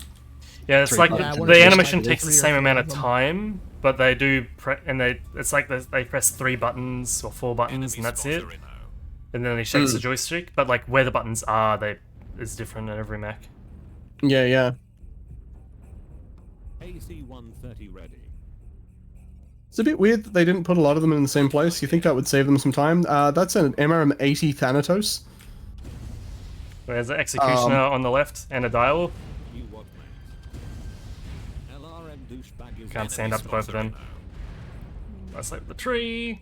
Yeah, it's like Yeah, the animation like takes the 3 or same 4 amount of of them. time, but they do... it's like they press 3 buttons or 4 buttons and that's it. And then he shakes the joystick, but like where the buttons are, is different in every mech. Yeah, yeah. AC-130 ready. It's a bit weird that they didn't put a lot of them in the same place. You think that would save them some time? That's an MRM-80 Thanatos. There's an Executioner on the left and a Dial. You what, mate? LRM douchebag is Can't stand up to both of them. I slept the tree.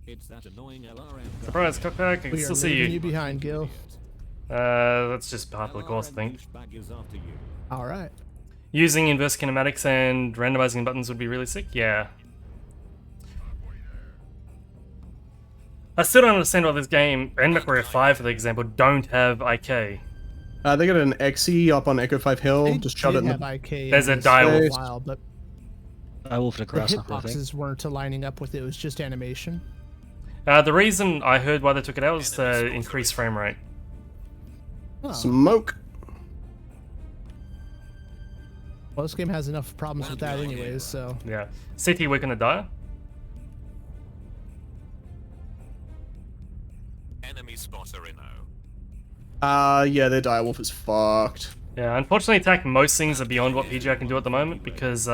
It's that annoying LRM. Surprise, cockback. I can We are still see leaving you. you behind, Gil. That's just part of the course, I think. Douchebag is after you. All right. Using inverse kinematics and randomizing buttons would be really sick. Yeah. I still don't understand why this game, and Mechwarrior 5 for example, don't have IK. They got an XE up on Echo 5 Hill. They Just shot it did in have the... IK There's in a this dial. for a while, but I wolfed the across it, I think. hitboxes weren't lining up with it. It was just animation. The reason I heard why they took it out was to increase frame rate. Oh. Smoke. Well, this game has enough problems with that anyways, so... Yeah. CT, we're gonna die. Enemy spotter in Yeah, their direwolf is fucked. Yeah, unfortunately, attack most things are beyond what PGI can do at the moment because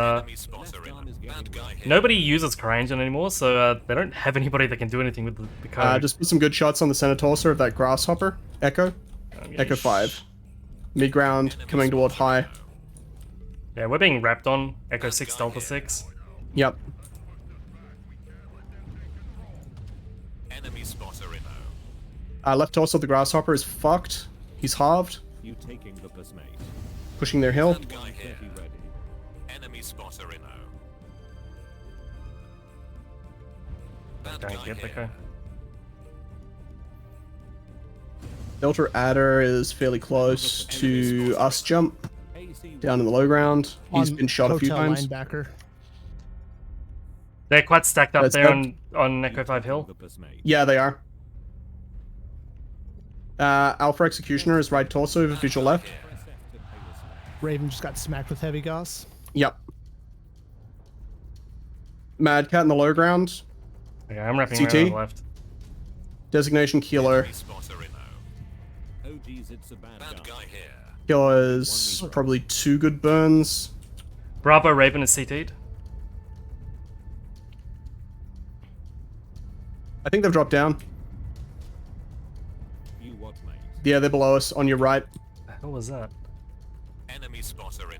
nobody uses CryEngine anymore, so they don't have anybody that can do anything with the code. Just put some good shots on the center torso of that grasshopper. Echo. Echo 5. Mid-ground, coming toward high. Yeah, we're being wrapped on. Echo 6, Delta 6. Yep. enemy spotter in Left torso of the grasshopper is fucked. He's halved. You taking the bus, mate. Pushing their hill. Bad guy here. Be ready. Enemy spotter in Bad Don't guy get the here. code. Delta Adder is fairly close to us jump. Down in the low ground. He's been shot a few Hotel times. Linebacker. They're quite stacked up That's there good. on Echo 5 Hill. The bus, mate. Yeah, they are. Alpha Executioner is right torso, visual left. Raven just got smacked with heavy gauss. Yep. Mad Cat in the low ground. Okay, I'm wrapping CT? around on the left. Designation Kilo. Enemy spotter in Oh geez, it's a bad Bad guy. guy here. Kilo is probably 2 good burns. Bravo Raven is CT'd. I think they've dropped down. You what, mate? Yeah, they're below us on your right. What was that? Enemy spotter in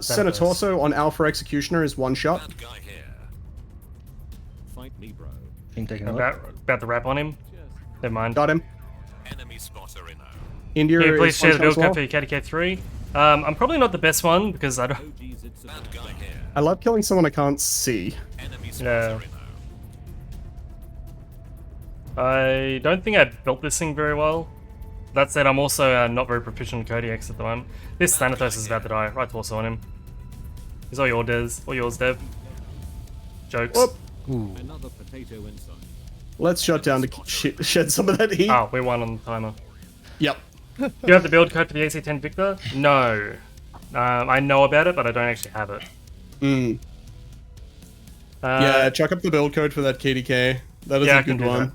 Center does. torso on Alpha Executioner is 1 shot. Bad guy here. Fight me, bro. Been taking a look. About to wrap on him. Never mind. Got him. Enemy spotter in India Here, please is share 1 the shot as build well. code for your KDK3. I'm probably not the best one because I don't. Oh geez, it's a Bad bad guy guy. here. I love killing someone I can't see. Enemy Yeah. spotter in I don't think I built this thing very well. That said, I'm also not very proficient in Kodiaks at the moment. This Thanatos is about to die. Right torso on him. He's all your Des. All yours, Dev. Jokes. Whoop. Another potato inside. Let's shut down to shed some of that heat. Oh, we won on the timer. Yep. Do you have the build code for the AC-10 Victor? No. I know about it, but I don't actually have it. Yeah, chuck up the build code for that KDK. That is yeah, I a can good do one.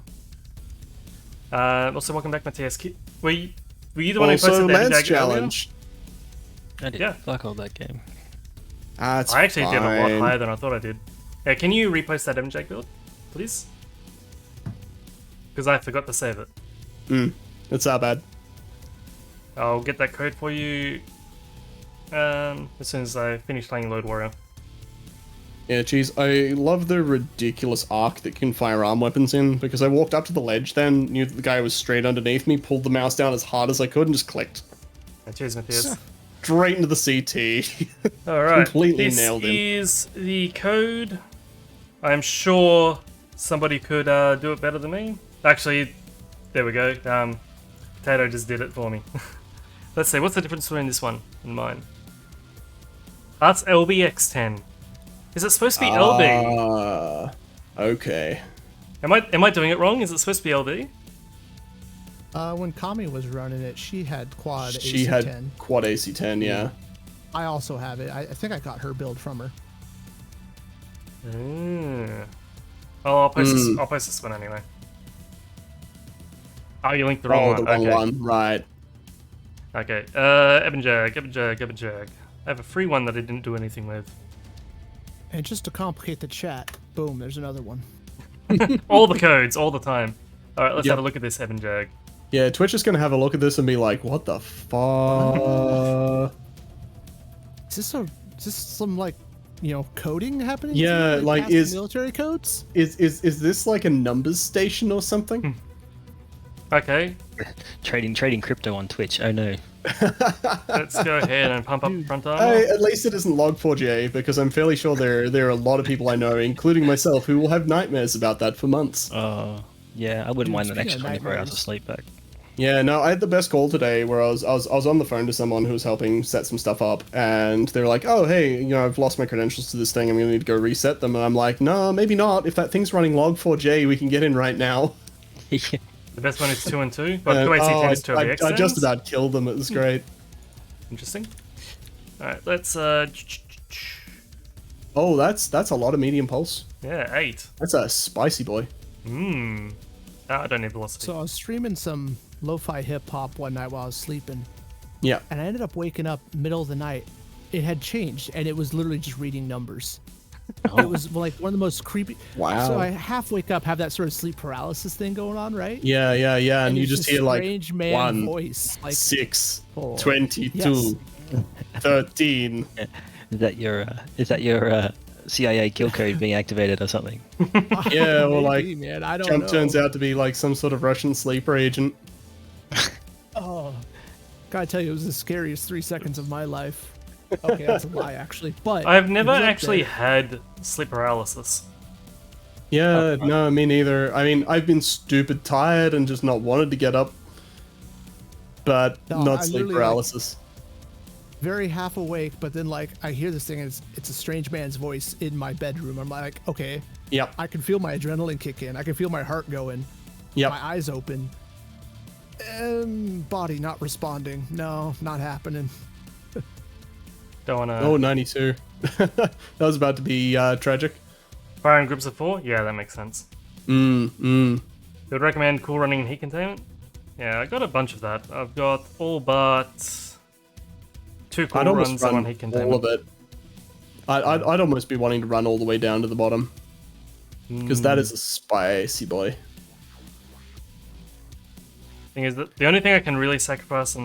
Also, welcome back, Matthias. Were you the one who Also, posted that Lance Jag earlier? Challenge. I did. Yeah. Fuck all that game. It's I actually did a lot fine. higher than I thought I did. Yeah, can you repost that MJAG build, please? Because I forgot to save it. It's that bad. I'll get that code for you as soon as I finish playing Load Warrior. Yeah, geez, I love the ridiculous arc that you can fire arm weapons in, because I walked up to the ledge then, knew that the guy was straight underneath me, pulled the mouse down as hard as I could, and just clicked. Cheers, Matthias. Straight into the CT. Alright, Completely this nailed him. is the code. I'm sure somebody could do it better than me. Actually, there we go. Potato just did it for me. Let's see, what's the difference between this one and mine? That's LBX10. Is it supposed to be LB? Okay. Am I doing it wrong? Is it supposed to be LB? When Kami was running it, she had quad She AC-10. had quad AC-10, yeah. I also have it. I think I got her build from her. Oh, I'll post this. I'll post this one anyway. Oh, you linked the wrong one. The wrong Okay. one, right. Okay. Ebenjag. I have a free one that I didn't do anything with. And just to complicate the chat, boom, there's another one. All the codes, all the time. All right, let's Yep. have a look at this Ebenjag. Yeah, Twitch is gonna have a look at this and be like, what the fuck? Is this some like, coding happening? Yeah, like, past is- military codes? Is this like a numbers station or something? Okay, Trading crypto on Twitch. Oh no. let's go ahead and pump up front armor. Hey, at least it isn't Log4j, because I'm fairly sure there are a lot of people I know, including myself, who will have nightmares about that for months. Yeah, I wouldn't mind an speaking extra of 24 hours of nightmares. sleep back. Yeah, no, I had the best call today where I was on the phone to someone who was helping set some stuff up, and they were like, oh, hey, I've lost my credentials to this thing, I'm gonna need to go reset them, and I'm like, no, maybe not, if that thing's running Log4j, we can get in right now. The best one is 2 and 2, but And, 2 AC10 oh, is 2 I LBX. just about killed them, it was great. Interesting. Alright, let's Oh, that's a lot of medium pulse. yeah, 8. That's a spicy boy. Mmm. I don't need velocity. So I was streaming some lo-fi hip hop one night while I was sleeping, Yeah. and I ended up waking up middle of the night. It had changed, and it was literally just reading numbers. It was like one of the most creepy. Wow. So I half wake up, have that sort of sleep paralysis thing going on, right? Yeah, and you it's just this hear like strange man 1, voice, like 6, 4. 22, 13. Is that your CIA kill code being activated or something? Yeah, or like Maybe, man, I don't Jump know. turns out to be like some sort of Russian sleeper agent. Oh, gotta tell you, it was the scariest 3 seconds of my life. Okay, that's a lie, actually. But I've never it was up actually there. had sleep paralysis. Yeah, no, me neither. I mean, I've been stupid tired and just not wanted to get up, but No, not I sleep literally, paralysis. very half awake, but then like I hear this thing, and it's a strange man's voice in my bedroom. I'm like, okay, Yep, I can feel my adrenaline kick in. I can feel my heart going. yep. My eyes open. Body not responding. No, not happening. Don't wanna. Oh, 92. That was about to be tragic. Fire in groups of 4? Yeah, that makes sense. You Would recommend cool running and heat containment? Yeah, I got a bunch of that. I've got all but 2 cool I'd almost runs and 1 run heat containment. all of it. I'd almost be wanting to run all the way down to the bottom. Because that is a spicy boy. Thing is that the only thing I can really sacrifice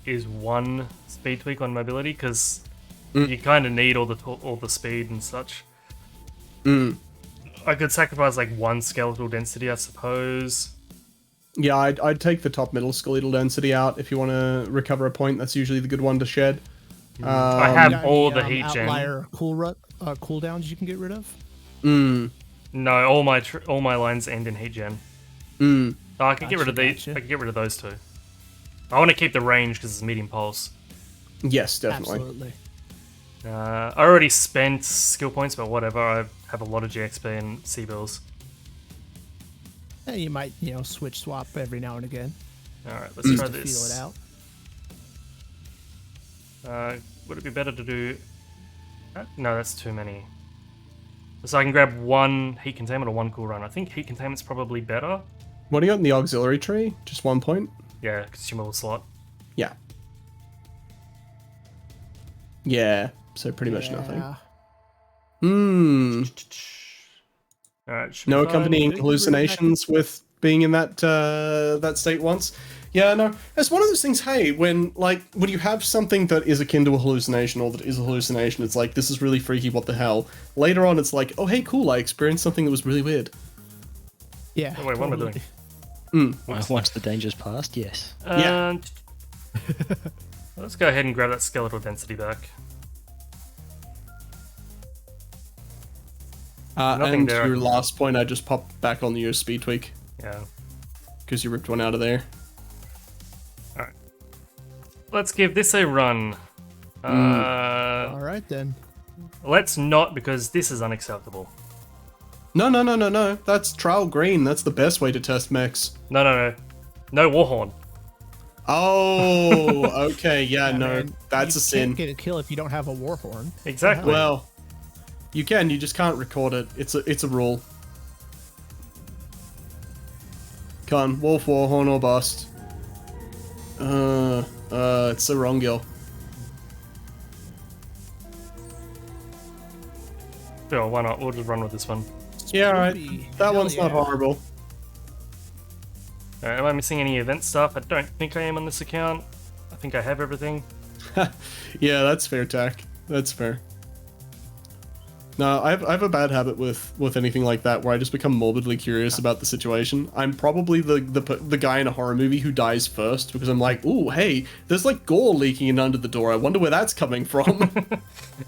is 1 speed tweak on mobility, because you kind of need all the speed and such. I could sacrifice like 1 skeletal density, I suppose. Yeah, I'd take the top middle skeletal density out if you want to recover a point. That's usually the good one to shed. I have Got all any, the heat gen. outlier cooldowns you can get rid of. No, all my lines end in heat gen. Oh, I could get rid of these. Gotcha. I could get rid of those 2. I want to keep the range because it's medium pulse. Yes, definitely. Absolutely. I already spent skill points, but whatever. I have a lot of GXP and C-bills. You might, switch swap every now and again. Alright, let's try To feel this. it out. Would it be better to do... No, that's too many. So I can grab 1 heat containment or 1 cool run. I think heat containment's probably better. What do you got in the auxiliary tree? Just 1 point? Yeah, consumable slot. Yeah. Yeah, so pretty much nothing. Yeah. Alright, No fine. accompanying Big hallucinations with being in that state once. Yeah, no, it's one of those things. Hey, when you have something that is akin to a hallucination or that is a hallucination, it's like, this is really freaky. What the hell? Later on, it's like, oh hey, cool. I experienced something that was really weird. Yeah. Oh, wait, what am I totally. doing? Once the danger's passed, yes. Yeah. Let's go ahead and grab that skeletal density back. Nothing And there. your last point, I just popped back on your speed tweak Yeah. because you ripped one out of there. Alright. Let's give this a run. All right then. Let's not, because this is unacceptable. No. That's trial green. That's the best way to test mechs. No. No Warhorn. Oh, okay. Yeah, no, Man, that's you a sin. Can't get a kill if you don't have a warhorn. Exactly. Well, you can. You just can't record it. It's a rule. Come on, Wolf, Warhorn, or bust. It's the wrong Guill. Sure, why not? We'll just run with this one. Yeah, alright. Spoopy. That Hell one's not yeah. horrible. Alright, am I missing any event stuff? I don't think I am on this account. I think I have everything. Yeah, that's fair, Tack. That's fair. No, I have a bad habit with anything like that where I just become morbidly curious about the situation. I'm probably the guy in a horror movie who dies first because I'm like, ooh, hey, there's like gore leaking in under the door. I wonder where that's coming from.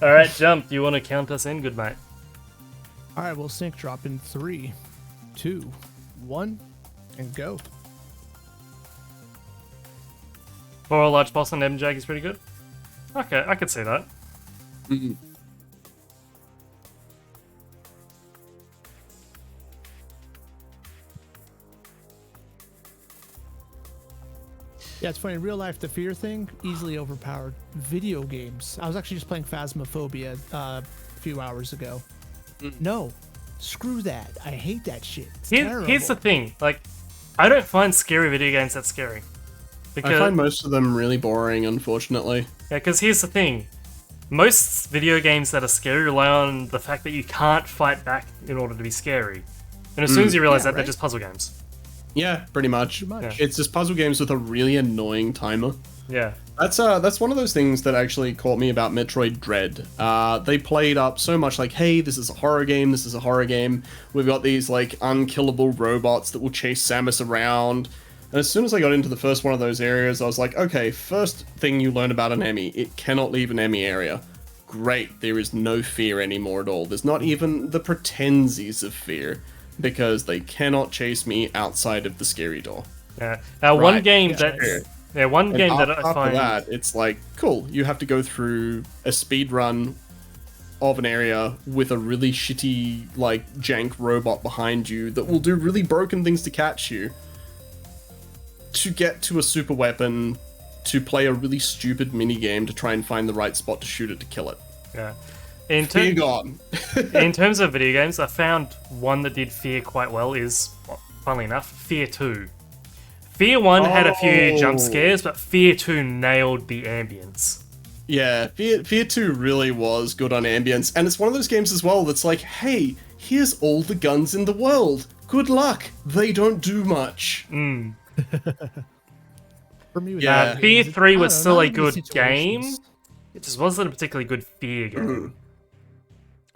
Alright, Jump, do you want to count us in? Good mate. All right, we'll sync drop in 3, 2, 1, and go. For a large boss on MJag is pretty good. Okay, I could see that. Yeah, it's funny. In real life, the fear thing easily overpowered video games. I was actually just playing Phasmophobia a few hours ago. No, screw that. I hate that shit. It's terrible. Here's the thing. Like, I don't find scary video games that scary. I find most of them really boring, unfortunately. Yeah, because here's the thing. Most video games that are scary rely on the fact that you can't fight back in order to be scary. And as soon as you realize that, they're just puzzle games. Yeah, pretty much. Yeah. It's just puzzle games with a really annoying timer. Yeah. That's one of those things that actually caught me about Metroid Dread. They played up so much like, hey, this is a horror game, this is a horror game. We've got these, like, unkillable robots that will chase Samus around. And as soon as I got into the first one of those areas, I was like, okay, first thing you learn about an Emmy, it cannot leave an Emmy area. Great, there is no fear anymore at all. There's not even the pretensies of fear, because they cannot chase me outside of the scary door. Yeah. One game that I find... After that, it's like, cool, you have to go through a speed run of an area with a really shitty, like, jank robot behind you that will do really broken things to catch you, to get to a super weapon, to play a really stupid mini-game to try and find the right spot to shoot it to kill it. Yeah. Fear gone. In terms of video games, I found one that did Fear quite well is, funnily enough, Fear 2. Fear 1 had a few jump scares, but Fear 2 nailed the ambience. Yeah, Fear 2 really was good on ambience, and it's one of those games as well that's like, hey, here's all the guns in the world. Good luck. They don't do much. For me, Fear 3 was still a good game. It just wasn't a particularly good Fear game.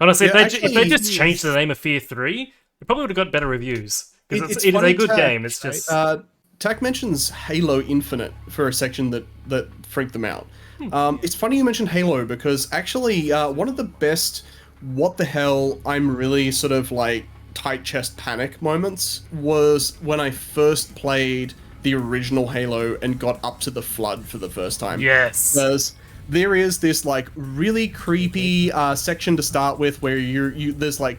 Honestly, if they just changed the name of Fear 3, it probably would have got better reviews. Because it is a good game. It's just... Tak mentions Halo Infinite for a section that freaked them out. It's funny you mentioned Halo, because actually one of the best what the hell I'm really sort of like tight chest panic moments was when I first played the original Halo and got up to the Flood for the first time. Yes. Because there is this like really creepy section to start with where there's like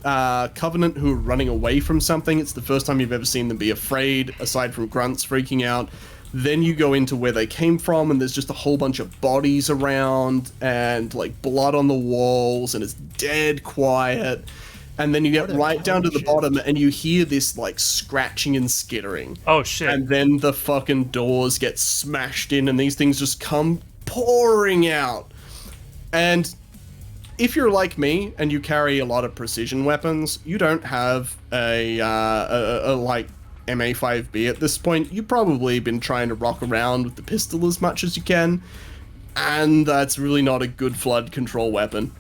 Covenant who are running away from something. It's the first time you've ever seen them be afraid, aside from grunts freaking out. Then you go into where they came from, and there's just a whole bunch of bodies around, and like blood on the walls, and it's dead quiet. And then you get right down to the bottom, and you hear this like scratching and skittering. Oh shit. And then the fucking doors get smashed in, and these things just come pouring out. And if you're like me and you carry a lot of precision weapons, you don't have a like MA5B at this point. You've probably been trying to rock around with the pistol as much as you can, and that's really not a good flood control weapon.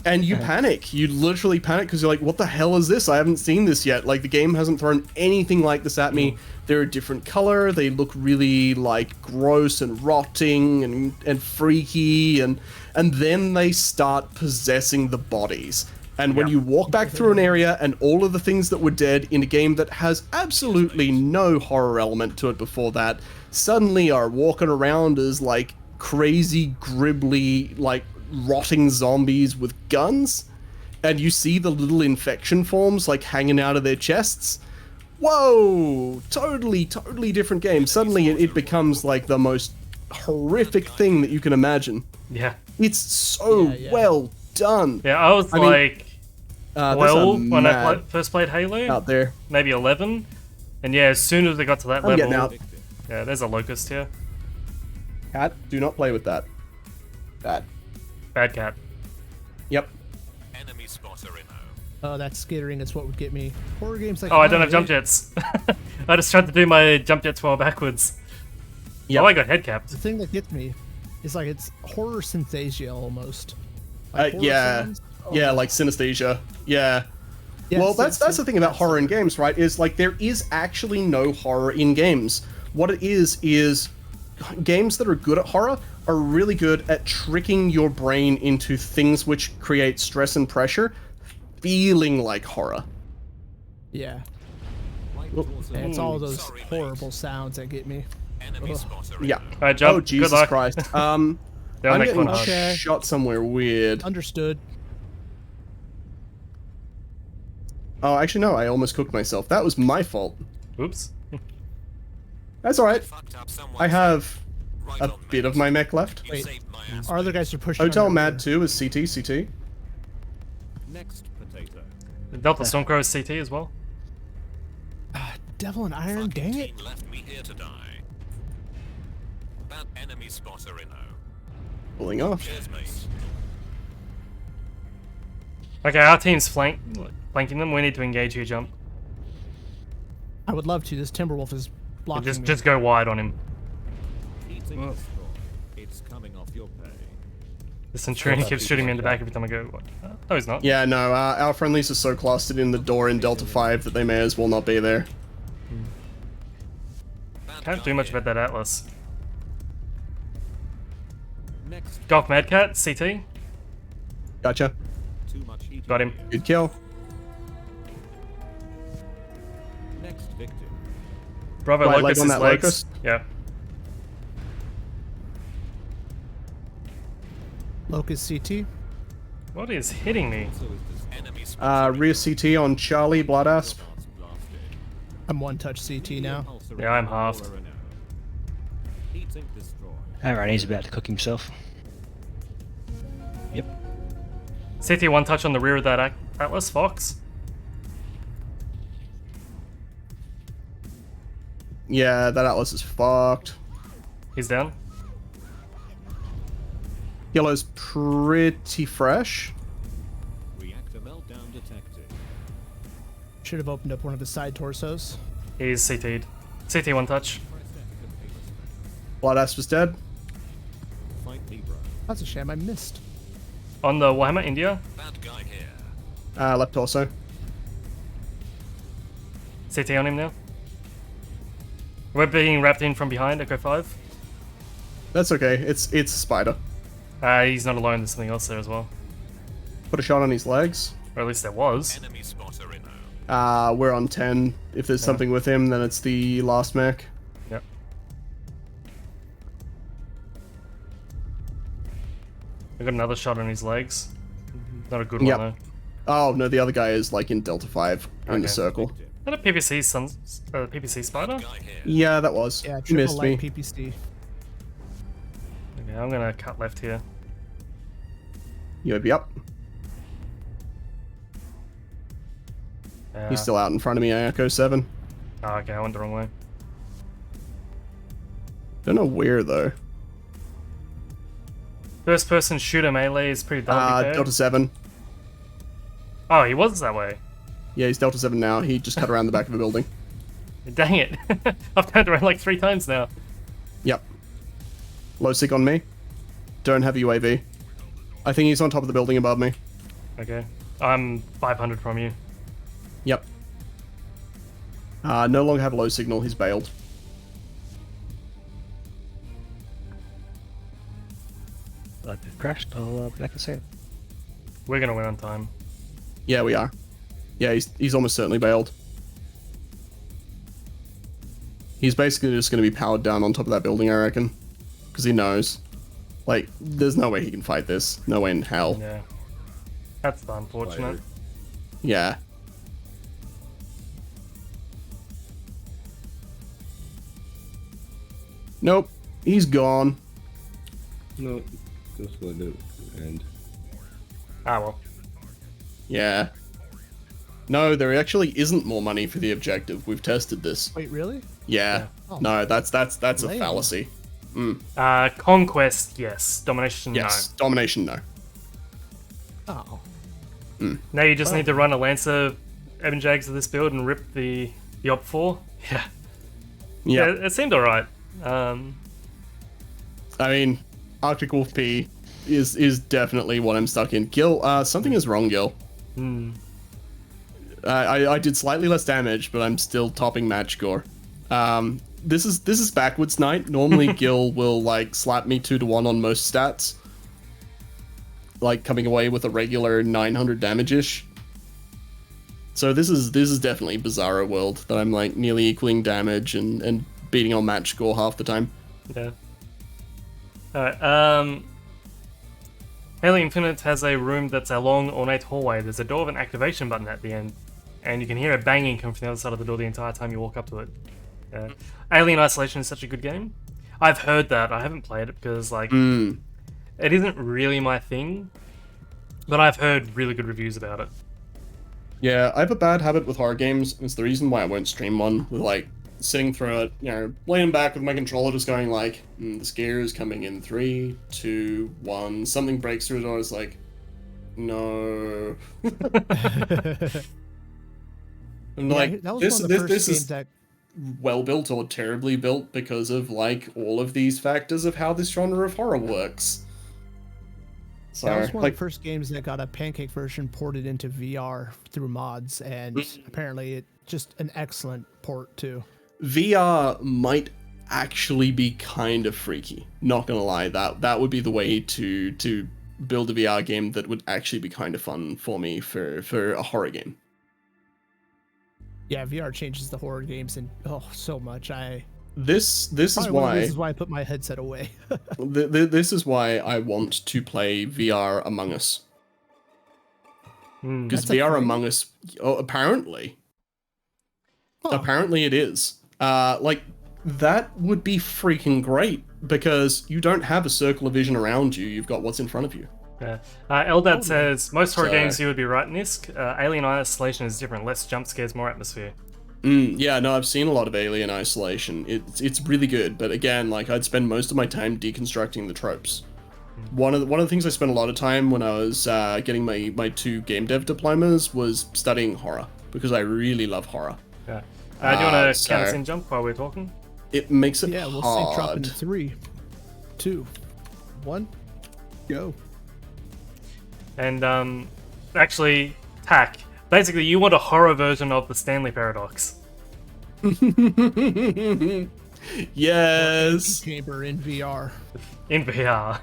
And you panic. You literally panic because you're like, what the hell is this? I haven't seen this yet. Like, the game hasn't thrown anything like this at me. They're a different color. They look really, like, gross and rotting and freaky. And then they start possessing the bodies. And when you walk back through an area and all of the things that were dead in a game that has absolutely no horror element to it before that, suddenly are walking around as, like, crazy, gribbly, like, rotting zombies with guns, and you see the little infection forms like hanging out of their chests. Whoa, totally different game. Suddenly it becomes like the most horrific thing that you can imagine. Yeah, it's so well done. Yeah, I was like 12 when I first played Halo out there, maybe 11, and yeah, as soon as they got to that level, yeah, there's a locust here. Cat, do not play with that. Bad cat. Yep. Enemy spotter in. Oh, that skittering is what would get me. Horror games like... Oh, I don't have jump jets. I just tried to do my jump jets while backwards. Yep. Oh, I got head capped. The thing that gets me is like it's horror synesthesia almost. Like yeah, like synesthesia. Yeah. Well, that's the thing about horror in games, right? Is like there is actually no horror in games. What it is games that are good at horror are really good at tricking your brain into things which create stress and pressure, feeling like horror. Yeah. It's all those horrible sounds that get me. Yeah. Jump. Oh, Jesus Christ. I'm getting shot somewhere weird. Understood. Oh, actually, no. I almost cooked myself. That was my fault. Oops. That's alright. Fucked up someone's I have right a on, bit mate. of my mech left. You Wait. saved my ass. Our other guys are pushing. Hotel under Mad here. 2 is CT, CT. Next potato. The Delta Stormcrow is CT as well. Devil and Iron, Fucking dang it. team left me here to die. That enemy spotter, Inno. Pulling off. Cheers, mate. Okay, our team's flanking them. We need to engage here, jump. I would love to. This Timberwolf is blocking me. Just go wide on him. Eating the straw. It's coming off your pay. The Centurion keeps shooting me in the back every time I go. What? No, he's not. Yeah, no, our friendlies are so clustered in the door in Delta 5 that they may as well not be there. Can't do much about that Atlas. Next, Golf Madcat, CT. Gotcha. too much eating. Got him. Good kill. Next victim. Bravo Right leg Locust on is that legs. Locust. Yeah. Locust CT. What is hitting me? So is this Enemy spotter. Rear CT on Charlie, Blood Asp. blasted. I'm one touch CT now. Yeah, I'm halved. Eating destroy. Alright, he's about to cook himself. Yep. CT one touch on the rear of that Atlas Fox. Yeah, that Atlas is fucked. He's down. Yellow's pretty fresh. Reactor meltdown detected. Should have opened up one of his side torsos. He's CT'd. CT one touch. Blood Asp is dead. Fight Libra. That's a shame. I missed. On the Warhammer India. Bad guy here. Left torso. CT on him now. We're being wrapped in from behind, Echo 5. That's okay. It's a spider. He's not alone, there's something else there as well. Put a shot on his legs. Or at least there was. Enemy spotter, Inno. We're on 10. If there's something with him, then it's the last mech. Yep. I got another shot on his legs. Not a good Yep. one Oh, no, the other guy is like in Delta 5 in the Okay. circle. though. Is that a PPC PPC spider? Guy here. Yeah, that was. Yeah, You triple missed light me. PPC. Okay, I'm gonna cut left here. UAV up. He's still out in front of me, I echo 7. Oh, okay, I went the wrong way. Don't know where though. First person shooter melee is pretty dull. Delta 7. Oh, he was that way. Yeah, he's Delta 7 now. He just cut around the back of a building. Dang it. I've turned around like 3 times now. Yep. Low sick on me. Don't have UAV. I think he's on top of the building above me. Okay. I'm 500 from you. Yep. No longer have low signal. He's bailed. I've crashed. I'll be back in a second. We're gonna win on time. Yeah, we are. Yeah, he's almost certainly bailed. He's basically just going to be powered down on top of that building, I reckon. Because he knows. Like, there's no way he can fight this. No way in hell. Yeah. That's unfortunate. Yeah. Nope. He's gone. No, just let it end. Ah, well. Yeah. No, there actually isn't more money for the objective. We've tested this. Wait, really? Yeah. Oh. No, that's a Lame. fallacy. Conquest, yes. Domination, Yes. Domination, no. Oh. no. Now you just need to run a Lancer Eben Jags to this build and rip the Op 4. Yeah. Yeah. It seemed alright. I mean, Arctic Wolf P is definitely what I'm stuck in. Guill, something is wrong, Guill. I did slightly less damage, but I'm still topping match score. This is backwards night. Normally, Guill will like slap me 2-1 on most stats, like coming away with a regular 900 damage-ish. So this is definitely Bizarro World that I'm like nearly equaling damage and beating on match score half the time. Yeah. Alright, Halo Infinite has a room that's a long, ornate hallway. There's a door with an activation button at the end, and you can hear a banging come from the other side of the door the entire time you walk up to it. Yeah. Alien Isolation is such a good game. I've heard that. I haven't played it because like it isn't really my thing, but I've heard really good reviews about it. Yeah, I have a bad habit with horror games. It's the reason why I won't stream one. With like sitting through it, laying back with my controller, just going like, the scare is coming in 3, 2, 1. Something breaks through the door. It's like, no. I'm like, that was this one of the first this games is that well built or terribly built because of like all of these factors of how this genre of horror works. So, that was one of the first games that got a pancake version ported into VR through mods, and apparently it's just an excellent port too. VR might actually be kind of freaky. Not gonna lie, that would be the way to build a VR game that would actually be kind of fun for me for a horror game. Yeah, VR changes the horror games and so much. This is why I put my headset away. This is why I want to play VR Among Us. Because VR Among Us, apparently it is. Like that would be freaking great because you don't have a circle of vision around you. You've got what's in front of you. Yeah. Eldad says most horror games you would be right, Nisk. Alien Isolation is different. Less jump scares, more atmosphere. Yeah, no, I've seen a lot of Alien Isolation. It's really good, but again, like I'd spend most of my time deconstructing the tropes. One of the things I spent a lot of time when I was getting my 2 game dev diplomas was studying horror because I really love horror. Yeah. Do you want to count us in jump while we're talking? It makes it we'll hard. sync drop in 3, 2, 1, go. And actually, Tack. Basically, you want a horror version of the Stanley Paradox. Yes. Chamber in VR. In VR.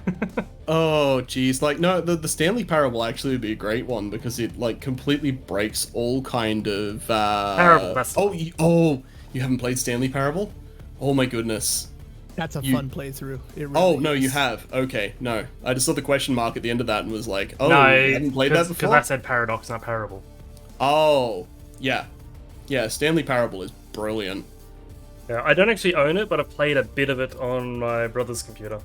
Oh, geez. Like, no, the Stanley Parable actually would be a great one because it, like, completely breaks all kind of, Parable, that's... you haven't played Stanley Parable? Oh my goodness. That's a fun playthrough. It really oh, no, is. you have. Okay, no. I just saw the question mark at the end of that and was like, oh, no, you haven't played that before? Because I said Paradox, not Parable. Oh, yeah. Yeah, Stanley Parable is brilliant. Yeah, I don't actually own it, but I've played a bit of it on my brother's computer.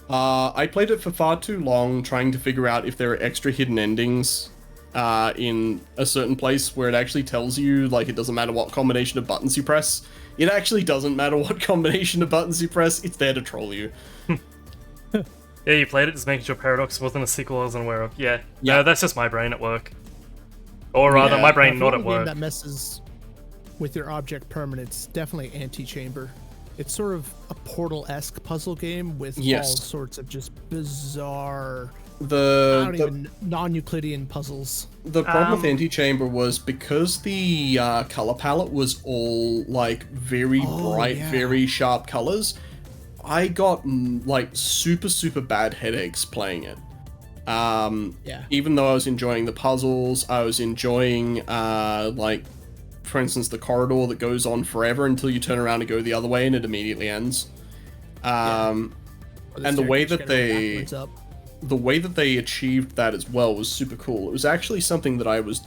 I played it for far too long trying to figure out if there are extra hidden endings in a certain place where it actually tells you, like, it doesn't matter what combination of buttons you press. It actually doesn't matter what combination of buttons you press, it's there to troll you. Yeah, you played it, just making sure Paradox wasn't a sequel I wasn't aware of. Yeah. No, that's just my brain at work. Or rather, my brain not at work. Game that messes with your object permanence, definitely Antichamber. It's sort of a Portal-esque puzzle game with all sorts of just bizarre, non-Euclidean puzzles. The problem with Antichamber was because the color palette was all like very bright, very sharp colors. I got like super bad headaches playing it. Even though I was enjoying the puzzles, I was enjoying like, for instance, the corridor that goes on forever until you turn around and go the other way and it immediately ends. And the way that they achieved that as well was super cool. It was actually something that I was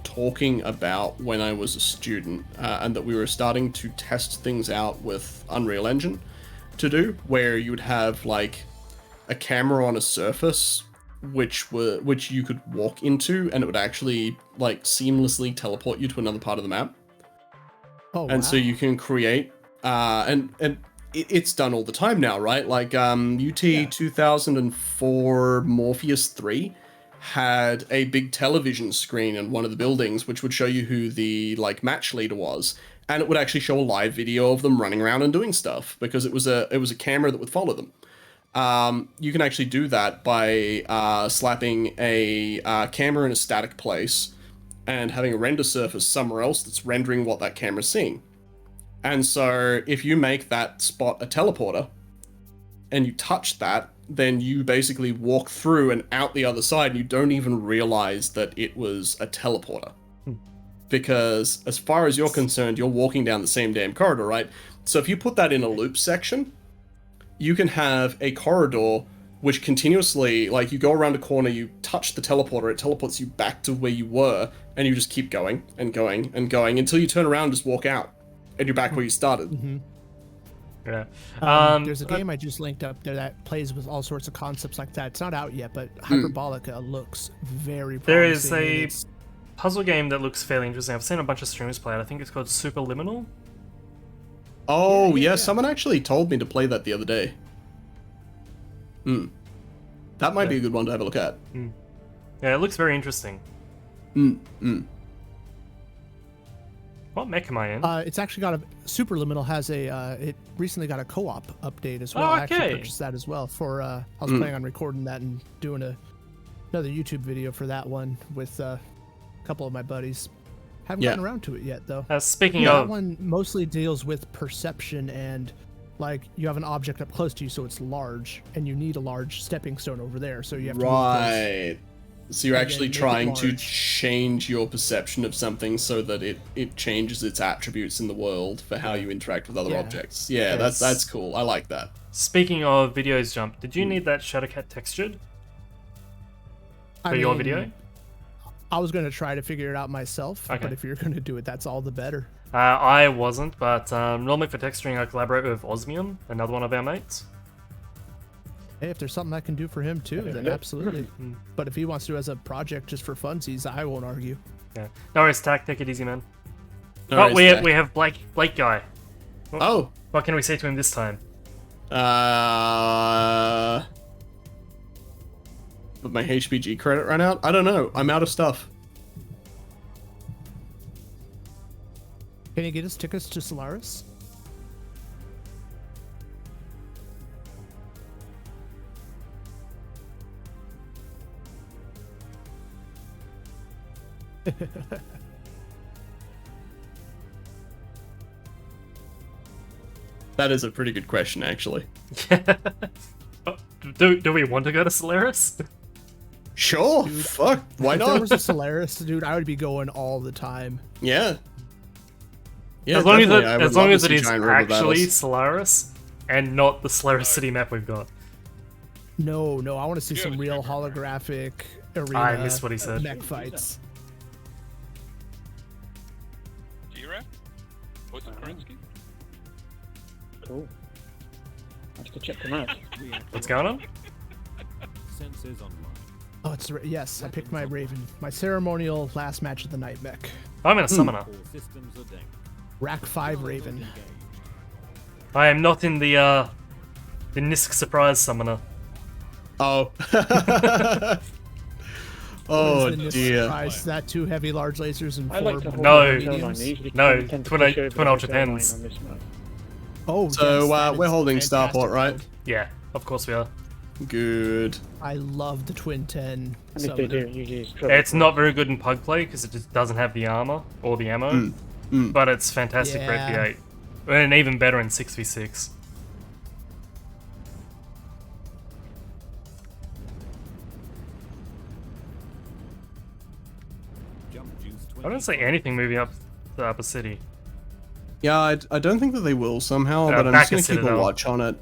talking about when I was a student, and that we were starting to test things out with Unreal Engine to do, where you would have like a camera on a surface which you could walk into and it would actually like seamlessly teleport you to another part of the map. So you can create and it's done all the time now, right? Like UT 2004 Morpheus 3 had a big television screen in one of the buildings which would show you who the like match leader was, and it would actually show a live video of them running around and doing stuff because it was a camera that would follow them. You can actually do that by slapping a camera in a static place and having a render surface somewhere else that's rendering what that camera's seeing. And so if you make that spot a teleporter and you touch that, then you basically walk through and out the other side and you don't even realize that it was a teleporter. Because as far as you're concerned, you're walking down the same damn corridor, right? So if you put that in a loop section, you can have a corridor which continuously, like, you go around a corner, you touch the teleporter, it teleports you back to where you were, and you just keep going and going and going until you turn around and just walk out. and you're back where you started. Yeah. There's a game I just linked up there that plays with all sorts of concepts like that. It's not out yet, but Hyperbolica looks very promising. There is a puzzle game that looks fairly interesting. I've seen a bunch of streamers play it. I think it's called Superliminal. Oh, yeah, someone actually told me to play that the other day. That might be a good one to have a look at. Yeah, it looks very interesting. What mech am I in? It's actually got a Superliminal has a it recently got a co-op update as well. I actually purchased that as well for I was planning on recording that and doing another YouTube video for that one with a couple of my buddies. Haven't gotten around to it yet though. Speaking of, that one mostly deals with perception and like you have an object up close to you, so it's large, and you need a large stepping stone over there, so you have to move close. So you're actually trying to change your perception of something so that it changes its attributes in the world for how you interact with other objects. Yeah, that's cool. I like that. Speaking of videos jump, did you need that Shadowcat textured for your video? I was going to try to figure it out myself, but if you're going to do it, that's all the better. I wasn't, but normally for texturing I collaborate with Osmium, another one of our mates. Hey, if there's something I can do for him too, then absolutely. But if he wants to as a project just for funsies, I won't argue. Yeah. No worries, Tack. Take it easy, man. No worries, we have Blake guy. Oh. What can we say to him this time? But my HPG credit ran out? I don't know. I'm out of stuff. Can you get us tickets to Solaris? That is a pretty good question, actually. Do we want to go to Solaris? Sure. Dude, fuck. Why if not? there was a Solaris, dude, I would be going all the time. Yeah. Yeah. As long as it is actually Solaris and not the Solaris City map we've got. No, I want to see some real holographic arena I missed what he said. mech fights. What's the currency? Cool. I have to check them out. What's going on? Sensors online. Oh, yes, I picked my Raven. My ceremonial last match of the night mech. I'm in a summoner. All systems are down. Rack 5 Raven. I am not in the Nisk surprise summoner. Oh. Oh dear. Surprise, that 2 heavy large lasers and 4 twin ultra 10s. Oh, so yes, we're holding Starport, right? Yeah, of course we are. Good. I love the twin 10. And if they do, usually it's It's not very good in pug play because it just doesn't have the armor or the ammo, but it's fantastic for FP8, and even better in 6v6. I don't see anything moving up the upper city. Yeah, I don't think that they will somehow, but I'm just going to keep a watch on it.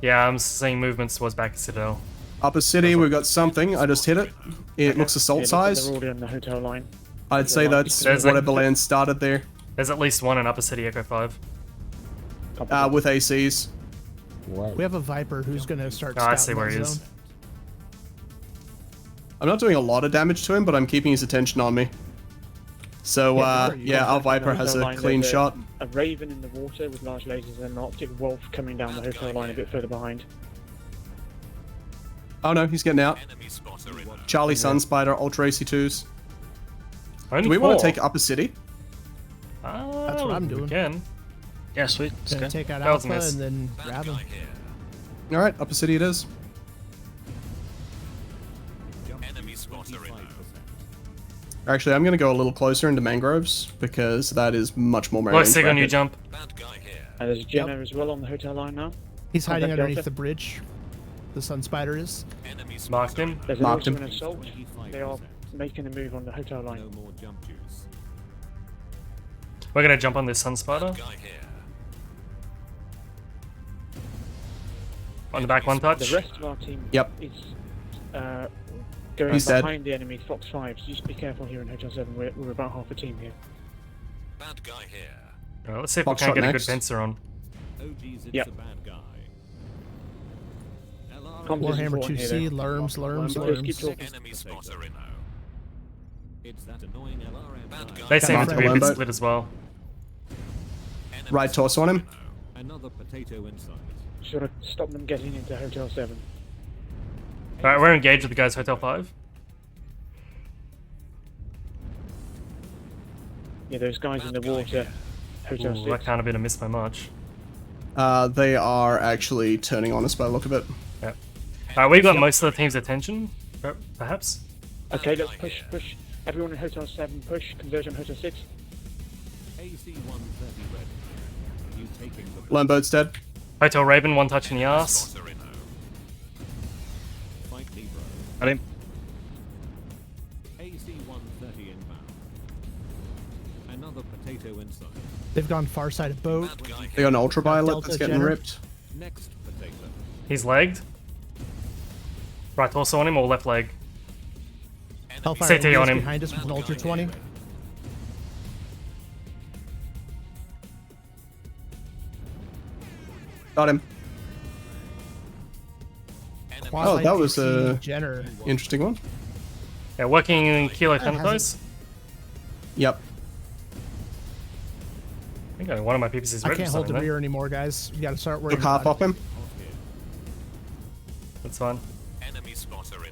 Yeah, I'm seeing movements towards back of Citadel. Upper city, we've got something. I just hit it. It looks assault size. They're already on the hotel line. I'd say that's whatever land started there. There's at least one in upper city, Echo 5. With ACs. We have a Viper who's going to start I see where he is. I'm not doing a lot of damage to him, but I'm keeping his attention on me. So, yeah, our Viper has a clean shot. A Raven in the water with large lasers and an Optic Wolf coming down the hotel line a bit further behind. Oh no, he's getting out. Charlie Sunspider, Ultra AC2s. Do we want to take Upper City? That's what I'm doing. We can. Yeah, sweet. Gonna take out That was a Alpha miss. and then grab him. Alright, Upper City it is. Actually, I'm going to go a little closer into Mangroves, because that is much more Look, Sig on you jump. There's Jenna as well on the hotel line now. He's hiding underneath the bridge. The Sun Spider is. Marked him. There's Marked him. an assault. They are making a move on the hotel line. No more jump juice. We're gonna jump on this Sun Spider. On the back, one touch. The rest of our team is going He's behind dead. the enemy Fox 5, so just be careful here in Hotel 7. We're about half a team here. Bad guy here. Alright, let's see if we Foxtrot can get a good next. fencer on. OG's it's Yep. a bad guy. LR Warhammer Competition 2C, for Lerms, Lerms, Keep Lerms. talking. Enemy spotter in. It's that annoying LRM Bad guy. guy. They seem Got to be a bit Lambo. split as well. Enemy Right torso on him. Another potato inside. Should have stopped them getting into Hotel 7. Alright, we're engaged with the guys Hotel 5. Yeah, those guys in the water. Hotel Ooh, 6. that can't have been a miss by much. They are actually turning on us by the look of it. Yep. Alright, we've got most of the team's attention, perhaps. Okay, let's push. Everyone in Hotel 7, push. Converge on Hotel 6. AC 130 ready. You taking the Lamboat's dead. Hotel Raven, one touch in the arse. spotter in. fight me, bro. Got him. AC 130 inbound. Another potato inside. They've gone far side of boat. Bad guy They got an ultraviolet Delta that's getting Jenner. ripped. Next potato. He's legged. Right torso on him or left leg? Hellfire CT on him. behind us with an Ultra 20. Got him. Oh, that was a Jenner. interesting one. Yeah, working in Kilo Thanatos. Yep. I think one of my PPCs is I red can't for hold the something there. rear anymore, guys. You gotta start worrying Look half about up him. That's fine. Enemy spotter in.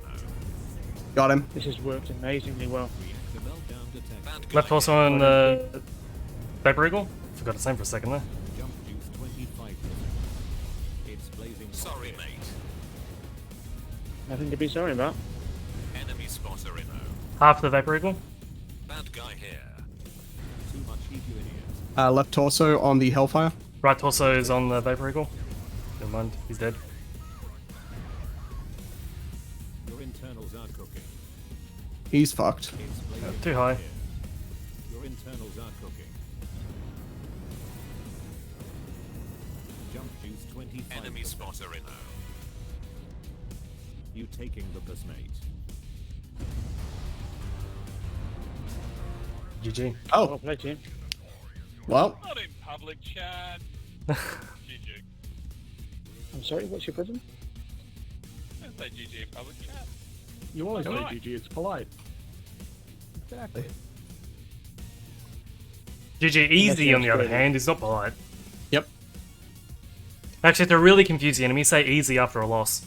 Got him. This has worked amazingly well. The meltdown detected. Bad guy Left torso on the Vapor Eagle. Forgot his name for a second there. Jump juice 25%. It's blazing. Sorry, mate. Nothing to be sorry about. Enemy spotter in. Half the Vapor Eagle. Bad guy here. Too much heat, you idiots. Left torso on the Hellfire. Right torso is on the Vapor Eagle. Never mind, he's dead. Your internals are cooking. He's fucked. It's blazing. Too high. Your internals are cooking. Jump juice 25%. Enemy spotter in. You taking the piss, mate. GG. Oh, Well played, team. well. Not in public chat. GG. I'm sorry, what's your problem? Don't say GG in public chat. You always say Alright. GG, it's polite. Exactly. GG easy on the other hand is not polite. Yep. Actually, to really confuse the enemy, say easy after a loss.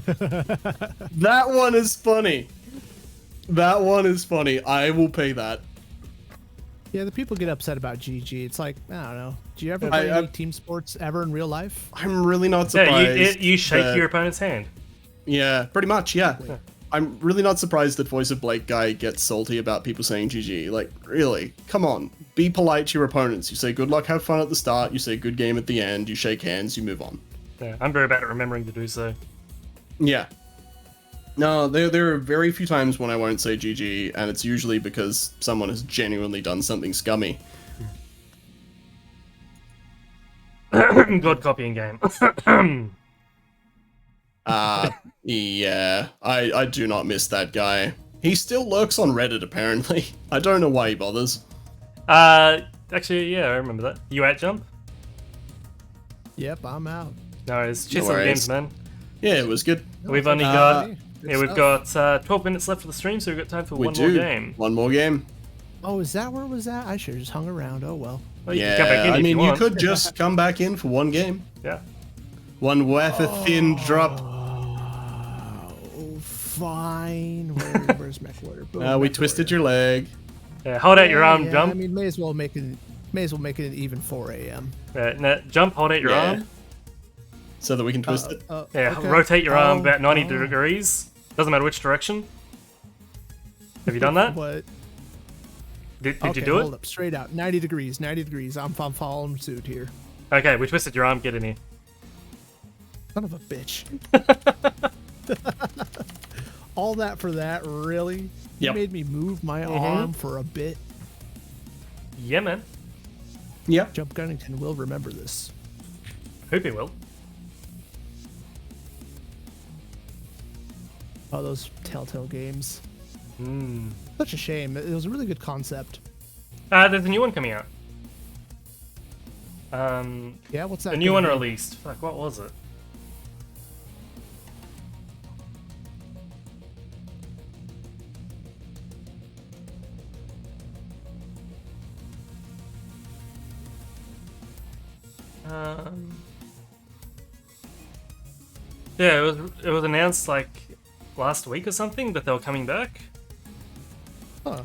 That one is funny. That one is funny. I will pay that. Yeah, the people get upset about GG. It's like, I don't know. Do you ever play any team sports ever in real life? I'm really not Yeah, surprised. you shake that- your opponent's hand. Yeah, pretty much, yeah. I'm really not surprised that Voice of Blake guy gets salty about people saying GG. Like, really? Come on. Be polite to your opponents. You say good luck, have fun at the start. You say good game at the end. You shake hands, you move on. Yeah, I'm very bad at remembering to do so. Yeah. No, there are very few times when I won't say GG, and it's usually because someone has genuinely done something scummy. Good copying game. Yeah, I do not miss that guy. He still lurks on Reddit, apparently. I don't know why he bothers. Actually, yeah, I remember that. You at jump? Yep, I'm out. No, it's cheers No on the worries. games, man. Yeah, it was good. We've only got Good yeah, we've stuff. got 12 minutes left for the stream, so we've got time for We one do. more game. One more game. Oh, is that where it was at? I should have just hung around. Oh, well. Well, you Yeah, can come back in I if mean, you you want. could just come back in for one game. Yeah. One worth a thin drop. Oh, fine. Where's Mechwarrior? Boom, We Mechwarrior. twisted your leg. Yeah, hold out your arm, Yeah, jump. I mean, may as well make it an even 4 a.m. Jump, hold out your Yeah. arm. So that we can twist it. Yeah, okay. rotate your arm about 90 Oh. degrees. Doesn't matter which direction. Have you done that? What? Did Okay, you do hold it? up, straight out. 90 degrees, 90 degrees. I'm following suit here. Okay, we twisted your arm. Get in here. Son of a bitch. All that for that, really? You Yep. made me move my arm for a bit. Yeah, man. Yeah. Jump Gunnington will remember this. Hope he will. Oh, those Telltale games. Hmm. Such a shame. It was a really good concept. There's a new one coming out. Yeah, what's that? The new one gonna be? released. Fuck, what was it? Yeah, it was announced like last week or something that they were coming back. Huh.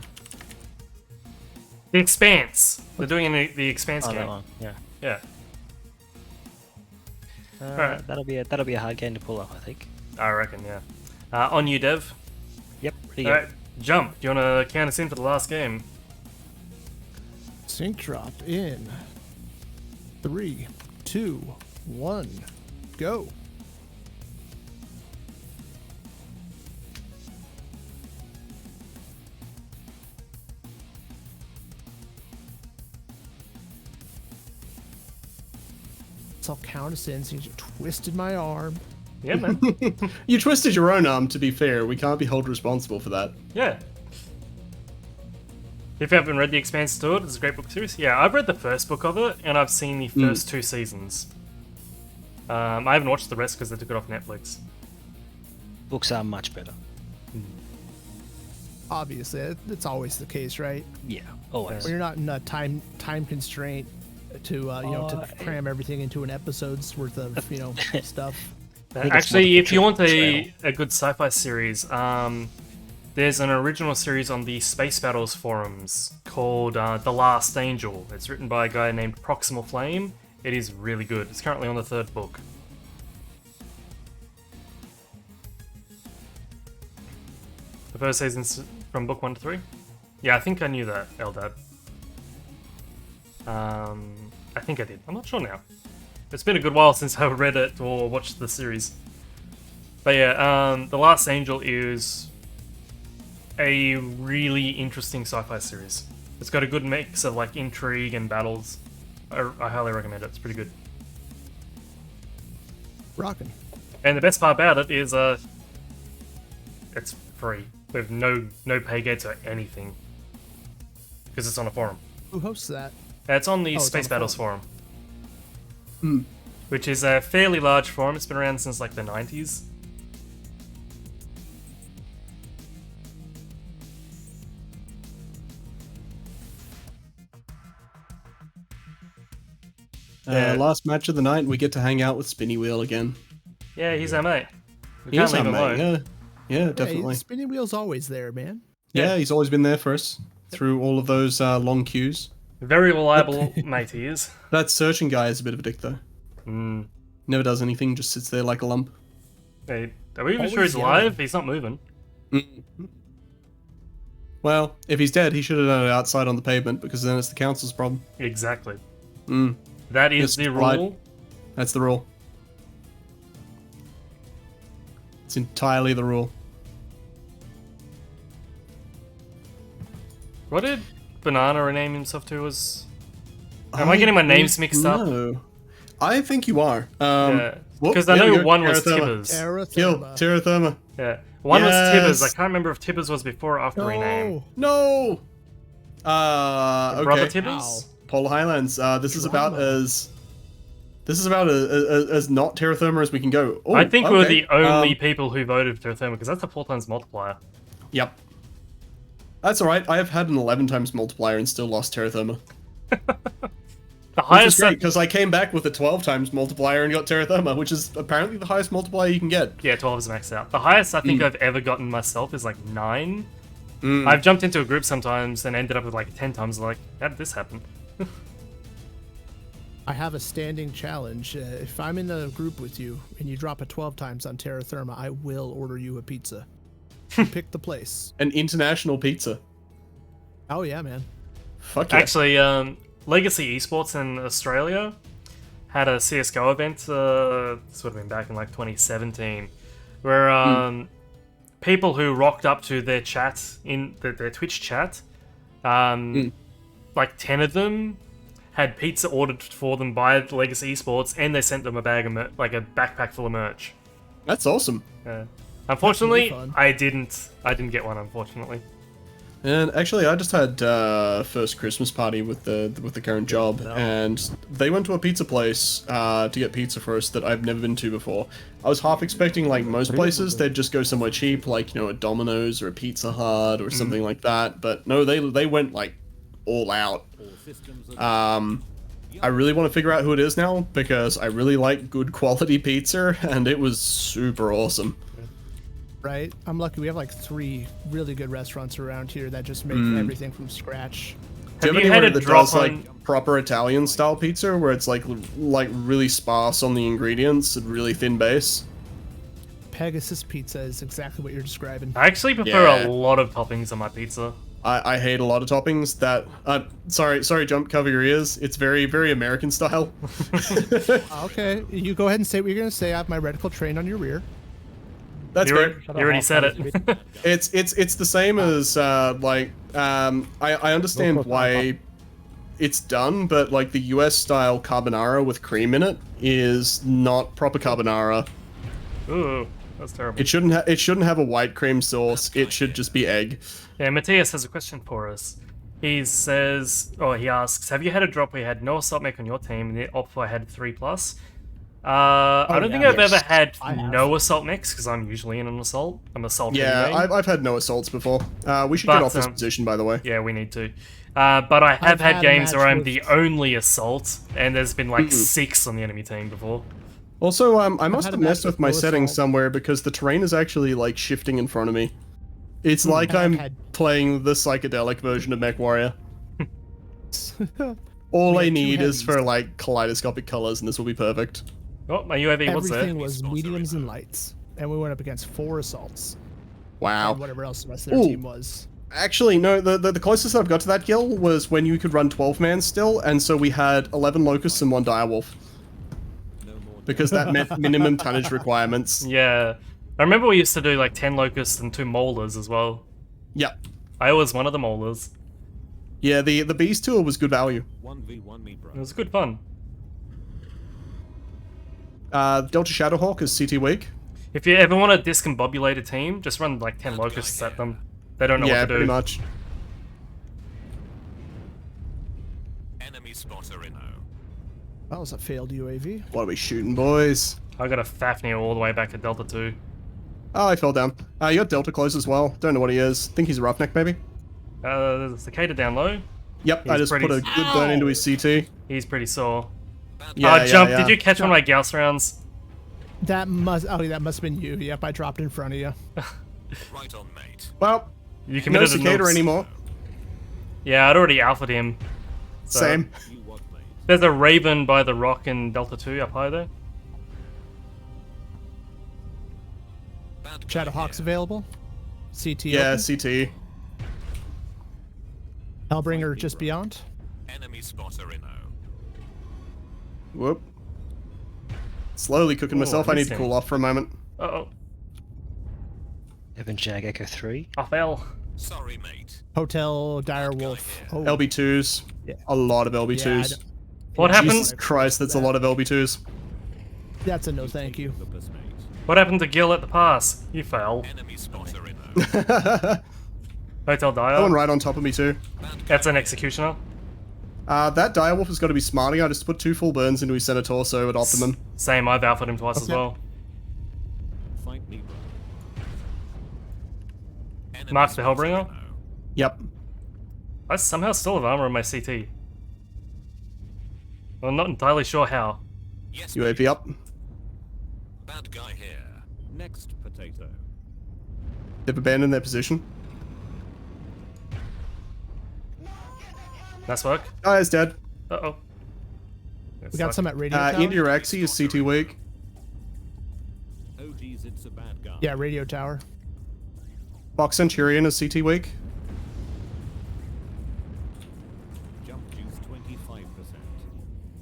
The Expanse. They're doing the Expanse Oh, game. that one. Yeah. Yeah. Alright. That'll be a hard game to pull off, I think. I reckon, yeah. On you, Dev. Yep. Pretty good. Alright, Jump. Do you want to count us in for the last game? Sync drop in 3, 2, 1, go. I'll count us in since you twisted my arm. Yeah, man. You twisted your own arm, to be fair. We can't be held responsible for that. Yeah. If you haven't read The Expanse to it, it's a great book series. Yeah, I've read the first book of it, and I've seen the first 2 seasons. I haven't watched the rest because they took it off Netflix. Books are much better. Obviously, it's always the case, right? Yeah, always. When you're not in a time constraint to to cram everything into an episode's worth of stuff. Actually, if you want a good sci-fi series, there's an original series on the Space Battles forums called The Last Angel. It's written by a guy named Proximal Flame. It is really good. It's currently on the 3rd book. The first season's from book 1 to 3? Yeah, I think I knew that, Eldad. I think I did. I'm not sure now. It's been a good while since I read it or watched the series. But yeah, The Last Angel is a really interesting sci-fi series. It's got a good mix of like intrigue and battles. I highly recommend it. It's pretty good. Rockin'. And the best part about it is it's free with no pay gates or anything because it's on a forum. Who hosts that? It's on the Space Battles forum. Which is a fairly large forum. It's been around since like the 90s. Last match of the night, we get to hang out with Spinny Wheel again. Yeah, he's our mate. We He can't is leave our him mate, alone. yeah, definitely. Spinning Wheel's always there, man. Yeah, he's always been there for us through all of those long queues. Very reliable mate he is. That searching guy is a bit of a dick, though. Never does anything, just sits there like a lump. Hey, are we even sure he's alive? He's not moving. Well, if he's dead, he should have done it outside on the pavement, because then it's the council's problem. Exactly. That is the rule. That's the rule. It's entirely the rule. What did Banana rename himself to? Am I getting my names mixed up? No. I think you are. Because I know one was Tibbers. Terra Therma. Yeah. One was Tibbers. I can't remember if Tibbers was before or after rename. No! Okay. Brother Tibbers? Polar Highlands. This is about as not Terra Therma as we can go. Oh, I think we're the only people who voted for Terra Therma because that's a 4 times multiplier. Yep. That's alright. I have had an 11 times multiplier and still lost Terra Therma. The highest, which is great because I came back with a 12 times multiplier and got Terra Therma, which is apparently the highest multiplier you can get. Yeah, 12 is maxed out. The highest I think I've ever gotten myself is like 9. I've jumped into a group sometimes and ended up with like 10 times. Like, how did this happen? I have a standing challenge. If I'm in a group with you and you drop a 12 times on Terra Therma, I will order you a pizza. Pick the place. An international pizza. Oh yeah, man. Fuck yeah. Actually, Legacy Esports in Australia had a CSGO event, this would have been back in like 2017, where people who rocked up to their chat, in their Twitch chat, like 10 of them had pizza ordered for them by Legacy Esports, and they sent them a bag of like a backpack full of merch. That's awesome. Unfortunately, That's really I didn't get one, unfortunately. And actually, I just had first Christmas party with the current job, and they went to a pizza place to get pizza for us that I've never been to before. I was half expecting, like most places, they'd just go somewhere cheap, like, you know, a Domino's or a Pizza Hut or something like that. But no, they went like all out. I really want to figure out who it is now because I really like good quality pizza, and it was super awesome. Right? I'm lucky we have like 3 really good restaurants around here that just make everything from scratch. Do you have anywhere that does like proper Italian style pizza where it's like really sparse on the ingredients and really thin base? Pegasus pizza is exactly what you're describing. I actually prefer a lot of toppings on my pizza. I hate a lot of toppings that sorry, Jump, cover your ears. It's very, very American style. Okay, you go ahead and say what you're gonna say. I have my reticle trained on your rear. That's great. You already said it. It's the same as I understand why it's done, but like the US style carbonara with cream in it is not proper carbonara. Ooh, that's terrible. It shouldn't have a white cream sauce. It should just be egg. Yeah, Matthias has a question for us. He asks, have you had a drop where you had no assault mech on your team and the op had 3+? I don't think I've ever had no assault mechs because I'm usually in an assault. I'm assault. Yeah, I've had no assaults before. We should get off this position, by the way. Yeah, we need to. But I have had games where I'm the only assault, and there's been like 6 on the enemy team before. Also, I must have messed with my settings somewhere because the terrain is actually like shifting in front of me. It's like I'm playing the psychedelic version of Mechwarrior. All I need is for like kaleidoscopic colors, and this will be perfect. Oh, my UAV was there. Everything was mediums and lights, and we went up against 4 assaults. Wow. And whatever else the rest of their team was. Actually, no, the closest I've got to that, Guill, was when you could run 12-man still, and so we had 11 locusts and 1 direwolf. Because that met minimum tonnage requirements. Yeah. I remember we used to do like 10 locusts and 2 molars as well. Yep. I was one of the molars. Yeah, the beast tool was good value. 1v1 me, bro. It was good fun. Delta Shadowhawk is CT weak. If you ever want to discombobulate a team, just run like 10 locusts at them. They don't know what to do. Yeah, pretty much. Enemy spotter in. That was a failed UAV. What are we shooting, boys? I got a Fafnir all the way back to Delta 2. Oh, I fell down. You got Delta close as well. Don't know what he is. Think he's a roughneck, maybe? There's a Cicada down low. Yep, I just put a good burn into his CT. He's pretty sore. Yeah, Jump, did you catch one of my Gauss rounds? That must have been you. Yep, I dropped in front of you. Right on, mate. Well, you committed no Cicada anymore. Yeah, I'd already alphaed him. So. Same. There's a Raven by the rock in Delta 2 up high there. Shadowhawk's available. CT. Yeah, open. CT. Hellbringer just beyond. Enemy spotter in. Whoop. Slowly cooking myself. I need to cool off for a moment. Uh-oh. Evan Jag Echo 3. I fell. Sorry, mate. Hotel Direwolf. Oh. LB2s. Yeah. A lot of LB2s. What happened? Jesus Christ, that's a lot of LB2s. That's a no thank you. What happened to Guill at the pass? You fell. Enemy spotter in. Hotel Dire. Going right on top of me too. That's an executioner. That direwolf has got to be smarting. I just put 2 full burns into his center torso at optimum. Same, I've alphaed him twice as well. Fight me, bro. Mark the Hellbringer. Yep. I somehow still have armor on my CT. I'm not entirely sure how. Yes, UAV up. bad guy here. Next potato. They've abandoned their position. Nice work. Guy's dead. Uh-oh. We got some at radio tower. India Rexy is CT weak. Oh geez, it's a bad guy. Yeah, radio tower. Box Centurion is CT weak. Jump juice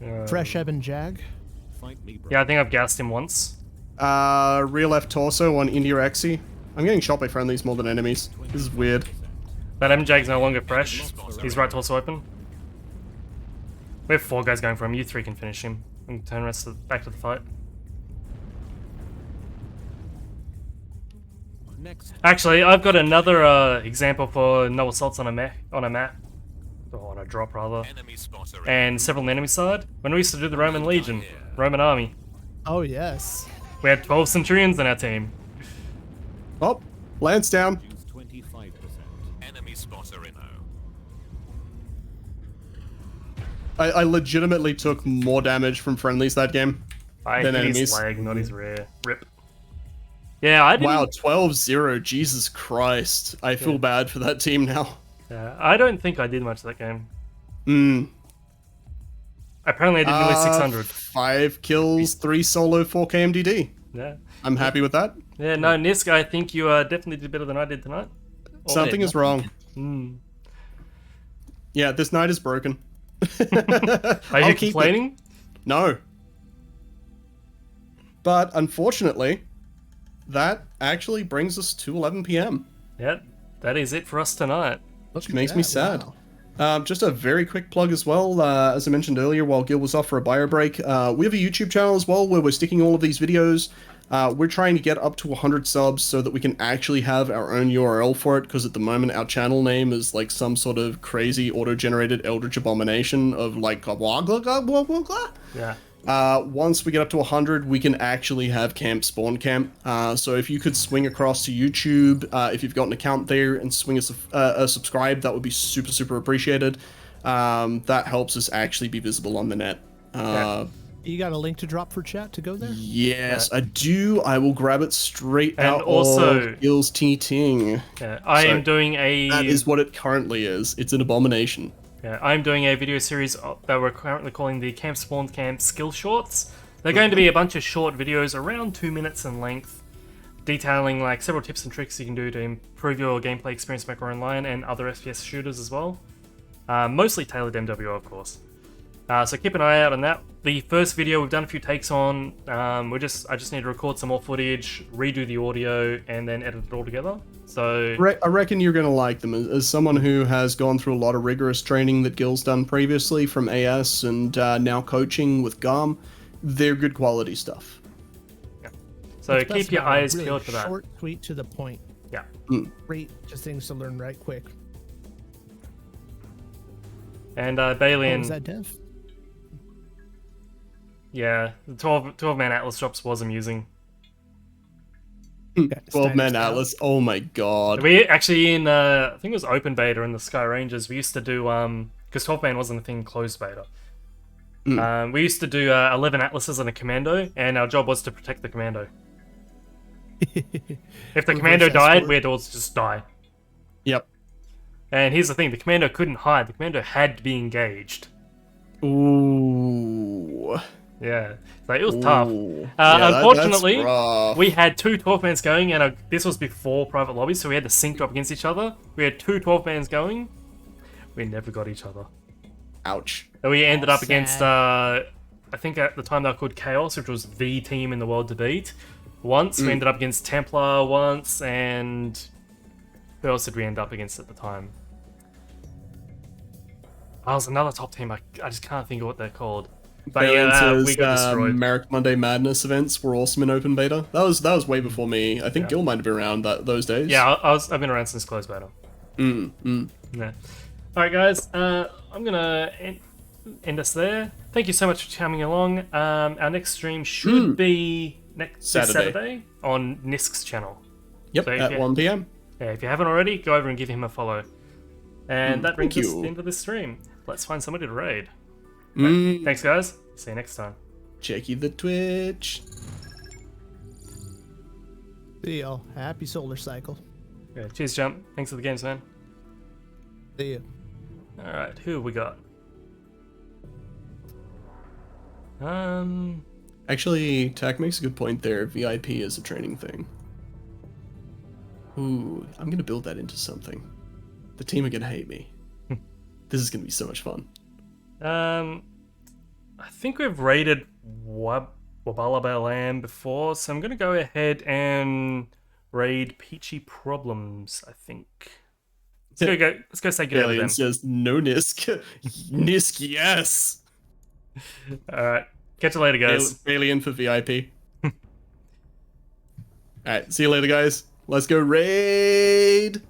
25%. Fresh Evan Jag. Fight me, bro. Yeah, I think I've gassed him once. Rear left torso on India Rexy. I'm getting shot by friendlies more than enemies. This is weird. That MJ's no longer fresh. He's right torso open. We have 4 guys going for him. You 3 can finish him. And turn the rest back to the fight. Actually, I've got another example for no assaults on a map, or on a drop rather, and several on the enemy side. When we used to do the Roman Legion, Roman army, Oh yes. we had 12 centurions in our team. Oh, Lance down. 25%. Enemy spotter in I legitimately took more damage from friendlies that game I than hit his enemies. leg, not his rear. Rip. Yeah, I didn't. Wow, 12-0. Jesus Christ. I feel bad for that team now. Yeah, I don't think I did much that game. Mm. Apparently, I did nearly 600. 5 kills, 3 solo, 4 KMDD. Yeah. I'm happy with that. Yeah, no, Nisk, I think you definitely did better than I did tonight. Something is wrong. Mm. Yeah, this night is broken. Are you complaining? No. But unfortunately, that actually brings us to 11 p.m. Yeah, that is it for us tonight. Which makes me sad. Just a very quick plug as well. As I mentioned earlier, while Guill was off for a bio break, we have a YouTube channel as well where we're sticking all of these videos. We're trying to get up to 100 subs so that we can actually have our own URL for it, because at the moment our channel name is like some sort of crazy auto-generated eldritch abomination of like blah, blah, blah, blah, blah, blah. Yeah. Once we get up to 100, we can actually have Camp Spawn Camp. So if you could swing across to YouTube, if you've got an account there, and swing us a subscribe, that would be super, super appreciated. That helps us actually be visible on the net. You got a link to drop for chat to go there? Yes, I do. I will grab it straight out also, of Gill's Ting. Yeah, I am doing a... That is what it currently is. It's an abomination. Yeah, I'm doing a video series that we're currently calling the Camp Spawn Camp Skill Shorts. They're going to be a bunch of short videos around 2 minutes in length, detailing like several tips and tricks you can do to improve your gameplay experience in Mechwarrior Online and other FPS shooters as well. Mostly tailored to MWO, of course. So keep an eye out on that. The first video we've done a few takes on. I just need to record some more footage, redo the audio, and then edit it all together. So I reckon you're going to like them. As someone who has gone through a lot of rigorous training that Gill's done previously from AS and now coaching with GARM, they're good quality stuff. Yeah. So keep your eyes really peeled for that. Short, sweet, to the point. Yeah. Great, just things to learn right quick. And Balian. Was that Dev? Yeah, the 12-man Atlas drops was amusing. 12-man Atlas, oh my god. We actually in, I think it was open beta in the Sky Rangers, we used to do, because 12-man wasn't a thing closed beta. We used to do 11 Atlases and a Commando, and our job was to protect the Commando. If the Commando died, we had to all just die. Yep. And here's the thing, the Commando couldn't hide, the Commando had to be engaged. Ooh. Yeah, so it was tough. Yeah, unfortunately, that's we had 2 12-mans going, and this was before private lobbies, so we had to sync up against each other. We had 2 12-mans going. We never got each other. Ouch. And we ended up against, I think at the time they were called Chaos, which was the team in the world to beat. Once, we ended up against Templar once, and who else did we end up against at the time? Oh, it was another top team, I just can't think of what they're called. But yeah, we got destroyed. Merrick Monday Madness events were awesome in open beta. That was way before me. I think Gill might have been around those days. Yeah, I've been around since closed beta. Yeah. Alright guys, I'm gonna end us there. Thank you so much for coming along. Our next stream should be next Saturday on Nisk's channel. Yep, so at 1 p.m. Yeah, if you haven't already, go over and give him a follow. And that brings us to the end of this stream. Let's find somebody to raid. Right, thanks guys, see you next time. Check you the Twitch. See y'all. Happy solar cycle. Yeah, cheers, Jump. Thanks for the games, man. See ya. Alright, who have we got? Actually, Tack makes a good point there. VIP is a training thing. Ooh, I'm gonna build that into something. The team are gonna hate me. This is gonna be so much fun. I think we've raided Wabala Balam before, so I'm gonna go ahead and raid Peachy Problems, I think. Let's go say good to them. Alien says no Nisk. Nisk, yes. Alright. Catch you later, guys. Alien for VIP. Alright, see you later, guys. Let's go raid.